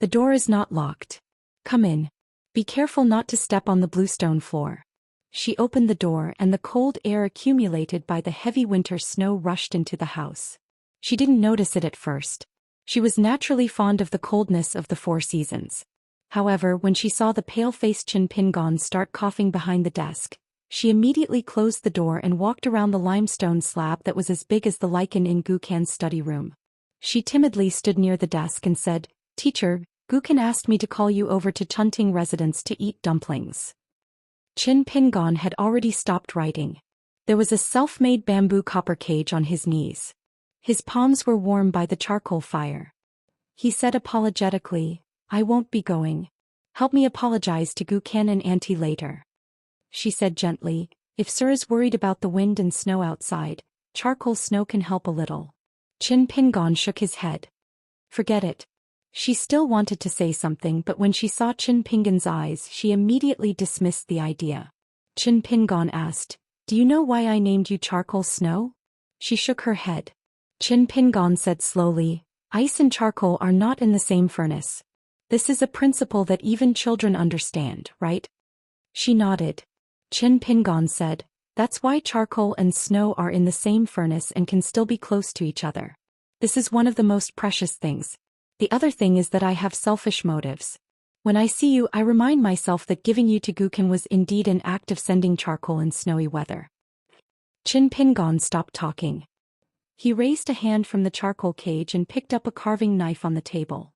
"The door is not locked. Come in. Be careful not to step on the bluestone floor." She opened the door and the cold air accumulated by the heavy winter snow rushed into the house. She didn't notice it at first. She was naturally fond of the coldness of the 4 seasons. However, when she saw the pale-faced Qin Pingon start coughing behind the desk, she immediately closed the door and walked around the limestone slab that was as big as the lichen in Gu Kan's study room. She timidly stood near the desk and said, "Teacher, Gu Kan asked me to call you over to Chunting residence to eat dumplings." Qin Pingon had already stopped writing. There was a self-made bamboo copper cage on his knees. His palms were warm by the charcoal fire. He said apologetically, "I won't be going. Help me apologize to Gu Kan and Auntie later." She said gently, "If Sir is worried about the wind and snow outside, Charcoal Snow can help a little." Qin Pingon shook his head. "Forget it." She still wanted to say something, but when she saw Qin Pingon's eyes, she immediately dismissed the idea. Qin Pingon asked, "Do you know why I named you Charcoal Snow?" She shook her head. Qin Pingon said slowly, "Ice and charcoal are not in the same furnace. This is a principle that even children understand, right?" She nodded. Qin Pingon said, "That's why charcoal and snow are in the same furnace and can still be close to each other. This is one of the most precious things. The other thing is that I have selfish motives. When I see you, I remind myself that giving you to Gu Kan was indeed an act of sending charcoal in snowy weather." Qin Pingon stopped talking. He raised a hand from the charcoal cage and picked up a carving knife on the table.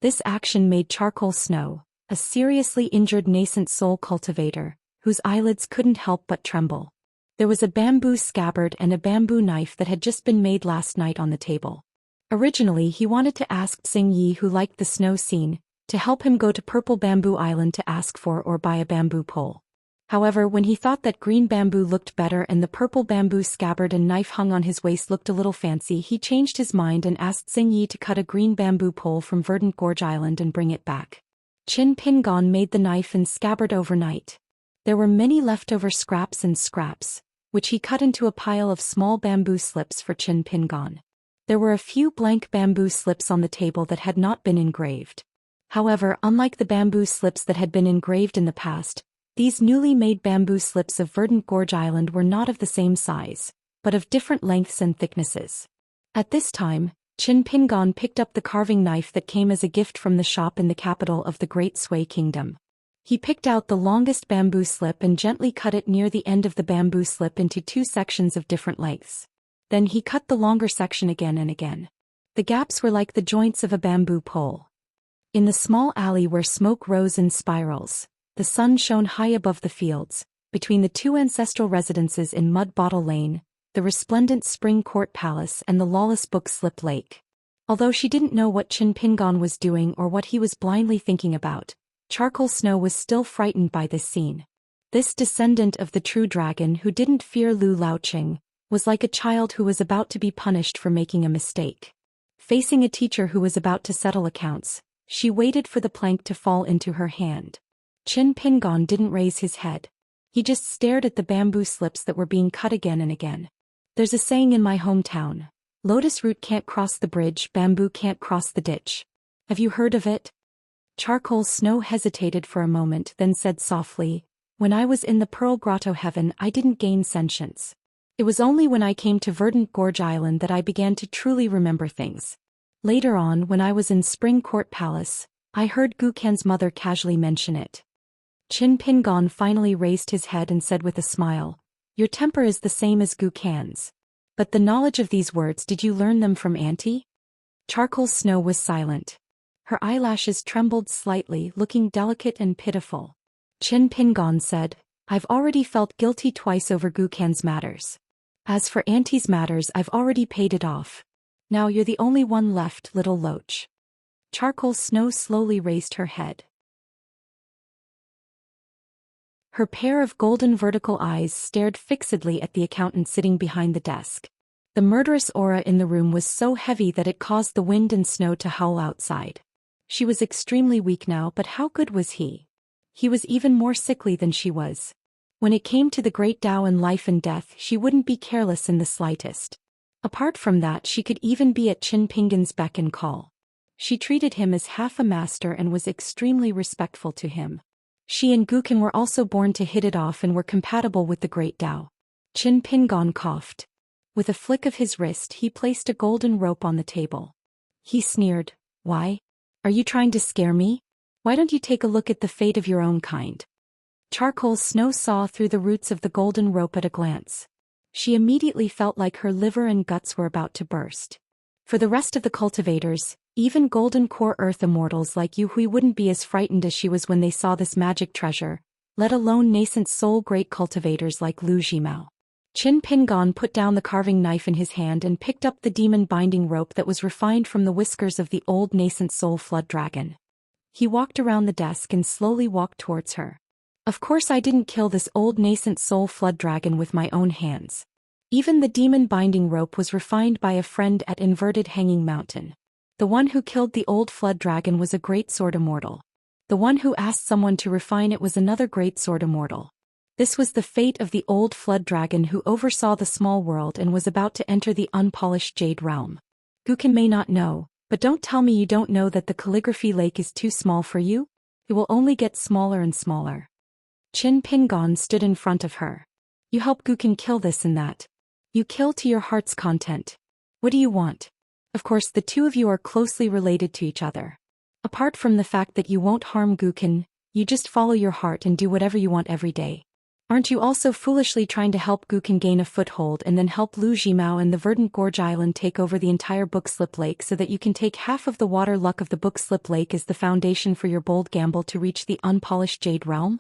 This action made Charcoal Snow, a seriously injured nascent soul cultivator, whose eyelids couldn't help but tremble. There was a bamboo scabbard and a bamboo knife that had just been made last night on the table. Originally he wanted to ask Xing Yi, who liked the snow scene, to help him go to Purple Bamboo Island to ask for or buy a bamboo pole. However, when he thought that green bamboo looked better and the purple bamboo scabbard and knife hung on his waist looked a little fancy, he changed his mind and asked Xing Yi to cut a green bamboo pole from Verdant Gorge Island and bring it back. Qin Pingon made the knife and scabbard overnight. There were many leftover scraps, which he cut into a pile of small bamboo slips for Qin Pingon. There were a few blank bamboo slips on the table that had not been engraved. However, unlike the bamboo slips that had been engraved in the past, these newly made bamboo slips of Verdant Gorge Island were not of the same size, but of different lengths and thicknesses. At this time, Qin Pingon picked up the carving knife that came as a gift from the shop in the capital of the Great Sui Kingdom. He picked out the longest bamboo slip and gently cut it near the end of the bamboo slip into 2 sections of different lengths. Then he cut the longer section again and again. The gaps were like the joints of a bamboo pole. In the small alley where smoke rose in spirals, the sun shone high above the fields, between the 2 ancestral residences in Mud Bottle Lane, the resplendent Spring Court Palace and the lawless Book Slip Lake. Although she didn't know what Qin Pingon was doing or what he was blindly thinking about, Charcoal Snow was still frightened by this scene. This descendant of the true dragon who didn't fear Lu Laoqing was like a child who was about to be punished for making a mistake. Facing a teacher who was about to settle accounts, she waited for the plank to fall into her hand. Qin Pingon didn't raise his head. He just stared at the bamboo slips that were being cut again and again. There's a saying in my hometown: lotus root can't cross the bridge, bamboo can't cross the ditch. Have you heard of it? Charcoal Snow hesitated for a moment, then said softly, when I was in the Pearl Grotto Heaven I didn't gain sentience. It was only when I came to Verdant Gorge Island that I began to truly remember things. Later on, when I was in Spring Court Palace, I heard Gukan's mother casually mention it. Qin Pingon finally raised his head and said with a smile, your temper is the same as Gukan's. But the knowledge of these words, did you learn them from Auntie? Charcoal Snow was silent. Her eyelashes trembled slightly, looking delicate and pitiful. Qin Pingon said, I've already felt guilty twice over Gukan's matters. As for Auntie's matters, I've already paid it off. Now you're the only one left, little loach. Charcoal Snow slowly raised her head. Her pair of golden vertical eyes stared fixedly at the accountant sitting behind the desk. The murderous aura in the room was so heavy that it caused the wind and snow to howl outside. She was extremely weak now, but how good was he? He was even more sickly than she was. When it came to the great Tao and life and death, she wouldn't be careless in the slightest. Apart from that, she could even be at Qin Pingon's beck and call. She treated him as half a master and was extremely respectful to him. She and Gukan were also born to hit it off and were compatible with the great Tao. Qin Pingon coughed. With a flick of his wrist, he placed a golden rope on the table. He sneered, why? Are you trying to scare me? Why don't you take a look at the fate of your own kind? Charcoal Snow saw through the roots of the golden rope at a glance. She immediately felt like her liver and guts were about to burst. For the rest of the cultivators, even golden core earth immortals like Yu Hui wouldn't be as frightened as she was when they saw this magic treasure, let alone nascent soul great cultivators like Lu Zhimao. Qin Pingon put down the carving knife in his hand and picked up the demon binding rope that was refined from the whiskers of the old nascent soul flood dragon. He walked around the desk and slowly walked towards her. Of course I didn't kill this old nascent soul flood dragon with my own hands. Even the demon binding rope was refined by a friend at Inverted Hanging Mountain. The one who killed the old flood dragon was a great sword immortal. The one who asked someone to refine it was another great sword immortal. This was the fate of the old flood dragon who oversaw the small world and was about to enter the unpolished jade realm. Gukan may not know, but don't tell me you don't know that the calligraphy lake is too small for you? It will only get smaller and smaller. Qin Pingon stood in front of her. You help Gukan kill this and that. You kill to your heart's content. What do you want? Of course the two of you are closely related to each other. Apart from the fact that you won't harm Gukan, you just follow your heart and do whatever you want every day. Aren't you also foolishly trying to help Gukan gain a foothold and then help Lu Zhimao and the Verdant Gorge Island take over the entire Book Slip Lake so that you can take half of the water luck of the Book Slip Lake as the foundation for your bold gamble to reach the unpolished jade realm?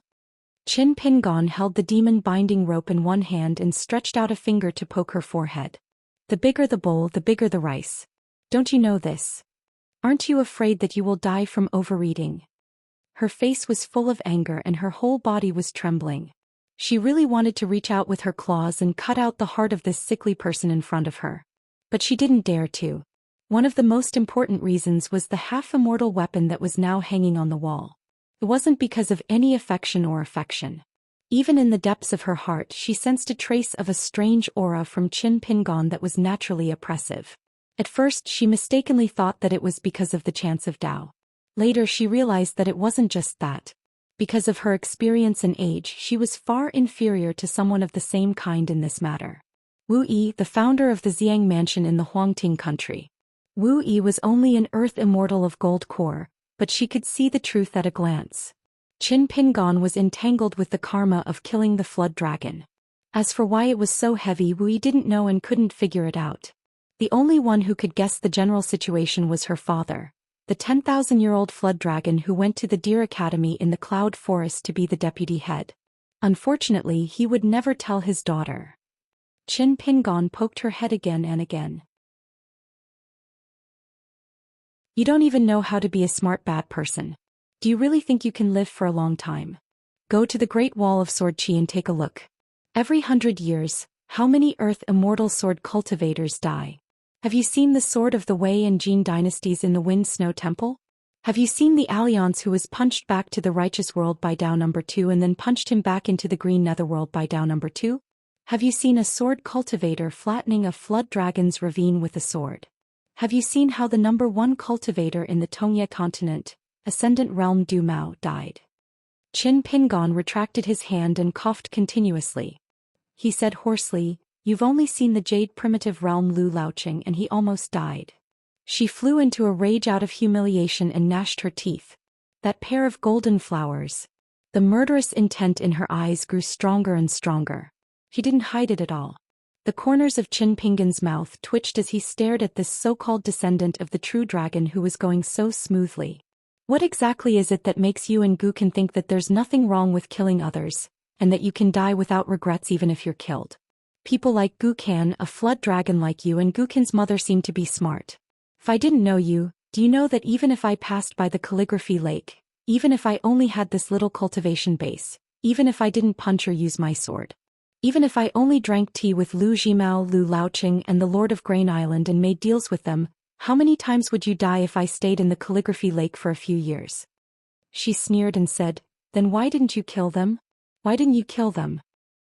Qin Pingon held the demon binding rope in one hand and stretched out a finger to poke her forehead. The bigger the bowl, the bigger the rice. Don't you know this? Aren't you afraid that you will die from overeating? Her face was full of anger and her whole body was trembling. She really wanted to reach out with her claws and cut out the heart of this sickly person in front of her. But she didn't dare to. One of the most important reasons was the half-immortal weapon that was now hanging on the wall. It wasn't because of any affection or affection. Even in the depths of her heart she sensed a trace of a strange aura from Qin Pingon that was naturally oppressive. At first she mistakenly thought that it was because of the chance of Tao. Later she realized that it wasn't just that. Because of her experience and age she was far inferior to someone of the same kind in this matter. Wu Yi, the founder of the Xiang mansion in the Huangting country. Wu Yi was only an earth immortal of gold core, but she could see the truth at a glance. Qin Pingon was entangled with the karma of killing the flood dragon. As for why it was so heavy, Wu Yi didn't know and couldn't figure it out. The only one who could guess the general situation was her father, the 10,000-year-old flood dragon who went to the Deer Academy in the Cloud Forest to be the deputy head. Unfortunately, he would never tell his daughter. Qin Pingon poked her head again and again. You don't even know how to be a smart bad person. Do you really think you can live for a long time? Go to the Great Wall of Sword Qi and take a look. Every 100 years, how many Earth Immortal sword cultivators die? Have you seen the sword of the Wei and Jin dynasties in the Wind Snow Temple? Have you seen the Alliance who was punched back to the righteous world by Tao number 2 and then punched him back into the green netherworld by Tao number 2? Have you seen a sword cultivator flattening a flood dragon's ravine with a sword? Have you seen how the number 1 cultivator in the Tongye continent, Ascendant Realm Du Mao, died? Qin Pingon retracted his hand and coughed continuously. He said hoarsely, "You've only seen the Jade Primitive Realm Lu Laoqing and he almost died." She flew into a rage out of humiliation and gnashed her teeth. That pair of golden flowers. The murderous intent in her eyes grew stronger and stronger. He didn't hide it at all. The corners of Qin Pingon's mouth twitched as he stared at this so-called descendant of the true dragon who was going so smoothly. What exactly is it that makes you and Gukan think that there's nothing wrong with killing others, and that you can die without regrets even if you're killed? People like Gukan, a flood dragon like you, and Gukan's mother seem to be smart. If I didn't know you, do you know that even if I passed by the calligraphy lake, even if I only had this little cultivation base, even if I didn't punch or use my sword, even if I only drank tea with Lu Jimao, Lu Laoqing and the Lord of Grain Island and made deals with them, how many times would you die if I stayed in the calligraphy lake for a few years? She sneered and said, "Then why didn't you kill them? Why didn't you kill them?"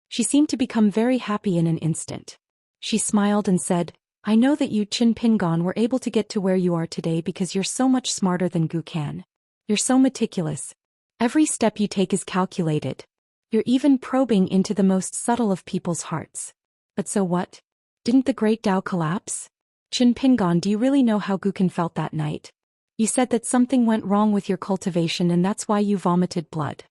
She seemed to become very happy in an instant. She smiled and said, "I know that you, Qin Pingon, were able to get to where you are today because you're so much smarter than Gukan. You're so meticulous. Every step you take is calculated. You're even probing into the most subtle of people's hearts. But so what? Didn't the great Tao collapse? Qin Pingon, do you really know how Gukan felt that night? You said that something went wrong with your cultivation and that's why you vomited blood.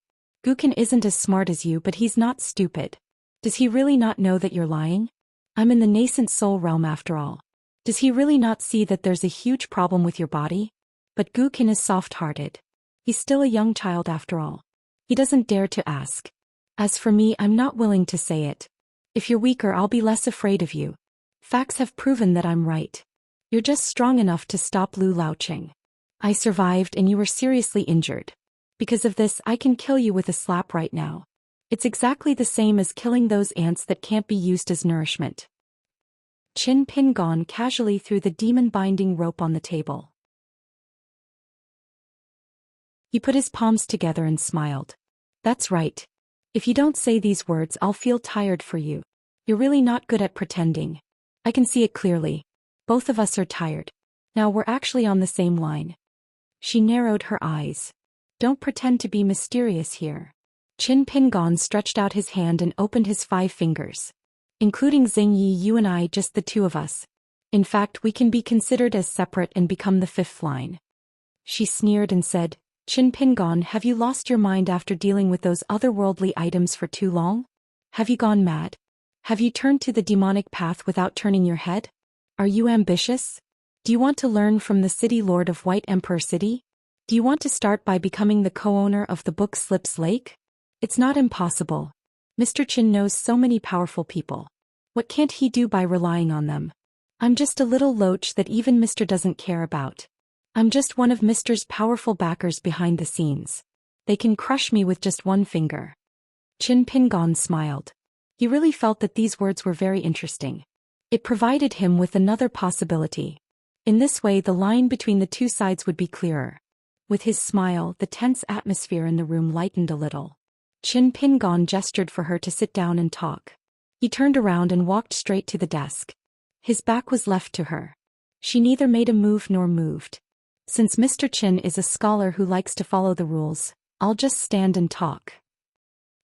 Gukan isn't as smart as you, but he's not stupid. Does he really not know that you're lying? I'm in the nascent soul realm after all. Does he really not see that there's a huge problem with your body? But Gukan is soft-hearted. He's still a young child after all. He doesn't dare to ask. As for me, I'm not willing to say it. If you're weaker, I'll be less afraid of you. Facts have proven that I'm right. You're just strong enough to stop Lu Laoqing. I survived and you were seriously injured. Because of this, I can kill you with a slap right now. It's exactly the same as killing those ants that can't be used as nourishment." Qin Pingon casually threw the demon-binding rope on the table. He put his palms together and smiled. "That's right. If you don't say these words, I'll feel tired for you. You're really not good at pretending. I can see it clearly. Both of us are tired. Now we're actually on the same line." She narrowed her eyes. "Don't pretend to be mysterious here." Qin Pingon stretched out his hand and opened his 5 fingers. "Including Xingyi, you and I, just the 2 of us. In fact, we can be considered as separate and become the 5th line." She sneered and said, "Qin Pingon, have you lost your mind after dealing with those otherworldly items for too long? Have you gone mad? Have you turned to the demonic path without turning your head? Are you ambitious? Do you want to learn from the City Lord of White Emperor City? Do you want to start by becoming the co-owner of the book Slips Lake? It's not impossible. Mr. Qin knows so many powerful people. What can't he do by relying on them? I'm just a little loach that even Mr. doesn't care about. I'm just one of Mr.'s powerful backers behind the scenes. They can crush me with just one finger. Qin Pingon smiled. He really felt that these words were very interesting. It provided him with another possibility. In this way, the line between the two sides would be clearer. With his smile, the tense atmosphere in the room lightened a little. Qin Pingon gestured for her to sit down and talk. He turned around and walked straight to the desk. His back was left to her. She neither made a move nor moved. Since Mr. Qin is a scholar who likes to follow the rules, I'll just stand and talk.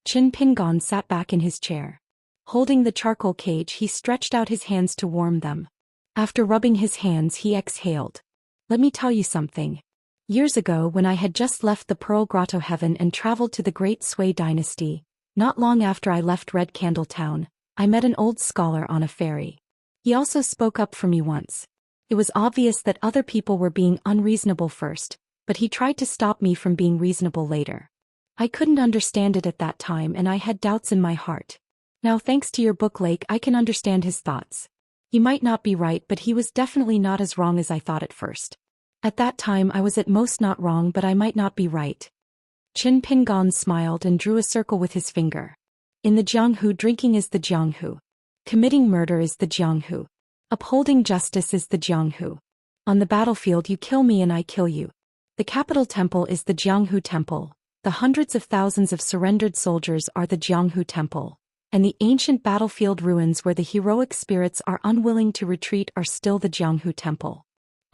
Qin Pingon sat back in his chair. Holding the charcoal cage, he stretched out his hands to warm them. After rubbing his hands, he exhaled. Let me tell you something. Years ago, when I had just left the Pearl Grotto Heaven and traveled to the Great Sui Dynasty, not long after I left Red Candle Town, I met an old scholar on a ferry. He also spoke up for me once. It was obvious that other people were being unreasonable first, but he tried to stop me from being reasonable later. I couldn't understand it at that time and I had doubts in my heart. Now thanks to your book, Lake, I can understand his thoughts. He might not be right, but he was definitely not as wrong as I thought at first. At that time I was at most not wrong, but I might not be right. Qin Pingon smiled and drew a circle with his finger. In the Jianghu, drinking is the Jianghu. Committing murder is the Jianghu. Upholding justice is the Jianghu. On the battlefield you kill me and I kill you. The capital temple is the Jianghu temple. The hundreds of thousands of surrendered soldiers are the Jianghu temple. And the ancient battlefield ruins where the heroic spirits are unwilling to retreat are still the Jianghu temple.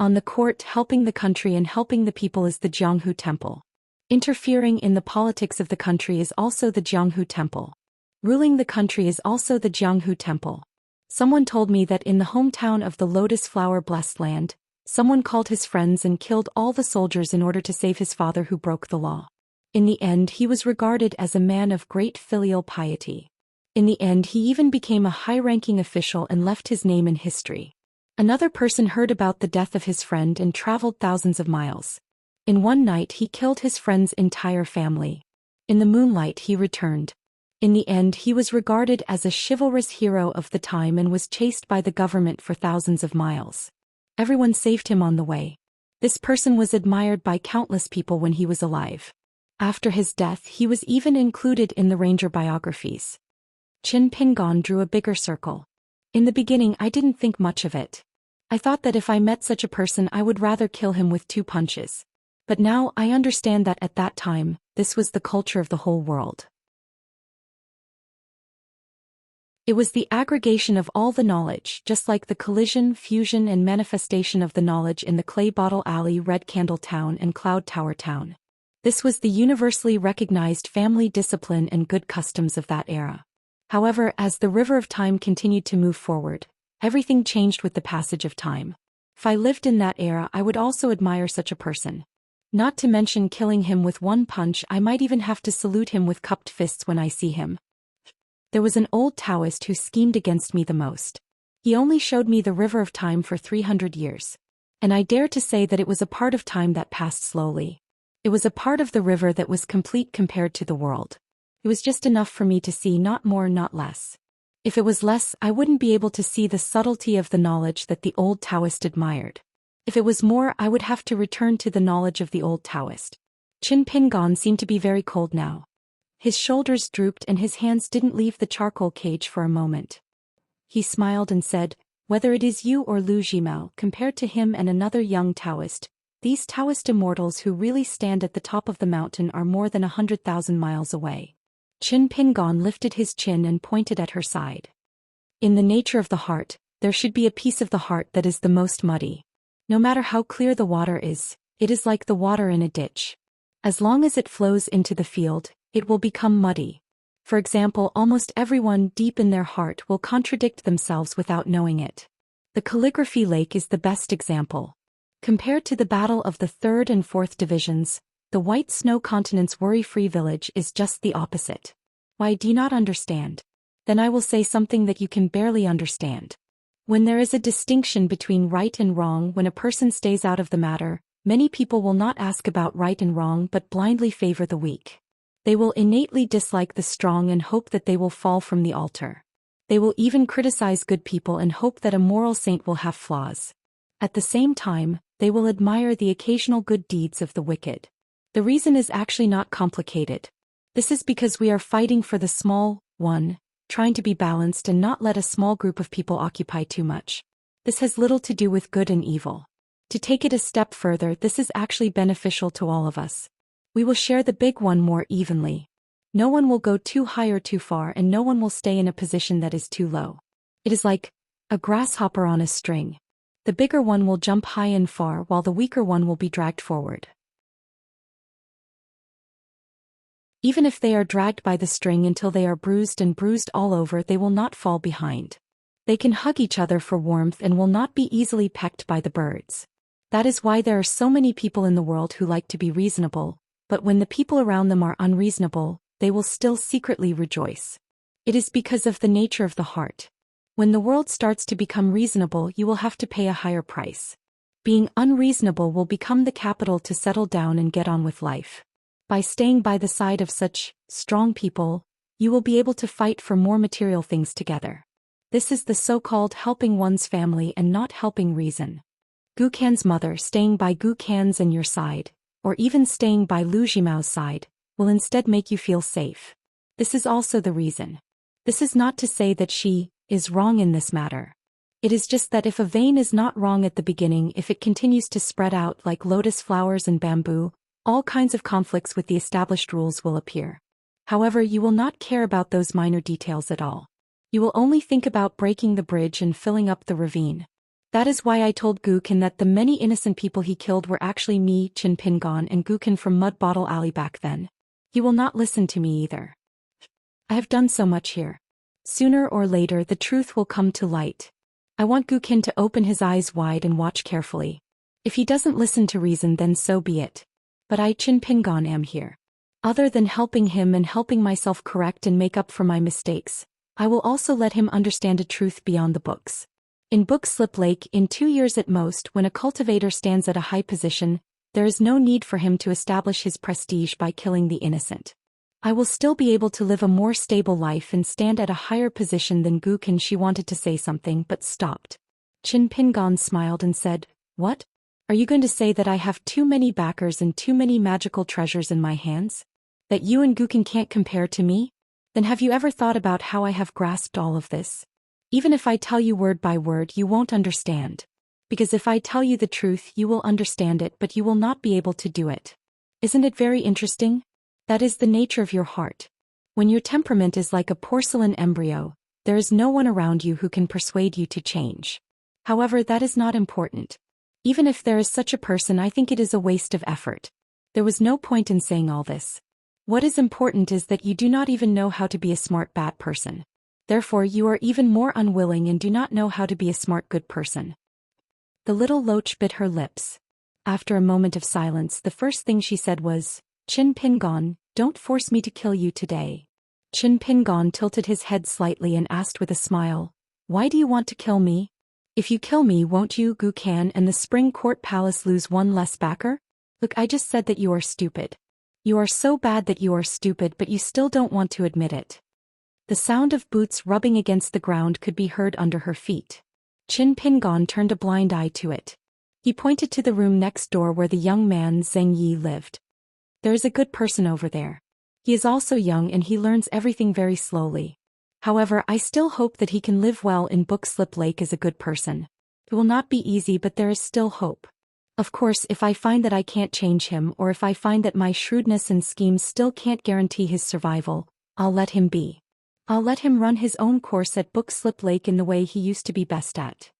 On the court, helping the country and helping the people is the Jianghu temple. Interfering in the politics of the country is also the Jianghu temple. Ruling the country is also the Jianghu temple. Someone told me that in the hometown of the Lotus Flower Blessed Land, someone called his friends and killed all the soldiers in order to save his father who broke the law. In the end, he was regarded as a man of great filial piety. In the end, he even became a high-ranking official and left his name in history. Another person heard about the death of his friend and traveled thousands of miles. In one night he killed his friend's entire family. In the moonlight he returned. In the end, he was regarded as a chivalrous hero of the time and was chased by the government for thousands of miles. Everyone saved him on the way. This person was admired by countless people when he was alive. After his death, he was even included in the ranger biographies. Qin Pingon drew a bigger circle. In the beginning, I didn't think much of it. I thought that if I met such a person, I would rather kill him with 2 punches. But now I understand that at that time, this was the culture of the whole world. It was the aggregation of all the knowledge, just like the collision, fusion and manifestation of the knowledge in the Clay Bottle Alley, Red Candle Town and Cloud Tower Town. This was the universally recognized family discipline and good customs of that era. However, as the river of time continued to move forward, everything changed with the passage of time. If I lived in that era, I would also admire such a person. Not to mention killing him with 1 punch, I might even have to salute him with cupped fists when I see him. There was an old Taoist who schemed against me the most. He only showed me the river of time for 300 years. And I dare to say that it was a part of time that passed slowly. It was a part of the river that was complete compared to the world. It was just enough for me to see, not more, not less. If it was less, I wouldn't be able to see the subtlety of the knowledge that the old Taoist admired. If it was more, I would have to return to the knowledge of the old Taoist. Qin Pingon seemed to be very cold now. His shoulders drooped and his hands didn't leave the charcoal cage for a moment. He smiled and said, "Whether it is you or Lu Jimao, compared to him and another young Taoist, these Taoist immortals who really stand at the top of the mountain are more than 100,000 miles away." Qin Pingon lifted his chin and pointed at her side. In the nature of the heart, there should be a piece of the heart that is the most muddy. No matter how clear the water is, it is like the water in a ditch. As long as it flows into the field, it will become muddy. For example, almost everyone deep in their heart will contradict themselves without knowing it. The calligraphy lake is the best example. Compared to the battle of the 3rd and 4th divisions, the White Snow Continent's worry-free village is just the opposite. Why, do you not understand? Then I will say something that you can barely understand. When there is a distinction between right and wrong, when a person stays out of the matter, many people will not ask about right and wrong but blindly favor the weak. They will innately dislike the strong and hope that they will fall from the altar. They will even criticize good people and hope that a moral saint will have flaws. At the same time, they will admire the occasional good deeds of the wicked. The reason is actually not complicated. This is because we are fighting for the small one, trying to be balanced and not let a small group of people occupy too much. This has little to do with good and evil. To take it a step further, this is actually beneficial to all of us. We will share the big one more evenly. No one will go too high or too far, and no one will stay in a position that is too low. It is like a grasshopper on a string. The bigger one will jump high and far while the weaker one will be dragged forward. Even if they are dragged by the string until they are bruised and bruised all over, they will not fall behind. They can hug each other for warmth and will not be easily pecked by the birds. That is why there are so many people in the world who like to be reasonable, but when the people around them are unreasonable, they will still secretly rejoice. It is because of the nature of the heart. When the world starts to become reasonable, you will have to pay a higher price. Being unreasonable will become the capital to settle down and get on with life. By staying by the side of such strong people, you will be able to fight for more material things together. This is the so-called helping one's family and not helping reason. Gu Can's mother staying by Gu Can's and your side, or even staying by Lu Jimao's side, will instead make you feel safe. This is also the reason. This is not to say that she is wrong in this matter. It is just that if a vein is not wrong at the beginning, if it continues to spread out like lotus flowers and bamboo, all kinds of conflicts with the established rules will appear. However, you will not care about those minor details at all. You will only think about breaking the bridge and filling up the ravine. That is why I told Gu Can that the many innocent people he killed were actually me, Qin Pingon, and Gu Can from Mud Bottle Alley back then. He will not listen to me either. I have done so much here. Sooner or later the truth will come to light. I want Gu Can to open his eyes wide and watch carefully. If he doesn't listen to reason, then so be it. But I, Qin Pingon, am here. Other than helping him and helping myself correct and make up for my mistakes, I will also let him understand a truth beyond the books. In Book Slip Lake, in 2 years at most, when a cultivator stands at a high position, there is no need for him to establish his prestige by killing the innocent. I will still be able to live a more stable life and stand at a higher position than Gu Can. She wanted to say something but stopped. Qin Pingon smiled and said, "What? Are you going to say that I have too many backers and too many magical treasures in my hands? That you and Gu Can can't compare to me? Then have you ever thought about how I have grasped all of this? Even if I tell you word by word, you won't understand. Because if I tell you the truth, you will understand it, but you will not be able to do it. Isn't it very interesting? That is the nature of your heart. When your temperament is like a porcelain embryo, there is no one around you who can persuade you to change. However, that is not important. Even if there is such a person, I think it is a waste of effort. There was no point in saying all this. What is important is that you do not even know how to be a smart bad person. Therefore, you are even more unwilling and do not know how to be a smart good person." The little loach bit her lips. After a moment of silence, the first thing she said was, "Qin Pingon, don't force me to kill you today." Qin Pingon tilted his head slightly and asked with a smile, "Why do you want to kill me? If you kill me, won't you, Gu Can, and the Spring Court Palace lose one less backer? Look, I just said that you are stupid. You are so bad that you are stupid, but you still don't want to admit it." The sound of boots rubbing against the ground could be heard under her feet. Qin Pingon turned a blind eye to it. He pointed to the room next door where the young man Zheng Yi lived. "There is a good person over there. He is also young and he learns everything very slowly. However, I still hope that he can live well in Book Slip Lake as a good person. It will not be easy, but there is still hope. Of course, if I find that I can't change him, or if I find that my shrewdness and schemes still can't guarantee his survival, I'll let him be. I'll let him run his own course at Book Slip Lake in the way he used to be best at."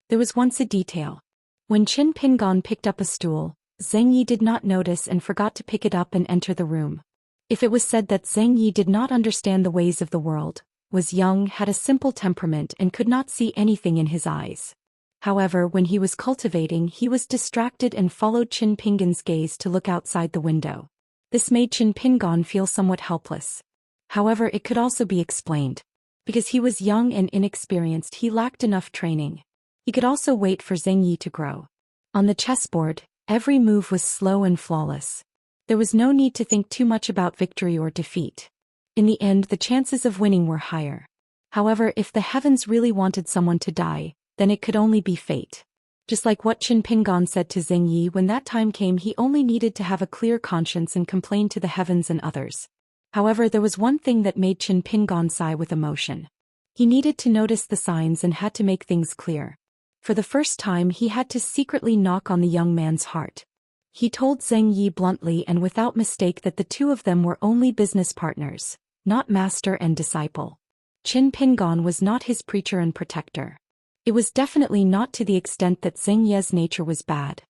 There was once a detail. When Qin Pingon picked up a stool, Zheng Yi did not notice and forgot to pick it up and enter the room. If it was said that Zheng Yi did not understand the ways of the world, was young, had a simple temperament and could not see anything in his eyes. However, when he was cultivating, he was distracted and followed Qin Pingon's gaze to look outside the window. This made Qin Pingon feel somewhat helpless. However, it could also be explained. Because he was young and inexperienced, he lacked enough training. He could also wait for Zheng Yi to grow. On the chessboard, every move was slow and flawless. There was no need to think too much about victory or defeat. In the end, the chances of winning were higher. However, if the heavens really wanted someone to die, then it could only be fate. Just like what Qin Pingan said to Zheng Yi when that time came, he only needed to have a clear conscience and complain to the heavens and others. However, there was one thing that made Qin Pingan sigh with emotion. He needed to notice the signs and had to make things clear. For the first time, he had to secretly knock on the young man's heart. He told Zheng Yi bluntly and without mistake that the two of them were only business partners, not master and disciple. Qin Pingan was not his preacher and protector. It was definitely not to the extent that Zheng Ye's nature was bad.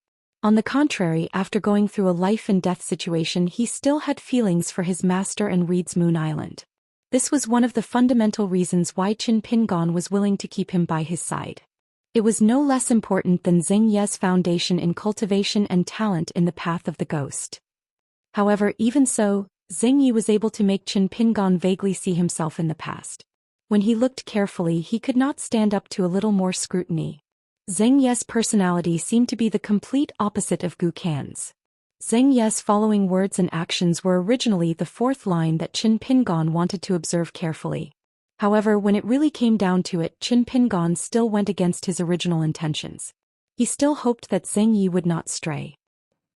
On the contrary, after going through a life and death situation, he still had feelings for his master and Reed's Moon Island. This was one of the fundamental reasons why Qin Pingan was willing to keep him by his side. It was no less important than Zheng Ye's foundation in cultivation and talent in the path of the ghost. However, even so, Zheng Yi was able to make Qin Pingan vaguely see himself in the past. When he looked carefully, he could not stand up to a little more scrutiny. Zheng Ye's personality seemed to be the complete opposite of Gu Kan's. Zheng Ye's following words and actions were originally the fourth line that Qin Pingan wanted to observe carefully. However, when it really came down to it, Qin Pingan still went against his original intentions. He still hoped that Zheng Yi would not stray.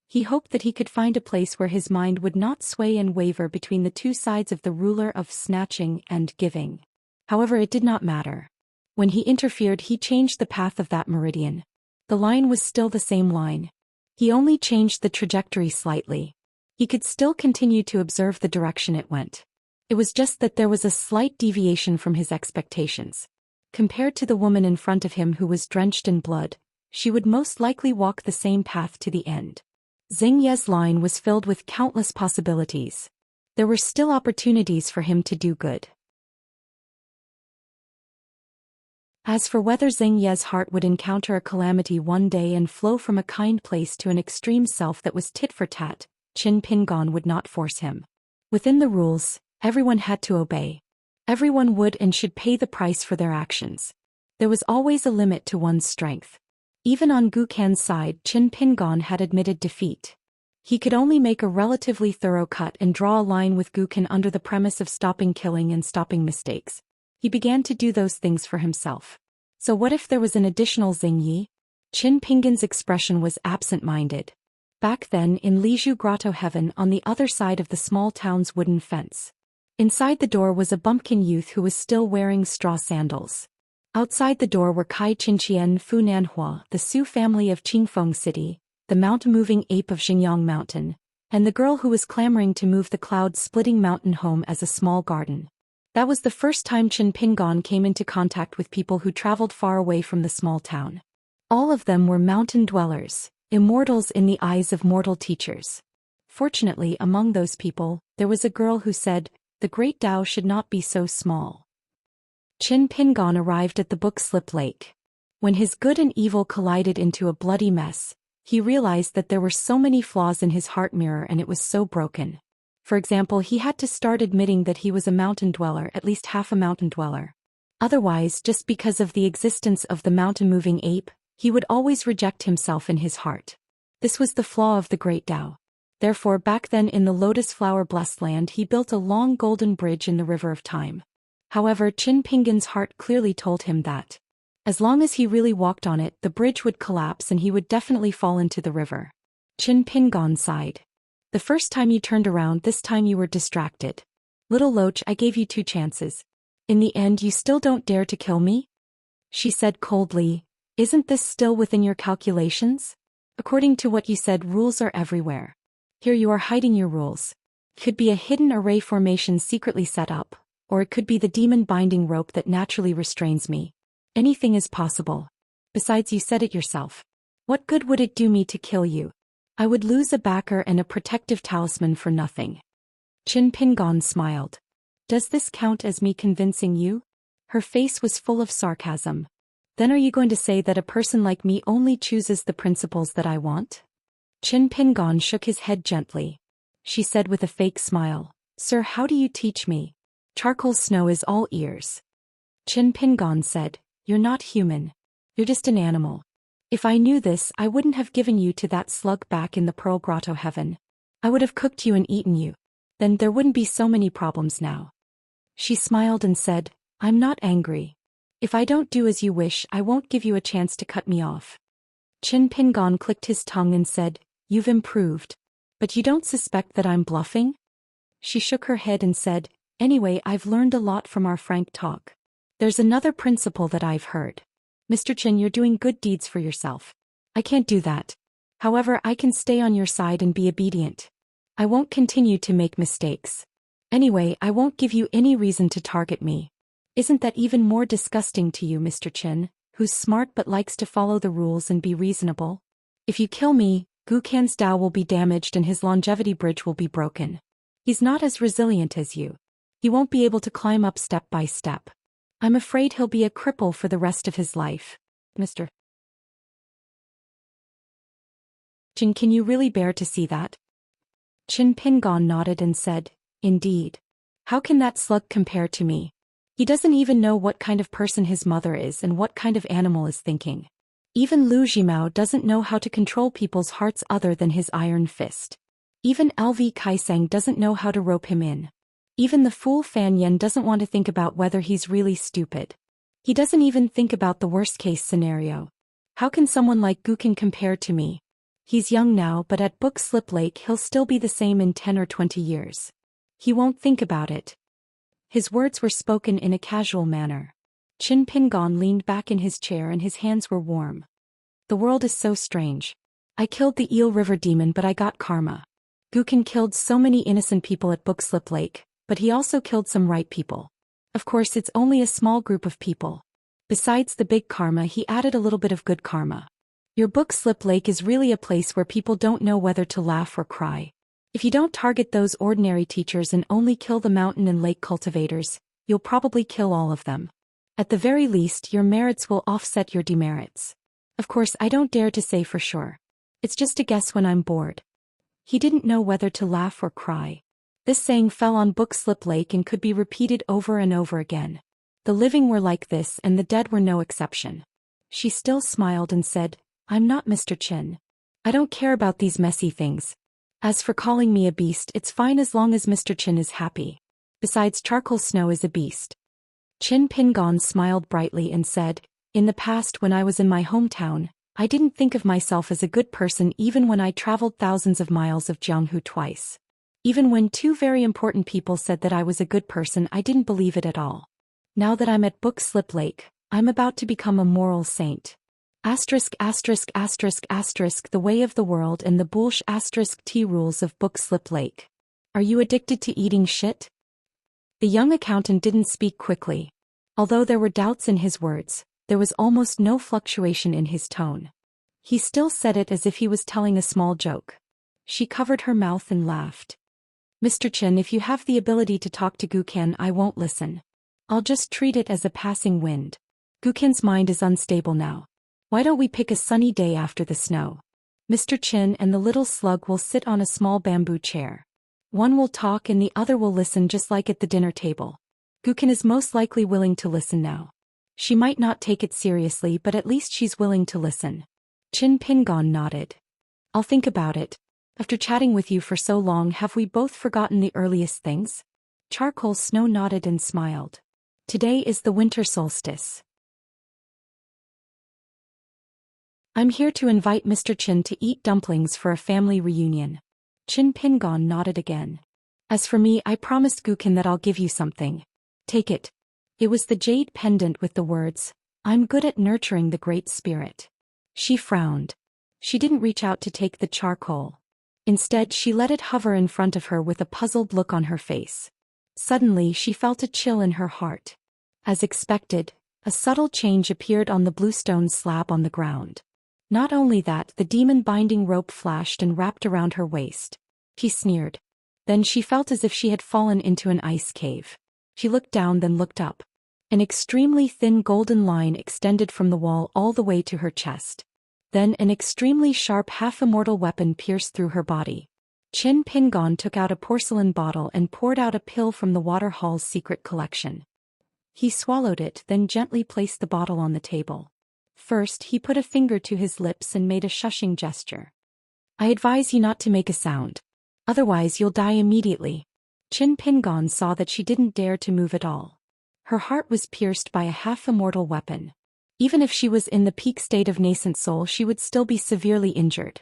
He hoped that he could find a place where his mind would not sway and waver between the two sides of the ruler of snatching and giving. However, it did not matter. When he interfered, he changed the path of that meridian. The line was still the same line. He only changed the trajectory slightly. He could still continue to observe the direction it went. It was just that there was a slight deviation from his expectations. Compared to the woman in front of him who was drenched in blood, she would most likely walk the same path to the end. Zheng Ye's line was filled with countless possibilities. There were still opportunities for him to do good. As for whether Zheng Ye's heart would encounter a calamity one day and flow from a kind place to an extreme self that was tit for tat, Qin Pingan would not force him. Within the rules, everyone had to obey. Everyone would and should pay the price for their actions. There was always a limit to one's strength. Even on Gu Kan's side, Qin Pingan had admitted defeat. He could only make a relatively thorough cut and draw a line with Gu Kan under the premise of stopping killing and stopping mistakes. He began to do those things for himself. So what if there was an additional Zheng Yi? Qin Pingan's expression was absent-minded. Back then, in Liju Grotto Heaven, on the other side of the small town's wooden fence. Inside the door was a bumpkin youth who was still wearing straw sandals. Outside the door were Kai Qinqian Fu Nanhua, the Su family of Qingfeng City, the mountain-moving ape of Xingyang Mountain, and the girl who was clamoring to move the cloud-splitting mountain home as a small garden. That was the first time Qin Pingan came into contact with people who traveled far away from the small town. All of them were mountain dwellers, immortals in the eyes of mortal teachers. Fortunately, among those people, there was a girl who said, "The great Tao should not be so small." Qin Pingan arrived at the book-slip lake. When his good and evil collided into a bloody mess, he realized that there were so many flaws in his heart mirror and it was so broken. For example, he had to start admitting that he was a mountain dweller, at least half a mountain dweller. Otherwise, just because of the existence of the mountain-moving ape, he would always reject himself in his heart. This was the flaw of the great Tao. Therefore, back then in the lotus flower-blessed land, he built a long golden bridge in the river of time. However, Qin Pingan's heart clearly told him that, as long as he really walked on it, the bridge would collapse and he would definitely fall into the river. Qin Pingan sighed. "The first time you turned around, this time you were distracted. Little Loach, I gave you 2 chances. In the end, you still don't dare to kill me?" She said coldly, "Isn't this still within your calculations? According to what you said, rules are everywhere. Here you are hiding your rules. Could be a hidden array formation secretly set up, or it could be the demon binding rope that naturally restrains me. Anything is possible. Besides, you said it yourself. What good would it do me to kill you? I would lose a backer and a protective talisman for nothing." Qin Pingan smiled. "Does this count as me convincing you?" Her face was full of sarcasm. "Then are you going to say that a person like me only chooses the principles that I want?" Qin Pingan shook his head gently. She said with a fake smile, "Sir, how do you teach me? Charcoal Snow is all ears." Qin Pingan said, "You're not human. You're just an animal. If I knew this, I wouldn't have given you to that slug back in the Pearl Grotto Heaven. I would have cooked you and eaten you. Then there wouldn't be so many problems now. She smiled and said, I'm not angry. If I don't do as you wish, I won't give you a chance to cut me off. Qin Pingon clicked his tongue and said, You've improved. But you don't suspect that I'm bluffing? She shook her head and said, Anyway, I've learned a lot from our frank talk. There's another principle that I've heard. Mr. Qin, you're doing good deeds for yourself. I can't do that. However, I can stay on your side and be obedient. I won't continue to make mistakes. Anyway, I won't give you any reason to target me. Isn't that even more disgusting to you, Mr. Qin, who's smart but likes to follow the rules and be reasonable? If you kill me, Guqian's Dao will be damaged and his longevity bridge will be broken. He's not as resilient as you. He won't be able to climb up step by step. I'm afraid he'll be a cripple for the rest of his life. Mr. Qin, can you really bear to see that? Qin Pingon nodded and said, Indeed. How can that slug compare to me? He doesn't even know what kind of person his mother is and what kind of animal is thinking. Even Lu Jimao doesn't know how to control people's hearts other than his iron fist. Even LV Kaisang doesn't know how to rope him in. Even the fool Fan Yen doesn't want to think about whether he's really stupid. He doesn't even think about the worst-case scenario. How can someone like Guqian compare to me? He's young now, but at Book Slip Lake he'll still be the same in 10 or 20 years. He won't think about it. His words were spoken in a casual manner. Qin Pingon leaned back in his chair and his hands were warm. The world is so strange. I killed the Eel River demon, but I got karma. Guqian killed so many innocent people at Book Slip Lake, but he also killed some right people. Of course, it's only a small group of people. Besides the big karma, he added a little bit of good karma. Your Book Slip Lake is really a place where people don't know whether to laugh or cry. If you don't target those ordinary teachers and only kill the mountain and lake cultivators, you'll probably kill all of them. At the very least, your merits will offset your demerits. Of course, I don't dare to say for sure. It's just a guess when I'm bored. He didn't know whether to laugh or cry. This saying fell on Book Slip Lake and could be repeated over and over again. The living were like this and the dead were no exception. She still smiled and said, I'm not Mr. Qin. I don't care about these messy things. As for calling me a beast, it's fine as long as Mr. Qin is happy. Besides, Charcoal Snow is a beast. Qin Pingon smiled brightly and said, In the past when I was in my hometown, I didn't think of myself as a good person even when I traveled thousands of miles of Jianghu twice. Even when two very important people said that I was a good person, I didn't believe it at all. Now that I'm at Book Slip Lake, I'm about to become a moral saint. The way of the world and the bullsh T rules of Book Slip Lake. Are you addicted to eating shit? The young accountant didn't speak quickly. Although there were doubts in his words, there was almost no fluctuation in his tone. He still said it as if he was telling a small joke. She covered her mouth and laughed. Mr. Qin, if you have the ability to talk to Guqian, I won't listen. I'll just treat it as a passing wind. Guqian's mind is unstable now. Why don't we pick a sunny day after the snow? Mr. Qin and the little slug will sit on a small bamboo chair. One will talk and the other will listen, just like at the dinner table. Guqian is most likely willing to listen now. She might not take it seriously, but at least she's willing to listen. Qin Pingon nodded. I'll think about it. After chatting with you for so long, have we both forgotten the earliest things? Charcoal Snow nodded and smiled. Today is the winter solstice. I'm here to invite Mr. Qin to eat dumplings for a family reunion. Qin Pingon nodded again. As for me, I promised Guqian that I'll give you something. Take it. It was the jade pendant with the words, I'm good at nurturing the Great Spirit. She frowned. She didn't reach out to take the charcoal. Instead, she let it hover in front of her with a puzzled look on her face. Suddenly, she felt a chill in her heart. As expected, a subtle change appeared on the bluestone slab on the ground. Not only that, the demon binding rope flashed and wrapped around her waist. She sneered. Then she felt as if she had fallen into an ice cave. She looked down, then looked up. An extremely thin golden line extended from the wall all the way to her chest. Then an extremely sharp half-immortal weapon pierced through her body. Qin Pingon took out a porcelain bottle and poured out a pill from the water hall's secret collection. He swallowed it, then gently placed the bottle on the table. First, he put a finger to his lips and made a shushing gesture. I advise you not to make a sound. Otherwise you'll die immediately. Qin Pingon saw that she didn't dare to move at all. Her heart was pierced by a half-immortal weapon. Even if she was in the peak state of nascent soul, she would still be severely injured.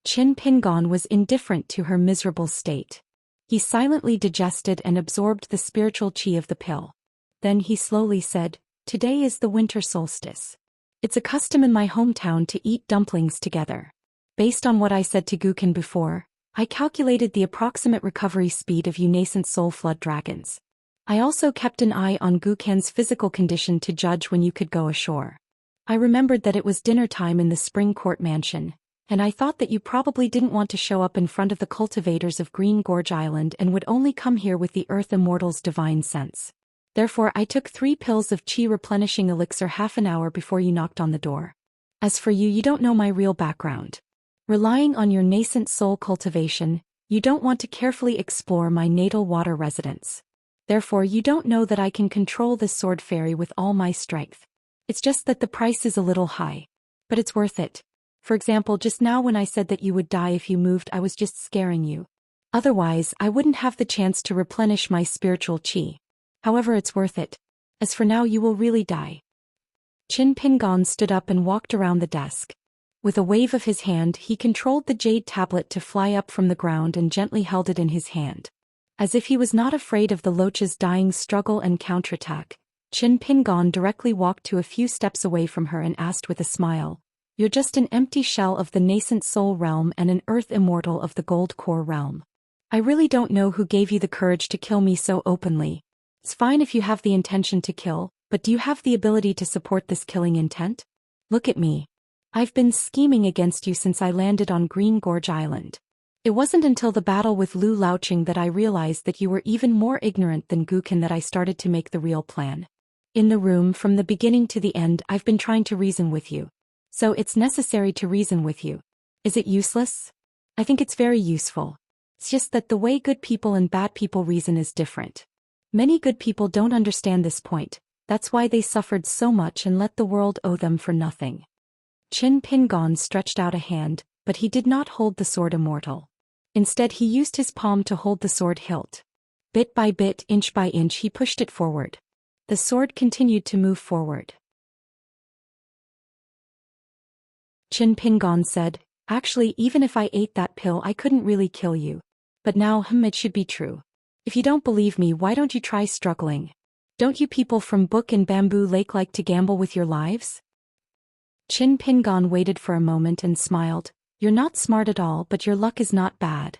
Qin Pingon was indifferent to her miserable state. He silently digested and absorbed the spiritual qi of the pill. Then he slowly said, "Today is the winter solstice. It's a custom in my hometown to eat dumplings together. Based on what I said to Gukin before, I calculated the approximate recovery speed of you nascent soul flood dragons. I also kept an eye on Gukin's physical condition to judge when you could go ashore. I remembered that it was dinner time in the Spring Court Mansion, and I thought that you probably didn't want to show up in front of the cultivators of Green Gorge Island and would only come here with the Earth Immortal's divine sense. Therefore I took 3 pills of chi replenishing elixir half an hour before you knocked on the door. As for you, you don't know my real background. Relying on your nascent soul cultivation, you don't want to carefully explore my natal water residence. Therefore you don't know that I can control this sword fairy with all my strength. It's just that the price is a little high. But it's worth it. For example, just now when I said that you would die if you moved, I was just scaring you. Otherwise, I wouldn't have the chance to replenish my spiritual qi. However, it's worth it. As for now, you will really die." Qin Pingon stood up and walked around the desk. With a wave of his hand, he controlled the jade tablet to fly up from the ground and gently held it in his hand. As if he was not afraid of the loach's dying struggle and counterattack, Qin Pingon directly walked to a few steps away from her and asked with a smile, "You're just an empty shell of the nascent soul realm and an earth immortal of the gold core realm. I really don't know who gave you the courage to kill me so openly. It's fine if you have the intention to kill, but do you have the ability to support this killing intent? Look at me. I've been scheming against you since I landed on Green Gorge Island. It wasn't until the battle with Lu Laoqing that I realized that you were even more ignorant than Gukin that I started to make the real plan. In the room from the beginning to the end, I've been trying to reason with you. So it's necessary to reason with you. Is it useless? I think it's very useful. It's just that the way good people and bad people reason is different. Many good people don't understand this point. That's why they suffered so much and let the world owe them for nothing." Qin Pingon stretched out a hand, but he did not hold the sword immortal. Instead, he used his palm to hold the sword hilt. Bit by bit, inch by inch, he pushed it forward. The sword continued to move forward. Qin Pingon said, "Actually, even if I ate that pill, I couldn't really kill you. But now, it should be true. If you don't believe me, why don't you try struggling? Don't you people from Book and Bamboo Lake like to gamble with your lives?" Qin Pingon waited for a moment and smiled. "You're not smart at all, but your luck is not bad.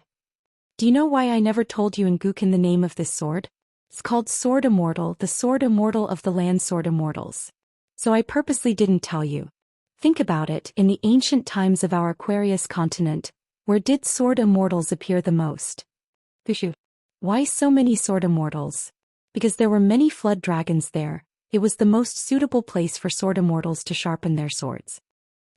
Do you know why I never told you and Gukin the name of this sword? It's called Sword Immortal, the Sword Immortal of the Land Sword Immortals. So I purposely didn't tell you. Think about it, in the ancient times of our Aquarius continent, where did Sword Immortals appear the most? Gushu. Why so many Sword Immortals? Because there were many flood dragons there. It was the most suitable place for Sword Immortals to sharpen their swords."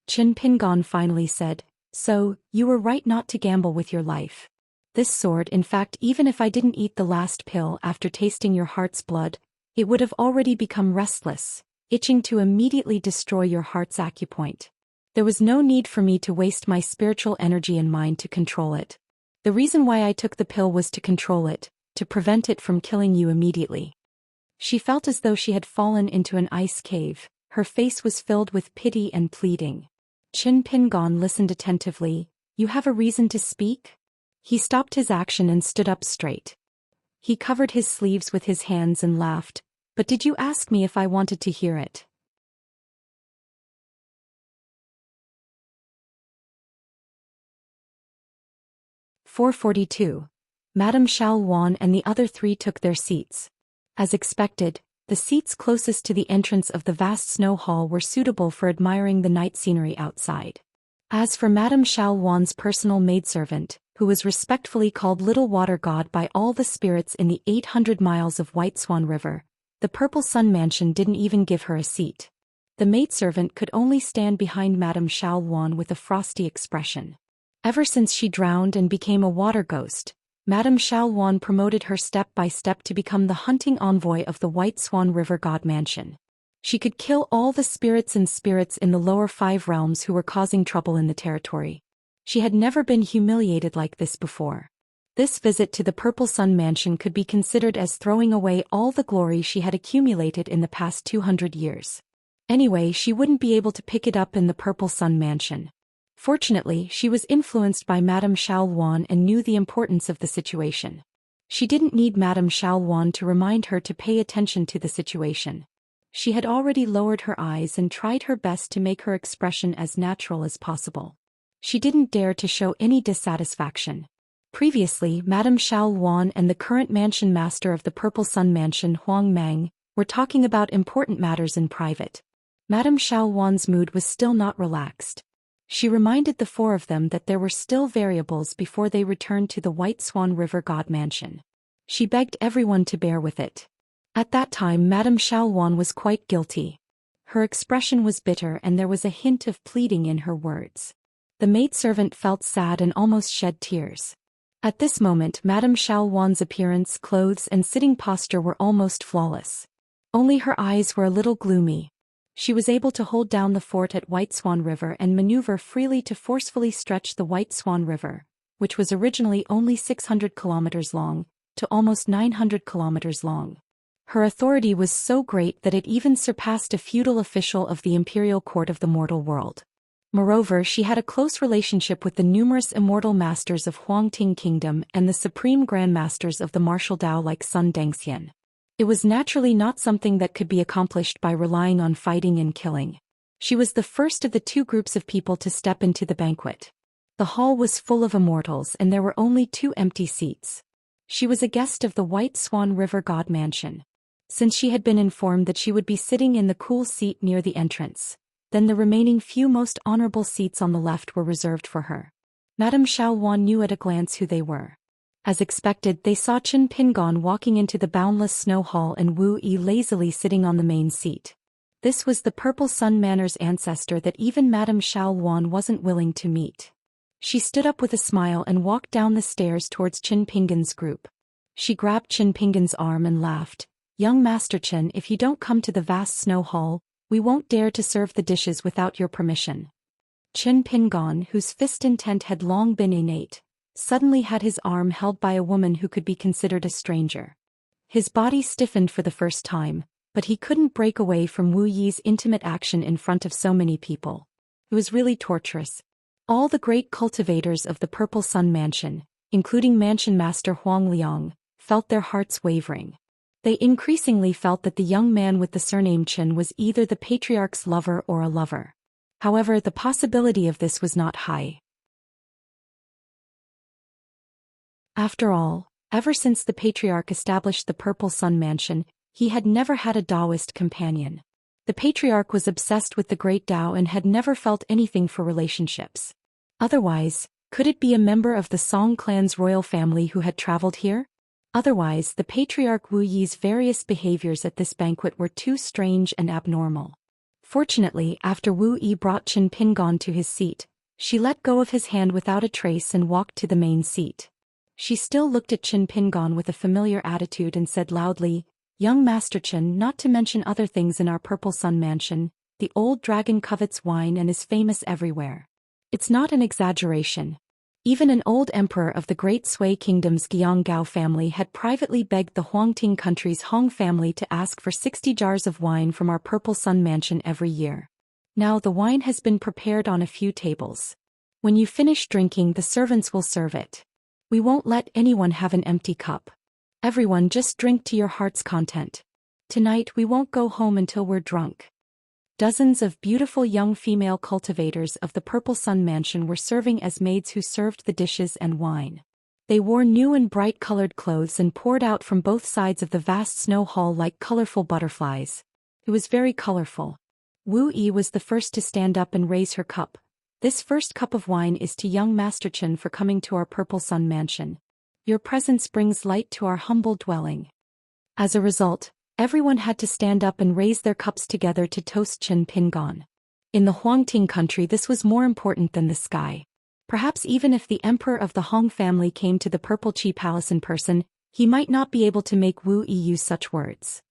Qin Pingon finally said, "So, you were right not to gamble with your life. This sword, in fact, even if I didn't eat the last pill after tasting your heart's blood, it would have already become restless, itching to immediately destroy your heart's acupoint. There was no need for me to waste my spiritual energy and mind to control it. The reason why I took the pill was to control it, to prevent it from killing you immediately." She felt as though she had fallen into an ice cave. Her face was filled with pity and pleading. Qin Pingon listened attentively. "You have a reason to speak?" He stopped his action and stood up straight. He covered his sleeves with his hands and laughed. "But did you ask me if I wanted to hear it?" "442. Madame Xiaowan and the other 3 took their seats. As expected, the seats closest to the entrance of the vast snow hall were suitable for admiring the night scenery outside. As for Madame Xiaowan's personal maidservant, who was respectfully called Little Water God by all the spirits in the 800 miles of White Swan River, the Purple Sun Mansion didn't even give her a seat. The maidservant could only stand behind Madame Xiaowan with a frosty expression. Ever since she drowned and became a water ghost, Madame Xiaowan promoted her step by step to become the hunting envoy of the White Swan River God Mansion. She could kill all the spirits in the lower 5 realms who were causing trouble in the territory. She had never been humiliated like this before. This visit to the Purple Sun Mansion could be considered as throwing away all the glory she had accumulated in the past 200 years. Anyway, she wouldn't be able to pick it up in the Purple Sun Mansion. Fortunately, she was influenced by Madame Xiaoluan and knew the importance of the situation. She didn't need Madame Xiaoluan to remind her to pay attention to the situation. She had already lowered her eyes and tried her best to make her expression as natural as possible. She didn't dare to show any dissatisfaction. Previously, Madame Xiaoluan and the current mansion master of the Purple Sun Mansion, Huang Mang, were talking about important matters in private. Madame Xiaoluan's mood was still not relaxed. She reminded the four of them that there were still variables before they returned to the White Swan River God Mansion. She begged everyone to bear with it. At that time, Madame Xiaoluan was quite guilty. Her expression was bitter and there was a hint of pleading in her words. The maidservant felt sad and almost shed tears. At this moment, Madame Xiaoluan's appearance, clothes and sitting posture were almost flawless. Only her eyes were a little gloomy. She was able to hold down the fort at White Swan River and maneuver freely to forcefully stretch the White Swan River, which was originally only 600 kilometers long, to almost 900 kilometers long. Her authority was so great that it even surpassed a feudal official of the imperial court of the mortal world. Moreover, she had a close relationship with the numerous immortal masters of Huangting Kingdom and the supreme grandmasters of the martial Dao like Sun Dengxian. It was naturally not something that could be accomplished by relying on fighting and killing. She was the first of the two groups of people to step into the banquet. The hall was full of immortals and there were only 2 empty seats. She was a guest of the White Swan River God Mansion. Since she had been informed that she would be sitting in the cool seat near the entrance, then the remaining few most honorable seats on the left were reserved for her. Madame Xiaoluan knew at a glance who they were. As expected, they saw Qin Pingon walking into the boundless snow hall and Wu Yi lazily sitting on the main seat. This was the Purple Sun Manor's ancestor that even Madame Xiaoluan wasn't willing to meet. She stood up with a smile and walked down the stairs towards Qin Pingon's group. She grabbed Qin Pingon's arm and laughed. "Young Master Qin, if you don't come to the vast snow hall, we won't dare to serve the dishes without your permission." Qin Pingon, whose fist intent had long been innate, suddenly had his arm held by a woman who could be considered a stranger. His body stiffened for the first time, but he couldn't break away from Wu Yi's intimate action in front of so many people. It was really torturous. All the great cultivators of the Purple Sun Mansion, including Mansion Master Huang Liang, felt their hearts wavering. They increasingly felt that the young man with the surname Qin was either the patriarch's lover or a lover. However, the possibility of this was not high. After all, ever since the patriarch established the Purple Sun Mansion, he had never had a Taoist companion. The patriarch was obsessed with the great Tao and had never felt anything for relationships. Otherwise, could it be a member of the Song clan's royal family who had traveled here? Otherwise, the patriarch Wu Yi's various behaviors at this banquet were too strange and abnormal. Fortunately, after Wu Yi brought Qin Pingon to his seat, she let go of his hand without a trace and walked to the main seat. She still looked at Qin Pingon with a familiar attitude and said loudly, "Young Master Qin, not to mention other things in our Purple Sun Mansion, the old dragon covets wine and is famous everywhere. It's not an exaggeration. Even an old emperor of the Great Sui Kingdom's Guianggao family had privately begged the Huangting country's Hong family to ask for 60 jars of wine from our Purple Sun Mansion every year. Now the wine has been prepared on a few tables. When you finish drinking, the servants will serve it. We won't let anyone have an empty cup. Everyone just drink to your heart's content. Tonight we won't go home until we're drunk." Dozens of beautiful young female cultivators of the Purple Sun Mansion were serving as maids who served the dishes and wine. They wore new and bright-colored clothes and poured out from both sides of the vast snow hall like colorful butterflies. It was very colorful. Wu Yi was the first to stand up and raise her cup. "This first cup of wine is to young Master Qin for coming to our Purple Sun Mansion. Your presence brings light to our humble dwelling." As a result, everyone had to stand up and raise their cups together to toast Qin Pingon. In the Huangting country, this was more important than the sky. Perhaps even if the emperor of the Hong family came to the Purple Qi Palace in person, he might not be able to make Wu Yi use such words.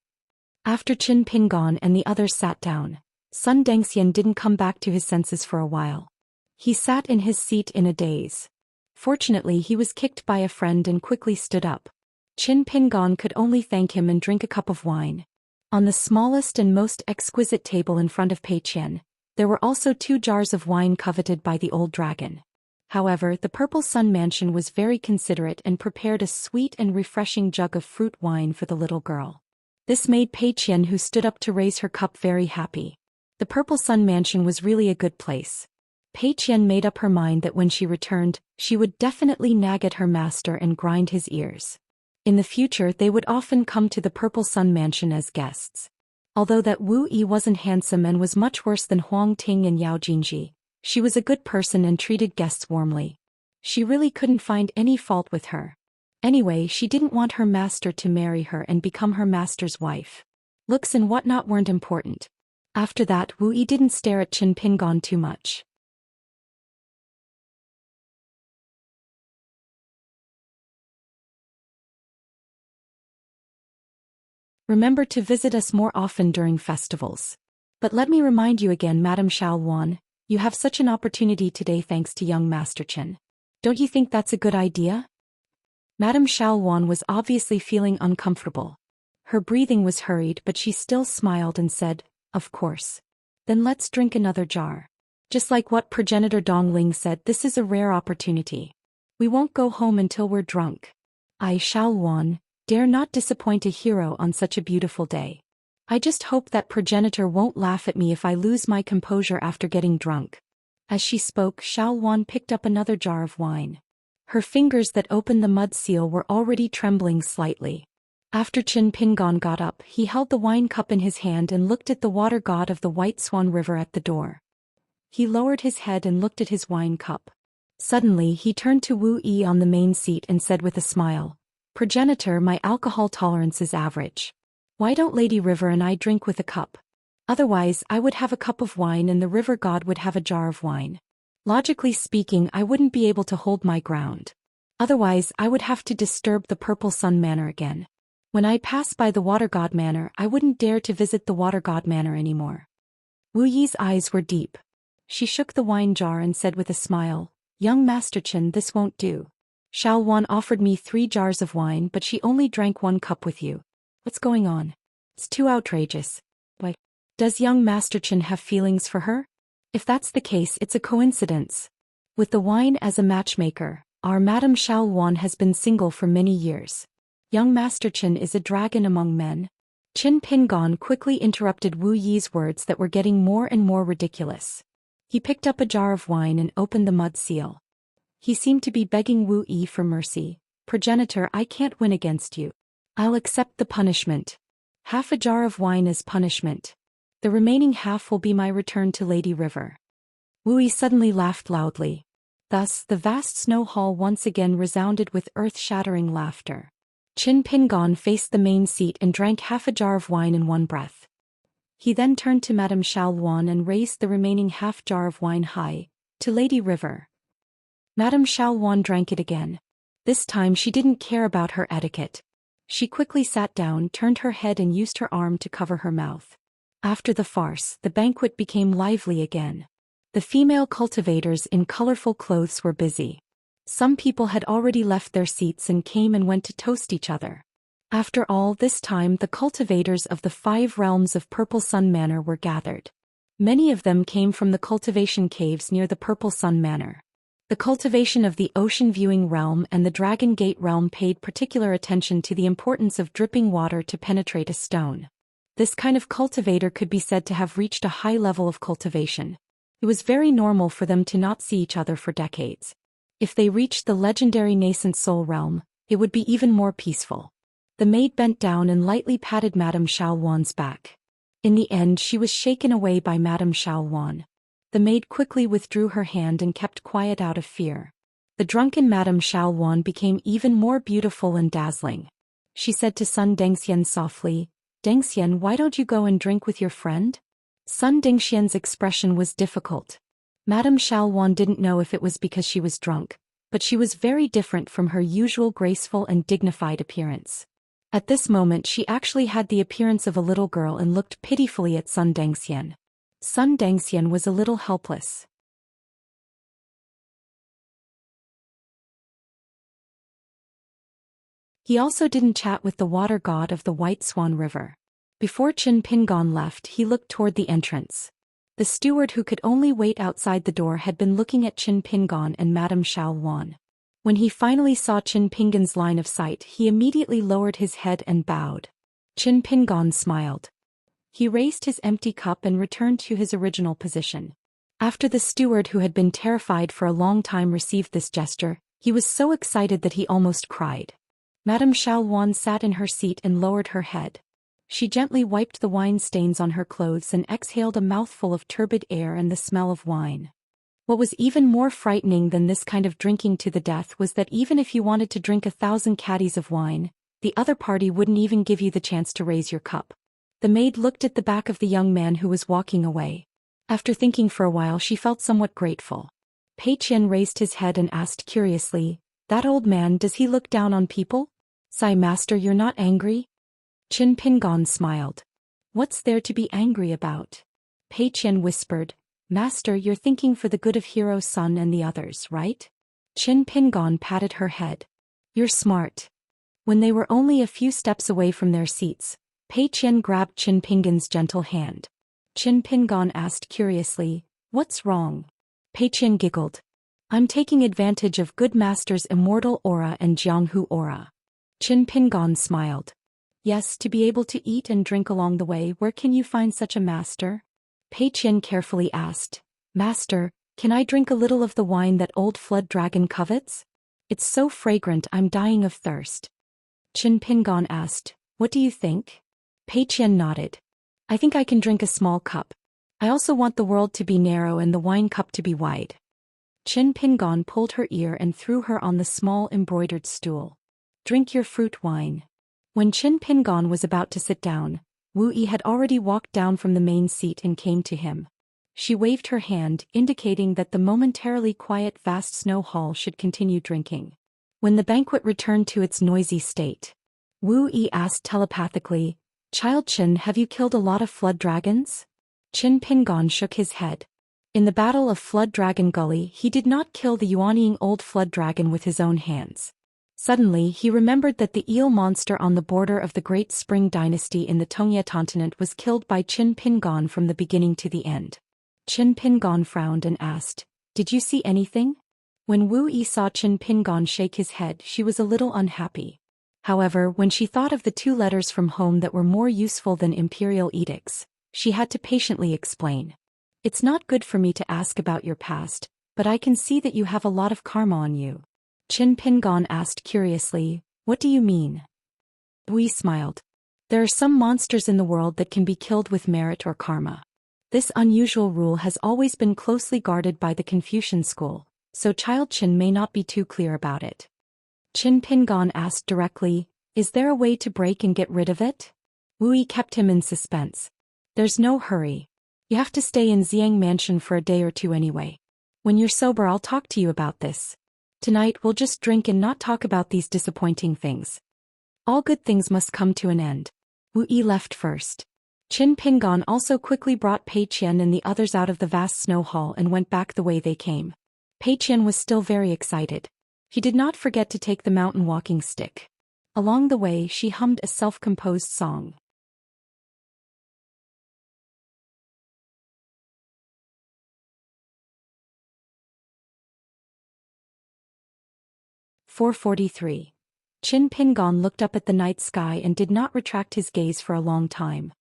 After Qin Pingon and the others sat down, Sun Dengxian didn't come back to his senses for a while. He sat in his seat in a daze. Fortunately he was kicked by a friend and quickly stood up. Qin Pingon could only thank him and drink a cup of wine. On the smallest and most exquisite table in front of Pei Qian, there were also 2 jars of wine coveted by the old dragon. However, the Purple Sun Mansion was very considerate and prepared a sweet and refreshing jug of fruit wine for the little girl. This made Pei Qian, who stood up to raise her cup, very happy. The Purple Sun Mansion was really a good place. Pei Qian made up her mind that when she returned, she would definitely nag at her master and grind his ears. In the future they would often come to the Purple Sun Mansion as guests. Although that Wu Yi wasn't handsome and was much worse than Huang Ting and Yao Jinji, she was a good person and treated guests warmly. She really couldn't find any fault with her. Anyway, she didn't want her master to marry her and become her master's wife. Looks and whatnot weren't important. After that, Wu Yi didn't stare at Qin Pingon too much. Remember to visit us more often during festivals. But let me remind you again, Madame Xiao Wan, you have such an opportunity today thanks to young Master Chen. Don't you think that's a good idea? Madame Xiao Wan was obviously feeling uncomfortable. Her breathing was hurried, but she still smiled and said, "Of course. Then let's drink another jar." Just like what progenitor Dong Ling said, this is a rare opportunity. We won't go home until we're drunk. I, Xiao Wan, dare not disappoint a hero on such a beautiful day. I just hope that progenitor won't laugh at me if I lose my composure after getting drunk. As she spoke, Xiao Wan picked up another jar of wine. Her fingers that opened the mud seal were already trembling slightly. After Qin Pingon got up, he held the wine cup in his hand and looked at the water god of the White Swan River at the door. He lowered his head and looked at his wine cup. Suddenly he turned to Wu Yi on the main seat and said with a smile, "Progenitor, my alcohol tolerance is average. Why don't Lady River and I drink with a cup? Otherwise I would have a cup of wine and the river god would have a jar of wine. Logically speaking, I wouldn't be able to hold my ground. Otherwise I would have to disturb the Purple Sun Manor again. When I pass by the Water God Manor, I wouldn't dare to visit the Water God Manor anymore." Wu Yi's eyes were deep. She shook the wine jar and said with a smile, "Young Master Chen, this won't do. Xiao Wan offered me 3 jars of wine, but she only drank 1 cup with you. What's going on? It's too outrageous. Why? Does young Master Chen have feelings for her? If that's the case, it's a coincidence. With the wine as a matchmaker, our Madame Xiao Wan has been single for many years. Young Master Chen is a dragon among men." Qin Pingon quickly interrupted Wu Yi's words that were getting more and more ridiculous. He picked up a jar of wine and opened the mud seal. He seemed to be begging Wu Yi for mercy. "Progenitor, I can't win against you. I'll accept the punishment. Half a jar of wine as punishment. The remaining half will be my return to Lady River." Wu Yi suddenly laughed loudly. Thus, the vast snow hall once again resounded with earth-shattering laughter. Qin Pingon faced the main seat and drank half a jar of wine in one breath. He then turned to Madame Xiao Wan and raised the remaining half jar of wine high, to Lady River. Madame Xiao Wan drank it again. This time she didn't care about her etiquette. She quickly sat down, turned her head and used her arm to cover her mouth. After the farce, the banquet became lively again. The female cultivators in colorful clothes were busy. Some people had already left their seats and came and went to toast each other. After all, this time the cultivators of the 5 realms of Purple Sun Manor were gathered. Many of them came from the cultivation caves near the Purple Sun Manor. The cultivation of the Ocean Viewing Realm and the Dragon Gate Realm paid particular attention to the importance of dripping water to penetrate a stone. This kind of cultivator could be said to have reached a high level of cultivation. It was very normal for them to not see each other for decades. If they reached the legendary nascent soul realm, it would be even more peaceful. The maid bent down and lightly patted Madame Xiao Wan's back. In the end, she was shaken away by Madame Xiao Wan. The maid quickly withdrew her hand and kept quiet out of fear. The drunken Madame Xiao Wan became even more beautiful and dazzling. She said to Sun Dengxian softly, "Dengxian, why don't you go and drink with your friend?" Sun Dengxian's expression was difficult. Madame Xiao Wan didn't know if it was because she was drunk, but she was very different from her usual graceful and dignified appearance. At this moment she actually had the appearance of a little girl and looked pitifully at Sun Dengxian. Sun Dengxian was a little helpless. He also didn't chat with the water god of the White Swan River. Before Qin Pingon left, he looked toward the entrance. The steward who could only wait outside the door had been looking at Qin Pingon and Madame Xiao Wan. When he finally saw Qin Pingon's line of sight, he immediately lowered his head and bowed. Qin Pingon smiled. He raised his empty cup and returned to his original position. After the steward, who had been terrified for a long time, received this gesture, he was so excited that he almost cried. Madame Xiao Wan sat in her seat and lowered her head. She gently wiped the wine stains on her clothes and exhaled a mouthful of turbid air and the smell of wine. What was even more frightening than this kind of drinking to the death was that even if you wanted to drink 1,000 caddies of wine, the other party wouldn't even give you the chance to raise your cup. The maid looked at the back of the young man who was walking away. After thinking for a while, she felt somewhat grateful. Pei Qian raised his head and asked curiously, "That old man, does he look down on people?" "Sai, master, you're not angry?" Qin Pingon smiled. "What's there to be angry about?" Pei Qian whispered, "Master, you're thinking for the good of Hero's son and the others, right?" Qin Pingon patted her head. "You're smart." When they were only a few steps away from their seats, Pei Qian grabbed Qin Pingon's gentle hand. Qin Pingon asked curiously, "What's wrong?" Pei Qian giggled. "I'm taking advantage of good master's immortal aura and Jianghu aura." Qin Pingon smiled. "Yes, to be able to eat and drink along the way. Where can you find such a master?" Pei Qian carefully asked. "Master, can I drink a little of the wine that old flood dragon covets? It's so fragrant I'm dying of thirst." Qin Pingon asked, "What do you think?" Pei Qian nodded. "I think I can drink a small cup. I also want the world to be narrow and the wine cup to be wide." Qin Pingon pulled her ear and threw her on the small embroidered stool. "Drink your fruit wine." When Qin Pingon was about to sit down, Wu Yi had already walked down from the main seat and came to him. She waved her hand, indicating that the momentarily quiet vast snow hall should continue drinking. When the banquet returned to its noisy state, Wu Yi asked telepathically, "Child Qin, have you killed a lot of flood dragons?" Qin Pingon shook his head. In the Battle of Flood Dragon Gully, he did not kill the Yuanying old flood dragon with his own hands. Suddenly, he remembered that the eel monster on the border of the Great Spring Dynasty in the Tongye continent was killed by Qin Pingon from the beginning to the end. Qin Pingon frowned and asked, "Did you see anything?" When Wu Yi saw Qin Pingon shake his head, she was a little unhappy. However, when she thought of the 2 letters from home that were more useful than imperial edicts, she had to patiently explain. "It's not good for me to ask about your past, but I can see that you have a lot of karma on you." Qin Pingon asked curiously, "What do you mean?" Wu Yi smiled. "There are some monsters in the world that can be killed with merit or karma. This unusual rule has always been closely guarded by the Confucian school, so Child Qin may not be too clear about it." Qin Pingon asked directly, "Is there a way to break and get rid of it?" Wu Yi kept him in suspense. "There's no hurry. You have to stay in Xiang Mansion for a day or 2 anyway. When you're sober, I'll talk to you about this. Tonight we'll just drink and not talk about these disappointing things. All good things must come to an end." Wu Yi left first. Qin Pingon also quickly brought Pei Qian and the others out of the vast snow hall and went back the way they came. Pei Qian was still very excited. He did not forget to take the mountain walking stick. Along the way, she hummed a self-composed song. "443. Qin Pingon looked up at the night sky and did not retract his gaze for a long time.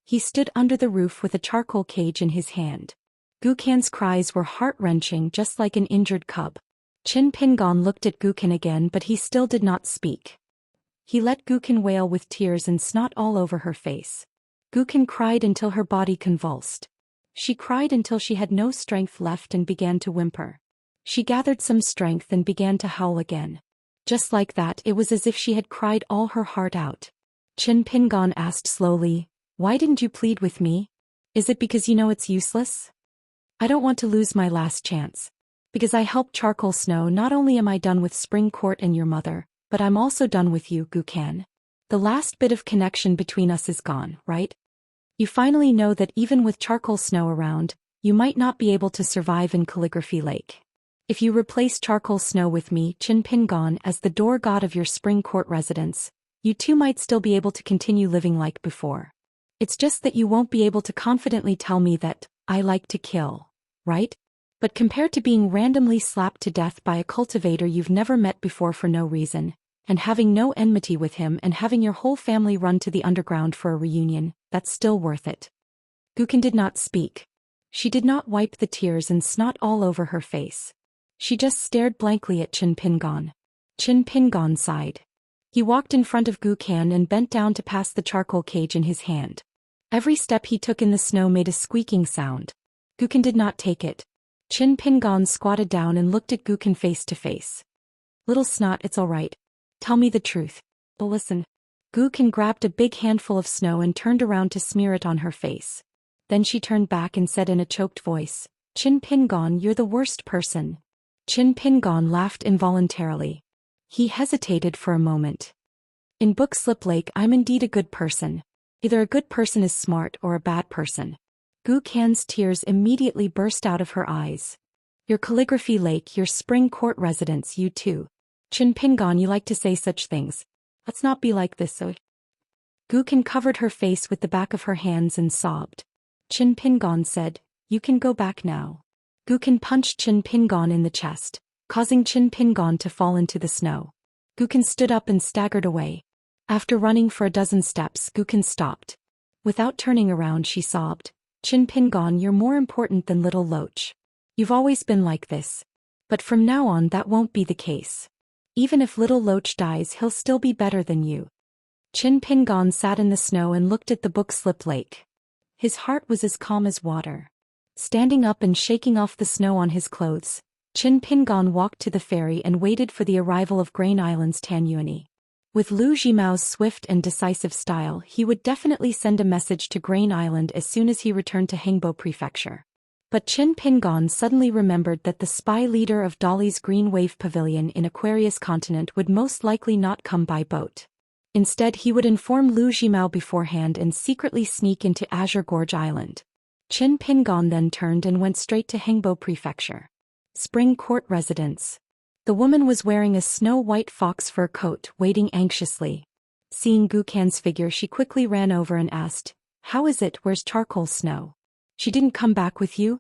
He stood under the roof with a charcoal cage in his hand. Gukan's cries were heart-wrenching, just like an injured cub. Qin Pingon looked at Gukan again, but he still did not speak. He let Gukan wail with tears and snot all over her face. Gukan cried until her body convulsed. She cried until she had no strength left and began to whimper. She gathered some strength and began to howl again. Just like that, it was as if she had cried all her heart out. Qin Pingon asked slowly, "Why didn't you plead with me? Is it because you know it's useless?" "I don't want to lose my last chance. Because I helped Charcoal Snow, not only am I done with Spring Court and your mother, but I'm also done with you, Gukan. The last bit of connection between us is gone, right? You finally know that even with Charcoal Snow around, you might not be able to survive in Calligraphy Lake. If you replace charcoal snow with me, Qin Pingon, as the door god of your spring court residence, you too might still be able to continue living like before. It's just that you won't be able to confidently tell me that I like to kill, right? But compared to being randomly slapped to death by a cultivator you've never met before for no reason, and having no enmity with him and having your whole family run to the underground for a reunion, that's still worth it. Gukin did not speak. She did not wipe the tears and snot all over her face. She just stared blankly at Qin Pingon. Qin Pingon sighed. He walked in front of Gukan and bent down to pass the charcoal cage in his hand. Every step he took in the snow made a squeaking sound. Gukan did not take it. Qin Pingon squatted down and looked at Gukan face to face. Little snot, it's all right. Tell me the truth. But listen. Gukan grabbed a big handful of snow and turned around to smear it on her face. Then she turned back and said in a choked voice, Qin Pingon, you're the worst person. Qin Pingon laughed involuntarily. He hesitated for a moment. In Book Slip Lake, I'm indeed a good person. Either a good person is smart or a bad person. Gukan's tears immediately burst out of her eyes. Your calligraphy lake, your spring court residence, you too. Qin Pingon, you like to say such things. Let's not be like this, so. Gukan covered her face with the back of her hands and sobbed. Qin Pingon said, you can go back now. Gukan punched Qin Pingon in the chest, causing Qin Pingon to fall into the snow. Gukan stood up and staggered away. After running for a dozen steps, Gukan stopped. Without turning around, she sobbed, Qin Pingon, you're more important than Little Loach. You've always been like this. But from now on that won't be the case. Even if Little Loach dies, he'll still be better than you. Qin Pingon sat in the snow and looked at the Book Slip Lake. His heart was as calm as water. Standing up and shaking off the snow on his clothes, Qin Pingon walked to the ferry and waited for the arrival of Grain Island's Tanyuani. With Lu Jimao's swift and decisive style, he would definitely send a message to Grain Island as soon as he returned to Hengbo Prefecture. But Qin Pingon suddenly remembered that the spy leader of Dolly's Green Wave Pavilion in Aquarius Continent would most likely not come by boat. Instead, he would inform Lu Jimao beforehand and secretly sneak into Azure Gorge Island. Qin Pingon then turned and went straight to Hengbo Prefecture. Spring Court Residence. The woman was wearing a snow-white fox fur coat, waiting anxiously. Seeing Gukan's figure, she quickly ran over and asked, how is it, where's Charcoal Snow? She didn't come back with you?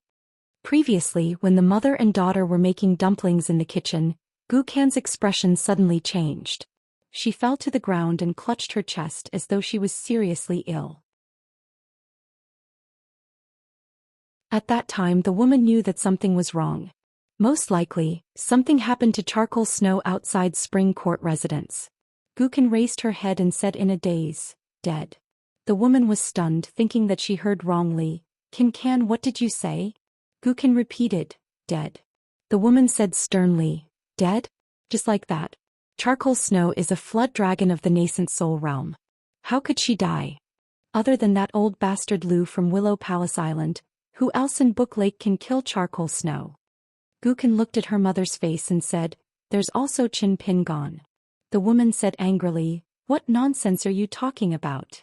Previously, when the mother and daughter were making dumplings in the kitchen, Gukan's expression suddenly changed. She fell to the ground and clutched her chest as though she was seriously ill. At that time, the woman knew that something was wrong. Most likely, something happened to Charcoal Snow outside Spring Court residence. Gukan raised her head and said in a daze, dead. The woman was stunned, thinking that she heard wrongly. Can, what did you say? Gukan repeated, dead. The woman said sternly, dead? Just like that. Charcoal Snow is a flood dragon of the nascent soul realm. How could she die? Other than that old bastard Lu from Willow Palace Island, who else in Book Lake can kill Charcoal Snow? Gukan looked at her mother's face and said, there's also Qin Pingon. The woman said angrily, what nonsense are you talking about?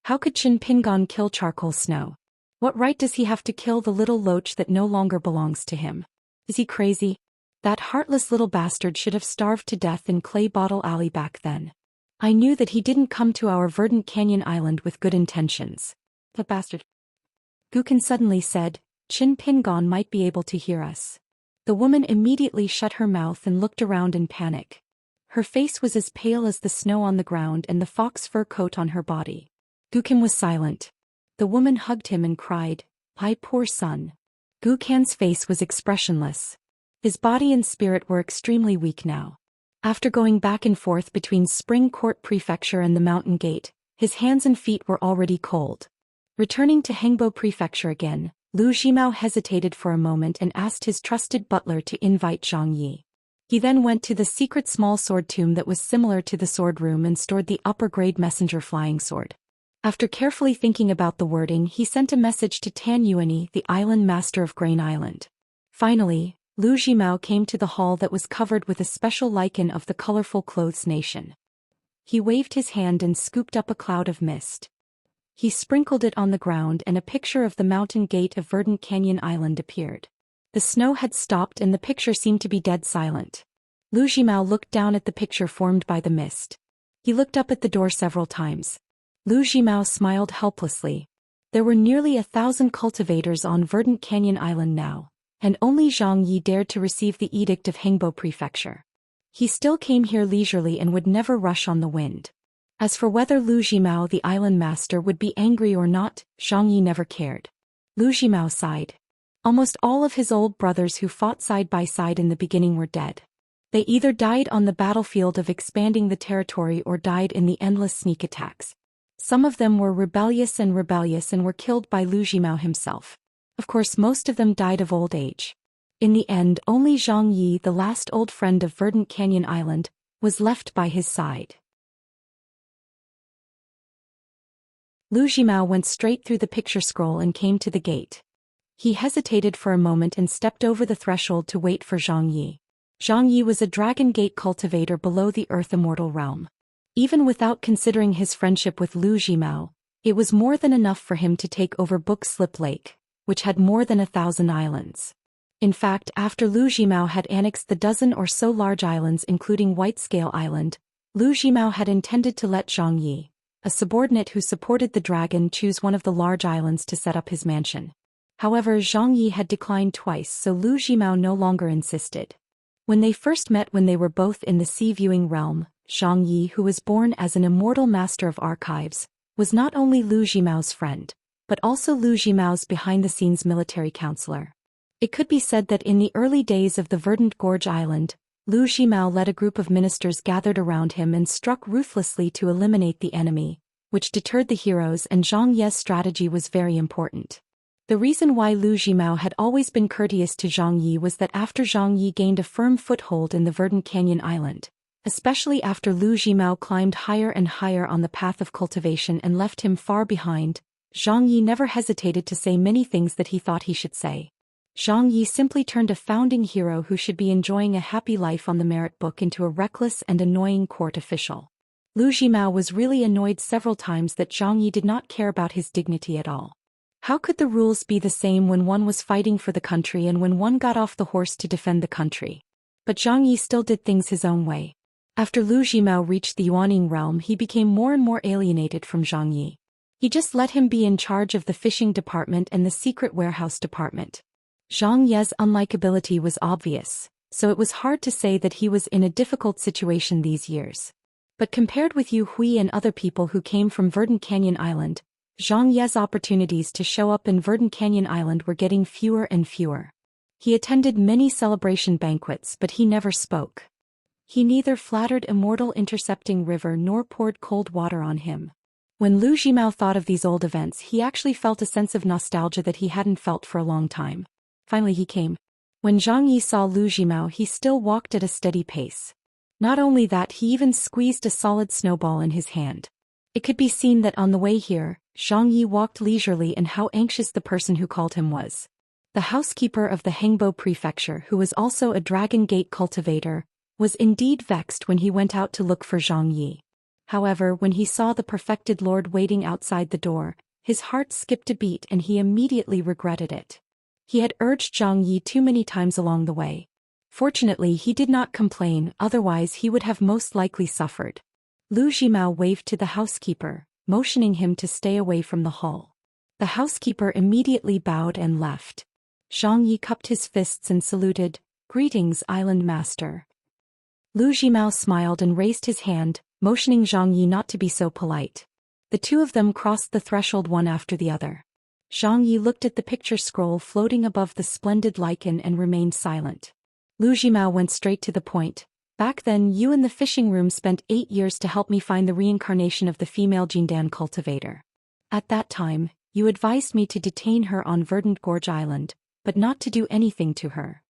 How could Qin Pingon kill Charcoal Snow? What right does he have to kill the little loach that no longer belongs to him? Is he crazy? That heartless little bastard should have starved to death in Clay Bottle Alley back then. I knew that he didn't come to our verdant canyon island with good intentions. The bastard. Gukan suddenly said, Qin Pingon might be able to hear us. The woman immediately shut her mouth and looked around in panic. Her face was as pale as the snow on the ground and the fox fur coat on her body. Gukan was silent. The woman hugged him and cried, my poor son. Gukan's face was expressionless. His body and spirit were extremely weak now. After going back and forth between Spring Court Prefecture and the Mountain Gate, his hands and feet were already cold. Returning to Hengbo Prefecture again, Lu Jimao hesitated for a moment and asked his trusted butler to invite Zhang Yi. He then went to the secret small sword tomb that was similar to the sword room and stored the upper-grade messenger flying sword. After carefully thinking about the wording, he sent a message to Tan Yuani, the island master of Grain Island. Finally, Lu Jimao came to the hall that was covered with a special lichen of the colorful clothes nation. He waved his hand and scooped up a cloud of mist. He sprinkled it on the ground and a picture of the mountain gate of Verdant Canyon Island appeared. The snow had stopped and the picture seemed to be dead silent. Lu Zhimao looked down at the picture formed by the mist. He looked up at the door several times. Lu Zhimao smiled helplessly. There were nearly 1,000 cultivators on Verdant Canyon Island now, and only Zhang Yi dared to receive the edict of Hengbo Prefecture. He still came here leisurely and would never rush on the wind. As for whether Lu Zhimao the island master would be angry or not, Zhang Yi never cared. Lu Zhimao sighed. Almost all of his old brothers who fought side by side in the beginning were dead. They either died on the battlefield of expanding the territory or died in the endless sneak attacks. Some of them were rebellious and were killed by Lu Zhimao himself. Of course, most of them died of old age. In the end, only Zhang Yi, the last old friend of Verdant Canyon Island, was left by his side. Lu Zhimao went straight through the picture scroll and came to the gate. He hesitated for a moment and stepped over the threshold to wait for Zhang Yi. Zhang Yi was a Dragon Gate cultivator below the Earth Immortal realm. Even without considering his friendship with Lu Zhimao, it was more than enough for him to take over Book Slip Lake, which had more than 1,000 islands. In fact, after Lu Zhimao had annexed the dozen or so large islands including Whitescale Island, Lu Zhimao had intended to let Zhang Yi, a subordinate who supported the dragon, choose one of the large islands to set up his mansion. However, Zhang Yi had declined twice, so Lu Zhimao no longer insisted. When they first met when they were both in the sea-viewing realm, Zhang Yi, who was born as an immortal master of archives, was not only Lu Zhimao's friend, but also Lu Zhimao's behind-the-scenes military counselor. It could be said that in the early days of the Verdant Gorge Island, Lu Zhimao led a group of ministers gathered around him and struck ruthlessly to eliminate the enemy, which deterred the heroes, and Zhang Ye's strategy was very important. The reason why Lu Zhimao had always been courteous to Zhang Yi was that after Zhang Yi gained a firm foothold in the Verdant Canyon Island, especially after Lu Zhimao climbed higher and higher on the path of cultivation and left him far behind, Zhang Yi never hesitated to say many things that he thought he should say. Zhang Yi simply turned a founding hero who should be enjoying a happy life on the merit book into a reckless and annoying court official. Lu Zhimao was really annoyed several times that Zhang Yi did not care about his dignity at all. How could the rules be the same when one was fighting for the country and when one got off the horse to defend the country? But Zhang Yi still did things his own way. After Lu Zhimao reached the Yuaning realm, he became more and more alienated from Zhang Yi. He just let him be in charge of the fishing department and the secret warehouse department. Zhang Ye's unlikability was obvious, so it was hard to say that he was in a difficult situation these years. But compared with Yu Hui and other people who came from Verdant Canyon Island, Zhang Ye's opportunities to show up in Verdant Canyon Island were getting fewer and fewer. He attended many celebration banquets, but he never spoke. He neither flattered Immortal Intercepting River nor poured cold water on him. When Lu Zhimao thought of these old events, he actually felt a sense of nostalgia that he hadn't felt for a long time. Finally he came. When Zhang Yi saw Lu Zhimao, he still walked at a steady pace. Not only that, he even squeezed a solid snowball in his hand. It could be seen that on the way here, Zhang Yi walked leisurely and how anxious the person who called him was. The housekeeper of the Hengbo Prefecture, who was also a Dragon Gate cultivator, was indeed vexed when he went out to look for Zhang Yi. However, when he saw the perfected lord waiting outside the door, his heart skipped a beat and he immediately regretted it. He had urged Zhang Yi too many times along the way. Fortunately, he did not complain, otherwise he would have most likely suffered. Lu Zhimao waved to the housekeeper, motioning him to stay away from the hall. The housekeeper immediately bowed and left. Zhang Yi cupped his fists and saluted, "Greetings, Island Master." Lu Zhimao smiled and raised his hand, motioning Zhang Yi not to be so polite. The two of them crossed the threshold one after the other. Zhang Yi looked at the picture scroll floating above the splendid lichen and remained silent. Lu Zhimao went straight to the point. "Back then, you in the fishing room spent 8 years to help me find the reincarnation of the female Jindan cultivator. At that time, you advised me to detain her on Verdant Gorge Island, but not to do anything to her.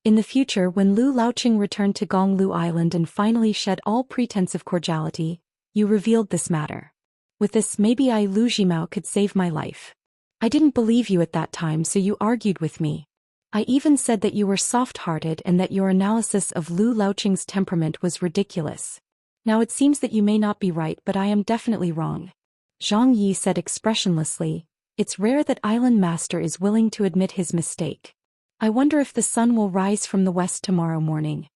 In the future, when Lu Laoqing returned to Gonglu Island and finally shed all pretense of cordiality, you revealed this matter. With this, maybe I, Lu Zhimao, could save my life. I didn't believe you at that time, so you argued with me. I even said that you were soft-hearted and that your analysis of Lu Laoqing's temperament was ridiculous. Now it seems that you may not be right, but I am definitely wrong." Zhang Yi said expressionlessly, It's rare that Island Master is willing to admit his mistake. I wonder if the sun will rise from the west tomorrow morning.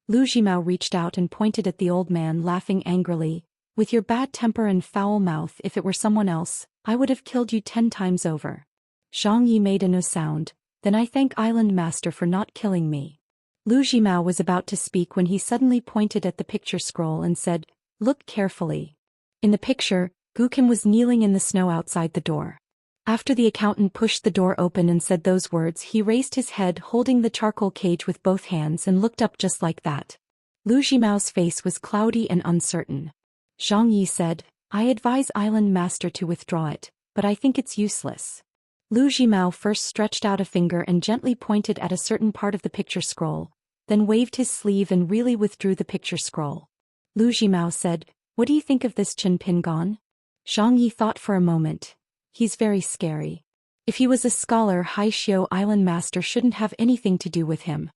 Lu Jimao reached out and pointed at the old man, laughing angrily. With your bad temper and foul mouth, if it were someone else, I would have killed you 10 times over. Zhang Yi made a no sound. Then I thank Island Master for not killing me. Lu Jimao was about to speak when he suddenly pointed at the picture scroll and said, look carefully. In the picture, Gukim was kneeling in the snow outside the door. After the accountant pushed the door open and said those words, he raised his head holding the charcoal cage with both hands and looked up just like that. Lu Jimao's face was cloudy and uncertain. Zhang Yi said, I advise Island Master to withdraw it, but I think it's useless. Lu Jimao first stretched out a finger and gently pointed at a certain part of the picture scroll, then waved his sleeve and really withdrew the picture scroll. Lu Jimao said, what do you think of this Qin Pingon? Zhang Yi thought for a moment. He's very scary. If he was a scholar, Haixio Island Master shouldn't have anything to do with him.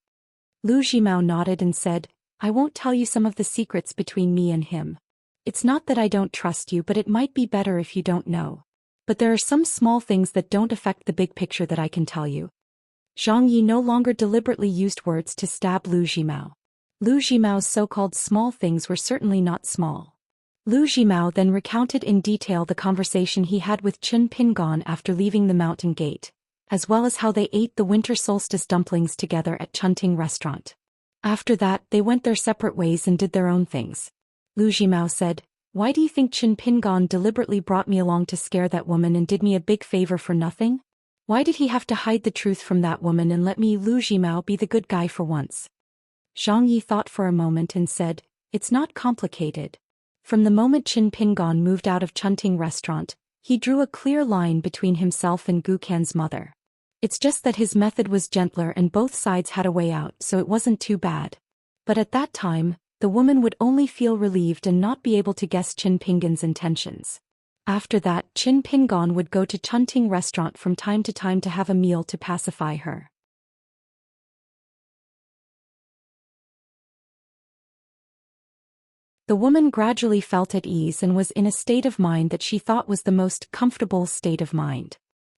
Lu Jimao nodded and said, I won't tell you some of the secrets between me and him. It's not that I don't trust you, but it might be better if you don't know. But there are some small things that don't affect the big picture that I can tell you. Zhang Yi no longer deliberately used words to stab Lu Jimao. Lu Jimao's so-called small things were certainly not small. Lu Jimao then recounted in detail the conversation he had with Qin Pingon after leaving the mountain gate, as well as how they ate the winter solstice dumplings together at Chunting restaurant. After that, they went their separate ways and did their own things. Lu Jimao said, why do you think Qin Pingon deliberately brought me along to scare that woman and did me a big favor for nothing? Why did he have to hide the truth from that woman and let me, Lu Jimao, be the good guy for once? Zhang Yi thought for a moment and said, it's not complicated. From the moment Qin Pingon moved out of Chunting restaurant, he drew a clear line between himself and Gukan's mother. It's just that his method was gentler and both sides had a way out, so it wasn't too bad. But at that time, the woman would only feel relieved and not be able to guess Qin Pingon's intentions. After that, Qin Pingon would go to Chunting restaurant from time to have a meal to pacify her. The woman gradually felt at ease and was in a state of mind that she thought was the most comfortable state of mind.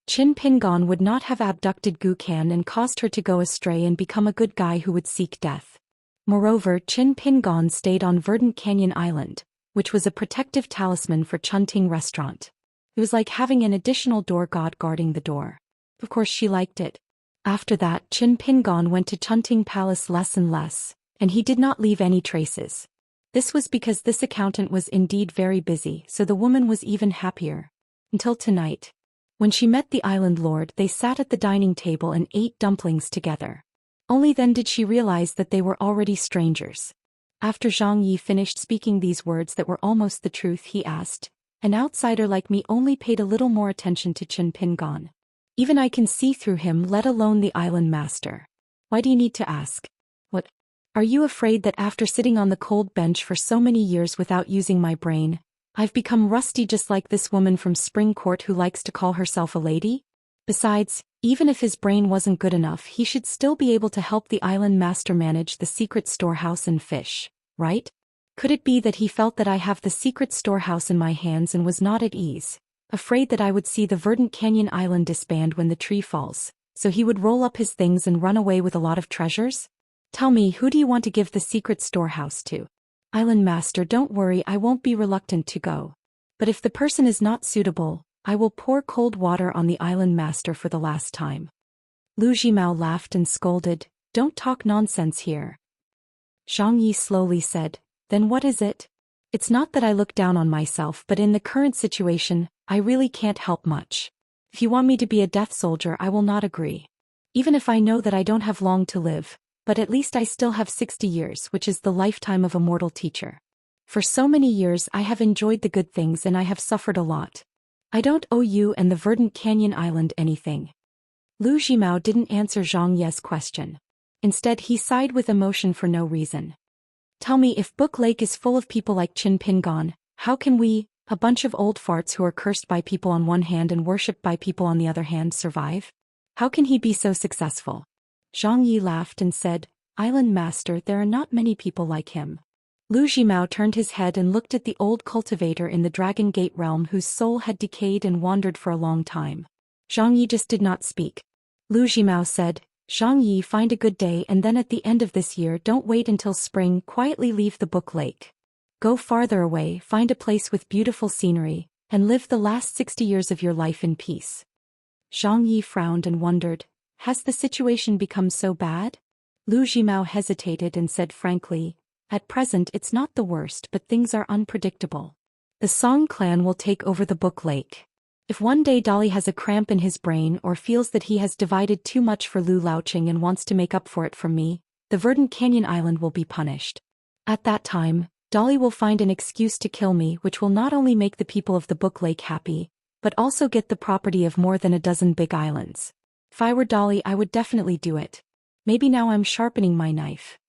Qin Pingon would not have abducted Gukan and caused her to go astray and become a good guy who would seek death. Moreover, Qin Pingon stayed on Verdant Canyon Island, which was a protective talisman for Chunting restaurant. It was like having an additional door god guarding the door. Of course she liked it. After that, Qin Pingon went to Chunting Palace less and less, and he did not leave any traces. This was because this accountant was indeed very busy, so the woman was even happier. Until tonight. When she met the island lord, they sat at the dining table and ate dumplings together. Only then did she realize that they were already strangers. After Zhang Yi finished speaking these words that were almost the truth, he asked, an outsider like me only paid a little more attention to Qin Pingon. Even I can see through him, let alone the island master. Why do you need to ask? What? Are you afraid that after sitting on the cold bench for so many years without using my brain, I've become rusty just like this woman from Spring Court who likes to call herself a lady? Besides, even if his brain wasn't good enough, he should still be able to help the island master manage the secret storehouse and fish, right? Could it be that he felt that I have the secret storehouse in my hands and was not at ease, afraid that I would see the Verdant Canyon Island disband when the tree falls, so he would roll up his things and run away with a lot of treasures? Tell me, who do you want to give the secret storehouse to? Island Master, don't worry, I won't be reluctant to go. But if the person is not suitable, I will pour cold water on the Island Master for the last time. Lu Jimao laughed and scolded, don't talk nonsense here. Zhang Yi slowly said, then what is it? It's not that I look down on myself, but in the current situation, I really can't help much. If you want me to be a death soldier, I will not agree. Even if I know that I don't have long to live, but at least I still have 60 years, which is the lifetime of a mortal teacher. For so many years I have enjoyed the good things and I have suffered a lot. I don't owe you and the Verdant Canyon Island anything. Lu Jimao didn't answer Zhang Ye's question. Instead, he sighed with emotion for no reason. Tell me, if Book Lake is full of people like Qin Pingon, how can we, a bunch of old farts who are cursed by people on one hand and worshipped by people on the other hand, survive? How can he be so successful? Zhang Yi laughed and said, Island Master, there are not many people like him. Lu Zhimao turned his head and looked at the old cultivator in the Dragon Gate realm whose soul had decayed and wandered for a long time. Zhang Yi just did not speak. Lu Zhimao said, Zhang Yi, find a good day and then at the end of this year don't wait until spring, quietly leave the Book Lake. Go farther away, find a place with beautiful scenery, and live the last 60 years of your life in peace. Zhang Yi frowned and wondered, has the situation become so bad? Lu Zhimao hesitated and said frankly, at present it's not the worst but things are unpredictable. The Song clan will take over the Book Lake. If one day Dolly has a cramp in his brain or feels that he has divided too much for Lu Laoqing and wants to make up for it from me, the Verdant Canyon Island will be punished. At that time, Dolly will find an excuse to kill me, which will not only make the people of the Book Lake happy, but also get the property of more than a dozen big islands. If I were Dolly, I would definitely do it. Maybe now I'm sharpening my knife.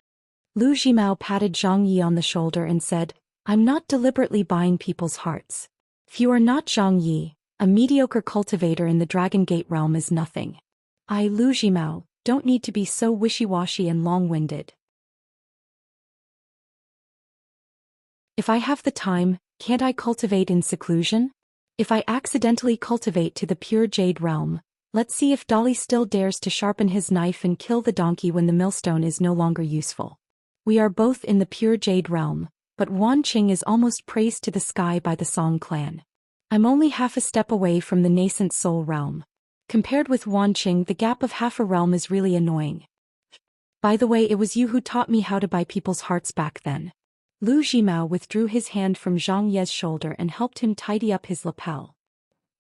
Lu Zhimao patted Zhang Yi on the shoulder and said, I'm not deliberately buying people's hearts. If you are not Zhang Yi, a mediocre cultivator in the Dragon Gate realm is nothing. I, Lu Zhimao, don't need to be so wishy-washy and long-winded. If I have the time, can't I cultivate in seclusion? If I accidentally cultivate to the pure jade realm, let's see if Dolly still dares to sharpen his knife and kill the donkey when the millstone is no longer useful. We are both in the pure jade realm, but Wan Qing is almost praised to the sky by the Song clan. I'm only half a step away from the nascent soul realm. Compared with Wan Qing, the gap of half a realm is really annoying. By the way, it was you who taught me how to buy people's hearts back then. Lu Zhimao withdrew his hand from Zhang Ye's shoulder and helped him tidy up his lapel.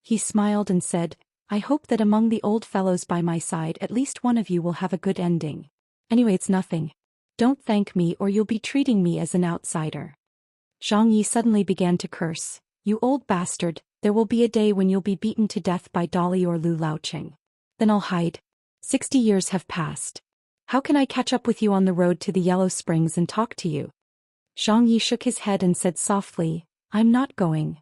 He smiled and said, I hope that among the old fellows by my side at least one of you will have a good ending. Anyway, it's nothing. Don't thank me or you'll be treating me as an outsider. Zhang Yi suddenly began to curse. You old bastard, there will be a day when you'll be beaten to death by Dolly or Lu Laoqing. Then I'll hide. 60 years have passed. How can I catch up with you on the road to the Yellow Springs and talk to you? Zhang Yi shook his head and said softly, I'm not going.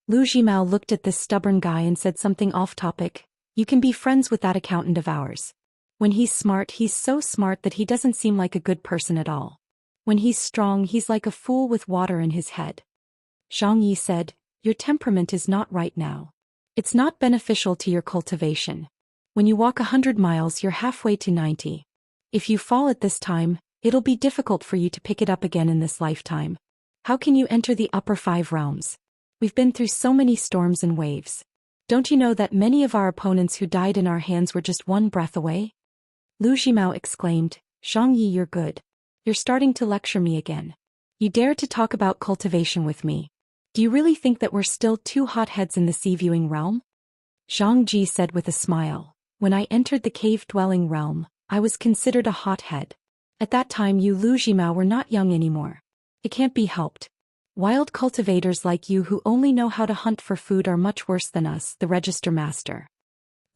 Lu Zhimao looked at this stubborn guy and said something off-topic. You can be friends with that accountant of ours. When he's smart, he's so smart that he doesn't seem like a good person at all. When he's strong, he's like a fool with water in his head. Zhang Yi said, your temperament is not right now. It's not beneficial to your cultivation. When you walk 100 miles, you're halfway to 90. If you fall at this time, it'll be difficult for you to pick it up again in this lifetime. How can you enter the upper 5 realms? We've been through so many storms and waves. Don't you know that many of our opponents who died in our hands were just one breath away? Lu Zhimao exclaimed, Zhang Yi, you're good. You're starting to lecture me again. You dare to talk about cultivation with me. Do you really think that we're still 2 hotheads in the sea-viewing realm? Zhang Ji said with a smile, when I entered the cave-dwelling realm, I was considered a hothead. At that time you Lu Zhimao were not young anymore. It can't be helped. Wild cultivators like you who only know how to hunt for food are much worse than us, the Register Master.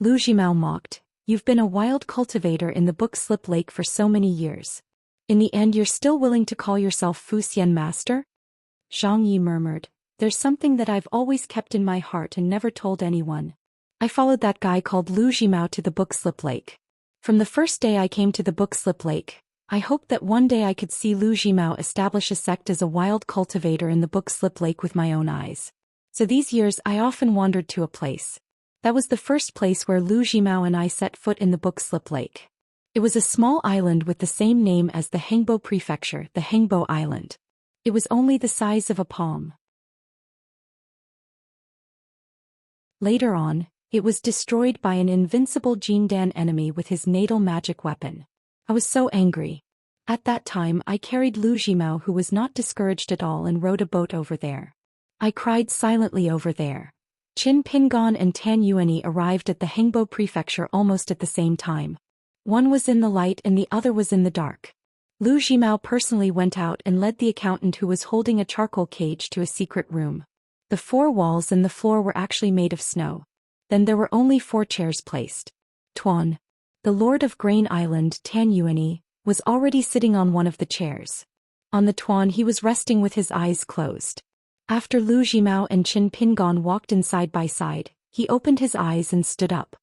Lu Zhimao mocked, you've been a wild cultivator in the Book Slip Lake for so many years. In the end you're still willing to call yourself Fu Xian Master? Zhang Yi murmured, there's something that I've always kept in my heart and never told anyone. I followed that guy called Lu Zhimao to the Book Slip Lake. From the first day I came to the Book Slip Lake, I hoped that one day I could see Lu Zhimao establish a sect as a wild cultivator in the Book Slip Lake with my own eyes. So these years I often wandered to a place. That was the first place where Lu Zhimao and I set foot in the Book Slip Lake. It was a small island with the same name as the Hengbo Prefecture, the Hengbo Island. It was only the size of a palm. Later on, it was destroyed by an invincible Jindan enemy with his natal magic weapon. I was so angry. At that time I carried Lu Zhimao, who was not discouraged at all, and rowed a boat over there. I cried silently over there. Qin Pingon and Tan Yuani arrived at the Hengbo Prefecture almost at the same time. One was in the light and the other was in the dark. Lu Zhimao personally went out and led the accountant, who was holding a charcoal cage, to a secret room. The 4 walls and the floor were actually made of snow. Then there were only 4 chairs placed. Tuan, the Lord of Grain Island, Tan Yuani, was already sitting on one of the chairs. On the Tuan he was resting with his eyes closed. After Lu Zhimao and Qin Pingon walked in side by side, he opened his eyes and stood up.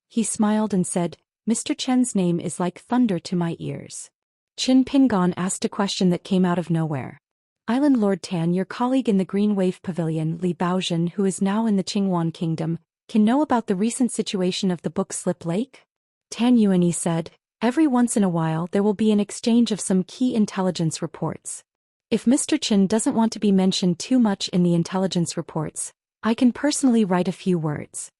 He smiled and said, Mr. Chen's name is like thunder to my ears. Qin Pingon asked a question that came out of nowhere. Island Lord Tan, your colleague in the Green Wave Pavilion, Li Baozhen, who is now in the Qingwan Kingdom, can know about the recent situation of the Book Slip Lake? Tan Yuanyi said, every once in a while there will be an exchange of some key intelligence reports. If Mr. Qin doesn't want to be mentioned too much in the intelligence reports, I can personally write a few words.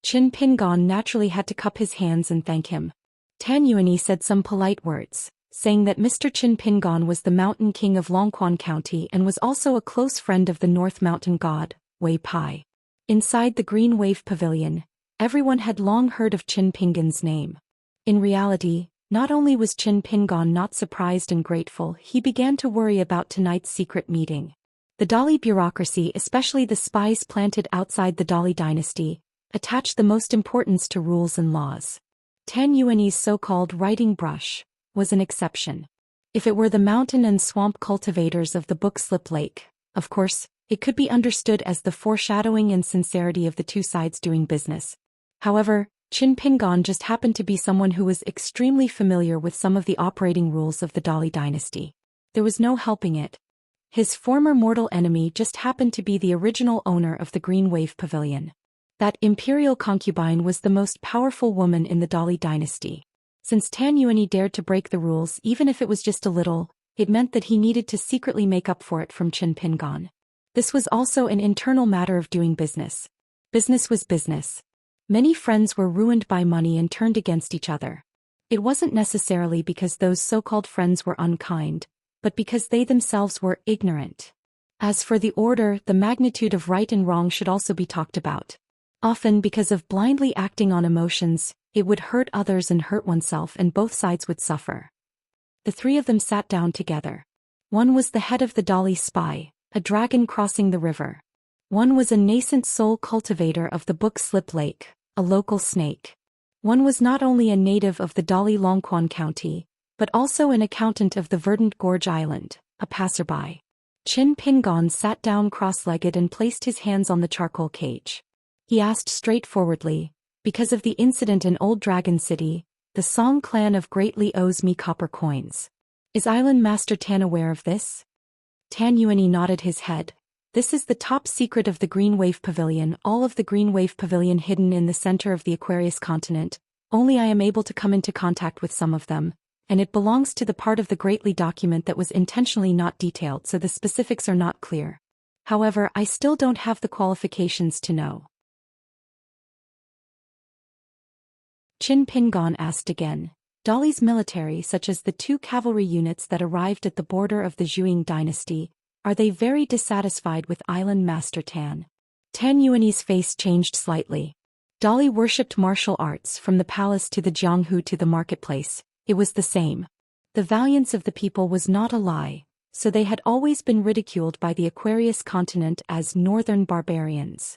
Qin Pingon naturally had to cup his hands and thank him. Tan Yuanyi said some polite words, saying that Mr. Qin Pingon was the Mountain King of Longquan County and was also a close friend of the North Mountain god, Wei Pai. Inside the Green Wave Pavilion, everyone had long heard of Qin Pingon's name. In reality, not only was Qin Pingon not surprised and grateful, he began to worry about tonight's secret meeting. The Dali bureaucracy, especially the spies planted outside the Dali dynasty, attached the most importance to rules and laws. Tan Yuanyi's so-called writing brush was an exception. If it were the mountain and swamp cultivators of the Book Slip Lake, of course, it could be understood as the foreshadowing and sincerity of the two sides doing business. However, Qin Pingon just happened to be someone who was extremely familiar with some of the operating rules of the Dali dynasty. There was no helping it. His former mortal enemy just happened to be the original owner of the Green Wave Pavilion. That imperial concubine was the most powerful woman in the Dali dynasty. Since Tan Yuanyi dared to break the rules even if it was just a little, it meant that he needed to secretly make up for it from Qin Pingon. This was also an internal matter of doing business. Business was business. Many friends were ruined by money and turned against each other. It wasn't necessarily because those so-called friends were unkind, but because they themselves were ignorant. As for the order, the magnitude of right and wrong should also be talked about. Often because of blindly acting on emotions, it would hurt others and hurt oneself, and both sides would suffer. The three of them sat down together. One was the head of the Dali spy, a dragon crossing the river. One was a nascent soul cultivator of the Book Slip Lake, a local snake. One was not only a native of the Dali Longquan County, but also an accountant of the Verdant Gorge Island, a passerby. Qin Pingon sat down cross-legged and placed his hands on the charcoal cage. He asked straightforwardly, because of the incident in Old Dragon City, the Song clan of greatly owes me copper coins. Is Island Master Tan aware of this? Tan Yuanyi nodded his head. This is the top secret of the Green Wave Pavilion, all of the Green Wave Pavilion hidden in the center of the Aquarius continent. Only I am able to come into contact with some of them, and it belongs to the part of the Greatly document that was intentionally not detailed, so the specifics are not clear. However, I still don't have the qualifications to know. Qin Pingon asked again. Dali's military, such as the 2 cavalry units that arrived at the border of the Zhuang dynasty, are they very dissatisfied with Island Master Tan? Tan Yuanyi's face changed slightly. Dali worshipped martial arts from the palace to the Jianghu to the marketplace. It was the same. The valiance of the people was not a lie, so they had always been ridiculed by the Aquarius continent as northern barbarians.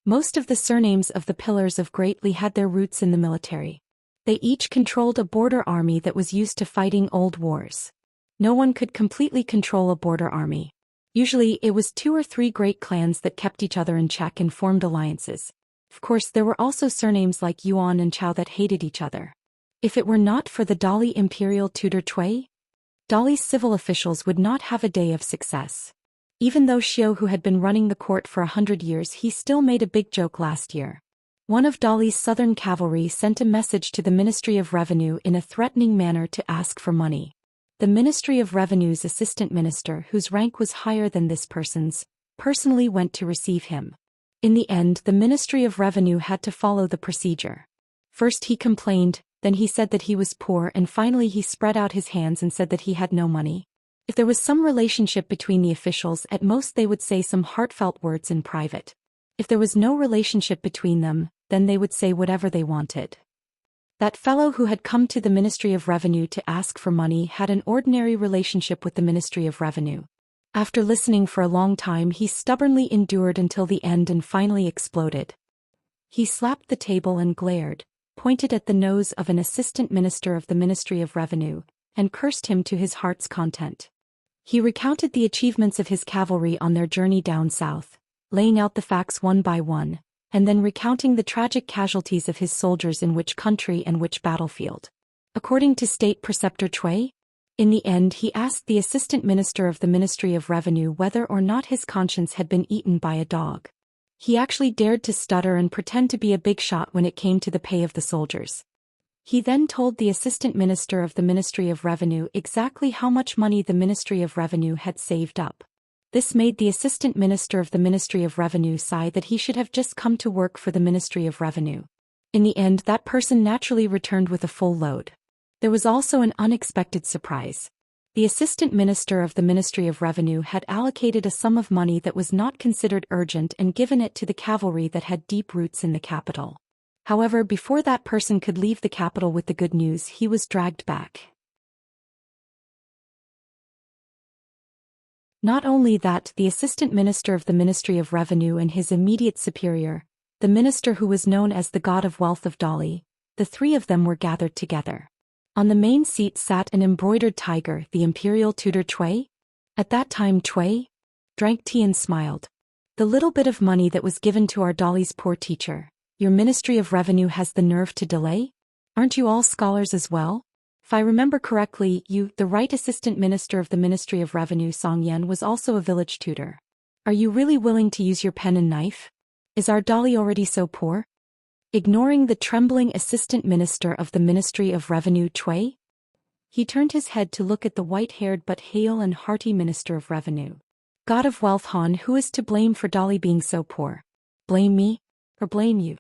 Most of the surnames of the pillars of Greatly had their roots in the military. They each controlled a border army that was used to fighting old wars. No one could completely control a border army. Usually it was 2 or 3 great clans that kept each other in check and formed alliances. Of course, there were also surnames like Yuan and Chao that hated each other. If it were not for the Dali imperial tutor Cui, Dali's civil officials would not have a day of success. Even though Xiu, who had been running the court for 100 years, he still made a big joke last year. One of Dali's southern cavalry sent a message to the Ministry of Revenue in a threatening manner to ask for money. The Ministry of Revenue's assistant minister, whose rank was higher than this person's, personally went to receive him. In the end, the Ministry of Revenue had to follow the procedure. First he complained, then he said that he was poor, and finally he spread out his hands and said that he had no money. If there was some relationship between the officials, at most they would say some heartfelt words in private. If there was no relationship between them, then they would say whatever they wanted. That fellow who had come to the Ministry of Revenue to ask for money had an ordinary relationship with the Ministry of Revenue. After listening for a long time, he stubbornly endured until the end and finally exploded. He slapped the table and glared, pointed at the nose of an assistant minister of the Ministry of Revenue, and cursed him to his heart's content. He recounted the achievements of his cavalry on their journey down south, laying out the facts one by one, and then recounting the tragic casualties of his soldiers in which country and which battlefield. According to State Preceptor Cui, In the end, he asked the assistant minister of the Ministry of Revenue whether or not his conscience had been eaten by a dog. He actually dared to stutter and pretend to be a big shot when it came to the pay of the soldiers. He then told the assistant minister of the Ministry of Revenue exactly how much money the Ministry of Revenue had saved up. This made the assistant minister of the Ministry of Revenue sigh that he should have just come to work for the Ministry of Revenue. In the end, that person naturally returned with a full load. There was also an unexpected surprise. The assistant minister of the Ministry of Revenue had allocated a sum of money that was not considered urgent and given it to the cavalry that had deep roots in the capital. However, before that person could leave the capital with the good news, he was dragged back. Not only that, the assistant minister of the Ministry of Revenue and his immediate superior, the minister who was known as the god of wealth of Dali, the three of them were gathered together. On the main seat sat an embroidered tiger, the imperial tutor Cui. At that time Cui drank tea and smiled. The little bit of money that was given to our Dali's poor teacher, your Ministry of Revenue has the nerve to delay? Aren't you all scholars as well? If I remember correctly, you, the right assistant minister of the Ministry of Revenue Zhou Xian, was also a village tutor. Are you really willing to use your pen and knife? Is our Dali already so poor? Ignoring the trembling assistant minister of the Ministry of Revenue Cui, he turned his head to look at the white-haired but hale and hearty Minister of Revenue. God of Wealth Han, who is to blame for Dali being so poor? Blame me? Or blame you?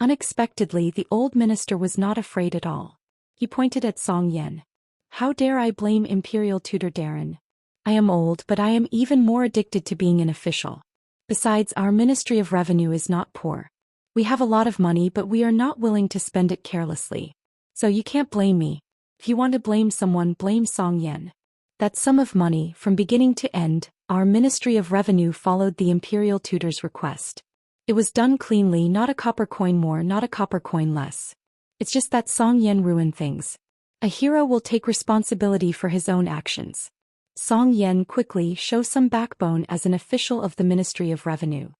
Unexpectedly, the old minister was not afraid at all. He pointed at Zhou Xian. How dare I blame Imperial Tutor Darren? I am old, but I am even more addicted to being an official. Besides, our Ministry of Revenue is not poor. We have a lot of money, but we are not willing to spend it carelessly. So you can't blame me. If you want to blame someone, blame Zhou Xian. That sum of money, from beginning to end, our Ministry of Revenue followed the Imperial Tutor's request. It was done cleanly, not a copper coin more, not a copper coin less. It's just that Zhou Xian ruined things. A hero will take responsibility for his own actions. Zhou Xian quickly show some backbone as an official of the Ministry of Revenue.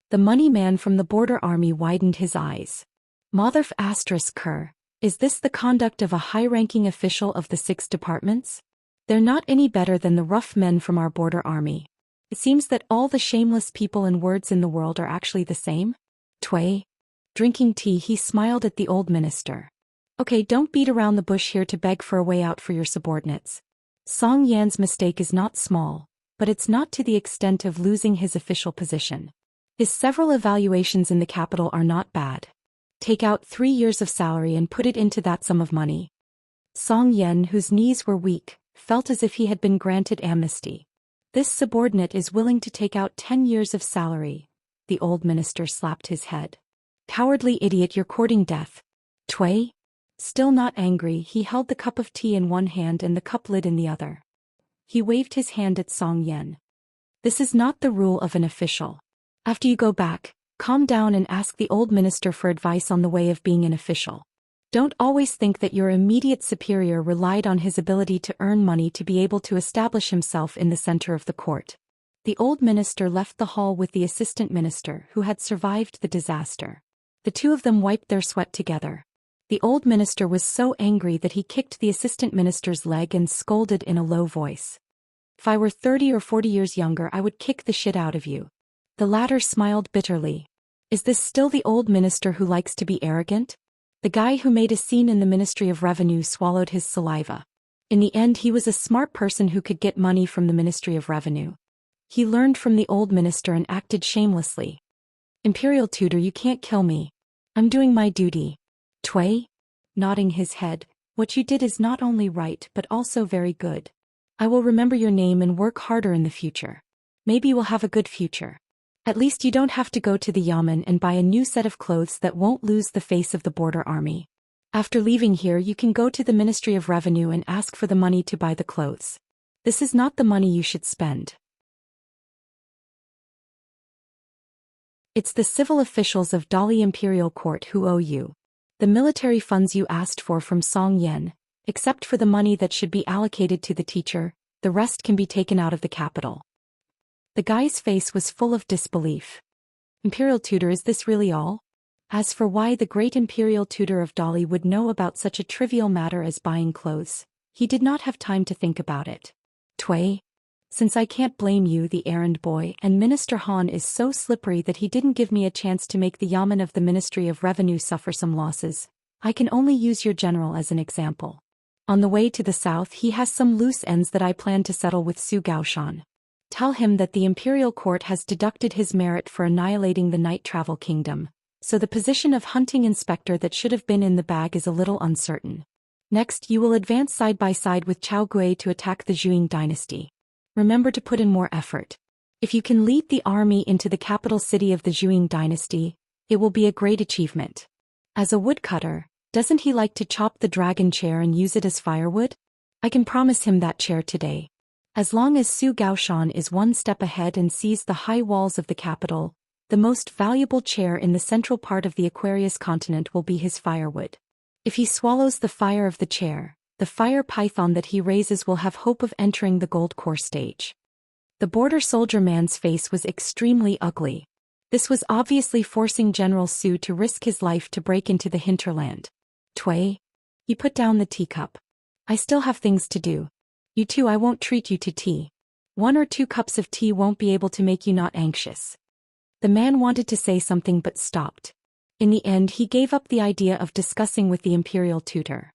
The money man from the border army widened his eyes. Motherf asterisk Kerr, is this the conduct of a high-ranking official of the 6 departments? They're not any better than the rough men from our border army. It seems that all the shameless people and words in the world are actually the same. Cui. Drinking tea, he smiled at the old minister. Okay, don't beat around the bush here to beg for a way out for your subordinates. Zhou Xian's mistake is not small, but it's not to the extent of losing his official position. His several evaluations in the capital are not bad. Take out 3 years of salary and put it into that sum of money. Zhou Xian, whose knees were weak, felt as if he had been granted amnesty. This subordinate is willing to take out 10 years of salary. The old minister slapped his head. Cowardly idiot, you're courting death. Cui. Still not angry, he held the cup of tea in one hand and the cup lid in the other. He waved his hand at Zhou Xian. This is not the rule of an official. After you go back, calm down and ask the old minister for advice on the way of being an official. Don't always think that your immediate superior relied on his ability to earn money to be able to establish himself in the center of the court. The old minister left the hall with the assistant minister who had survived the disaster. The two of them wiped their sweat together. The old minister was so angry that he kicked the assistant minister's leg and scolded in a low voice. If I were 30 or 40 years younger, I would kick the shit out of you. The latter smiled bitterly. Is this still the old minister who likes to be arrogant? The guy who made a scene in the Ministry of Revenue swallowed his saliva. In the end, he was a smart person who could get money from the Ministry of Revenue. He learned from the old minister and acted shamelessly. Imperial Tutor, you can't kill me. I'm doing my duty. Cui? Nodding his head, what you did is not only right but also very good. I will remember your name and work harder in the future. Maybe we'll have a good future. At least you don't have to go to the Yamen and buy a new set of clothes that won't lose the face of the border army. After leaving here, you can go to the Ministry of Revenue and ask for the money to buy the clothes. This is not the money you should spend. It's the civil officials of Dali Imperial Court who owe you. The military funds you asked for from Zhou Xian, except for the money that should be allocated to the teacher, the rest can be taken out of the capital. The guy's face was full of disbelief. Imperial Tutor, is this really all? As for why the great Imperial Tutor of Dali would know about such a trivial matter as buying clothes, He did not have time to think about it. Tui. Since I can't blame you, the errand boy, and Minister Han is so slippery that he didn't give me a chance to make the yamen of the Ministry of Revenue suffer some losses, I can only use your general as an example. On the way to the south he has some loose ends that I plan to settle with Zhou Xian. Tell him that the imperial court has deducted his merit for annihilating the night travel kingdom, so the position of hunting inspector that should have been in the bag is a little uncertain. Next you will advance side by side with Chao Gui to attack the Zhuang dynasty. Remember to put in more effort. If you can lead the army into the capital city of the Zhuang dynasty, it will be a great achievement. As a woodcutter, doesn't he like to chop the dragon chair and use it as firewood? I can promise him that chair today. As long as Zhou Xian is one step ahead and sees the high walls of the capital, the most valuable chair in the central part of the Aquarius continent will be his firewood. If he swallows the fire of the chair, the fire python that he raises will have hope of entering the gold core stage. The border soldier man's face was extremely ugly. This was obviously forcing General Su to risk his life to break into the hinterland. Tui. He put down the teacup. I still have things to do. You too, I won't treat you to tea. 1 or 2 cups of tea won't be able to make you not anxious. The man wanted to say something but stopped. In the end he gave up the idea of discussing with the imperial tutor.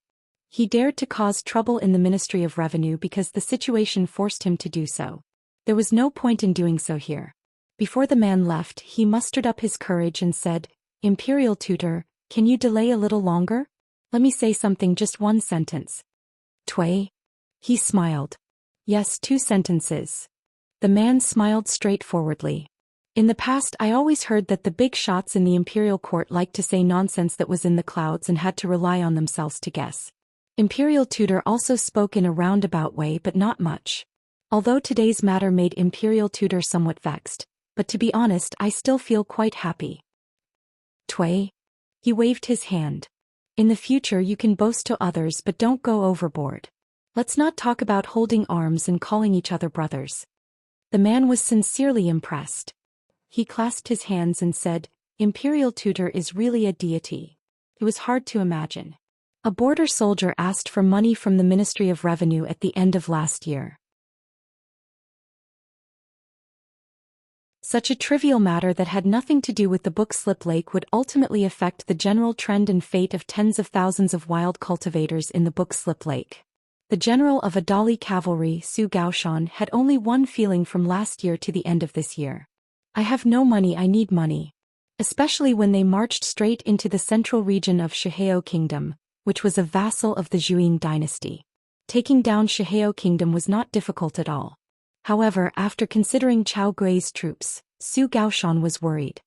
He dared to cause trouble in the Ministry of Revenue because the situation forced him to do so. There was no point in doing so here. Before the man left, he mustered up his courage and said, Imperial tutor, can you delay a little longer? Let me say something, just 1 sentence. Tui. He smiled. Yes, 2 sentences. The man smiled straightforwardly. In the past I always heard that the big shots in the imperial court liked to say nonsense that was in the clouds and had to rely on themselves to guess. Imperial tutor also spoke in a roundabout way but not much. Although today's matter made Imperial tutor somewhat vexed, but to be honest I still feel quite happy. Tui. He waved his hand. In the future you can boast to others but don't go overboard. Let's not talk about holding arms and calling each other brothers. The man was sincerely impressed. He clasped his hands and said, Imperial tutor is really a deity. It was hard to imagine. A border soldier asked for money from the Ministry of Revenue at the end of last year. Such a trivial matter that had nothing to do with the book Slip Lake would ultimately affect the general trend and fate of tens of thousands of wild cultivators in the book Slip Lake. The general of Adali cavalry, Zhou Xian, had only one feeling from last year to the end of this year. I have no money, I need money. Especially when they marched straight into the central region of Xianxia Kingdom, which was a vassal of the Zhuang dynasty. Taking down Xianxia Kingdom was not difficult at all. However, after considering Chao Gui's troops, Zhou Xian was worried.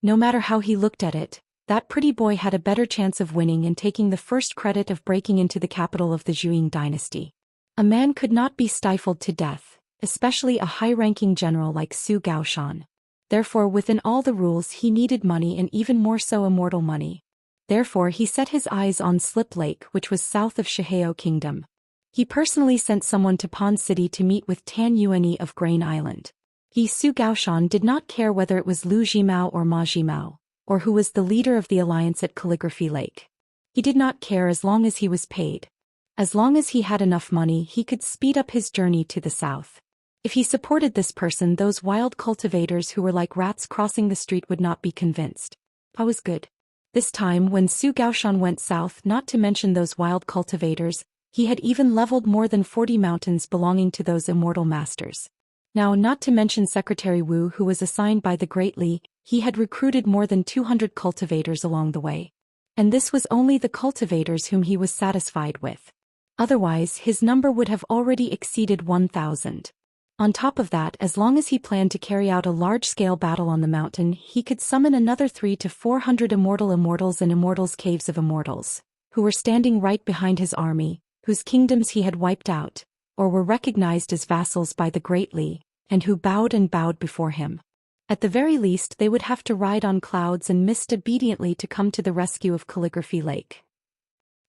No matter how he looked at it, that pretty boy had a better chance of winning and taking the first credit of breaking into the capital of the Zhuang dynasty. A man could not be stifled to death, especially a high-ranking general like Zhou Xian. Therefore, within all the rules he needed money and even more so immortal money. Therefore he set his eyes on Slip Lake, which was south of Xianxia Kingdom. He personally sent someone to Pond City to meet with Tan Yuani of Grain Island. He, Zhou Xian, did not care whether it was Lu Jimao or Ma Jimao, or who was the leader of the alliance at Calligraphy Lake. He did not care as long as he was paid. As long as he had enough money he could speed up his journey to the south. If he supported this person, those wild cultivators who were like rats crossing the street would not be convinced. I was good. This time when Zhou Xian went south, not to mention those wild cultivators, he had even leveled more than 40 mountains belonging to those immortal masters. Now, not to mention Secretary Wu, who was assigned by the Great Li, he had recruited more than 200 cultivators along the way. And this was only the cultivators whom he was satisfied with. Otherwise, his number would have already exceeded 1,000. On top of that, as long as he planned to carry out a large-scale battle on the mountain, he could summon another 300 to 400 immortals and immortals caves of immortals, who were standing right behind his army, whose kingdoms he had wiped out, or were recognized as vassals by the Great Li, and who bowed and bowed before him. At the very least they would have to ride on clouds and mist obediently to come to the rescue of Calligraphy Lake.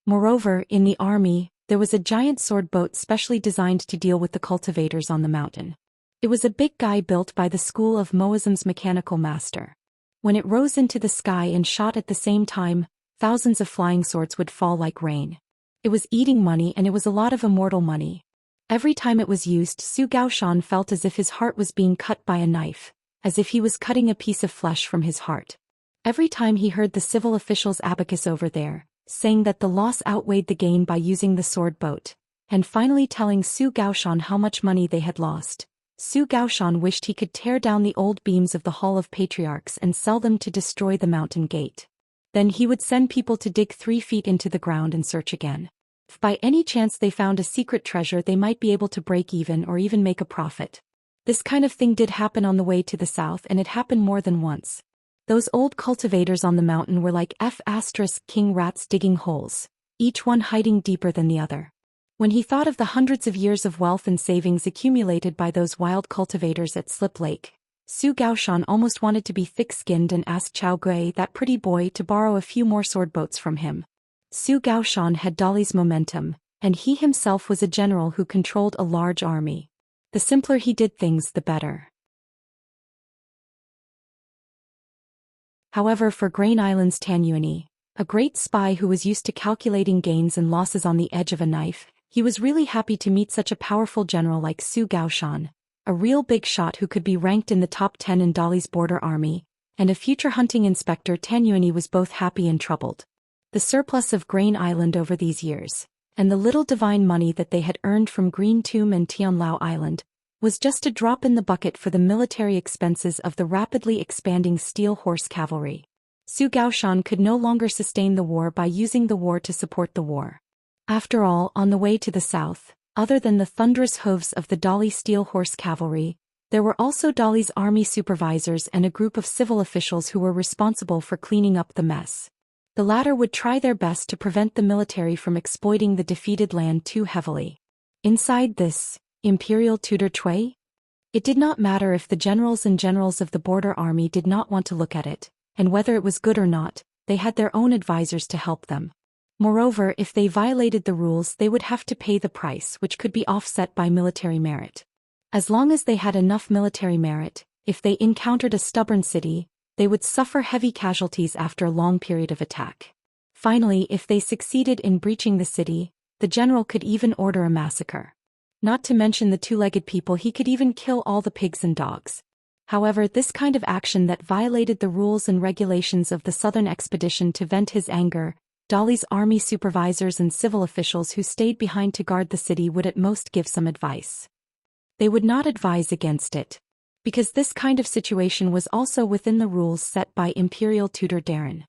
Moreover, in the army, there was a giant sword boat specially designed to deal with the cultivators on the mountain. It was a big guy built by the school of Moazim's mechanical master. When it rose into the sky and shot at the same time, thousands of flying swords would fall like rain. It was eating money, and it was a lot of immortal money. Every time it was used, Zhou Xian felt as if his heart was being cut by a knife, as if he was cutting a piece of flesh from his heart. Every time he heard the civil official's abacus over there, saying that the loss outweighed the gain by using the sword boat, and finally telling Zhou Xian how much money they had lost, Zhou Xian wished he could tear down the old beams of the Hall of Patriarchs and sell them to destroy the mountain gate. Then he would send people to dig 3 feet into the ground and search again. If by any chance they found a secret treasure, they might be able to break even or even make a profit. This kind of thing did happen on the way to the south, and it happened more than once. Those old cultivators on the mountain were like king rats digging holes, each one hiding deeper than the other. When he thought of the hundreds of years of wealth and savings accumulated by those wild cultivators at Slip Lake, Zhou Xian almost wanted to be thick-skinned and asked Chao Gui, that pretty boy, to borrow a few more sword boats from him. Zhou Xian had Dali's momentum, and he himself was a general who controlled a large army. The simpler he did things, the better. However, for Grain Island's Tan Yuani, a great spy who was used to calculating gains and losses on the edge of a knife, he was really happy to meet such a powerful general like Zhou Xian, a real big shot who could be ranked in the top 10 in Dali's border army, and a future hunting inspector. Tan Yuani was both happy and troubled. The surplus of Grain Island over these years, and the little divine money that they had earned from Green Tomb and Tianlao Island, was just a drop in the bucket for the military expenses of the rapidly expanding Steel Horse Cavalry. Zhou Xian could no longer sustain the war by using the war to support the war. After all, on the way to the south, other than the thunderous hooves of the Dali Steel Horse Cavalry, there were also Dali's army supervisors and a group of civil officials who were responsible for cleaning up the mess. The latter would try their best to prevent the military from exploiting the defeated land too heavily. Inside this imperial tutor tray, it did not matter if the generals of the border army did not want to look at it, and whether it was good or not, they had their own advisors to help them. Moreover, if they violated the rules, they would have to pay the price, which could be offset by military merit. As long as they had enough military merit, if they encountered a stubborn city, they would suffer heavy casualties after a long period of attack. Finally, if they succeeded in breaching the city, the general could even order a massacre. Not to mention the 2-legged people, he could even kill all the pigs and dogs. However, this kind of action that violated the rules and regulations of the southern expedition to vent his anger, Dali's army supervisors and civil officials who stayed behind to guard the city would at most give some advice. They would not advise against it, because this kind of situation was also within the rules set by Imperial Tutor Darren.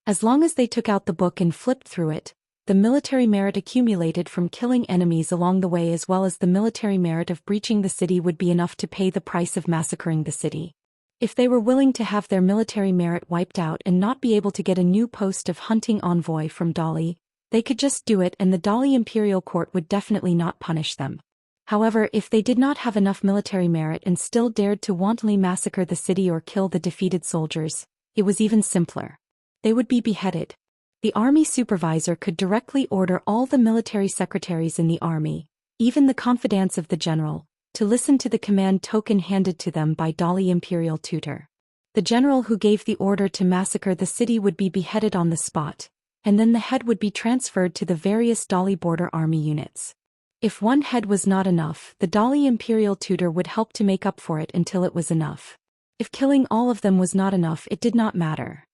As long as they took out the book and flipped through it, the military merit accumulated from killing enemies along the way as well as the military merit of breaching the city would be enough to pay the price of massacring the city. If they were willing to have their military merit wiped out and not be able to get a new post of hunting envoy from Dali, they could just do it and the Dali Imperial Court would definitely not punish them. However, if they did not have enough military merit and still dared to wantonly massacre the city or kill the defeated soldiers, it was even simpler. They would be beheaded. The army supervisor could directly order all the military secretaries in the army, even the confidants of the general, to listen to the command token handed to them by Dali Imperial Tutor. The general who gave the order to massacre the city would be beheaded on the spot, and then the head would be transferred to the various Dali border army units. If one head was not enough, the Dali Imperial Tutor would help to make up for it until it was enough. If killing all of them was not enough, it did not matter.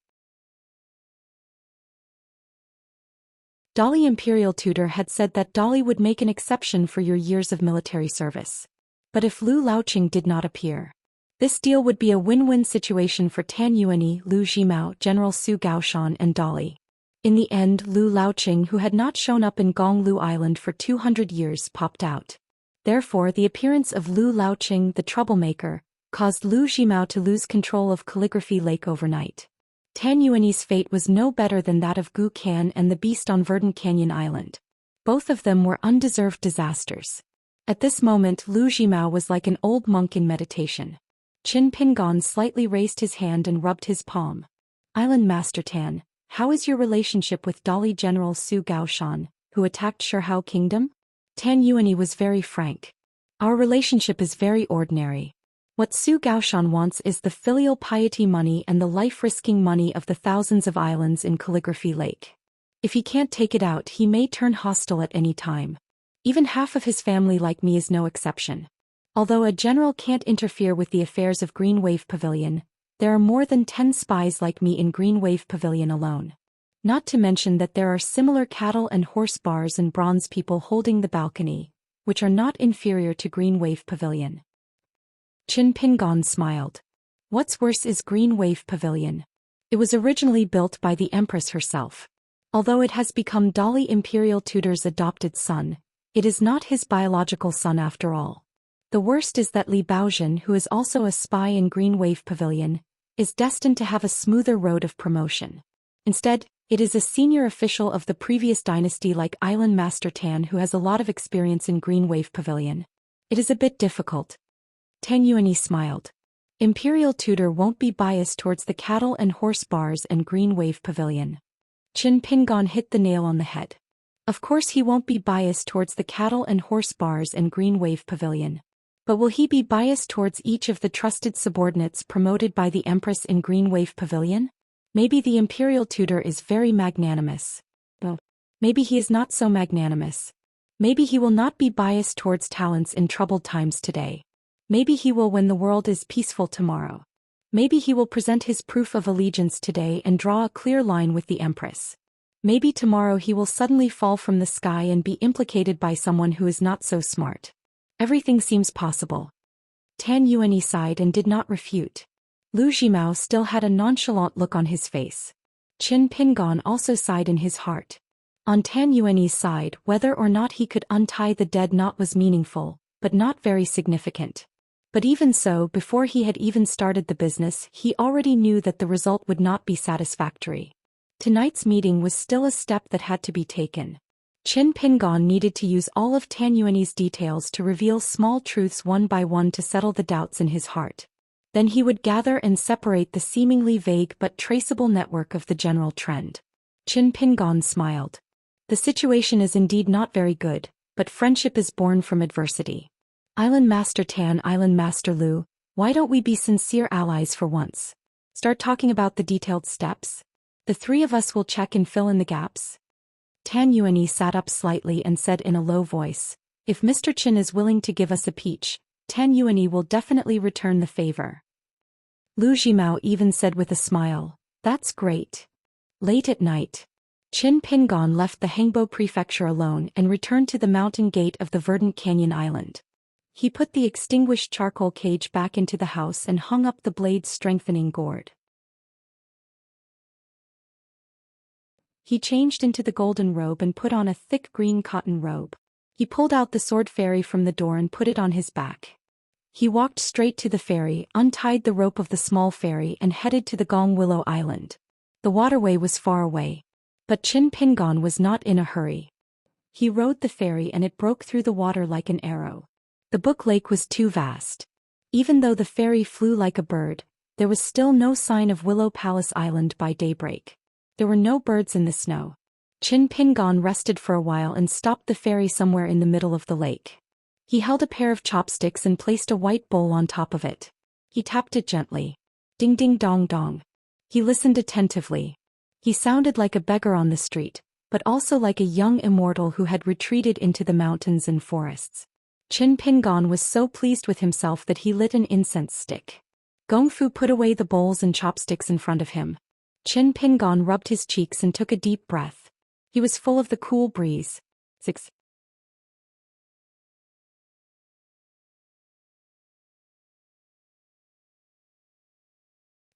Dali Imperial Tutor had said that Dali would make an exception for your years of military service. But if Lu Laoqing did not appear, this deal would be a win-win situation for Tan Yuani, Lu Zhimao, General Zhou Xian and Dali. In the end, Lu Laoqing, who had not shown up in Gonglu Island for 200 years, popped out. Therefore, the appearance of Lu Laoqing, the troublemaker, caused Lu Zhimao to lose control of Calligraphy Lake overnight. Tan Yuani's fate was no better than that of Gu Can and the Beast on Verdant Canyon Island. Both of them were undeserved disasters. At this moment, Lu Zhimao was like an old monk in meditation. Qin Pingon slightly raised his hand and rubbed his palm. Island Master Tan, how is your relationship with Dali General Zhou Xian, who attacked Shihao Kingdom? Tan Yuani was very frank. Our relationship is very ordinary. What Zhou Xian wants is the filial piety money and the life-risking money of the thousands of islands in Calligraphy Lake. If he can't take it out, he may turn hostile at any time. Even half of his family like me is no exception. Although a general can't interfere with the affairs of Green Wave Pavilion, there are more than 10 spies like me in Green Wave Pavilion alone. Not to mention that there are similar cattle and horse bars and bronze people holding the balcony, which are not inferior to Green Wave Pavilion. Qin Pingon smiled. What's worse is Green Wave Pavilion. It was originally built by the Empress herself. Although it has become Dali Imperial Tutor's adopted son, it is not his biological son after all. The worst is that Li Baozhen, who is also a spy in Green Wave Pavilion, is destined to have a smoother road of promotion. Instead, it is a senior official of the previous dynasty like Island Master Tan who has a lot of experience in Green Wave Pavilion. It is a bit difficult. Tang Yuanyi smiled. Imperial Tutor won't be biased towards the cattle and horse bars and Green Wave Pavilion. Qin Pingon hit the nail on the head. Of course he won't be biased towards the cattle and horse bars and Green Wave Pavilion. But will he be biased towards each of the trusted subordinates promoted by the Empress in Green Wave Pavilion? Maybe the Imperial Tutor is very magnanimous. Well, maybe he is not so magnanimous. Maybe he will not be biased towards talents in troubled times today. Maybe he will when the world is peaceful tomorrow. Maybe he will present his proof of allegiance today and draw a clear line with the Empress. Maybe tomorrow he will suddenly fall from the sky and be implicated by someone who is not so smart. Everything seems possible. Tan Yuanyi sighed and did not refute. Lu Zhimao still had a nonchalant look on his face. Qin Pingon also sighed in his heart. On Tan Yuanyi's side, whether or not he could untie the dead knot was meaningful, but not very significant. But even so, before he had even started the business, he already knew that the result would not be satisfactory. Tonight's meeting was still a step that had to be taken. Qin Pingon needed to use all of Tan Yuanyi's details to reveal small truths one by one to settle the doubts in his heart. Then he would gather and separate the seemingly vague but traceable network of the general trend. Qin Pingon smiled. The situation is indeed not very good, but friendship is born from adversity. Island Master Tan, Island Master Lu, why don't we be sincere allies for once? Start talking about the detailed steps. The three of us will check and fill in the gaps. Tan Yuanyi sat up slightly and said in a low voice, if Mr. Qin is willing to give us a peach, Tan Yuanyi will definitely return the favor. Lu Zhimao even said with a smile, that's great. Late at night, Qin Pingon left the Hengbo prefecture alone and returned to the mountain gate of the verdant canyon island. He put the extinguished charcoal cage back into the house and hung up the blade-strengthening gourd. He changed into the golden robe and put on a thick green cotton robe. He pulled out the sword fairy from the door and put it on his back. He walked straight to the ferry, untied the rope of the small ferry and headed to the Gong Willow Island. The waterway was far away. But Qin Pingon was not in a hurry. He rode the ferry and it broke through the water like an arrow. The Book Lake was too vast. Even though the ferry flew like a bird, there was still no sign of Willow Palace Island by daybreak. There were no birds in the snow. Qin Pingon rested for a while and stopped the ferry somewhere in the middle of the lake. He held a pair of chopsticks and placed a white bowl on top of it. He tapped it gently. Ding ding dong dong. He listened attentively. He sounded like a beggar on the street, but also like a young immortal who had retreated into the mountains and forests. Qin Pingon was so pleased with himself that he lit an incense stick. Gongfu put away the bowls and chopsticks in front of him. Qin Pingon rubbed his cheeks and took a deep breath. He was full of the cool breeze. 6.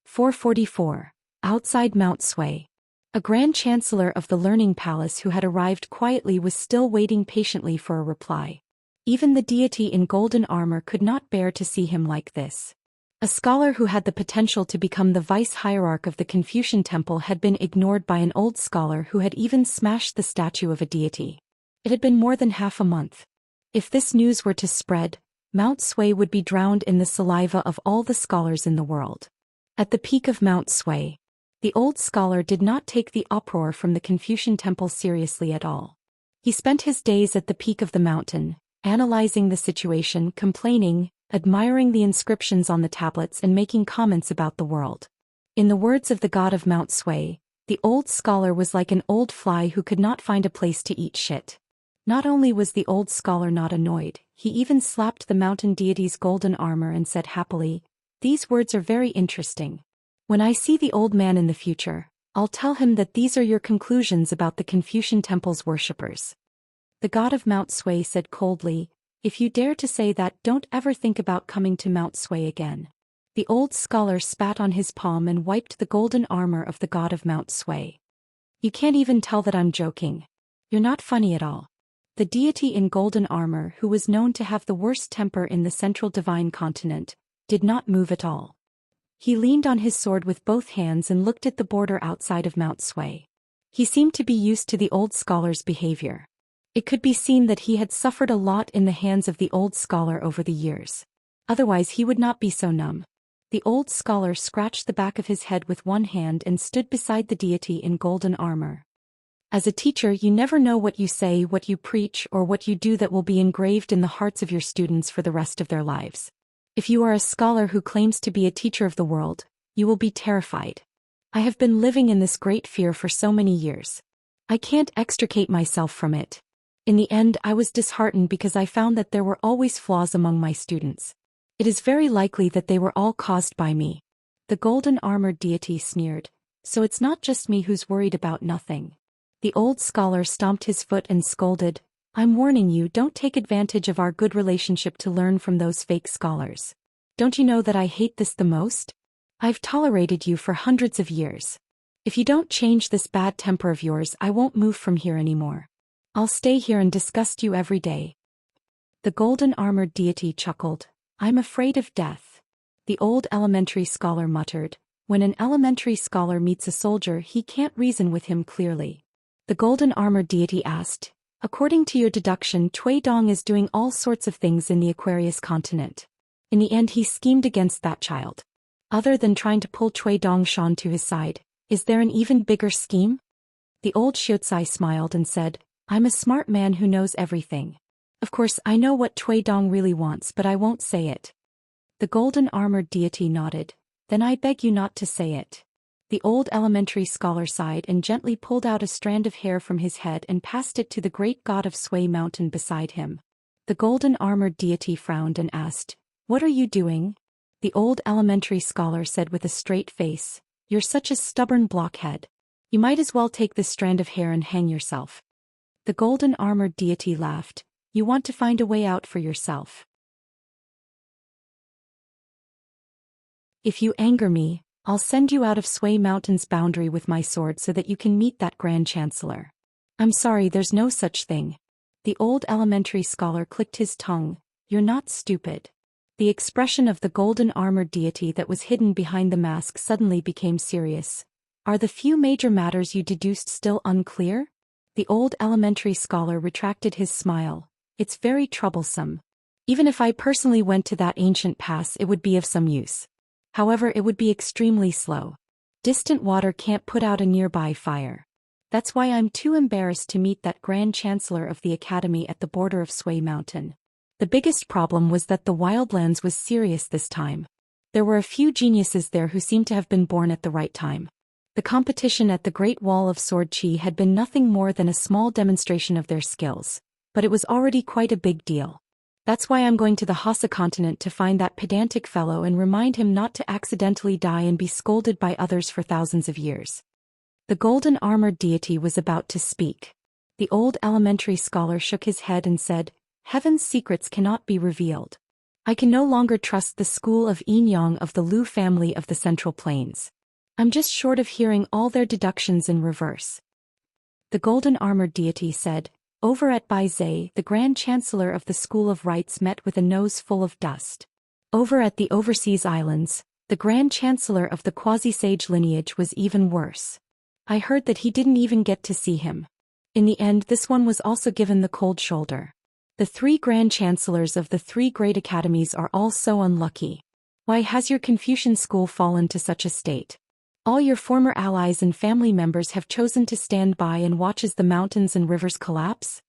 "444. Outside Mount Sui. A Grand Chancellor of the Learning Palace who had arrived quietly was still waiting patiently for a reply. Even the deity in golden armor could not bear to see him like this. A scholar who had the potential to become the vice-hierarch of the Confucian temple had been ignored by an old scholar who had even smashed the statue of a deity. It had been more than half a month. If this news were to spread, Mount Sui would be drowned in the saliva of all the scholars in the world. At the peak of Mount Sui, the old scholar did not take the uproar from the Confucian temple seriously at all. He spent his days at the peak of the mountain, analyzing the situation, complaining, admiring the inscriptions on the tablets and making comments about the world. In the words of the god of Mount Sui, The old scholar was like an old fly who could not find a place to eat shit. Not only was the old scholar not annoyed, he even slapped the mountain deity's golden armor and said happily, "These words are very interesting. When I see the old man in the future, I'll tell him that these are your conclusions about the Confucian temple's worshippers." The god of Mount Sui said coldly, "If you dare to say that, don't ever think about coming to Mount Sui again." The old scholar spat on his palm and wiped the golden armor of the god of Mount Sui. "You can't even tell that I'm joking. You're not funny at all." The deity in golden armor, who was known to have the worst temper in the central divine continent, did not move at all. He leaned on his sword with both hands and looked at the border outside of Mount Sui. He seemed to be used to the old scholar's behavior. It could be seen that he had suffered a lot in the hands of the old scholar over the years. Otherwise he would not be so numb. The old scholar scratched the back of his head with one hand and stood beside the deity in golden armor. As a teacher, you never know what you say, what you preach, or what you do that will be engraved in the hearts of your students for the rest of their lives. If you are a scholar who claims to be a teacher of the world, you will be terrified. I have been living in this great fear for so many years. I can't extricate myself from it. In the end, I was disheartened because I found that there were always flaws among my students. It is very likely that they were all caused by me. The golden-armored deity sneered, "So it's not just me who's worried about nothing." The old scholar stomped his foot and scolded, "I'm warning you, don't take advantage of our good relationship to learn from those fake scholars. Don't you know that I hate this the most? I've tolerated you for hundreds of years. If you don't change this bad temper of yours, I won't move from here anymore. I'll stay here and disgust you every day." The golden-armored deity chuckled, "I'm afraid of death." The old elementary scholar muttered, "When an elementary scholar meets a soldier, he can't reason with him clearly." The golden-armored deity asked, "According to your deduction, Cui Dong is doing all sorts of things in the Aquarius continent. In the end, he schemed against that child. Other than trying to pull Cui Dong Shan to his side, is there an even bigger scheme?" The old Xianxia smiled and said, "I'm a smart man who knows everything. Of course, I know what Cui Dong really wants, but I won't say it." The golden-armored deity nodded, "Then I beg you not to say it." The old elementary scholar sighed and gently pulled out a strand of hair from his head and passed it to the great god of Sui Mountain beside him. The golden-armored deity frowned and asked, "What are you doing?" The old elementary scholar said with a straight face, "You're such a stubborn blockhead. You might as well take this strand of hair and hang yourself." The golden-armored deity laughed, "You want to find a way out for yourself. If you anger me, I'll send you out of Sui Mountain's boundary with my sword so that you can meet that Grand Chancellor." "I'm sorry, there's no such thing." The old elementary scholar clicked his tongue, "You're not stupid." The expression of the golden-armored deity that was hidden behind the mask suddenly became serious. "Are the few major matters you deduced still unclear?" The old elementary scholar retracted his smile, "It's very troublesome. Even if I personally went to that ancient pass, it would be of some use. However, it would be extremely slow. Distant water can't put out a nearby fire. That's why I'm too embarrassed to meet that Grand Chancellor of the Academy at the border of Sui Mountain." The biggest problem was that the Wildlands was serious this time. There were a few geniuses there who seemed to have been born at the right time. The competition at the Great Wall of Sword Chi had been nothing more than a small demonstration of their skills, but it was already quite a big deal. That's why I'm going to the Hassa continent to find that pedantic fellow and remind him not to accidentally die and be scolded by others for thousands of years. The golden-armored deity was about to speak. The old elementary scholar shook his head and said, "Heaven's secrets cannot be revealed. I can no longer trust the school of Yin Yang of the Lu family of the Central Plains. I'm just short of hearing all their deductions in reverse." The golden-armored deity said, "Over at Baizhe, the Grand Chancellor of the School of Rites met with a nose full of dust. Over at the Overseas Islands, the Grand Chancellor of the Quasi-Sage lineage was even worse. I heard that he didn't even get to see him. In the end, this one was also given the cold shoulder. The 3 Grand Chancellors of the 3 great academies are all so unlucky. Why has your Confucian school fallen to such a state? All your former allies and family members have chosen to stand by and watch as the mountains and rivers collapse?"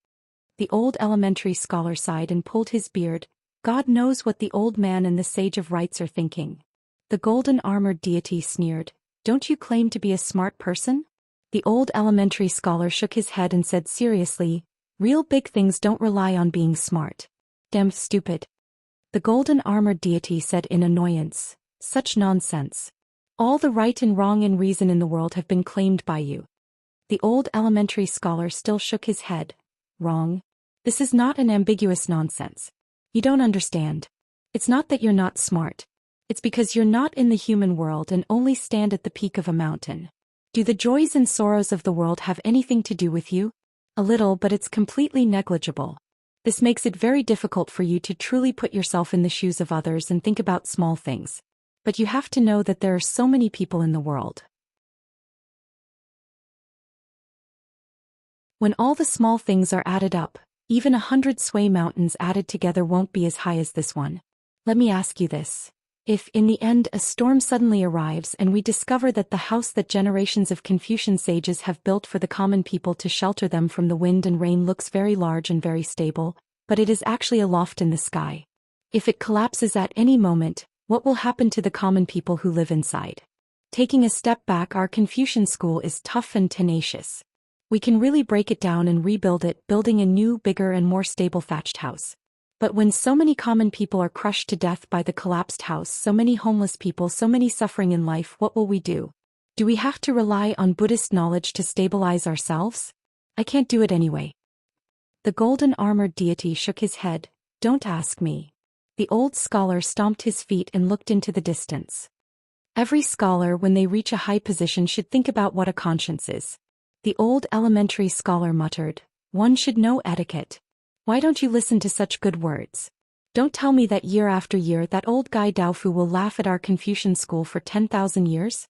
The old elementary scholar sighed and pulled his beard. God knows what the old man and the sage of rites are thinking. The golden-armored deity sneered, "Don't you claim to be a smart person? The old elementary scholar shook his head and said seriously, "Real big things don't rely on being smart. Damn stupid." The golden armored deity said in annoyance, "Such nonsense. All the right and wrong and reason in the world have been claimed by you." The old elementary scholar still shook his head. "Wrong? This is not an ambiguous nonsense. You don't understand. It's not that you're not smart. It's because you're not in the human world and only stand at the peak of a mountain. Do the joys and sorrows of the world have anything to do with you? A little, but it's completely negligible. This makes it very difficult for you to truly put yourself in the shoes of others and think about small things. But you have to know that there are so many people in the world. When all the small things are added up, even 100 sway mountains added together won't be as high as this one. Let me ask you this. If, in the end, a storm suddenly arrives and we discover that the house that generations of Confucian sages have built for the common people to shelter them from the wind and rain looks very large and very stable, but it is actually aloft in the sky. If it collapses at any moment, what will happen to the common people who live inside? Taking a step back, our Confucian school is tough and tenacious. We can really break it down and rebuild it, building a new, bigger and more stable thatched house. But when so many common people are crushed to death by the collapsed house, so many homeless people, so many suffering in life, what will we do? Do we have to rely on Buddhist knowledge to stabilize ourselves? I can't do it anyway." The golden armored deity shook his head. "Don't ask me." The old scholar stomped his feet and looked into the distance. Every scholar, when they reach a high position, should think about what a conscience is. The old elementary scholar muttered, "One should know etiquette. Why don't you listen to such good words? Don't tell me that year after year that old guy Daofu will laugh at our Confucian school for 10,000 years?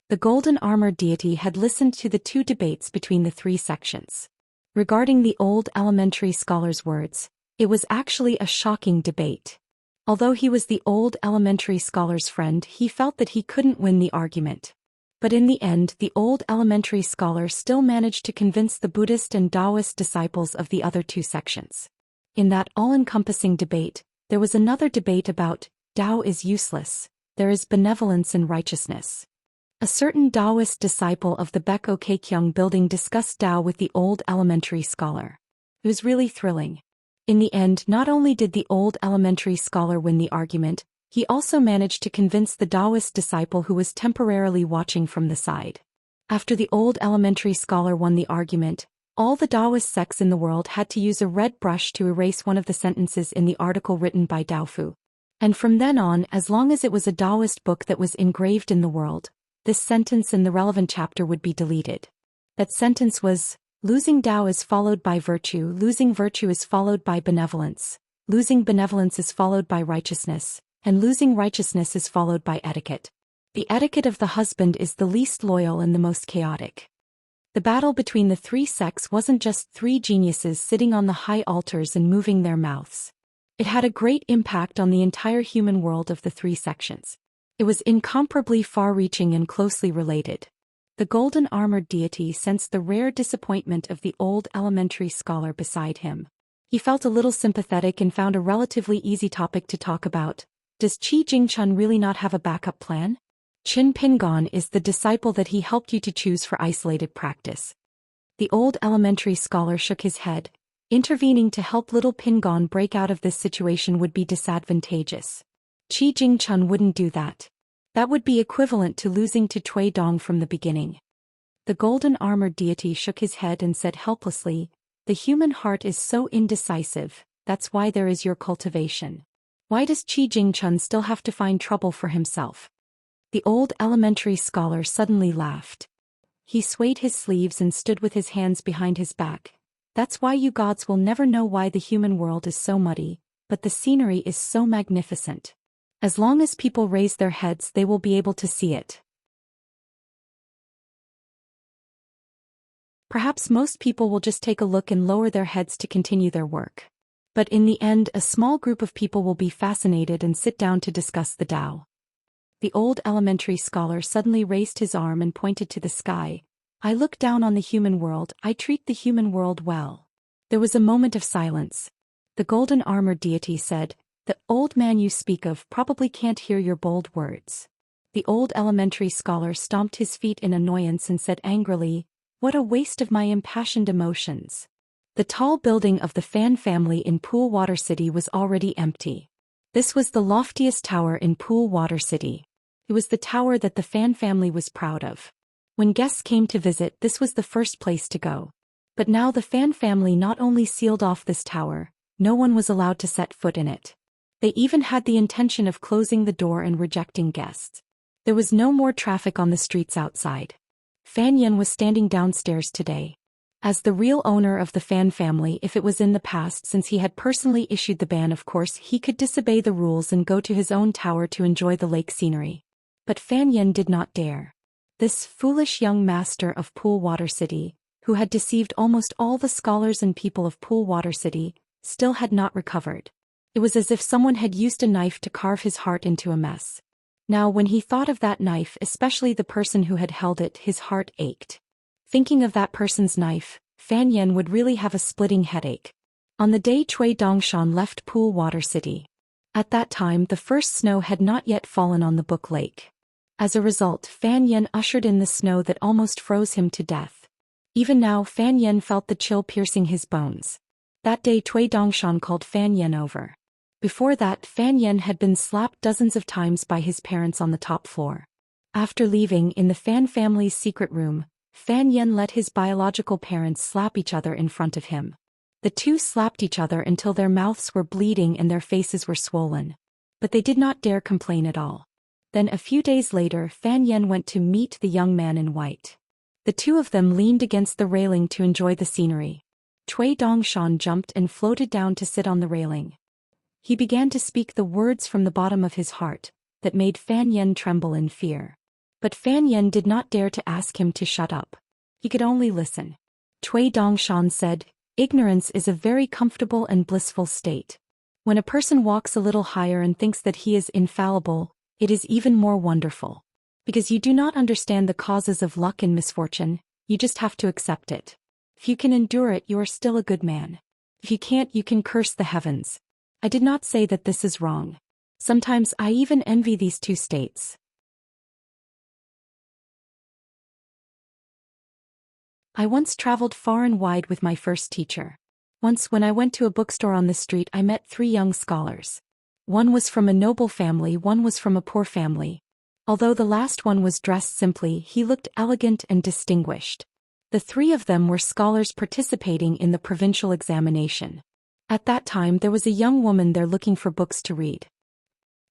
The golden armored deity had listened to the two debates between the three sections. Regarding the old elementary scholar's words, it was actually a shocking debate. Although he was the old elementary scholar's friend, he felt that he couldn't win the argument. But in the end, the old elementary scholar still managed to convince the Buddhist and Taoist disciples of the other two sections. In that all-encompassing debate, there was another debate about, Tao is useless, there is benevolence and righteousness. A certain Taoist disciple of the Beko Keikyung building discussed Tao with the old elementary scholar. It was really thrilling. In the end, not only did the old elementary scholar win the argument, he also managed to convince the Taoist disciple who was temporarily watching from the side. After the old elementary scholar won the argument, all the Taoist sects in the world had to use a red brush to erase one of the sentences in the article written by Daofu. And from then on, as long as it was a Taoist book that was engraved in the world, this sentence and the relevant chapter would be deleted. That sentence was, "Losing Tao is followed by virtue, losing virtue is followed by benevolence, losing benevolence is followed by righteousness, and losing righteousness is followed by etiquette. The etiquette of the husband is the least loyal and the most chaotic." The battle between the three sects wasn't just three geniuses sitting on the high altars and moving their mouths. It had a great impact on the entire human world of the three sections. It was incomparably far-reaching and closely related. The golden armored deity sensed the rare disappointment of the old elementary scholar beside him. He felt a little sympathetic and found a relatively easy topic to talk about. Does Qi Jingchun really not have a backup plan? Qin Pingon is the disciple that he helped you to choose for isolated practice. The old elementary scholar shook his head. Intervening to help little Pingon break out of this situation would be disadvantageous. Qi Jingchun wouldn't do that. That would be equivalent to losing to Cui Dong from the beginning. The golden armored deity shook his head and said helplessly, "The human heart is so indecisive, that's why there is your cultivation. Why does Qi Jingchun still have to find trouble for himself?" The old elementary scholar suddenly laughed. He swayed his sleeves and stood with his hands behind his back. "That's why you gods will never know why the human world is so muddy, but the scenery is so magnificent. As long as people raise their heads, they will be able to see it." Perhaps most people will just take a look and lower their heads to continue their work. But in the end, a small group of people will be fascinated and sit down to discuss the Tao. The old elementary scholar suddenly raised his arm and pointed to the sky. "I look down on the human world, I treat the human world well." There was a moment of silence. The golden armored deity said, "The old man you speak of probably can't hear your bold words." The old elementary scholar stomped his feet in annoyance and said angrily, What a waste of my impassioned emotions. The tall building of the Fan family in Pool Water City was already empty. This was the loftiest tower in Pool Water City. It was the tower that the Fan family was proud of. When guests came to visit, this was the first place to go. But now the Fan family not only sealed off this tower, no one was allowed to set foot in it. They even had the intention of closing the door and rejecting guests. There was no more traffic on the streets outside. Fan Yen was standing downstairs today. As the real owner of the Fan family, if it was in the past, since he had personally issued the ban, of course he could disobey the rules and go to his own tower to enjoy the lake scenery. But Fan Yen did not dare. This foolish young master of Pool Water City, who had deceived almost all the scholars and people of Pool Water City, still had not recovered. It was as if someone had used a knife to carve his heart into a mess. Now when he thought of that knife, especially the person who had held it, his heart ached. Thinking of that person's knife, Fan Yen would really have a splitting headache. On the day Cui Dongshan left Pool Water City. At that time the first snow had not yet fallen on the Book Lake. As a result, Fan Yen ushered in the snow that almost froze him to death. Even now Fan Yen felt the chill piercing his bones. That day Cui Dongshan called Fan Yen over. Before that, Fan Yen had been slapped dozens of times by his parents on the top floor. After leaving in the Fan family's secret room, Fan Yen let his biological parents slap each other in front of him. The two slapped each other until their mouths were bleeding and their faces were swollen. But they did not dare complain at all. Then a few days later Fan Yen went to meet the young man in white. The two of them leaned against the railing to enjoy the scenery. Cui Dongshan jumped and floated down to sit on the railing. He began to speak the words from the bottom of his heart, that made Fan Yen tremble in fear. But Fan Yen did not dare to ask him to shut up. He could only listen. Cui Dongshan said, "Ignorance is a very comfortable and blissful state. When a person walks a little higher and thinks that he is infallible, it is even more wonderful. Because you do not understand the causes of luck and misfortune, you just have to accept it. If you can endure it, you are still a good man. If you can't, you can curse the heavens. I did not say that this is wrong. Sometimes I even envy these two states." I once traveled far and wide with my first teacher. Once when I went to a bookstore on the street, I met 3 young scholars. One was from a noble family, one was from a poor family. Although the last one was dressed simply, he looked elegant and distinguished. The 3 of them were scholars participating in the provincial examination. At that time there was a young woman there looking for books to read.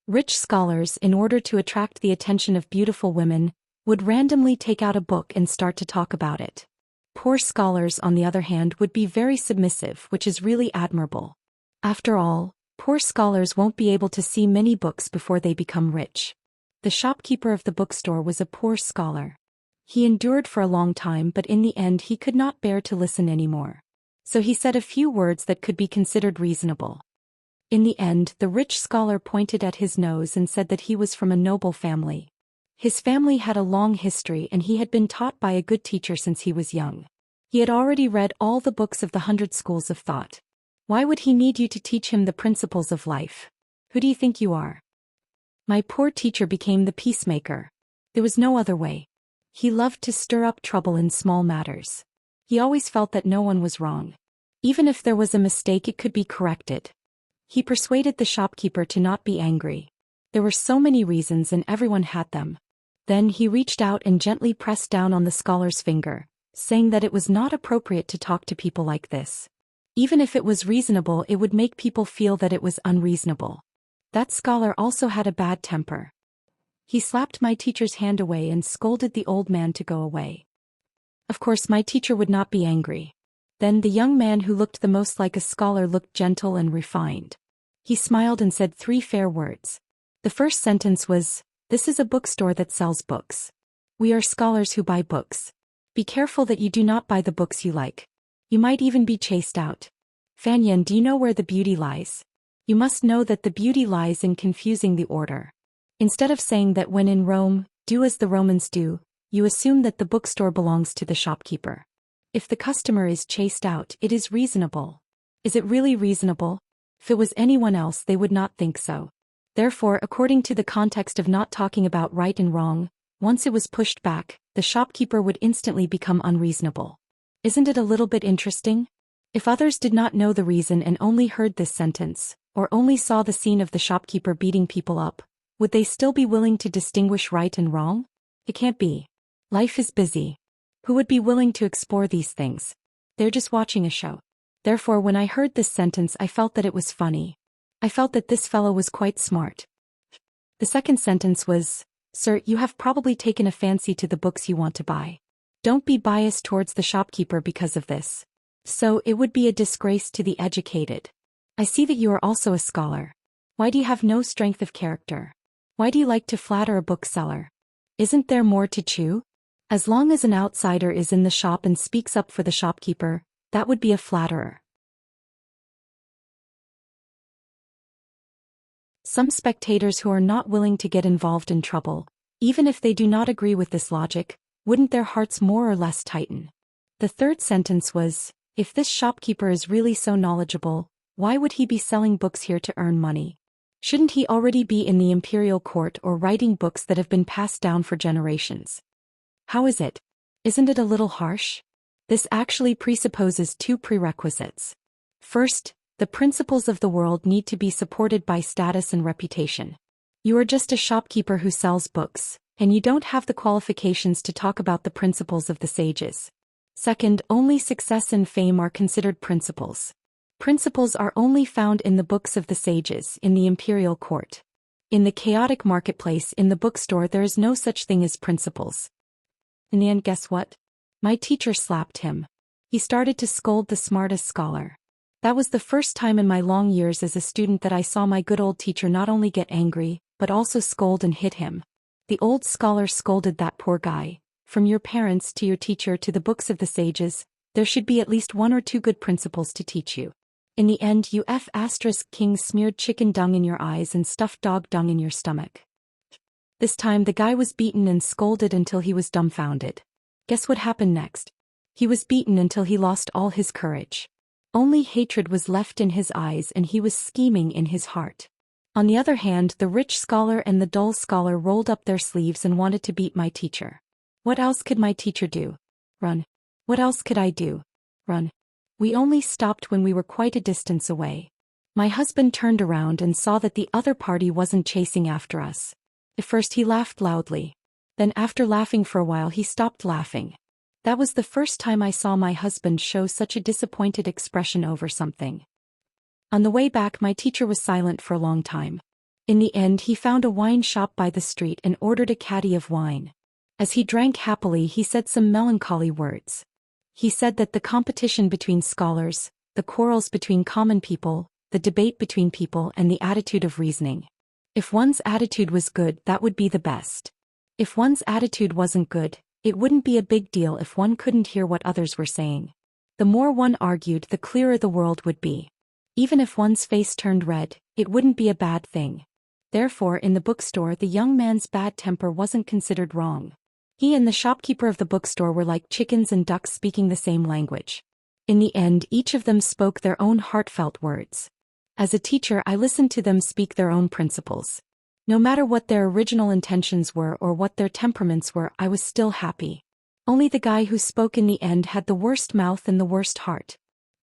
Rich scholars, in order to attract the attention of beautiful women, would randomly take out a book and start to talk about it. Poor scholars, on the other hand, would be very submissive, which is really admirable. After all, poor scholars won't be able to see many books before they become rich. The shopkeeper of the bookstore was a poor scholar. He endured for a long time, but in the end he could not bear to listen anymore. So he said a few words that could be considered reasonable. In the end, the rich scholar pointed at his nose and said that he was from a noble family. His family had a long history and he had been taught by a good teacher since he was young. He had already read all the books of the 100 schools of thought. Why would he need you to teach him the principles of life? Who do you think you are? My poor teacher became the peacemaker. There was no other way. He loved to stir up trouble in small matters. He always felt that no one was wrong. Even if there was a mistake, it could be corrected. He persuaded the shopkeeper to not be angry. There were so many reasons and everyone had them. Then he reached out and gently pressed down on the scholar's finger, saying that it was not appropriate to talk to people like this. Even if it was reasonable, it would make people feel that it was unreasonable. That scholar also had a bad temper. He slapped my teacher's hand away and scolded the old man to go away. Of course my teacher would not be angry. Then the young man who looked the most like a scholar looked gentle and refined. He smiled and said 3 fair words. The first sentence was, "This is a bookstore that sells books. We are scholars who buy books. Be careful that you do not buy the books you like. You might even be chased out. Fan Yen, do you know where the beauty lies? You must know that the beauty lies in confusing the order. Instead of saying that when in Rome, do as the Romans do, you assume that the bookstore belongs to the shopkeeper. If the customer is chased out, it is reasonable. Is it really reasonable? If it was anyone else, they would not think so. Therefore, according to the context of not talking about right and wrong, Once it was pushed back, the shopkeeper would instantly become unreasonable. Isn't it a little bit interesting? If others did not know the reason and only heard this sentence, or only saw the scene of the shopkeeper beating people up, would they still be willing to distinguish right and wrong? It can't be. Life is busy. Who would be willing to explore these things? They're just watching a show. Therefore, when I heard this sentence, I felt that it was funny. I felt that this fellow was quite smart. The second sentence was, "Sir, you have probably taken a fancy to the books you want to buy. Don't be biased towards the shopkeeper because of this. So, it would be a disgrace to the educated. I see that you are also a scholar. Why do you have no strength of character? Why do you like to flatter a bookseller? Isn't there more to chew? As long as an outsider is in the shop and speaks up for the shopkeeper, that would be a flatterer." Some spectators who are not willing to get involved in trouble, even if they do not agree with this logic, wouldn't their hearts more or less tighten? The third sentence was, "If this shopkeeper is really so knowledgeable, why would he be selling books here to earn money? Shouldn't he already be in the imperial court or writing books that have been passed down for generations? How is it? Isn't it a little harsh?" This actually presupposes two prerequisites. First, the principles of the world need to be supported by status and reputation. You are just a shopkeeper who sells books, and you don't have the qualifications to talk about the principles of the sages. Second, only success and fame are considered principles. Principles are only found in the books of the sages in the imperial court. In the chaotic marketplace in the bookstore there is no such thing as principles. In the end, guess what? My teacher slapped him. He started to scold the smartest scholar. That was the first time in my long years as a student that I saw my good old teacher not only get angry, but also scold and hit him. The old scholar scolded that poor guy. From your parents to your teacher to the books of the sages, there should be at least one or two good principles to teach you. In the end, you king smeared chicken dung in your eyes and stuffed dog dung in your stomach. This time the guy was beaten and scolded until he was dumbfounded. Guess what happened next? He was beaten until he lost all his courage. Only hatred was left in his eyes and he was scheming in his heart. On the other hand, the rich scholar and the dull scholar rolled up their sleeves and wanted to beat my teacher. What else could my teacher do? Run. What else could I do? Run. We only stopped when we were quite a distance away. My husband turned around and saw that the other party wasn't chasing after us. At first he laughed loudly. Then after laughing for a while he stopped laughing. That was the first time I saw my husband show such a disappointed expression over something. On the way back my teacher was silent for a long time. In the end he found a wine shop by the street and ordered a caddy of wine. As he drank happily he said some melancholy words. He said that the competition between scholars, the quarrels between common people, the debate between people and the attitude of reasoning. If one's attitude was good, that would be the best. If one's attitude wasn't good, it wouldn't be a big deal if one couldn't hear what others were saying. The more one argued, the clearer the world would be. Even if one's face turned red, it wouldn't be a bad thing. Therefore, in the bookstore, the young man's bad temper wasn't considered wrong. He and the shopkeeper of the bookstore were like chickens and ducks speaking the same language. In the end, each of them spoke their own heartfelt words. As a teacher, I listened to them speak their own principles. No matter what their original intentions were or what their temperaments were, I was still happy. Only the guy who spoke in the end had the worst mouth and the worst heart.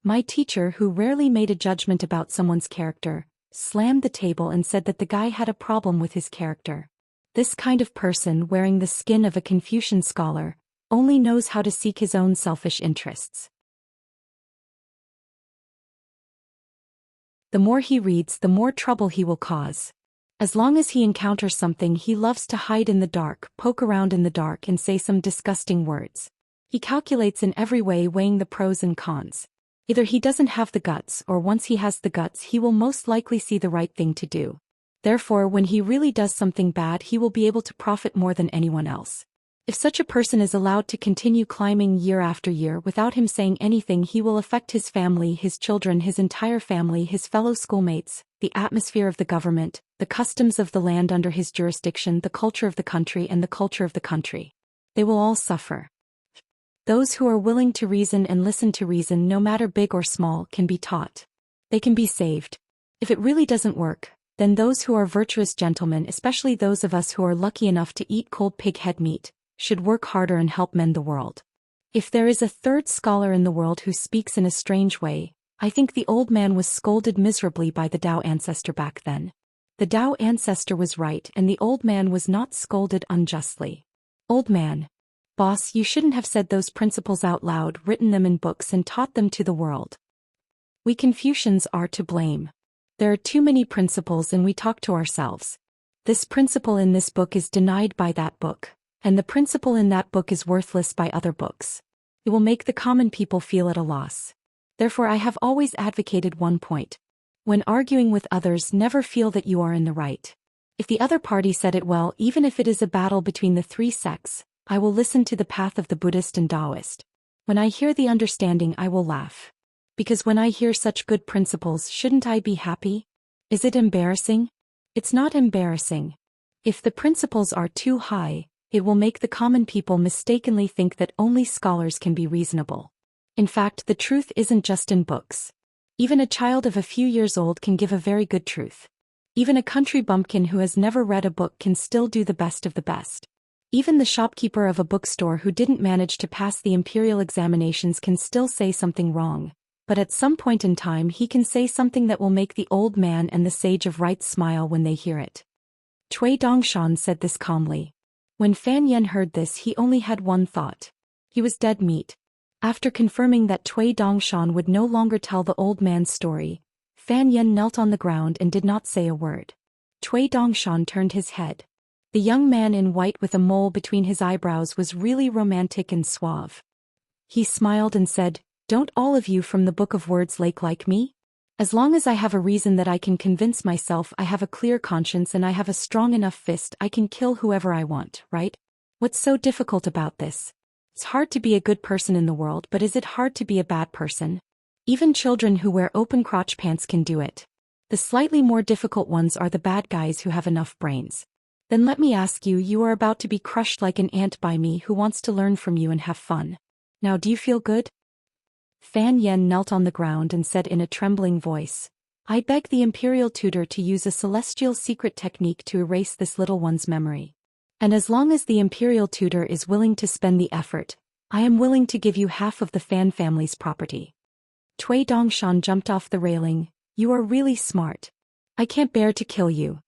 My teacher, who rarely made a judgment about someone's character, slammed the table and said that the guy had a problem with his character. This kind of person, wearing the skin of a Confucian scholar, only knows how to seek his own selfish interests. The more he reads, the more trouble he will cause. As long as he encounters something, he loves to hide in the dark, poke around in the dark and say some disgusting words. He calculates in every way, weighing the pros and cons. Either he doesn't have the guts, or once he has the guts he will most likely see the right thing to do. Therefore, when he really does something bad, he will be able to profit more than anyone else. If such a person is allowed to continue climbing year after year without him saying anything, he will affect his family, his children, his entire family, his fellow schoolmates, the atmosphere of the government, the customs of the land under his jurisdiction, the culture of the country and the culture of the country. They will all suffer. Those who are willing to reason and listen to reason, no matter big or small, can be taught. They can be saved. If it really doesn't work, then those who are virtuous gentlemen, especially those of us who are lucky enough to eat cold pig head meat, should work harder and help mend the world. If there is a third scholar in the world who speaks in a strange way, I think the old man was scolded miserably by the Tao ancestor back then. The Tao ancestor was right and the old man was not scolded unjustly. Old man. Boss, you shouldn't have said those principles out loud, written them in books and taught them to the world. We Confucians are to blame. There are too many principles and we talk to ourselves. This principle in this book is denied by that book, and the principle in that book is worthless by other books. It will make the common people feel at a loss. Therefore I have always advocated one point. When arguing with others, never feel that you are in the right. If the other party said it well, even if it is a battle between the three sects, I will listen to the path of the Buddhist and Taoist. When I hear the understanding, I will laugh. Because when I hear such good principles, shouldn't I be happy? Is it embarrassing? It's not embarrassing. If the principles are too high, it will make the common people mistakenly think that only scholars can be reasonable. In fact, the truth isn't just in books. Even a child of a few years old can give a very good truth. Even a country bumpkin who has never read a book can still do the best of the best. Even the shopkeeper of a bookstore who didn't manage to pass the imperial examinations can still say something wrong, but at some point in time he can say something that will make the old man and the sage of right smile when they hear it. Cui Dongshan said this calmly. When Fan Yen heard this, he only had one thought. He was dead meat. After confirming that Cui Dongshan would no longer tell the old man's story, Fan Yen knelt on the ground and did not say a word. Cui Dongshan turned his head. The young man in white with a mole between his eyebrows was really romantic and suave. He smiled and said, "Don't all of you from the Book of Words Lake like me? As long as I have a reason that I can convince myself, I have a clear conscience and I have a strong enough fist, I can kill whoever I want, right? What's so difficult about this? It's hard to be a good person in the world, but is it hard to be a bad person? Even children who wear open crotch pants can do it. The slightly more difficult ones are the bad guys who have enough brains. Then let me ask you, you are about to be crushed like an ant by me who wants to learn from you and have fun. Now do you feel good?" Fan Yen knelt on the ground and said in a trembling voice, "I beg the imperial tutor to use a celestial secret technique to erase this little one's memory. And as long as the imperial tutor is willing to spend the effort, I am willing to give you half of the Fan family's property." Cui Dongshan jumped off the railing. "You are really smart. I can't bear to kill you."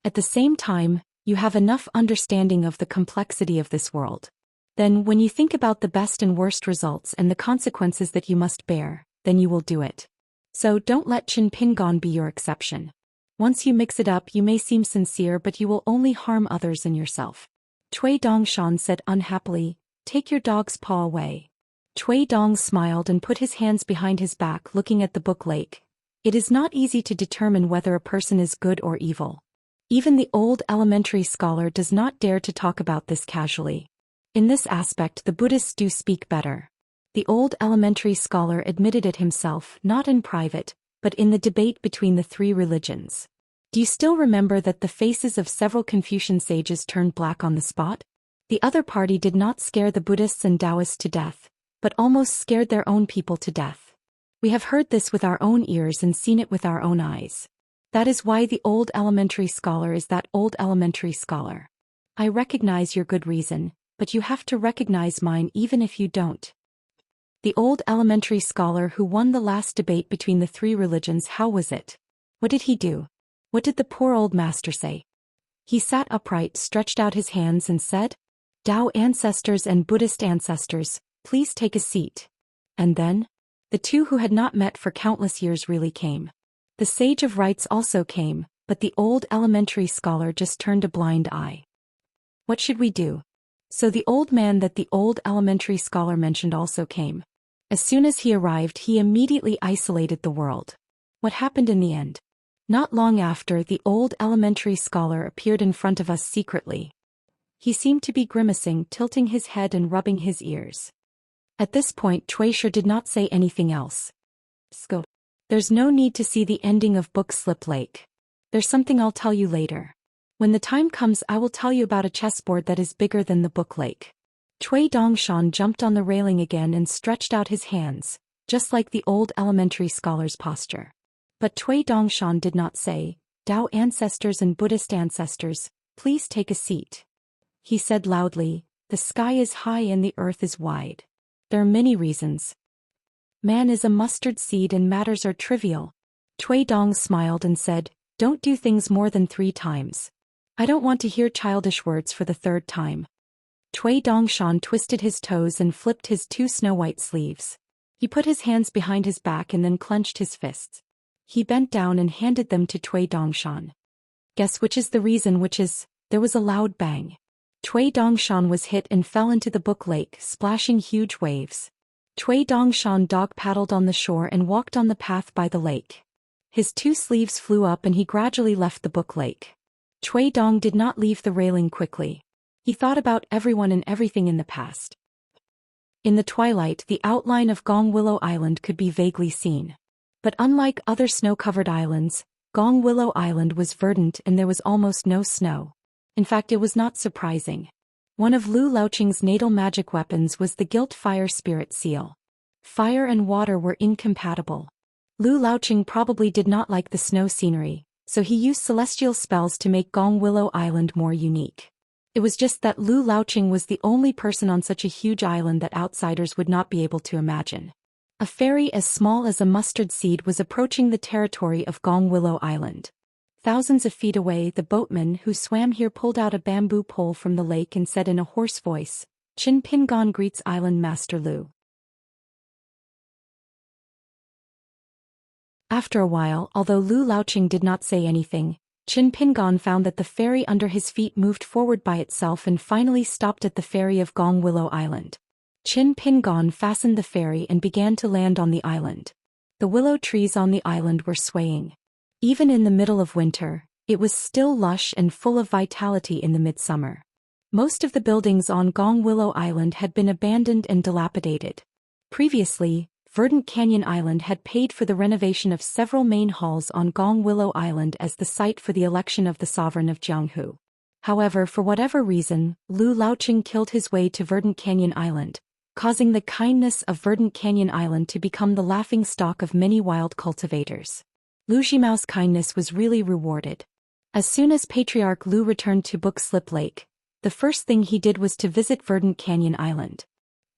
At the same time, you have enough understanding of the complexity of this world. Then, when you think about the best and worst results and the consequences that you must bear, then you will do it. So don't let Chin Pingon be your exception. Once you mix it up, you may seem sincere, but you will only harm others and yourself. Cui Dongshan said unhappily, "Take your dog's paw away." Cui Dong smiled and put his hands behind his back, looking at the book lake. It is not easy to determine whether a person is good or evil. Even the old elementary scholar does not dare to talk about this casually. In this aspect, the Buddhists do speak better. The old elementary scholar admitted it himself, not in private, but in the debate between the three religions. Do you still remember that the faces of several Confucian sages turned black on the spot? The other party did not scare the Buddhists and Taoists to death, but almost scared their own people to death. We have heard this with our own ears and seen it with our own eyes. That is why the old elementary scholar is that old elementary scholar. I recognize your good reason, but you have to recognize mine even if you don't. The old elementary scholar who won the last debate between the three religions, how was it? What did he do? What did the poor old master say? He sat upright, stretched out his hands and said, "Tao ancestors and Buddhist ancestors, please take a seat." And then, the two who had not met for countless years really came. The sage of rights also came, but the old elementary scholar just turned a blind eye. What should we do? So the old man that the old elementary scholar mentioned also came. As soon as he arrived, he immediately isolated the world. What happened in the end? Not long after, the old elementary scholar appeared in front of us secretly. He seemed to be grimacing, tilting his head and rubbing his ears. At this point, Chuisher did not say anything else. Scope. There's no need to see the ending of Book Slip Lake. There's something I'll tell you later. When the time comes, I will tell you about a chessboard that is bigger than the book lake. Cui Dongshan jumped on the railing again and stretched out his hands, just like the old elementary scholar's posture. But Cui Dongshan did not say, "Tao ancestors and Buddhist ancestors, please take a seat." He said loudly, "The sky is high and the earth is wide. There are many reasons. Man is a mustard seed and matters are trivial." Cui Dong smiled and said, "Don't do things more than 3 times. I don't want to hear childish words for the 3rd time." Cui Dongshan twisted his toes and flipped his 2 snow-white sleeves. He put his hands behind his back and then clenched his fists. He bent down and handed them to Cui Dongshan. "Guess which is the reason which is." There was a loud bang. Cui Dongshan was hit and fell into the book lake, splashing huge waves. Cui Dongshan dog-paddled on the shore and walked on the path by the lake. His 2 sleeves flew up and he gradually left the book lake. Cui Dong did not leave the railing quickly. He thought about everyone and everything in the past. In the twilight, the outline of Gong Willow Island could be vaguely seen. But unlike other snow-covered islands, Gong Willow Island was verdant and there was almost no snow. In fact, it was not surprising. One of Lu Laoqing's natal magic weapons was the gilt fire spirit seal. Fire and water were incompatible. Lu Laoqing probably did not like the snow scenery, so he used celestial spells to make Gong Willow Island more unique. It was just that Lu Laoqing was the only person on such a huge island that outsiders would not be able to imagine. A fairy as small as a mustard seed was approaching the territory of Gong Willow Island. Thousands of feet away, the boatman who swam here pulled out a bamboo pole from the lake and said in a hoarse voice, "Qin Pingon greets Island Master Lu." After a while, although Lu Laoqing did not say anything, Qin Pingon found that the ferry under his feet moved forward by itself and finally stopped at the ferry of Gong Willow Island. Qin Pingon fastened the ferry and began to land on the island. The willow trees on the island were swaying. Even in the middle of winter, it was still lush and full of vitality in the midsummer. Most of the buildings on Gong Willow Island had been abandoned and dilapidated. Previously, Verdant Canyon Island had paid for the renovation of several main halls on Gong Willow Island as the site for the election of the sovereign of Jianghu. However, for whatever reason, Lu Laoqing killed his way to Verdant Canyon Island, causing the kindness of Verdant Canyon Island to become the laughingstock of many wild cultivators. Lu Ximao's kindness was really rewarded. As soon as Patriarch Lu returned to Book Slip Lake, the first thing he did was to visit Verdant Canyon Island.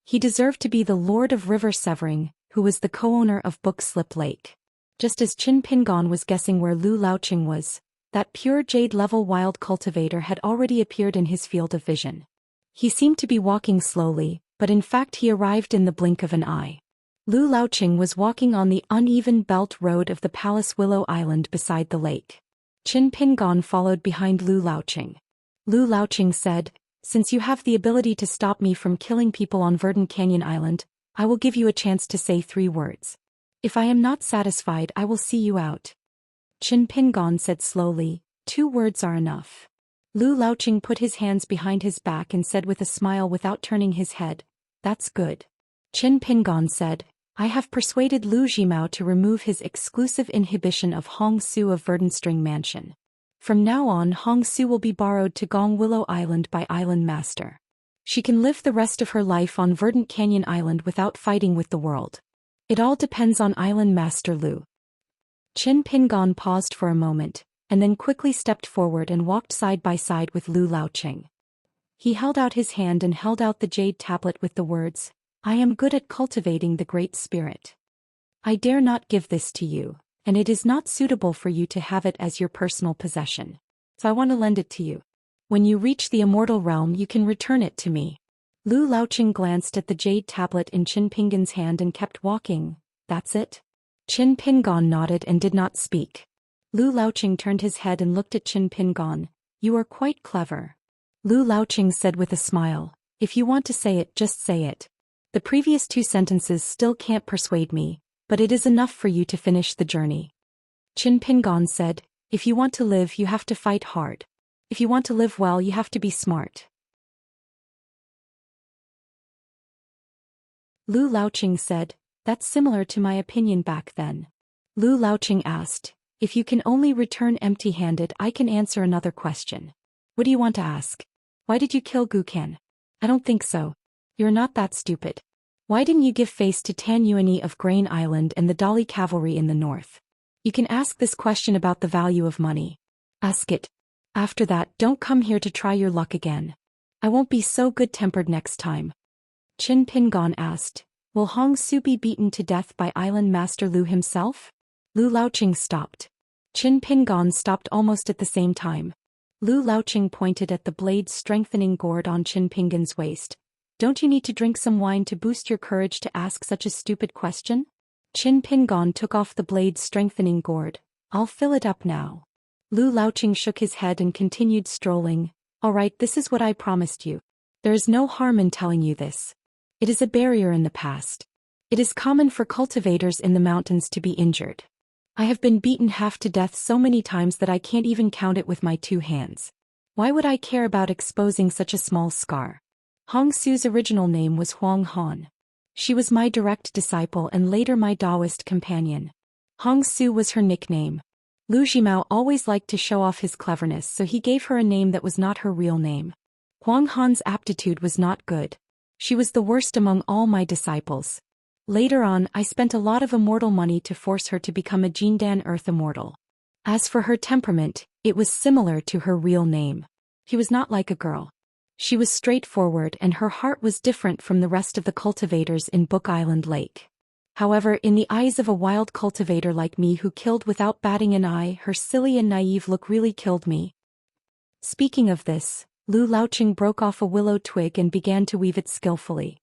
He deserved to be the Lord of River Severing, who was the co-owner of Book Slip Lake. Just as Qin Pingon was guessing where Lu Laoqing was, that pure jade-level wild cultivator had already appeared in his field of vision. He seemed to be walking slowly, but in fact he arrived in the blink of an eye. Lu Laoqing was walking on the uneven belt road of the Palace Willow Island beside the lake. Qin Pingon followed behind Lu Laoqing. Lu Laoqing said, "Since you have the ability to stop me from killing people on Verdant Canyon Island, I will give you a chance to say 3 words. If I am not satisfied, I will see you out." Qin Pingon said slowly, 2 words are enough." Lu Laoqing put his hands behind his back and said with a smile without turning his head, "That's good." Qin Pingon said, "I have persuaded Lu Jimao to remove his exclusive inhibition of Hong Su of Verdant String Mansion. From now on, Hong Su will be borrowed to Gong Willow Island by Island Master. She can live the rest of her life on Verdant Canyon Island without fighting with the world. It all depends on Island Master Lu." Qin Pingon paused for a moment, and then quickly stepped forward and walked side by side with Lu Laoqing. He held out his hand and held out the jade tablet with the words, "I am good at cultivating the Great Spirit. I dare not give this to you, and it is not suitable for you to have it as your personal possession. So I want to lend it to you. When you reach the immortal realm, you can return it to me." Lu Laoqing glanced at the jade tablet in Qin Pingon's hand and kept walking. "That's it?" Qin Pingon nodded and did not speak. Lu Laoqing turned his head and looked at Qin Pingon. "You are quite clever." Lu Laoqing said with a smile, "If you want to say it, just say it. The previous 2 sentences still can't persuade me, but it is enough for you to finish the journey." Qin Pingon said, "If you want to live, you have to fight hard. If you want to live well, you have to be smart." Lu Laoqing said, "That's similar to my opinion back then." Lu Laoqing asked, "If you can only return empty-handed, I can answer another question." "What do you want to ask?" "Why did you kill Gukan?" "I don't think so." You're not that stupid. Why didn't you give face to Tan Yuani of Grain Island and the Dali cavalry in the north? You can ask this question about the value of money. Ask it. After that, don't come here to try your luck again. I won't be so good-tempered next time. Qin Pingon asked, will Hong Su be beaten to death by Island Master Lu himself? Lu Laoqing stopped. Qin Pingon stopped almost at the same time. Lu Laoqing pointed at the blade-strengthening gourd on Qin Pingon's waist. Don't you need to drink some wine to boost your courage to ask such a stupid question? Qin Pingon took off the blade-strengthening gourd. I'll fill it up now. Lu Laoqing shook his head and continued strolling. All right, this is what I promised you. There is no harm in telling you this. It is a barrier in the past. It is common for cultivators in the mountains to be injured. I have been beaten half to death so many times that I can't even count it with my 2 hands. Why would I care about exposing such a small scar? Hong Su's original name was Huang Han. She was my direct disciple and later my Taoist companion. Hong Su was her nickname. Lu Zhimao always liked to show off his cleverness, so he gave her a name that was not her real name. Huang Han's aptitude was not good. She was the worst among all my disciples. Later on, I spent a lot of immortal money to force her to become a Jindan Earth Immortal. As for her temperament, it was similar to her real name. He was not like a girl. She was straightforward and her heart was different from the rest of the cultivators in Book Island Lake. However, in the eyes of a wild cultivator like me who killed without batting an eye, her silly and naive look really killed me. Speaking of this, Lu Laoqing broke off a willow twig and began to weave it skillfully.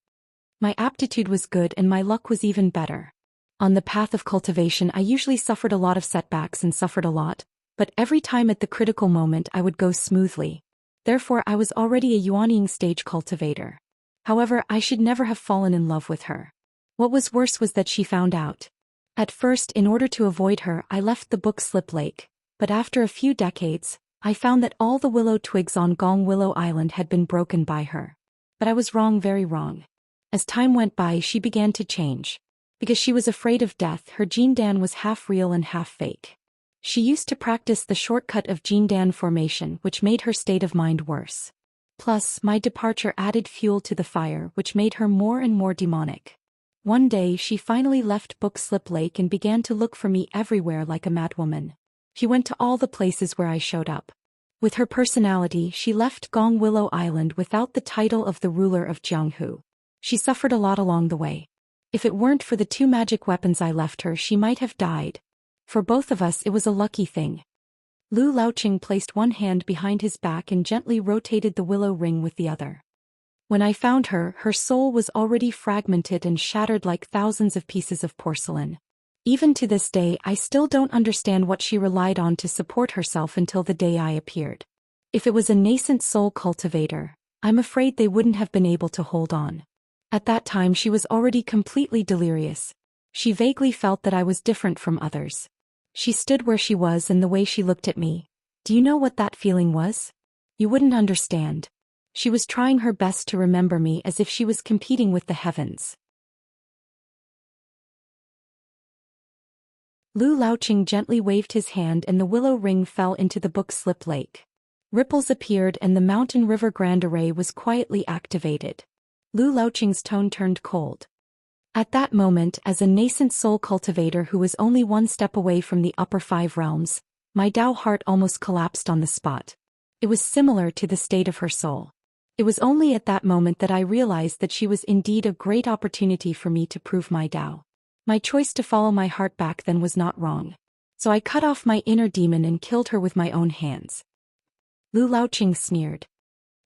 My aptitude was good and my luck was even better. On the path of cultivation I usually suffered a lot of setbacks and suffered a lot, but every time at the critical moment I would go smoothly. Therefore I was already a Yuanying stage cultivator. However, I should never have fallen in love with her. What was worse was that she found out. At first, in order to avoid her, I left the Book Slip Lake, but after a few decades, I found that all the willow twigs on Gong Willow Island had been broken by her. But I was wrong, very wrong. As time went by, she began to change. Because she was afraid of death, her Jindan was half real and half fake. She used to practice the shortcut of Jindan formation, which made her state of mind worse. Plus, my departure added fuel to the fire, which made her more and more demonic. One day she finally left Book Slip Lake and began to look for me everywhere like a madwoman. She went to all the places where I showed up. With her personality, she left Gong Willow Island without the title of the ruler of Jianghu. She suffered a lot along the way. If it weren't for the 2 magic weapons I left her, she might have died. For both of us, it was a lucky thing. Lu Laoqing placed one hand behind his back and gently rotated the willow ring with the other. When I found her, her soul was already fragmented and shattered like thousands of pieces of porcelain. Even to this day, I still don't understand what she relied on to support herself until the day I appeared. If it was a nascent soul cultivator, I'm afraid they wouldn't have been able to hold on. At that time she was already completely delirious. She vaguely felt that I was different from others. She stood where she was and the way she looked at me. Do you know what that feeling was? You wouldn't understand. She was trying her best to remember me as if she was competing with the heavens. Lu Laoqing gently waved his hand and the willow ring fell into the Book Slip Lake. Ripples appeared and the mountain river Grand Array was quietly activated. Lu Laoqing's tone turned cold. At that moment, as a nascent soul cultivator who was only 1 step away from the upper 5 realms, my Tao heart almost collapsed on the spot. It was similar to the state of her soul. It was only at that moment that I realized that she was indeed a great opportunity for me to prove my Tao. My choice to follow my heart back then was not wrong. So I cut off my inner demon and killed her with my own hands. Lu Laoqing sneered.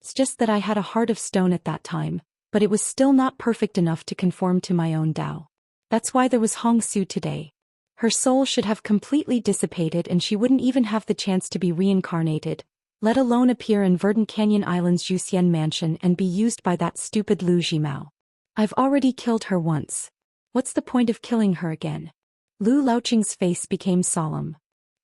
It's just that I had a heart of stone at that time, but it was still not perfect enough to conform to my own Tao. That's why there was Hong Su today. Her soul should have completely dissipated and she wouldn't even have the chance to be reincarnated, let alone appear in Verdant Canyon Island's Zhou Xian mansion and be used by that stupid Lu Zhimao. I've already killed her once. What's the point of killing her again? Lu Laoqing's face became solemn.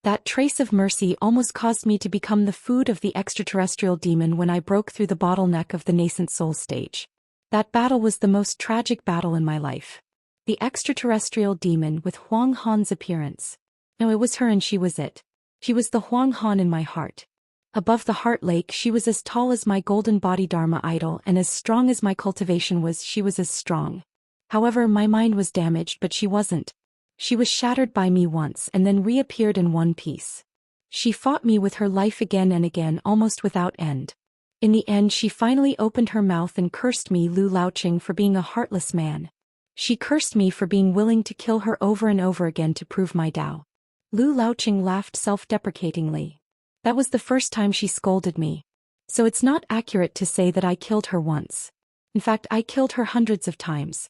That trace of mercy almost caused me to become the food of the extraterrestrial demon when I broke through the bottleneck of the nascent soul stage. That battle was the most tragic battle in my life. The extraterrestrial demon with Huang Han's appearance. No, it was her and she was it. She was the Huang Han in my heart. Above the heart lake she was as tall as my golden body Dharma idol, and as strong as my cultivation was. She was as strong. However, my mind was damaged, but she wasn't. She was shattered by me once and then reappeared in one piece. She fought me with her life again and again, almost without end. In the end she finally opened her mouth and cursed me, Lu Laoqing, for being a heartless man. She cursed me for being willing to kill her over and over again to prove my Tao. Lu Laoqing laughed self-deprecatingly. That was the first time she scolded me. So it's not accurate to say that I killed her once. In fact, I killed her hundreds of times.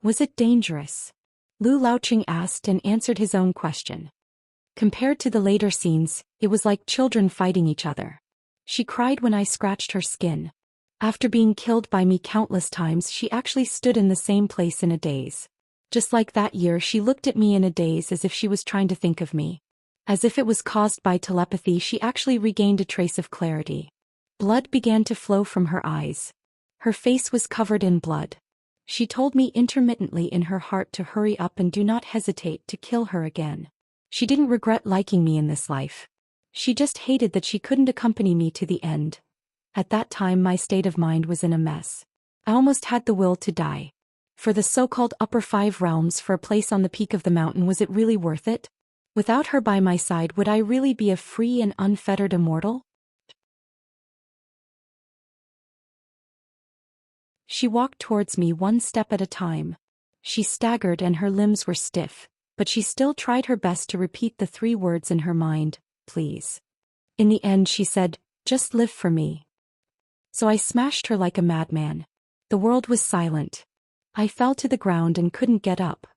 Was it dangerous? Lu Laoqing asked and answered his own question. Compared to the later scenes, it was like children fighting each other. She cried when I scratched her skin. After being killed by me countless times, she actually stood in the same place in a daze. Just like that year, she looked at me in a daze as if she was trying to think of me. As if it was caused by telepathy, she actually regained a trace of clarity. Blood began to flow from her eyes. Her face was covered in blood. She told me intermittently in her heart to hurry up and do not hesitate to kill her again. She didn't regret liking me in this life. She just hated that she couldn't accompany me to the end. At that time my state of mind was in a mess. I almost had the will to die. For the so-called upper 5 realms, for a place on the peak of the mountain, was it really worth it? Without her by my side, would I really be a free and unfettered immortal? She walked towards me one step at a time. She staggered and her limbs were stiff, but she still tried her best to repeat the 3 words in her mind, please. In the end she said, just live for me. So I smashed her like a madman. The world was silent. I fell to the ground and couldn't get up.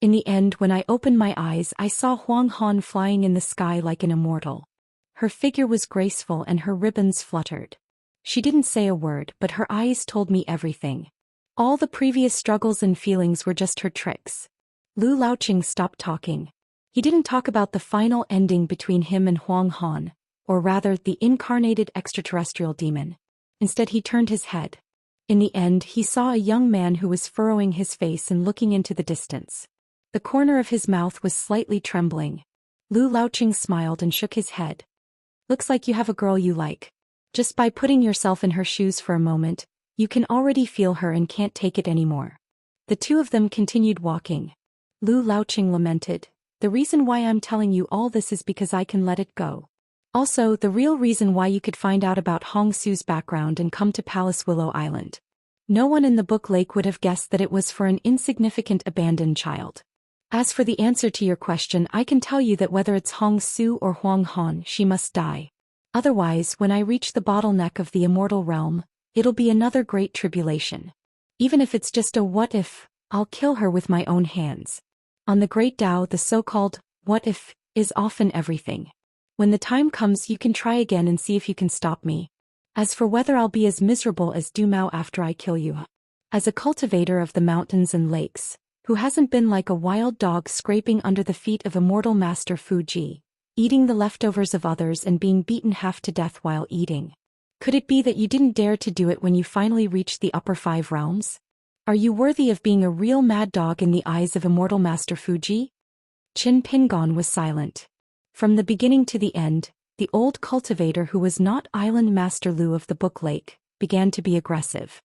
In the end, when I opened my eyes, I saw Huang Han flying in the sky like an immortal. Her figure was graceful and her ribbons fluttered. She didn't say a word, but her eyes told me everything. All the previous struggles and feelings were just her tricks. Lu Laoqing stopped talking. He didn't talk about the final ending between him and Huang Han, or rather the incarnated extraterrestrial demon. Instead he turned his head. In the end he saw a young man who was furrowing his face and looking into the distance. The corner of his mouth was slightly trembling. Lu Laoqing smiled and shook his head. Looks like you have a girl you like. Just by putting yourself in her shoes for a moment, you can already feel her and can't take it anymore. The two of them continued walking. Lu Laoqing lamented, the reason why I'm telling you all this is because I can let it go. Also, the real reason why you could find out about Hong Su's background and come to Palace Willow Island. No one in the book lake would have guessed that it was for an insignificant abandoned child. As for the answer to your question, I can tell you that whether it's Hong Su or Huang Han, she must die. Otherwise, when I reach the bottleneck of the immortal realm, it'll be another great tribulation. Even if it's just a what if, I'll kill her with my own hands. On the great Tao, the so-called what if is often everything. When the time comes, you can try again and see if you can stop me. As for whether I'll be as miserable as Du Mao after I kill you, as a cultivator of the mountains and lakes, who hasn't been like a wild dog scraping under the feet of immortal Master Fuji, eating the leftovers of others and being beaten half to death while eating. Could it be that you didn't dare to do it when you finally reached the upper 5 realms? Are you worthy of being a real mad dog in the eyes of immortal Master Fuji? Qin Pingon was silent. From the beginning to the end, the old cultivator who was not Island Master Lu of the Book Lake, began to be aggressive.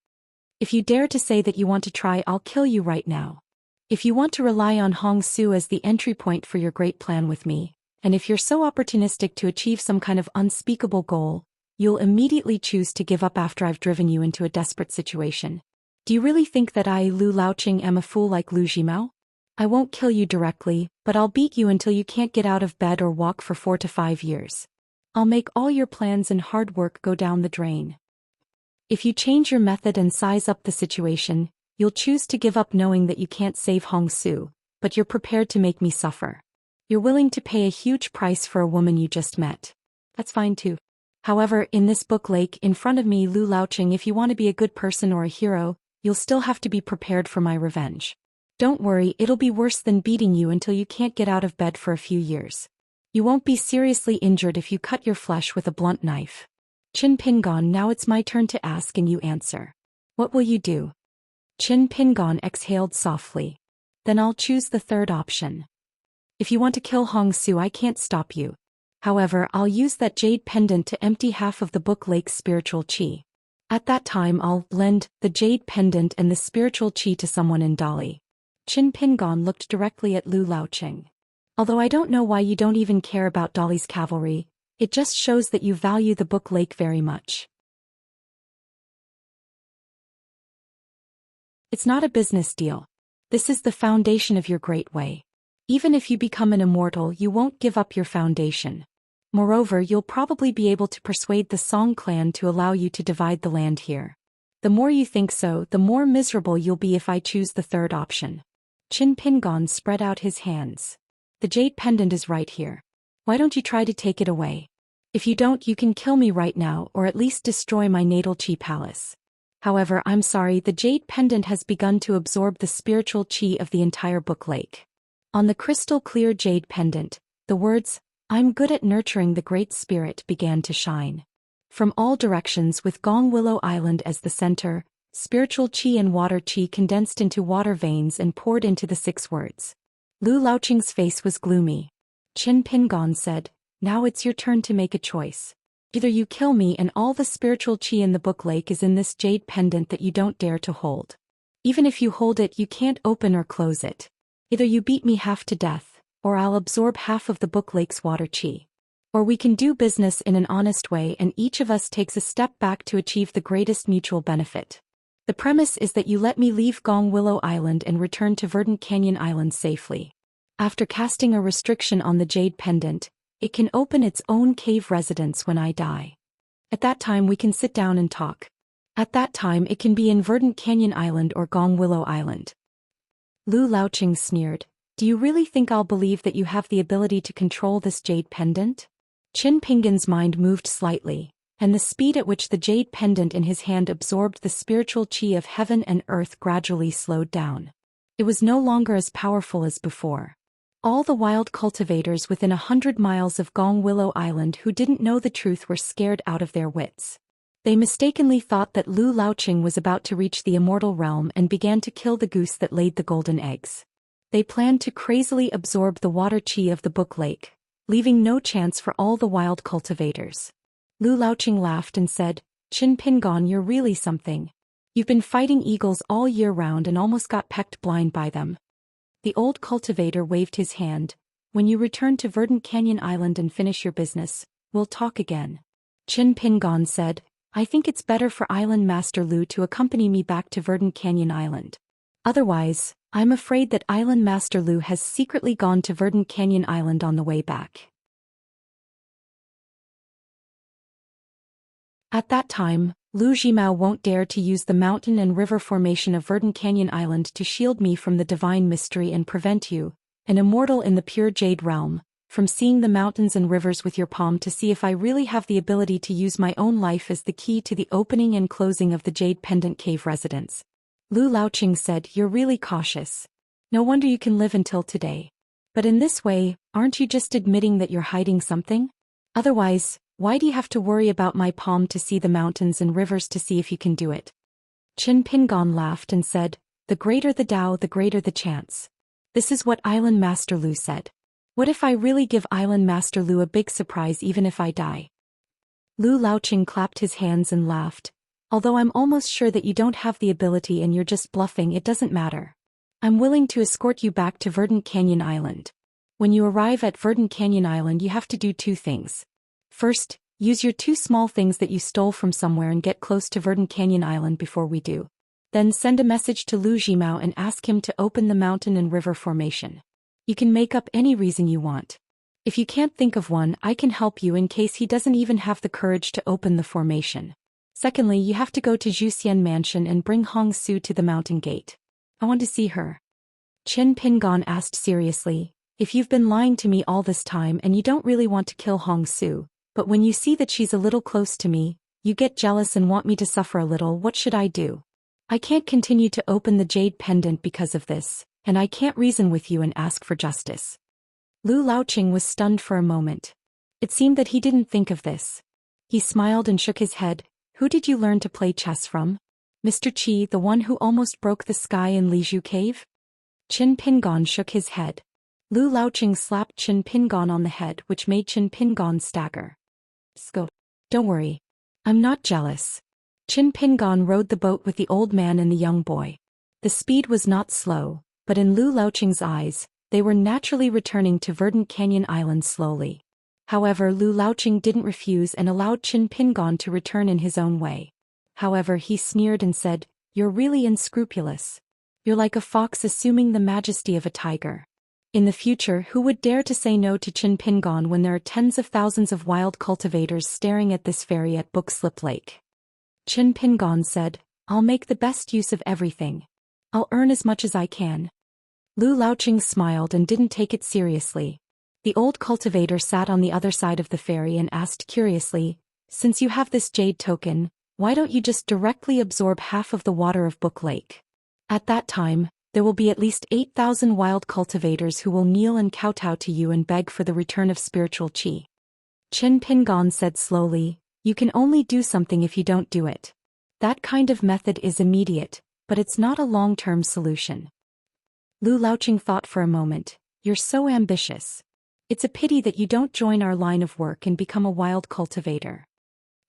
If you dare to say that you want to try, I'll kill you right now. If you want to rely on Hong Su as the entry point for your great plan with me, and if you're so opportunistic to achieve some kind of unspeakable goal, you'll immediately choose to give up after I've driven you into a desperate situation. Do you really think that I, Lu Laoqing, am a fool like Lu Jimao? I won't kill you directly, but I'll beat you until you can't get out of bed or walk for 4 to 5 years. I'll make all your plans and hard work go down the drain. If you change your method and size up the situation, you'll choose to give up knowing that you can't save Hong Su, but you're prepared to make me suffer. You're willing to pay a huge price for a woman you just met. That's fine too. However, in this book lake in front of me, Lu Laoqing, if you want to be a good person or a hero, you'll still have to be prepared for my revenge. Don't worry, it'll be worse than beating you until you can't get out of bed for a few years. You won't be seriously injured if you cut your flesh with a blunt knife. Qin Pingon, now it's my turn to ask and you answer. What will you do? Qin Pingon exhaled softly. Then I'll choose the third option. If you want to kill Hong Su, I can't stop you. However, I'll use that jade pendant to empty half of the book lake's spiritual qi. At that time I'll lend the jade pendant and the spiritual qi to someone in Dali. Qin Pingon looked directly at Lu Laoqing. Although I don't know why you don't even care about Dali's cavalry, it just shows that you value the book lake very much. It's not a business deal. This is the foundation of your great way. Even if you become an immortal, you won't give up your foundation. Moreover, you'll probably be able to persuade the Song clan to allow you to divide the land here. The more you think so, the more miserable you'll be if I choose the third option. Qin Pingon spread out his hands. The jade pendant is right here. Why don't you try to take it away? If you don't, you can kill me right now or at least destroy my natal Qi palace. However, I'm sorry, the jade pendant has begun to absorb the spiritual qi of the entire book lake. On the crystal clear jade pendant, the words, "I'm good at nurturing the Great Spirit" began to shine. From all directions, with Gong Willow Island as the center, spiritual qi and water qi condensed into water veins and poured into the 6 words. Lu Laoqing's face was gloomy. Qin Pingon said, "Now it's your turn to make a choice. Either you kill me and all the spiritual qi in the book lake is in this jade pendant that you don't dare to hold. Even if you hold it, you can't open or close it. Either you beat me half to death, or I'll absorb half of the book lake's water qi. Or we can do business in an honest way and each of us takes a step back to achieve the greatest mutual benefit. The premise is that you let me leave Gong Willow Island and return to Verdant Canyon Island safely. After casting a restriction on the jade pendant, it can open its own cave residence when I die. At that time we can sit down and talk. At that time it can be in Verdant Canyon Island or Gong Willow Island." Lu Laoqing sneered, "Do you really think I'll believe that you have the ability to control this jade pendant?" Qin Pingon's mind moved slightly, and the speed at which the jade pendant in his hand absorbed the spiritual qi of heaven and earth gradually slowed down. It was no longer as powerful as before. All the wild cultivators within 100 miles of Gong Willow Island who didn't know the truth were scared out of their wits. They mistakenly thought that Lu Laoqing was about to reach the immortal realm and began to kill the goose that laid the golden eggs. They planned to crazily absorb the water qi of the book lake, leaving no chance for all the wild cultivators. Lu Laoqing laughed and said, "Qin Pingon, you're really something. You've been fighting eagles all year round and almost got pecked blind by them." The old cultivator waved his hand. "When you return to Verdant Canyon Island and finish your business, we'll talk again." Qin Pingon said, "I think it's better for Island Master Lu to accompany me back to Verdant Canyon Island. Otherwise, I'm afraid that Island Master Lu has secretly gone to Verdant Canyon Island on the way back." At that time, Lu Zhimao won't dare to use the mountain and river formation of Verdant Canyon Island to shield me from the divine mystery and prevent you, an immortal in the pure jade realm, from seeing the mountains and rivers with your palm to see if I really have the ability to use my own life as the key to the opening and closing of the jade pendant cave residence. Lu Laoqing said, "You're really cautious. No wonder you can live until today. But in this way, aren't you just admitting that you're hiding something? Otherwise, why do you have to worry about my palm to see the mountains and rivers to see if you can do it?" Qin Pingon laughed and said, "The greater the Tao, the greater the chance. This is what Island Master Lu said. What if I really give Island Master Lu a big surprise even if I die?" Lu Laoqing clapped his hands and laughed. "Although I'm almost sure that you don't have the ability and you're just bluffing, it doesn't matter. I'm willing to escort you back to Verdant Canyon Island. When you arrive at Verdant Canyon Island, you have to do 2 things. First, use your 2 small things that you stole from somewhere and get close to Verdant Canyon Island before we do. Then send a message to Lu Zhimao and ask him to open the mountain and river formation. You can make up any reason you want. If you can't think of one, I can help you in case he doesn't even have the courage to open the formation. Secondly, you have to go to Zhou Xian Mansion and bring Hong Su to the mountain gate. I want to see her." Qin Pingon asked seriously, "If you've been lying to me all this time and you don't really want to kill Hong Su, but when you see that she's a little close to me, you get jealous and want me to suffer a little, what should I do? I can't continue to open the jade pendant because of this, and I can't reason with you and ask for justice." Lu Laoqing was stunned for a moment. It seemed that he didn't think of this. He smiled and shook his head. "Who did you learn to play chess from? Mr. Qi, the one who almost broke the sky in Lizhu Cave?" Qin Pingon shook his head. Lu Laoqing slapped Qin Pingon on the head, which made Qin Pingon stagger. Sco. Don't worry. I'm not jealous. Qin Pingon rowed the boat with the old man and the young boy. The speed was not slow, but in Lu Laoqing's eyes, they were naturally returning to verdant Canyon Island slowly. However, Lu Laoqing didn't refuse and allowed Qin Pingon to return in his own way. However, he sneered and said, "You're really unscrupulous. You're like a fox assuming the majesty of a tiger." In the future, who would dare to say no to Qin Pingon when there are tens of thousands of wild cultivators staring at this ferry at Bookslip Lake? Qin Pingon said, "I'll make the best use of everything. I'll earn as much as I can." Lu Laoqing smiled and didn't take it seriously. The old cultivator sat on the other side of the ferry and asked curiously, "Since you have this jade token, why don't you just directly absorb half of the water of Book Lake? At that time, there will be at least 8,000 wild cultivators who will kneel and kowtow to you and beg for the return of spiritual qi." Qin Pingon said slowly, "You can only do something if you don't do it. That kind of method is immediate, but it's not a long-term solution." Lu Laoqing thought for a moment, "You're so ambitious. It's a pity that you don't join our line of work and become a wild cultivator."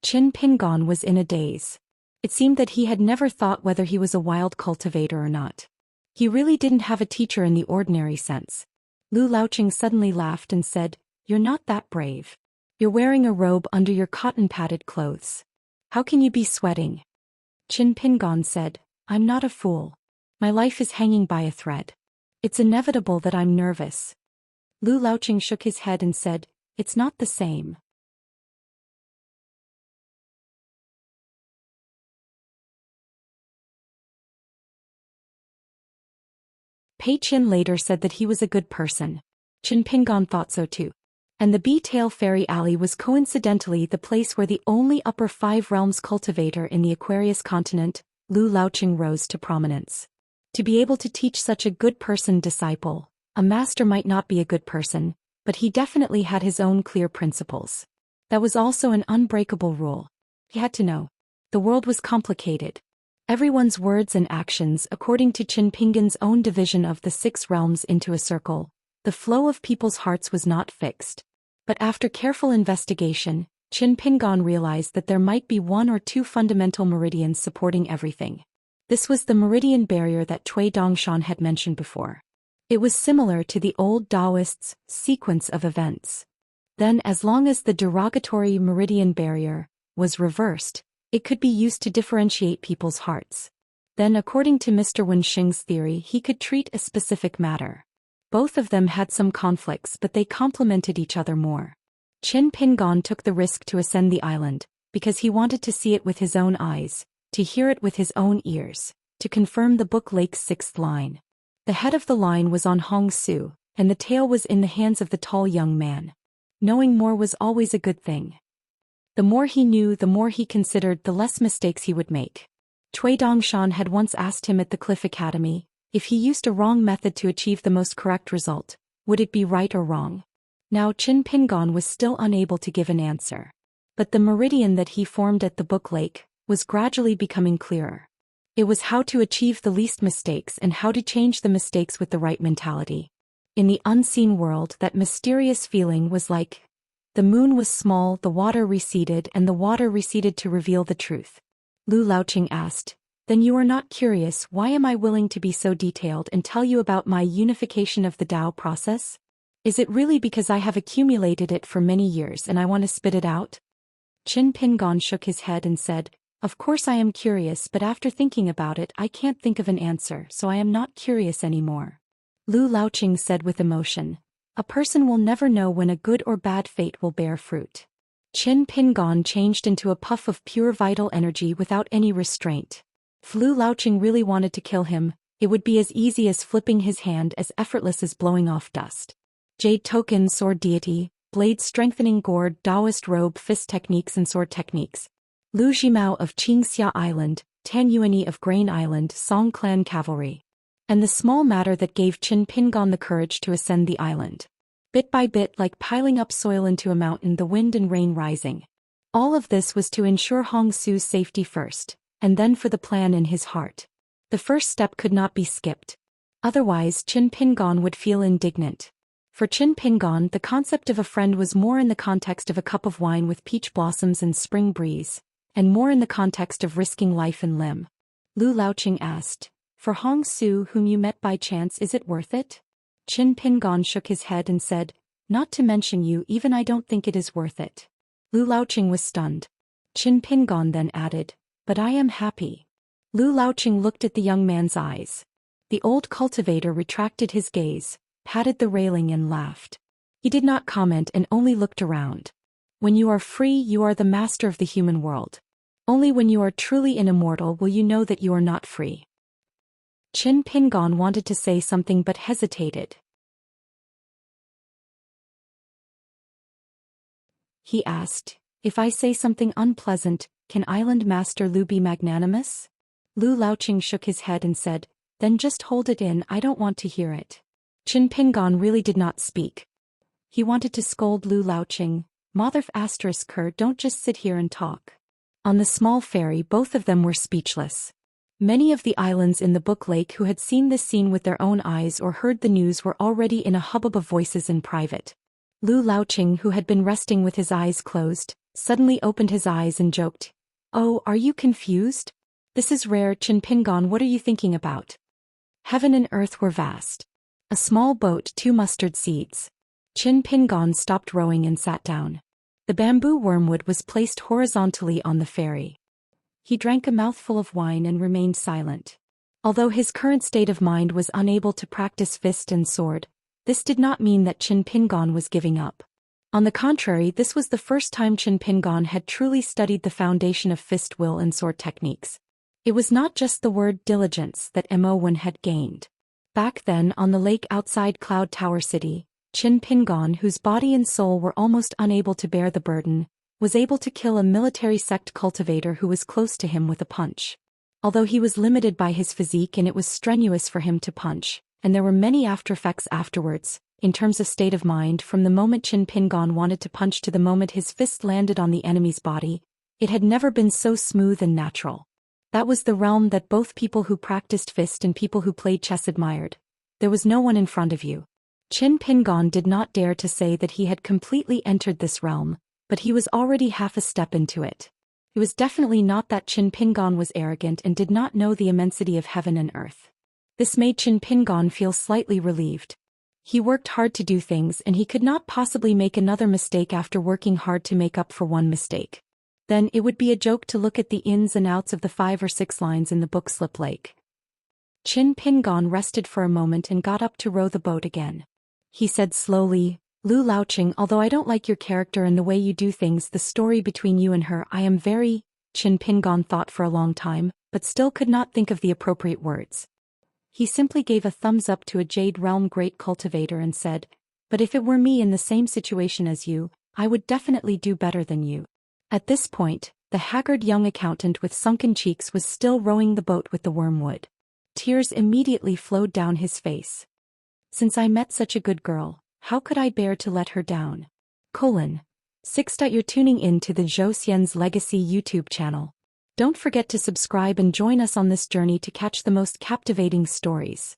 Qin Pingon was in a daze. It seemed that he had never thought whether he was a wild cultivator or not. He really didn't have a teacher in the ordinary sense. Lu Laoqing suddenly laughed and said, "You're not that brave. You're wearing a robe under your cotton-padded clothes. How can you be sweating?" Qin Pingon said, "I'm not a fool. My life is hanging by a thread. It's inevitable that I'm nervous." Lu Laoqing shook his head and said, "It's not the same." Pei Qin later said that he was a good person. Qin Pingon thought so too. And the Bee-Tail Fairy Alley was coincidentally the place where the only Upper Five Realms cultivator in the Aquarius continent, Lu Laoqing, rose to prominence. To be able to teach such a good person disciple, a master might not be a good person, but he definitely had his own clear principles. That was also an unbreakable rule. He had to know. The world was complicated. Everyone's words and actions, according to Qin Pingon's own division of the 6 realms into a circle, the flow of people's hearts was not fixed. But after careful investigation, Qin Pingon realized that there might be 1 or 2 fundamental meridians supporting everything. This was the meridian barrier that Cui Dongshan had mentioned before. It was similar to the old Taoists' sequence of events. Then, as long as the derogatory meridian barrier was reversed, it could be used to differentiate people's hearts. Then, according to Mr. Wenxing's theory, he could treat a specific matter. Both of them had some conflicts, but they complemented each other more. Qin Pingon took the risk to ascend the island, because he wanted to see it with his own eyes, to hear it with his own ears, to confirm the Book Lake's 6th line. The head of the line was on Hong Su, and the tail was in the hands of the tall young man. Knowing more was always a good thing. The more he knew, the more he considered, the less mistakes he would make. Cui Dongshan had once asked him at the Cliff Academy, if he used a wrong method to achieve the most correct result, would it be right or wrong? Now Qin Pingon was still unable to give an answer. But the meridian that he formed at the Book Lake was gradually becoming clearer. It was how to achieve the least mistakes and how to change the mistakes with the right mentality. In the unseen world, that mysterious feeling was like, the moon was small, the water receded, and the water receded to reveal the truth. Lu Laoqing asked, "Then you are not curious, why am I willing to be so detailed and tell you about my unification of the Tao process? Is it really because I have accumulated it for many years and I want to spit it out?" Qin Pingon shook his head and said, "Of course I am curious, but after thinking about it I can't think of an answer, so I am not curious anymore." Lu Laoqing said with emotion, "A person will never know when a good or bad fate will bear fruit." Qin Pingon changed into a puff of pure vital energy without any restraint. If Lu Laoqing really wanted to kill him, it would be as easy as flipping his hand, as effortless as blowing off dust. Jade token, sword deity, blade strengthening gourd, Taoist robe, fist techniques and sword techniques. Lu Jimao of Xianxia Island, Tan Yuani of Grain Island, Song Clan cavalry. And the small matter that gave Qin Pingon the courage to ascend the island. Bit by bit, like piling up soil into a mountain, the wind and rain rising. All of this was to ensure Hong Su's safety first, and then for the plan in his heart. The first step could not be skipped. Otherwise Qin Pingon would feel indignant. For Qin Pingon, the concept of a friend was more in the context of a cup of wine with peach blossoms and spring breeze, and more in the context of risking life and limb. Lu Laoqing asked, "For Hong Su, whom you met by chance, is it worth it?" Qin Pingon shook his head and said, "Not to mention you, even I don't think it is worth it." Lu Laoqing was stunned. Qin Pingon then added, "But I am happy." Lu Laoqing looked at the young man's eyes. The old cultivator retracted his gaze, patted the railing and laughed. He did not comment and only looked around. When you are free, you are the master of the human world. Only when you are truly an immortal will you know that you are not free. Qin Pingon wanted to say something but hesitated. He asked, "If I say something unpleasant, can Island Master Lu be magnanimous?" Lu Laoqing shook his head and said, "Then just hold it in, I don't want to hear it." Qin Pingon really did not speak. He wanted to scold Lu Laoqing, "Motherf ***, don't just sit here and talk." On the small ferry, both of them were speechless. Many of the islands in the Book Lake who had seen this scene with their own eyes or heard the news were already in a hubbub of voices in private. Lu Laoqing, who had been resting with his eyes closed, suddenly opened his eyes and joked, "Oh, are you confused? This is rare. Qin Pingon, what are you thinking about? Heaven and earth were vast. A small boat, 2 mustard seeds." Qin Pingon stopped rowing and sat down. The bamboo wormwood was placed horizontally on the ferry. He drank a mouthful of wine and remained silent. Although his current state of mind was unable to practice fist and sword, this did not mean that Qin Pingon was giving up. On the contrary, this was the first time Qin Pingon had truly studied the foundation of fist will and sword techniques. It was not just the word diligence that Mo1 had gained. Back then, on the lake outside Cloud Tower City, Qin Pingon, whose body and soul were almost unable to bear the burden, was able to kill a military sect cultivator who was close to him with a punch. Although he was limited by his physique and it was strenuous for him to punch, and there were many aftereffects afterwards, in terms of state of mind, from the moment Qin Pingon wanted to punch to the moment his fist landed on the enemy's body, it had never been so smooth and natural. That was the realm that both people who practiced fist and people who played chess admired. There was no one in front of you. Qin Pingon did not dare to say that he had completely entered this realm, but he was already half a step into it. It was definitely not that Qin Pingon was arrogant and did not know the immensity of heaven and earth. This made Qin Pingon feel slightly relieved. He worked hard to do things and he could not possibly make another mistake after working hard to make up for one mistake. Then it would be a joke to look at the ins and outs of the 5 or 6 lines in the book Slip Lake. Qin Pingon rested for a moment and got up to row the boat again. He said slowly, "Lu Laoqing, although I don't like your character and the way you do things, the story between you and her, I am very..." Qin Pingon thought for a long time, but still could not think of the appropriate words. He simply gave a thumbs up to a Jade Realm great cultivator and said, "But if it were me in the same situation as you, I would definitely do better than you." At this point, the haggard young accountant with sunken cheeks was still rowing the boat with the wormwood. Tears immediately flowed down his face. "Since I met such a good girl, how could I bear to let her down?" 6. You're tuning in to the Zhou Xian's Legacy YouTube channel. Don't forget to subscribe and join us on this journey to catch the most captivating stories.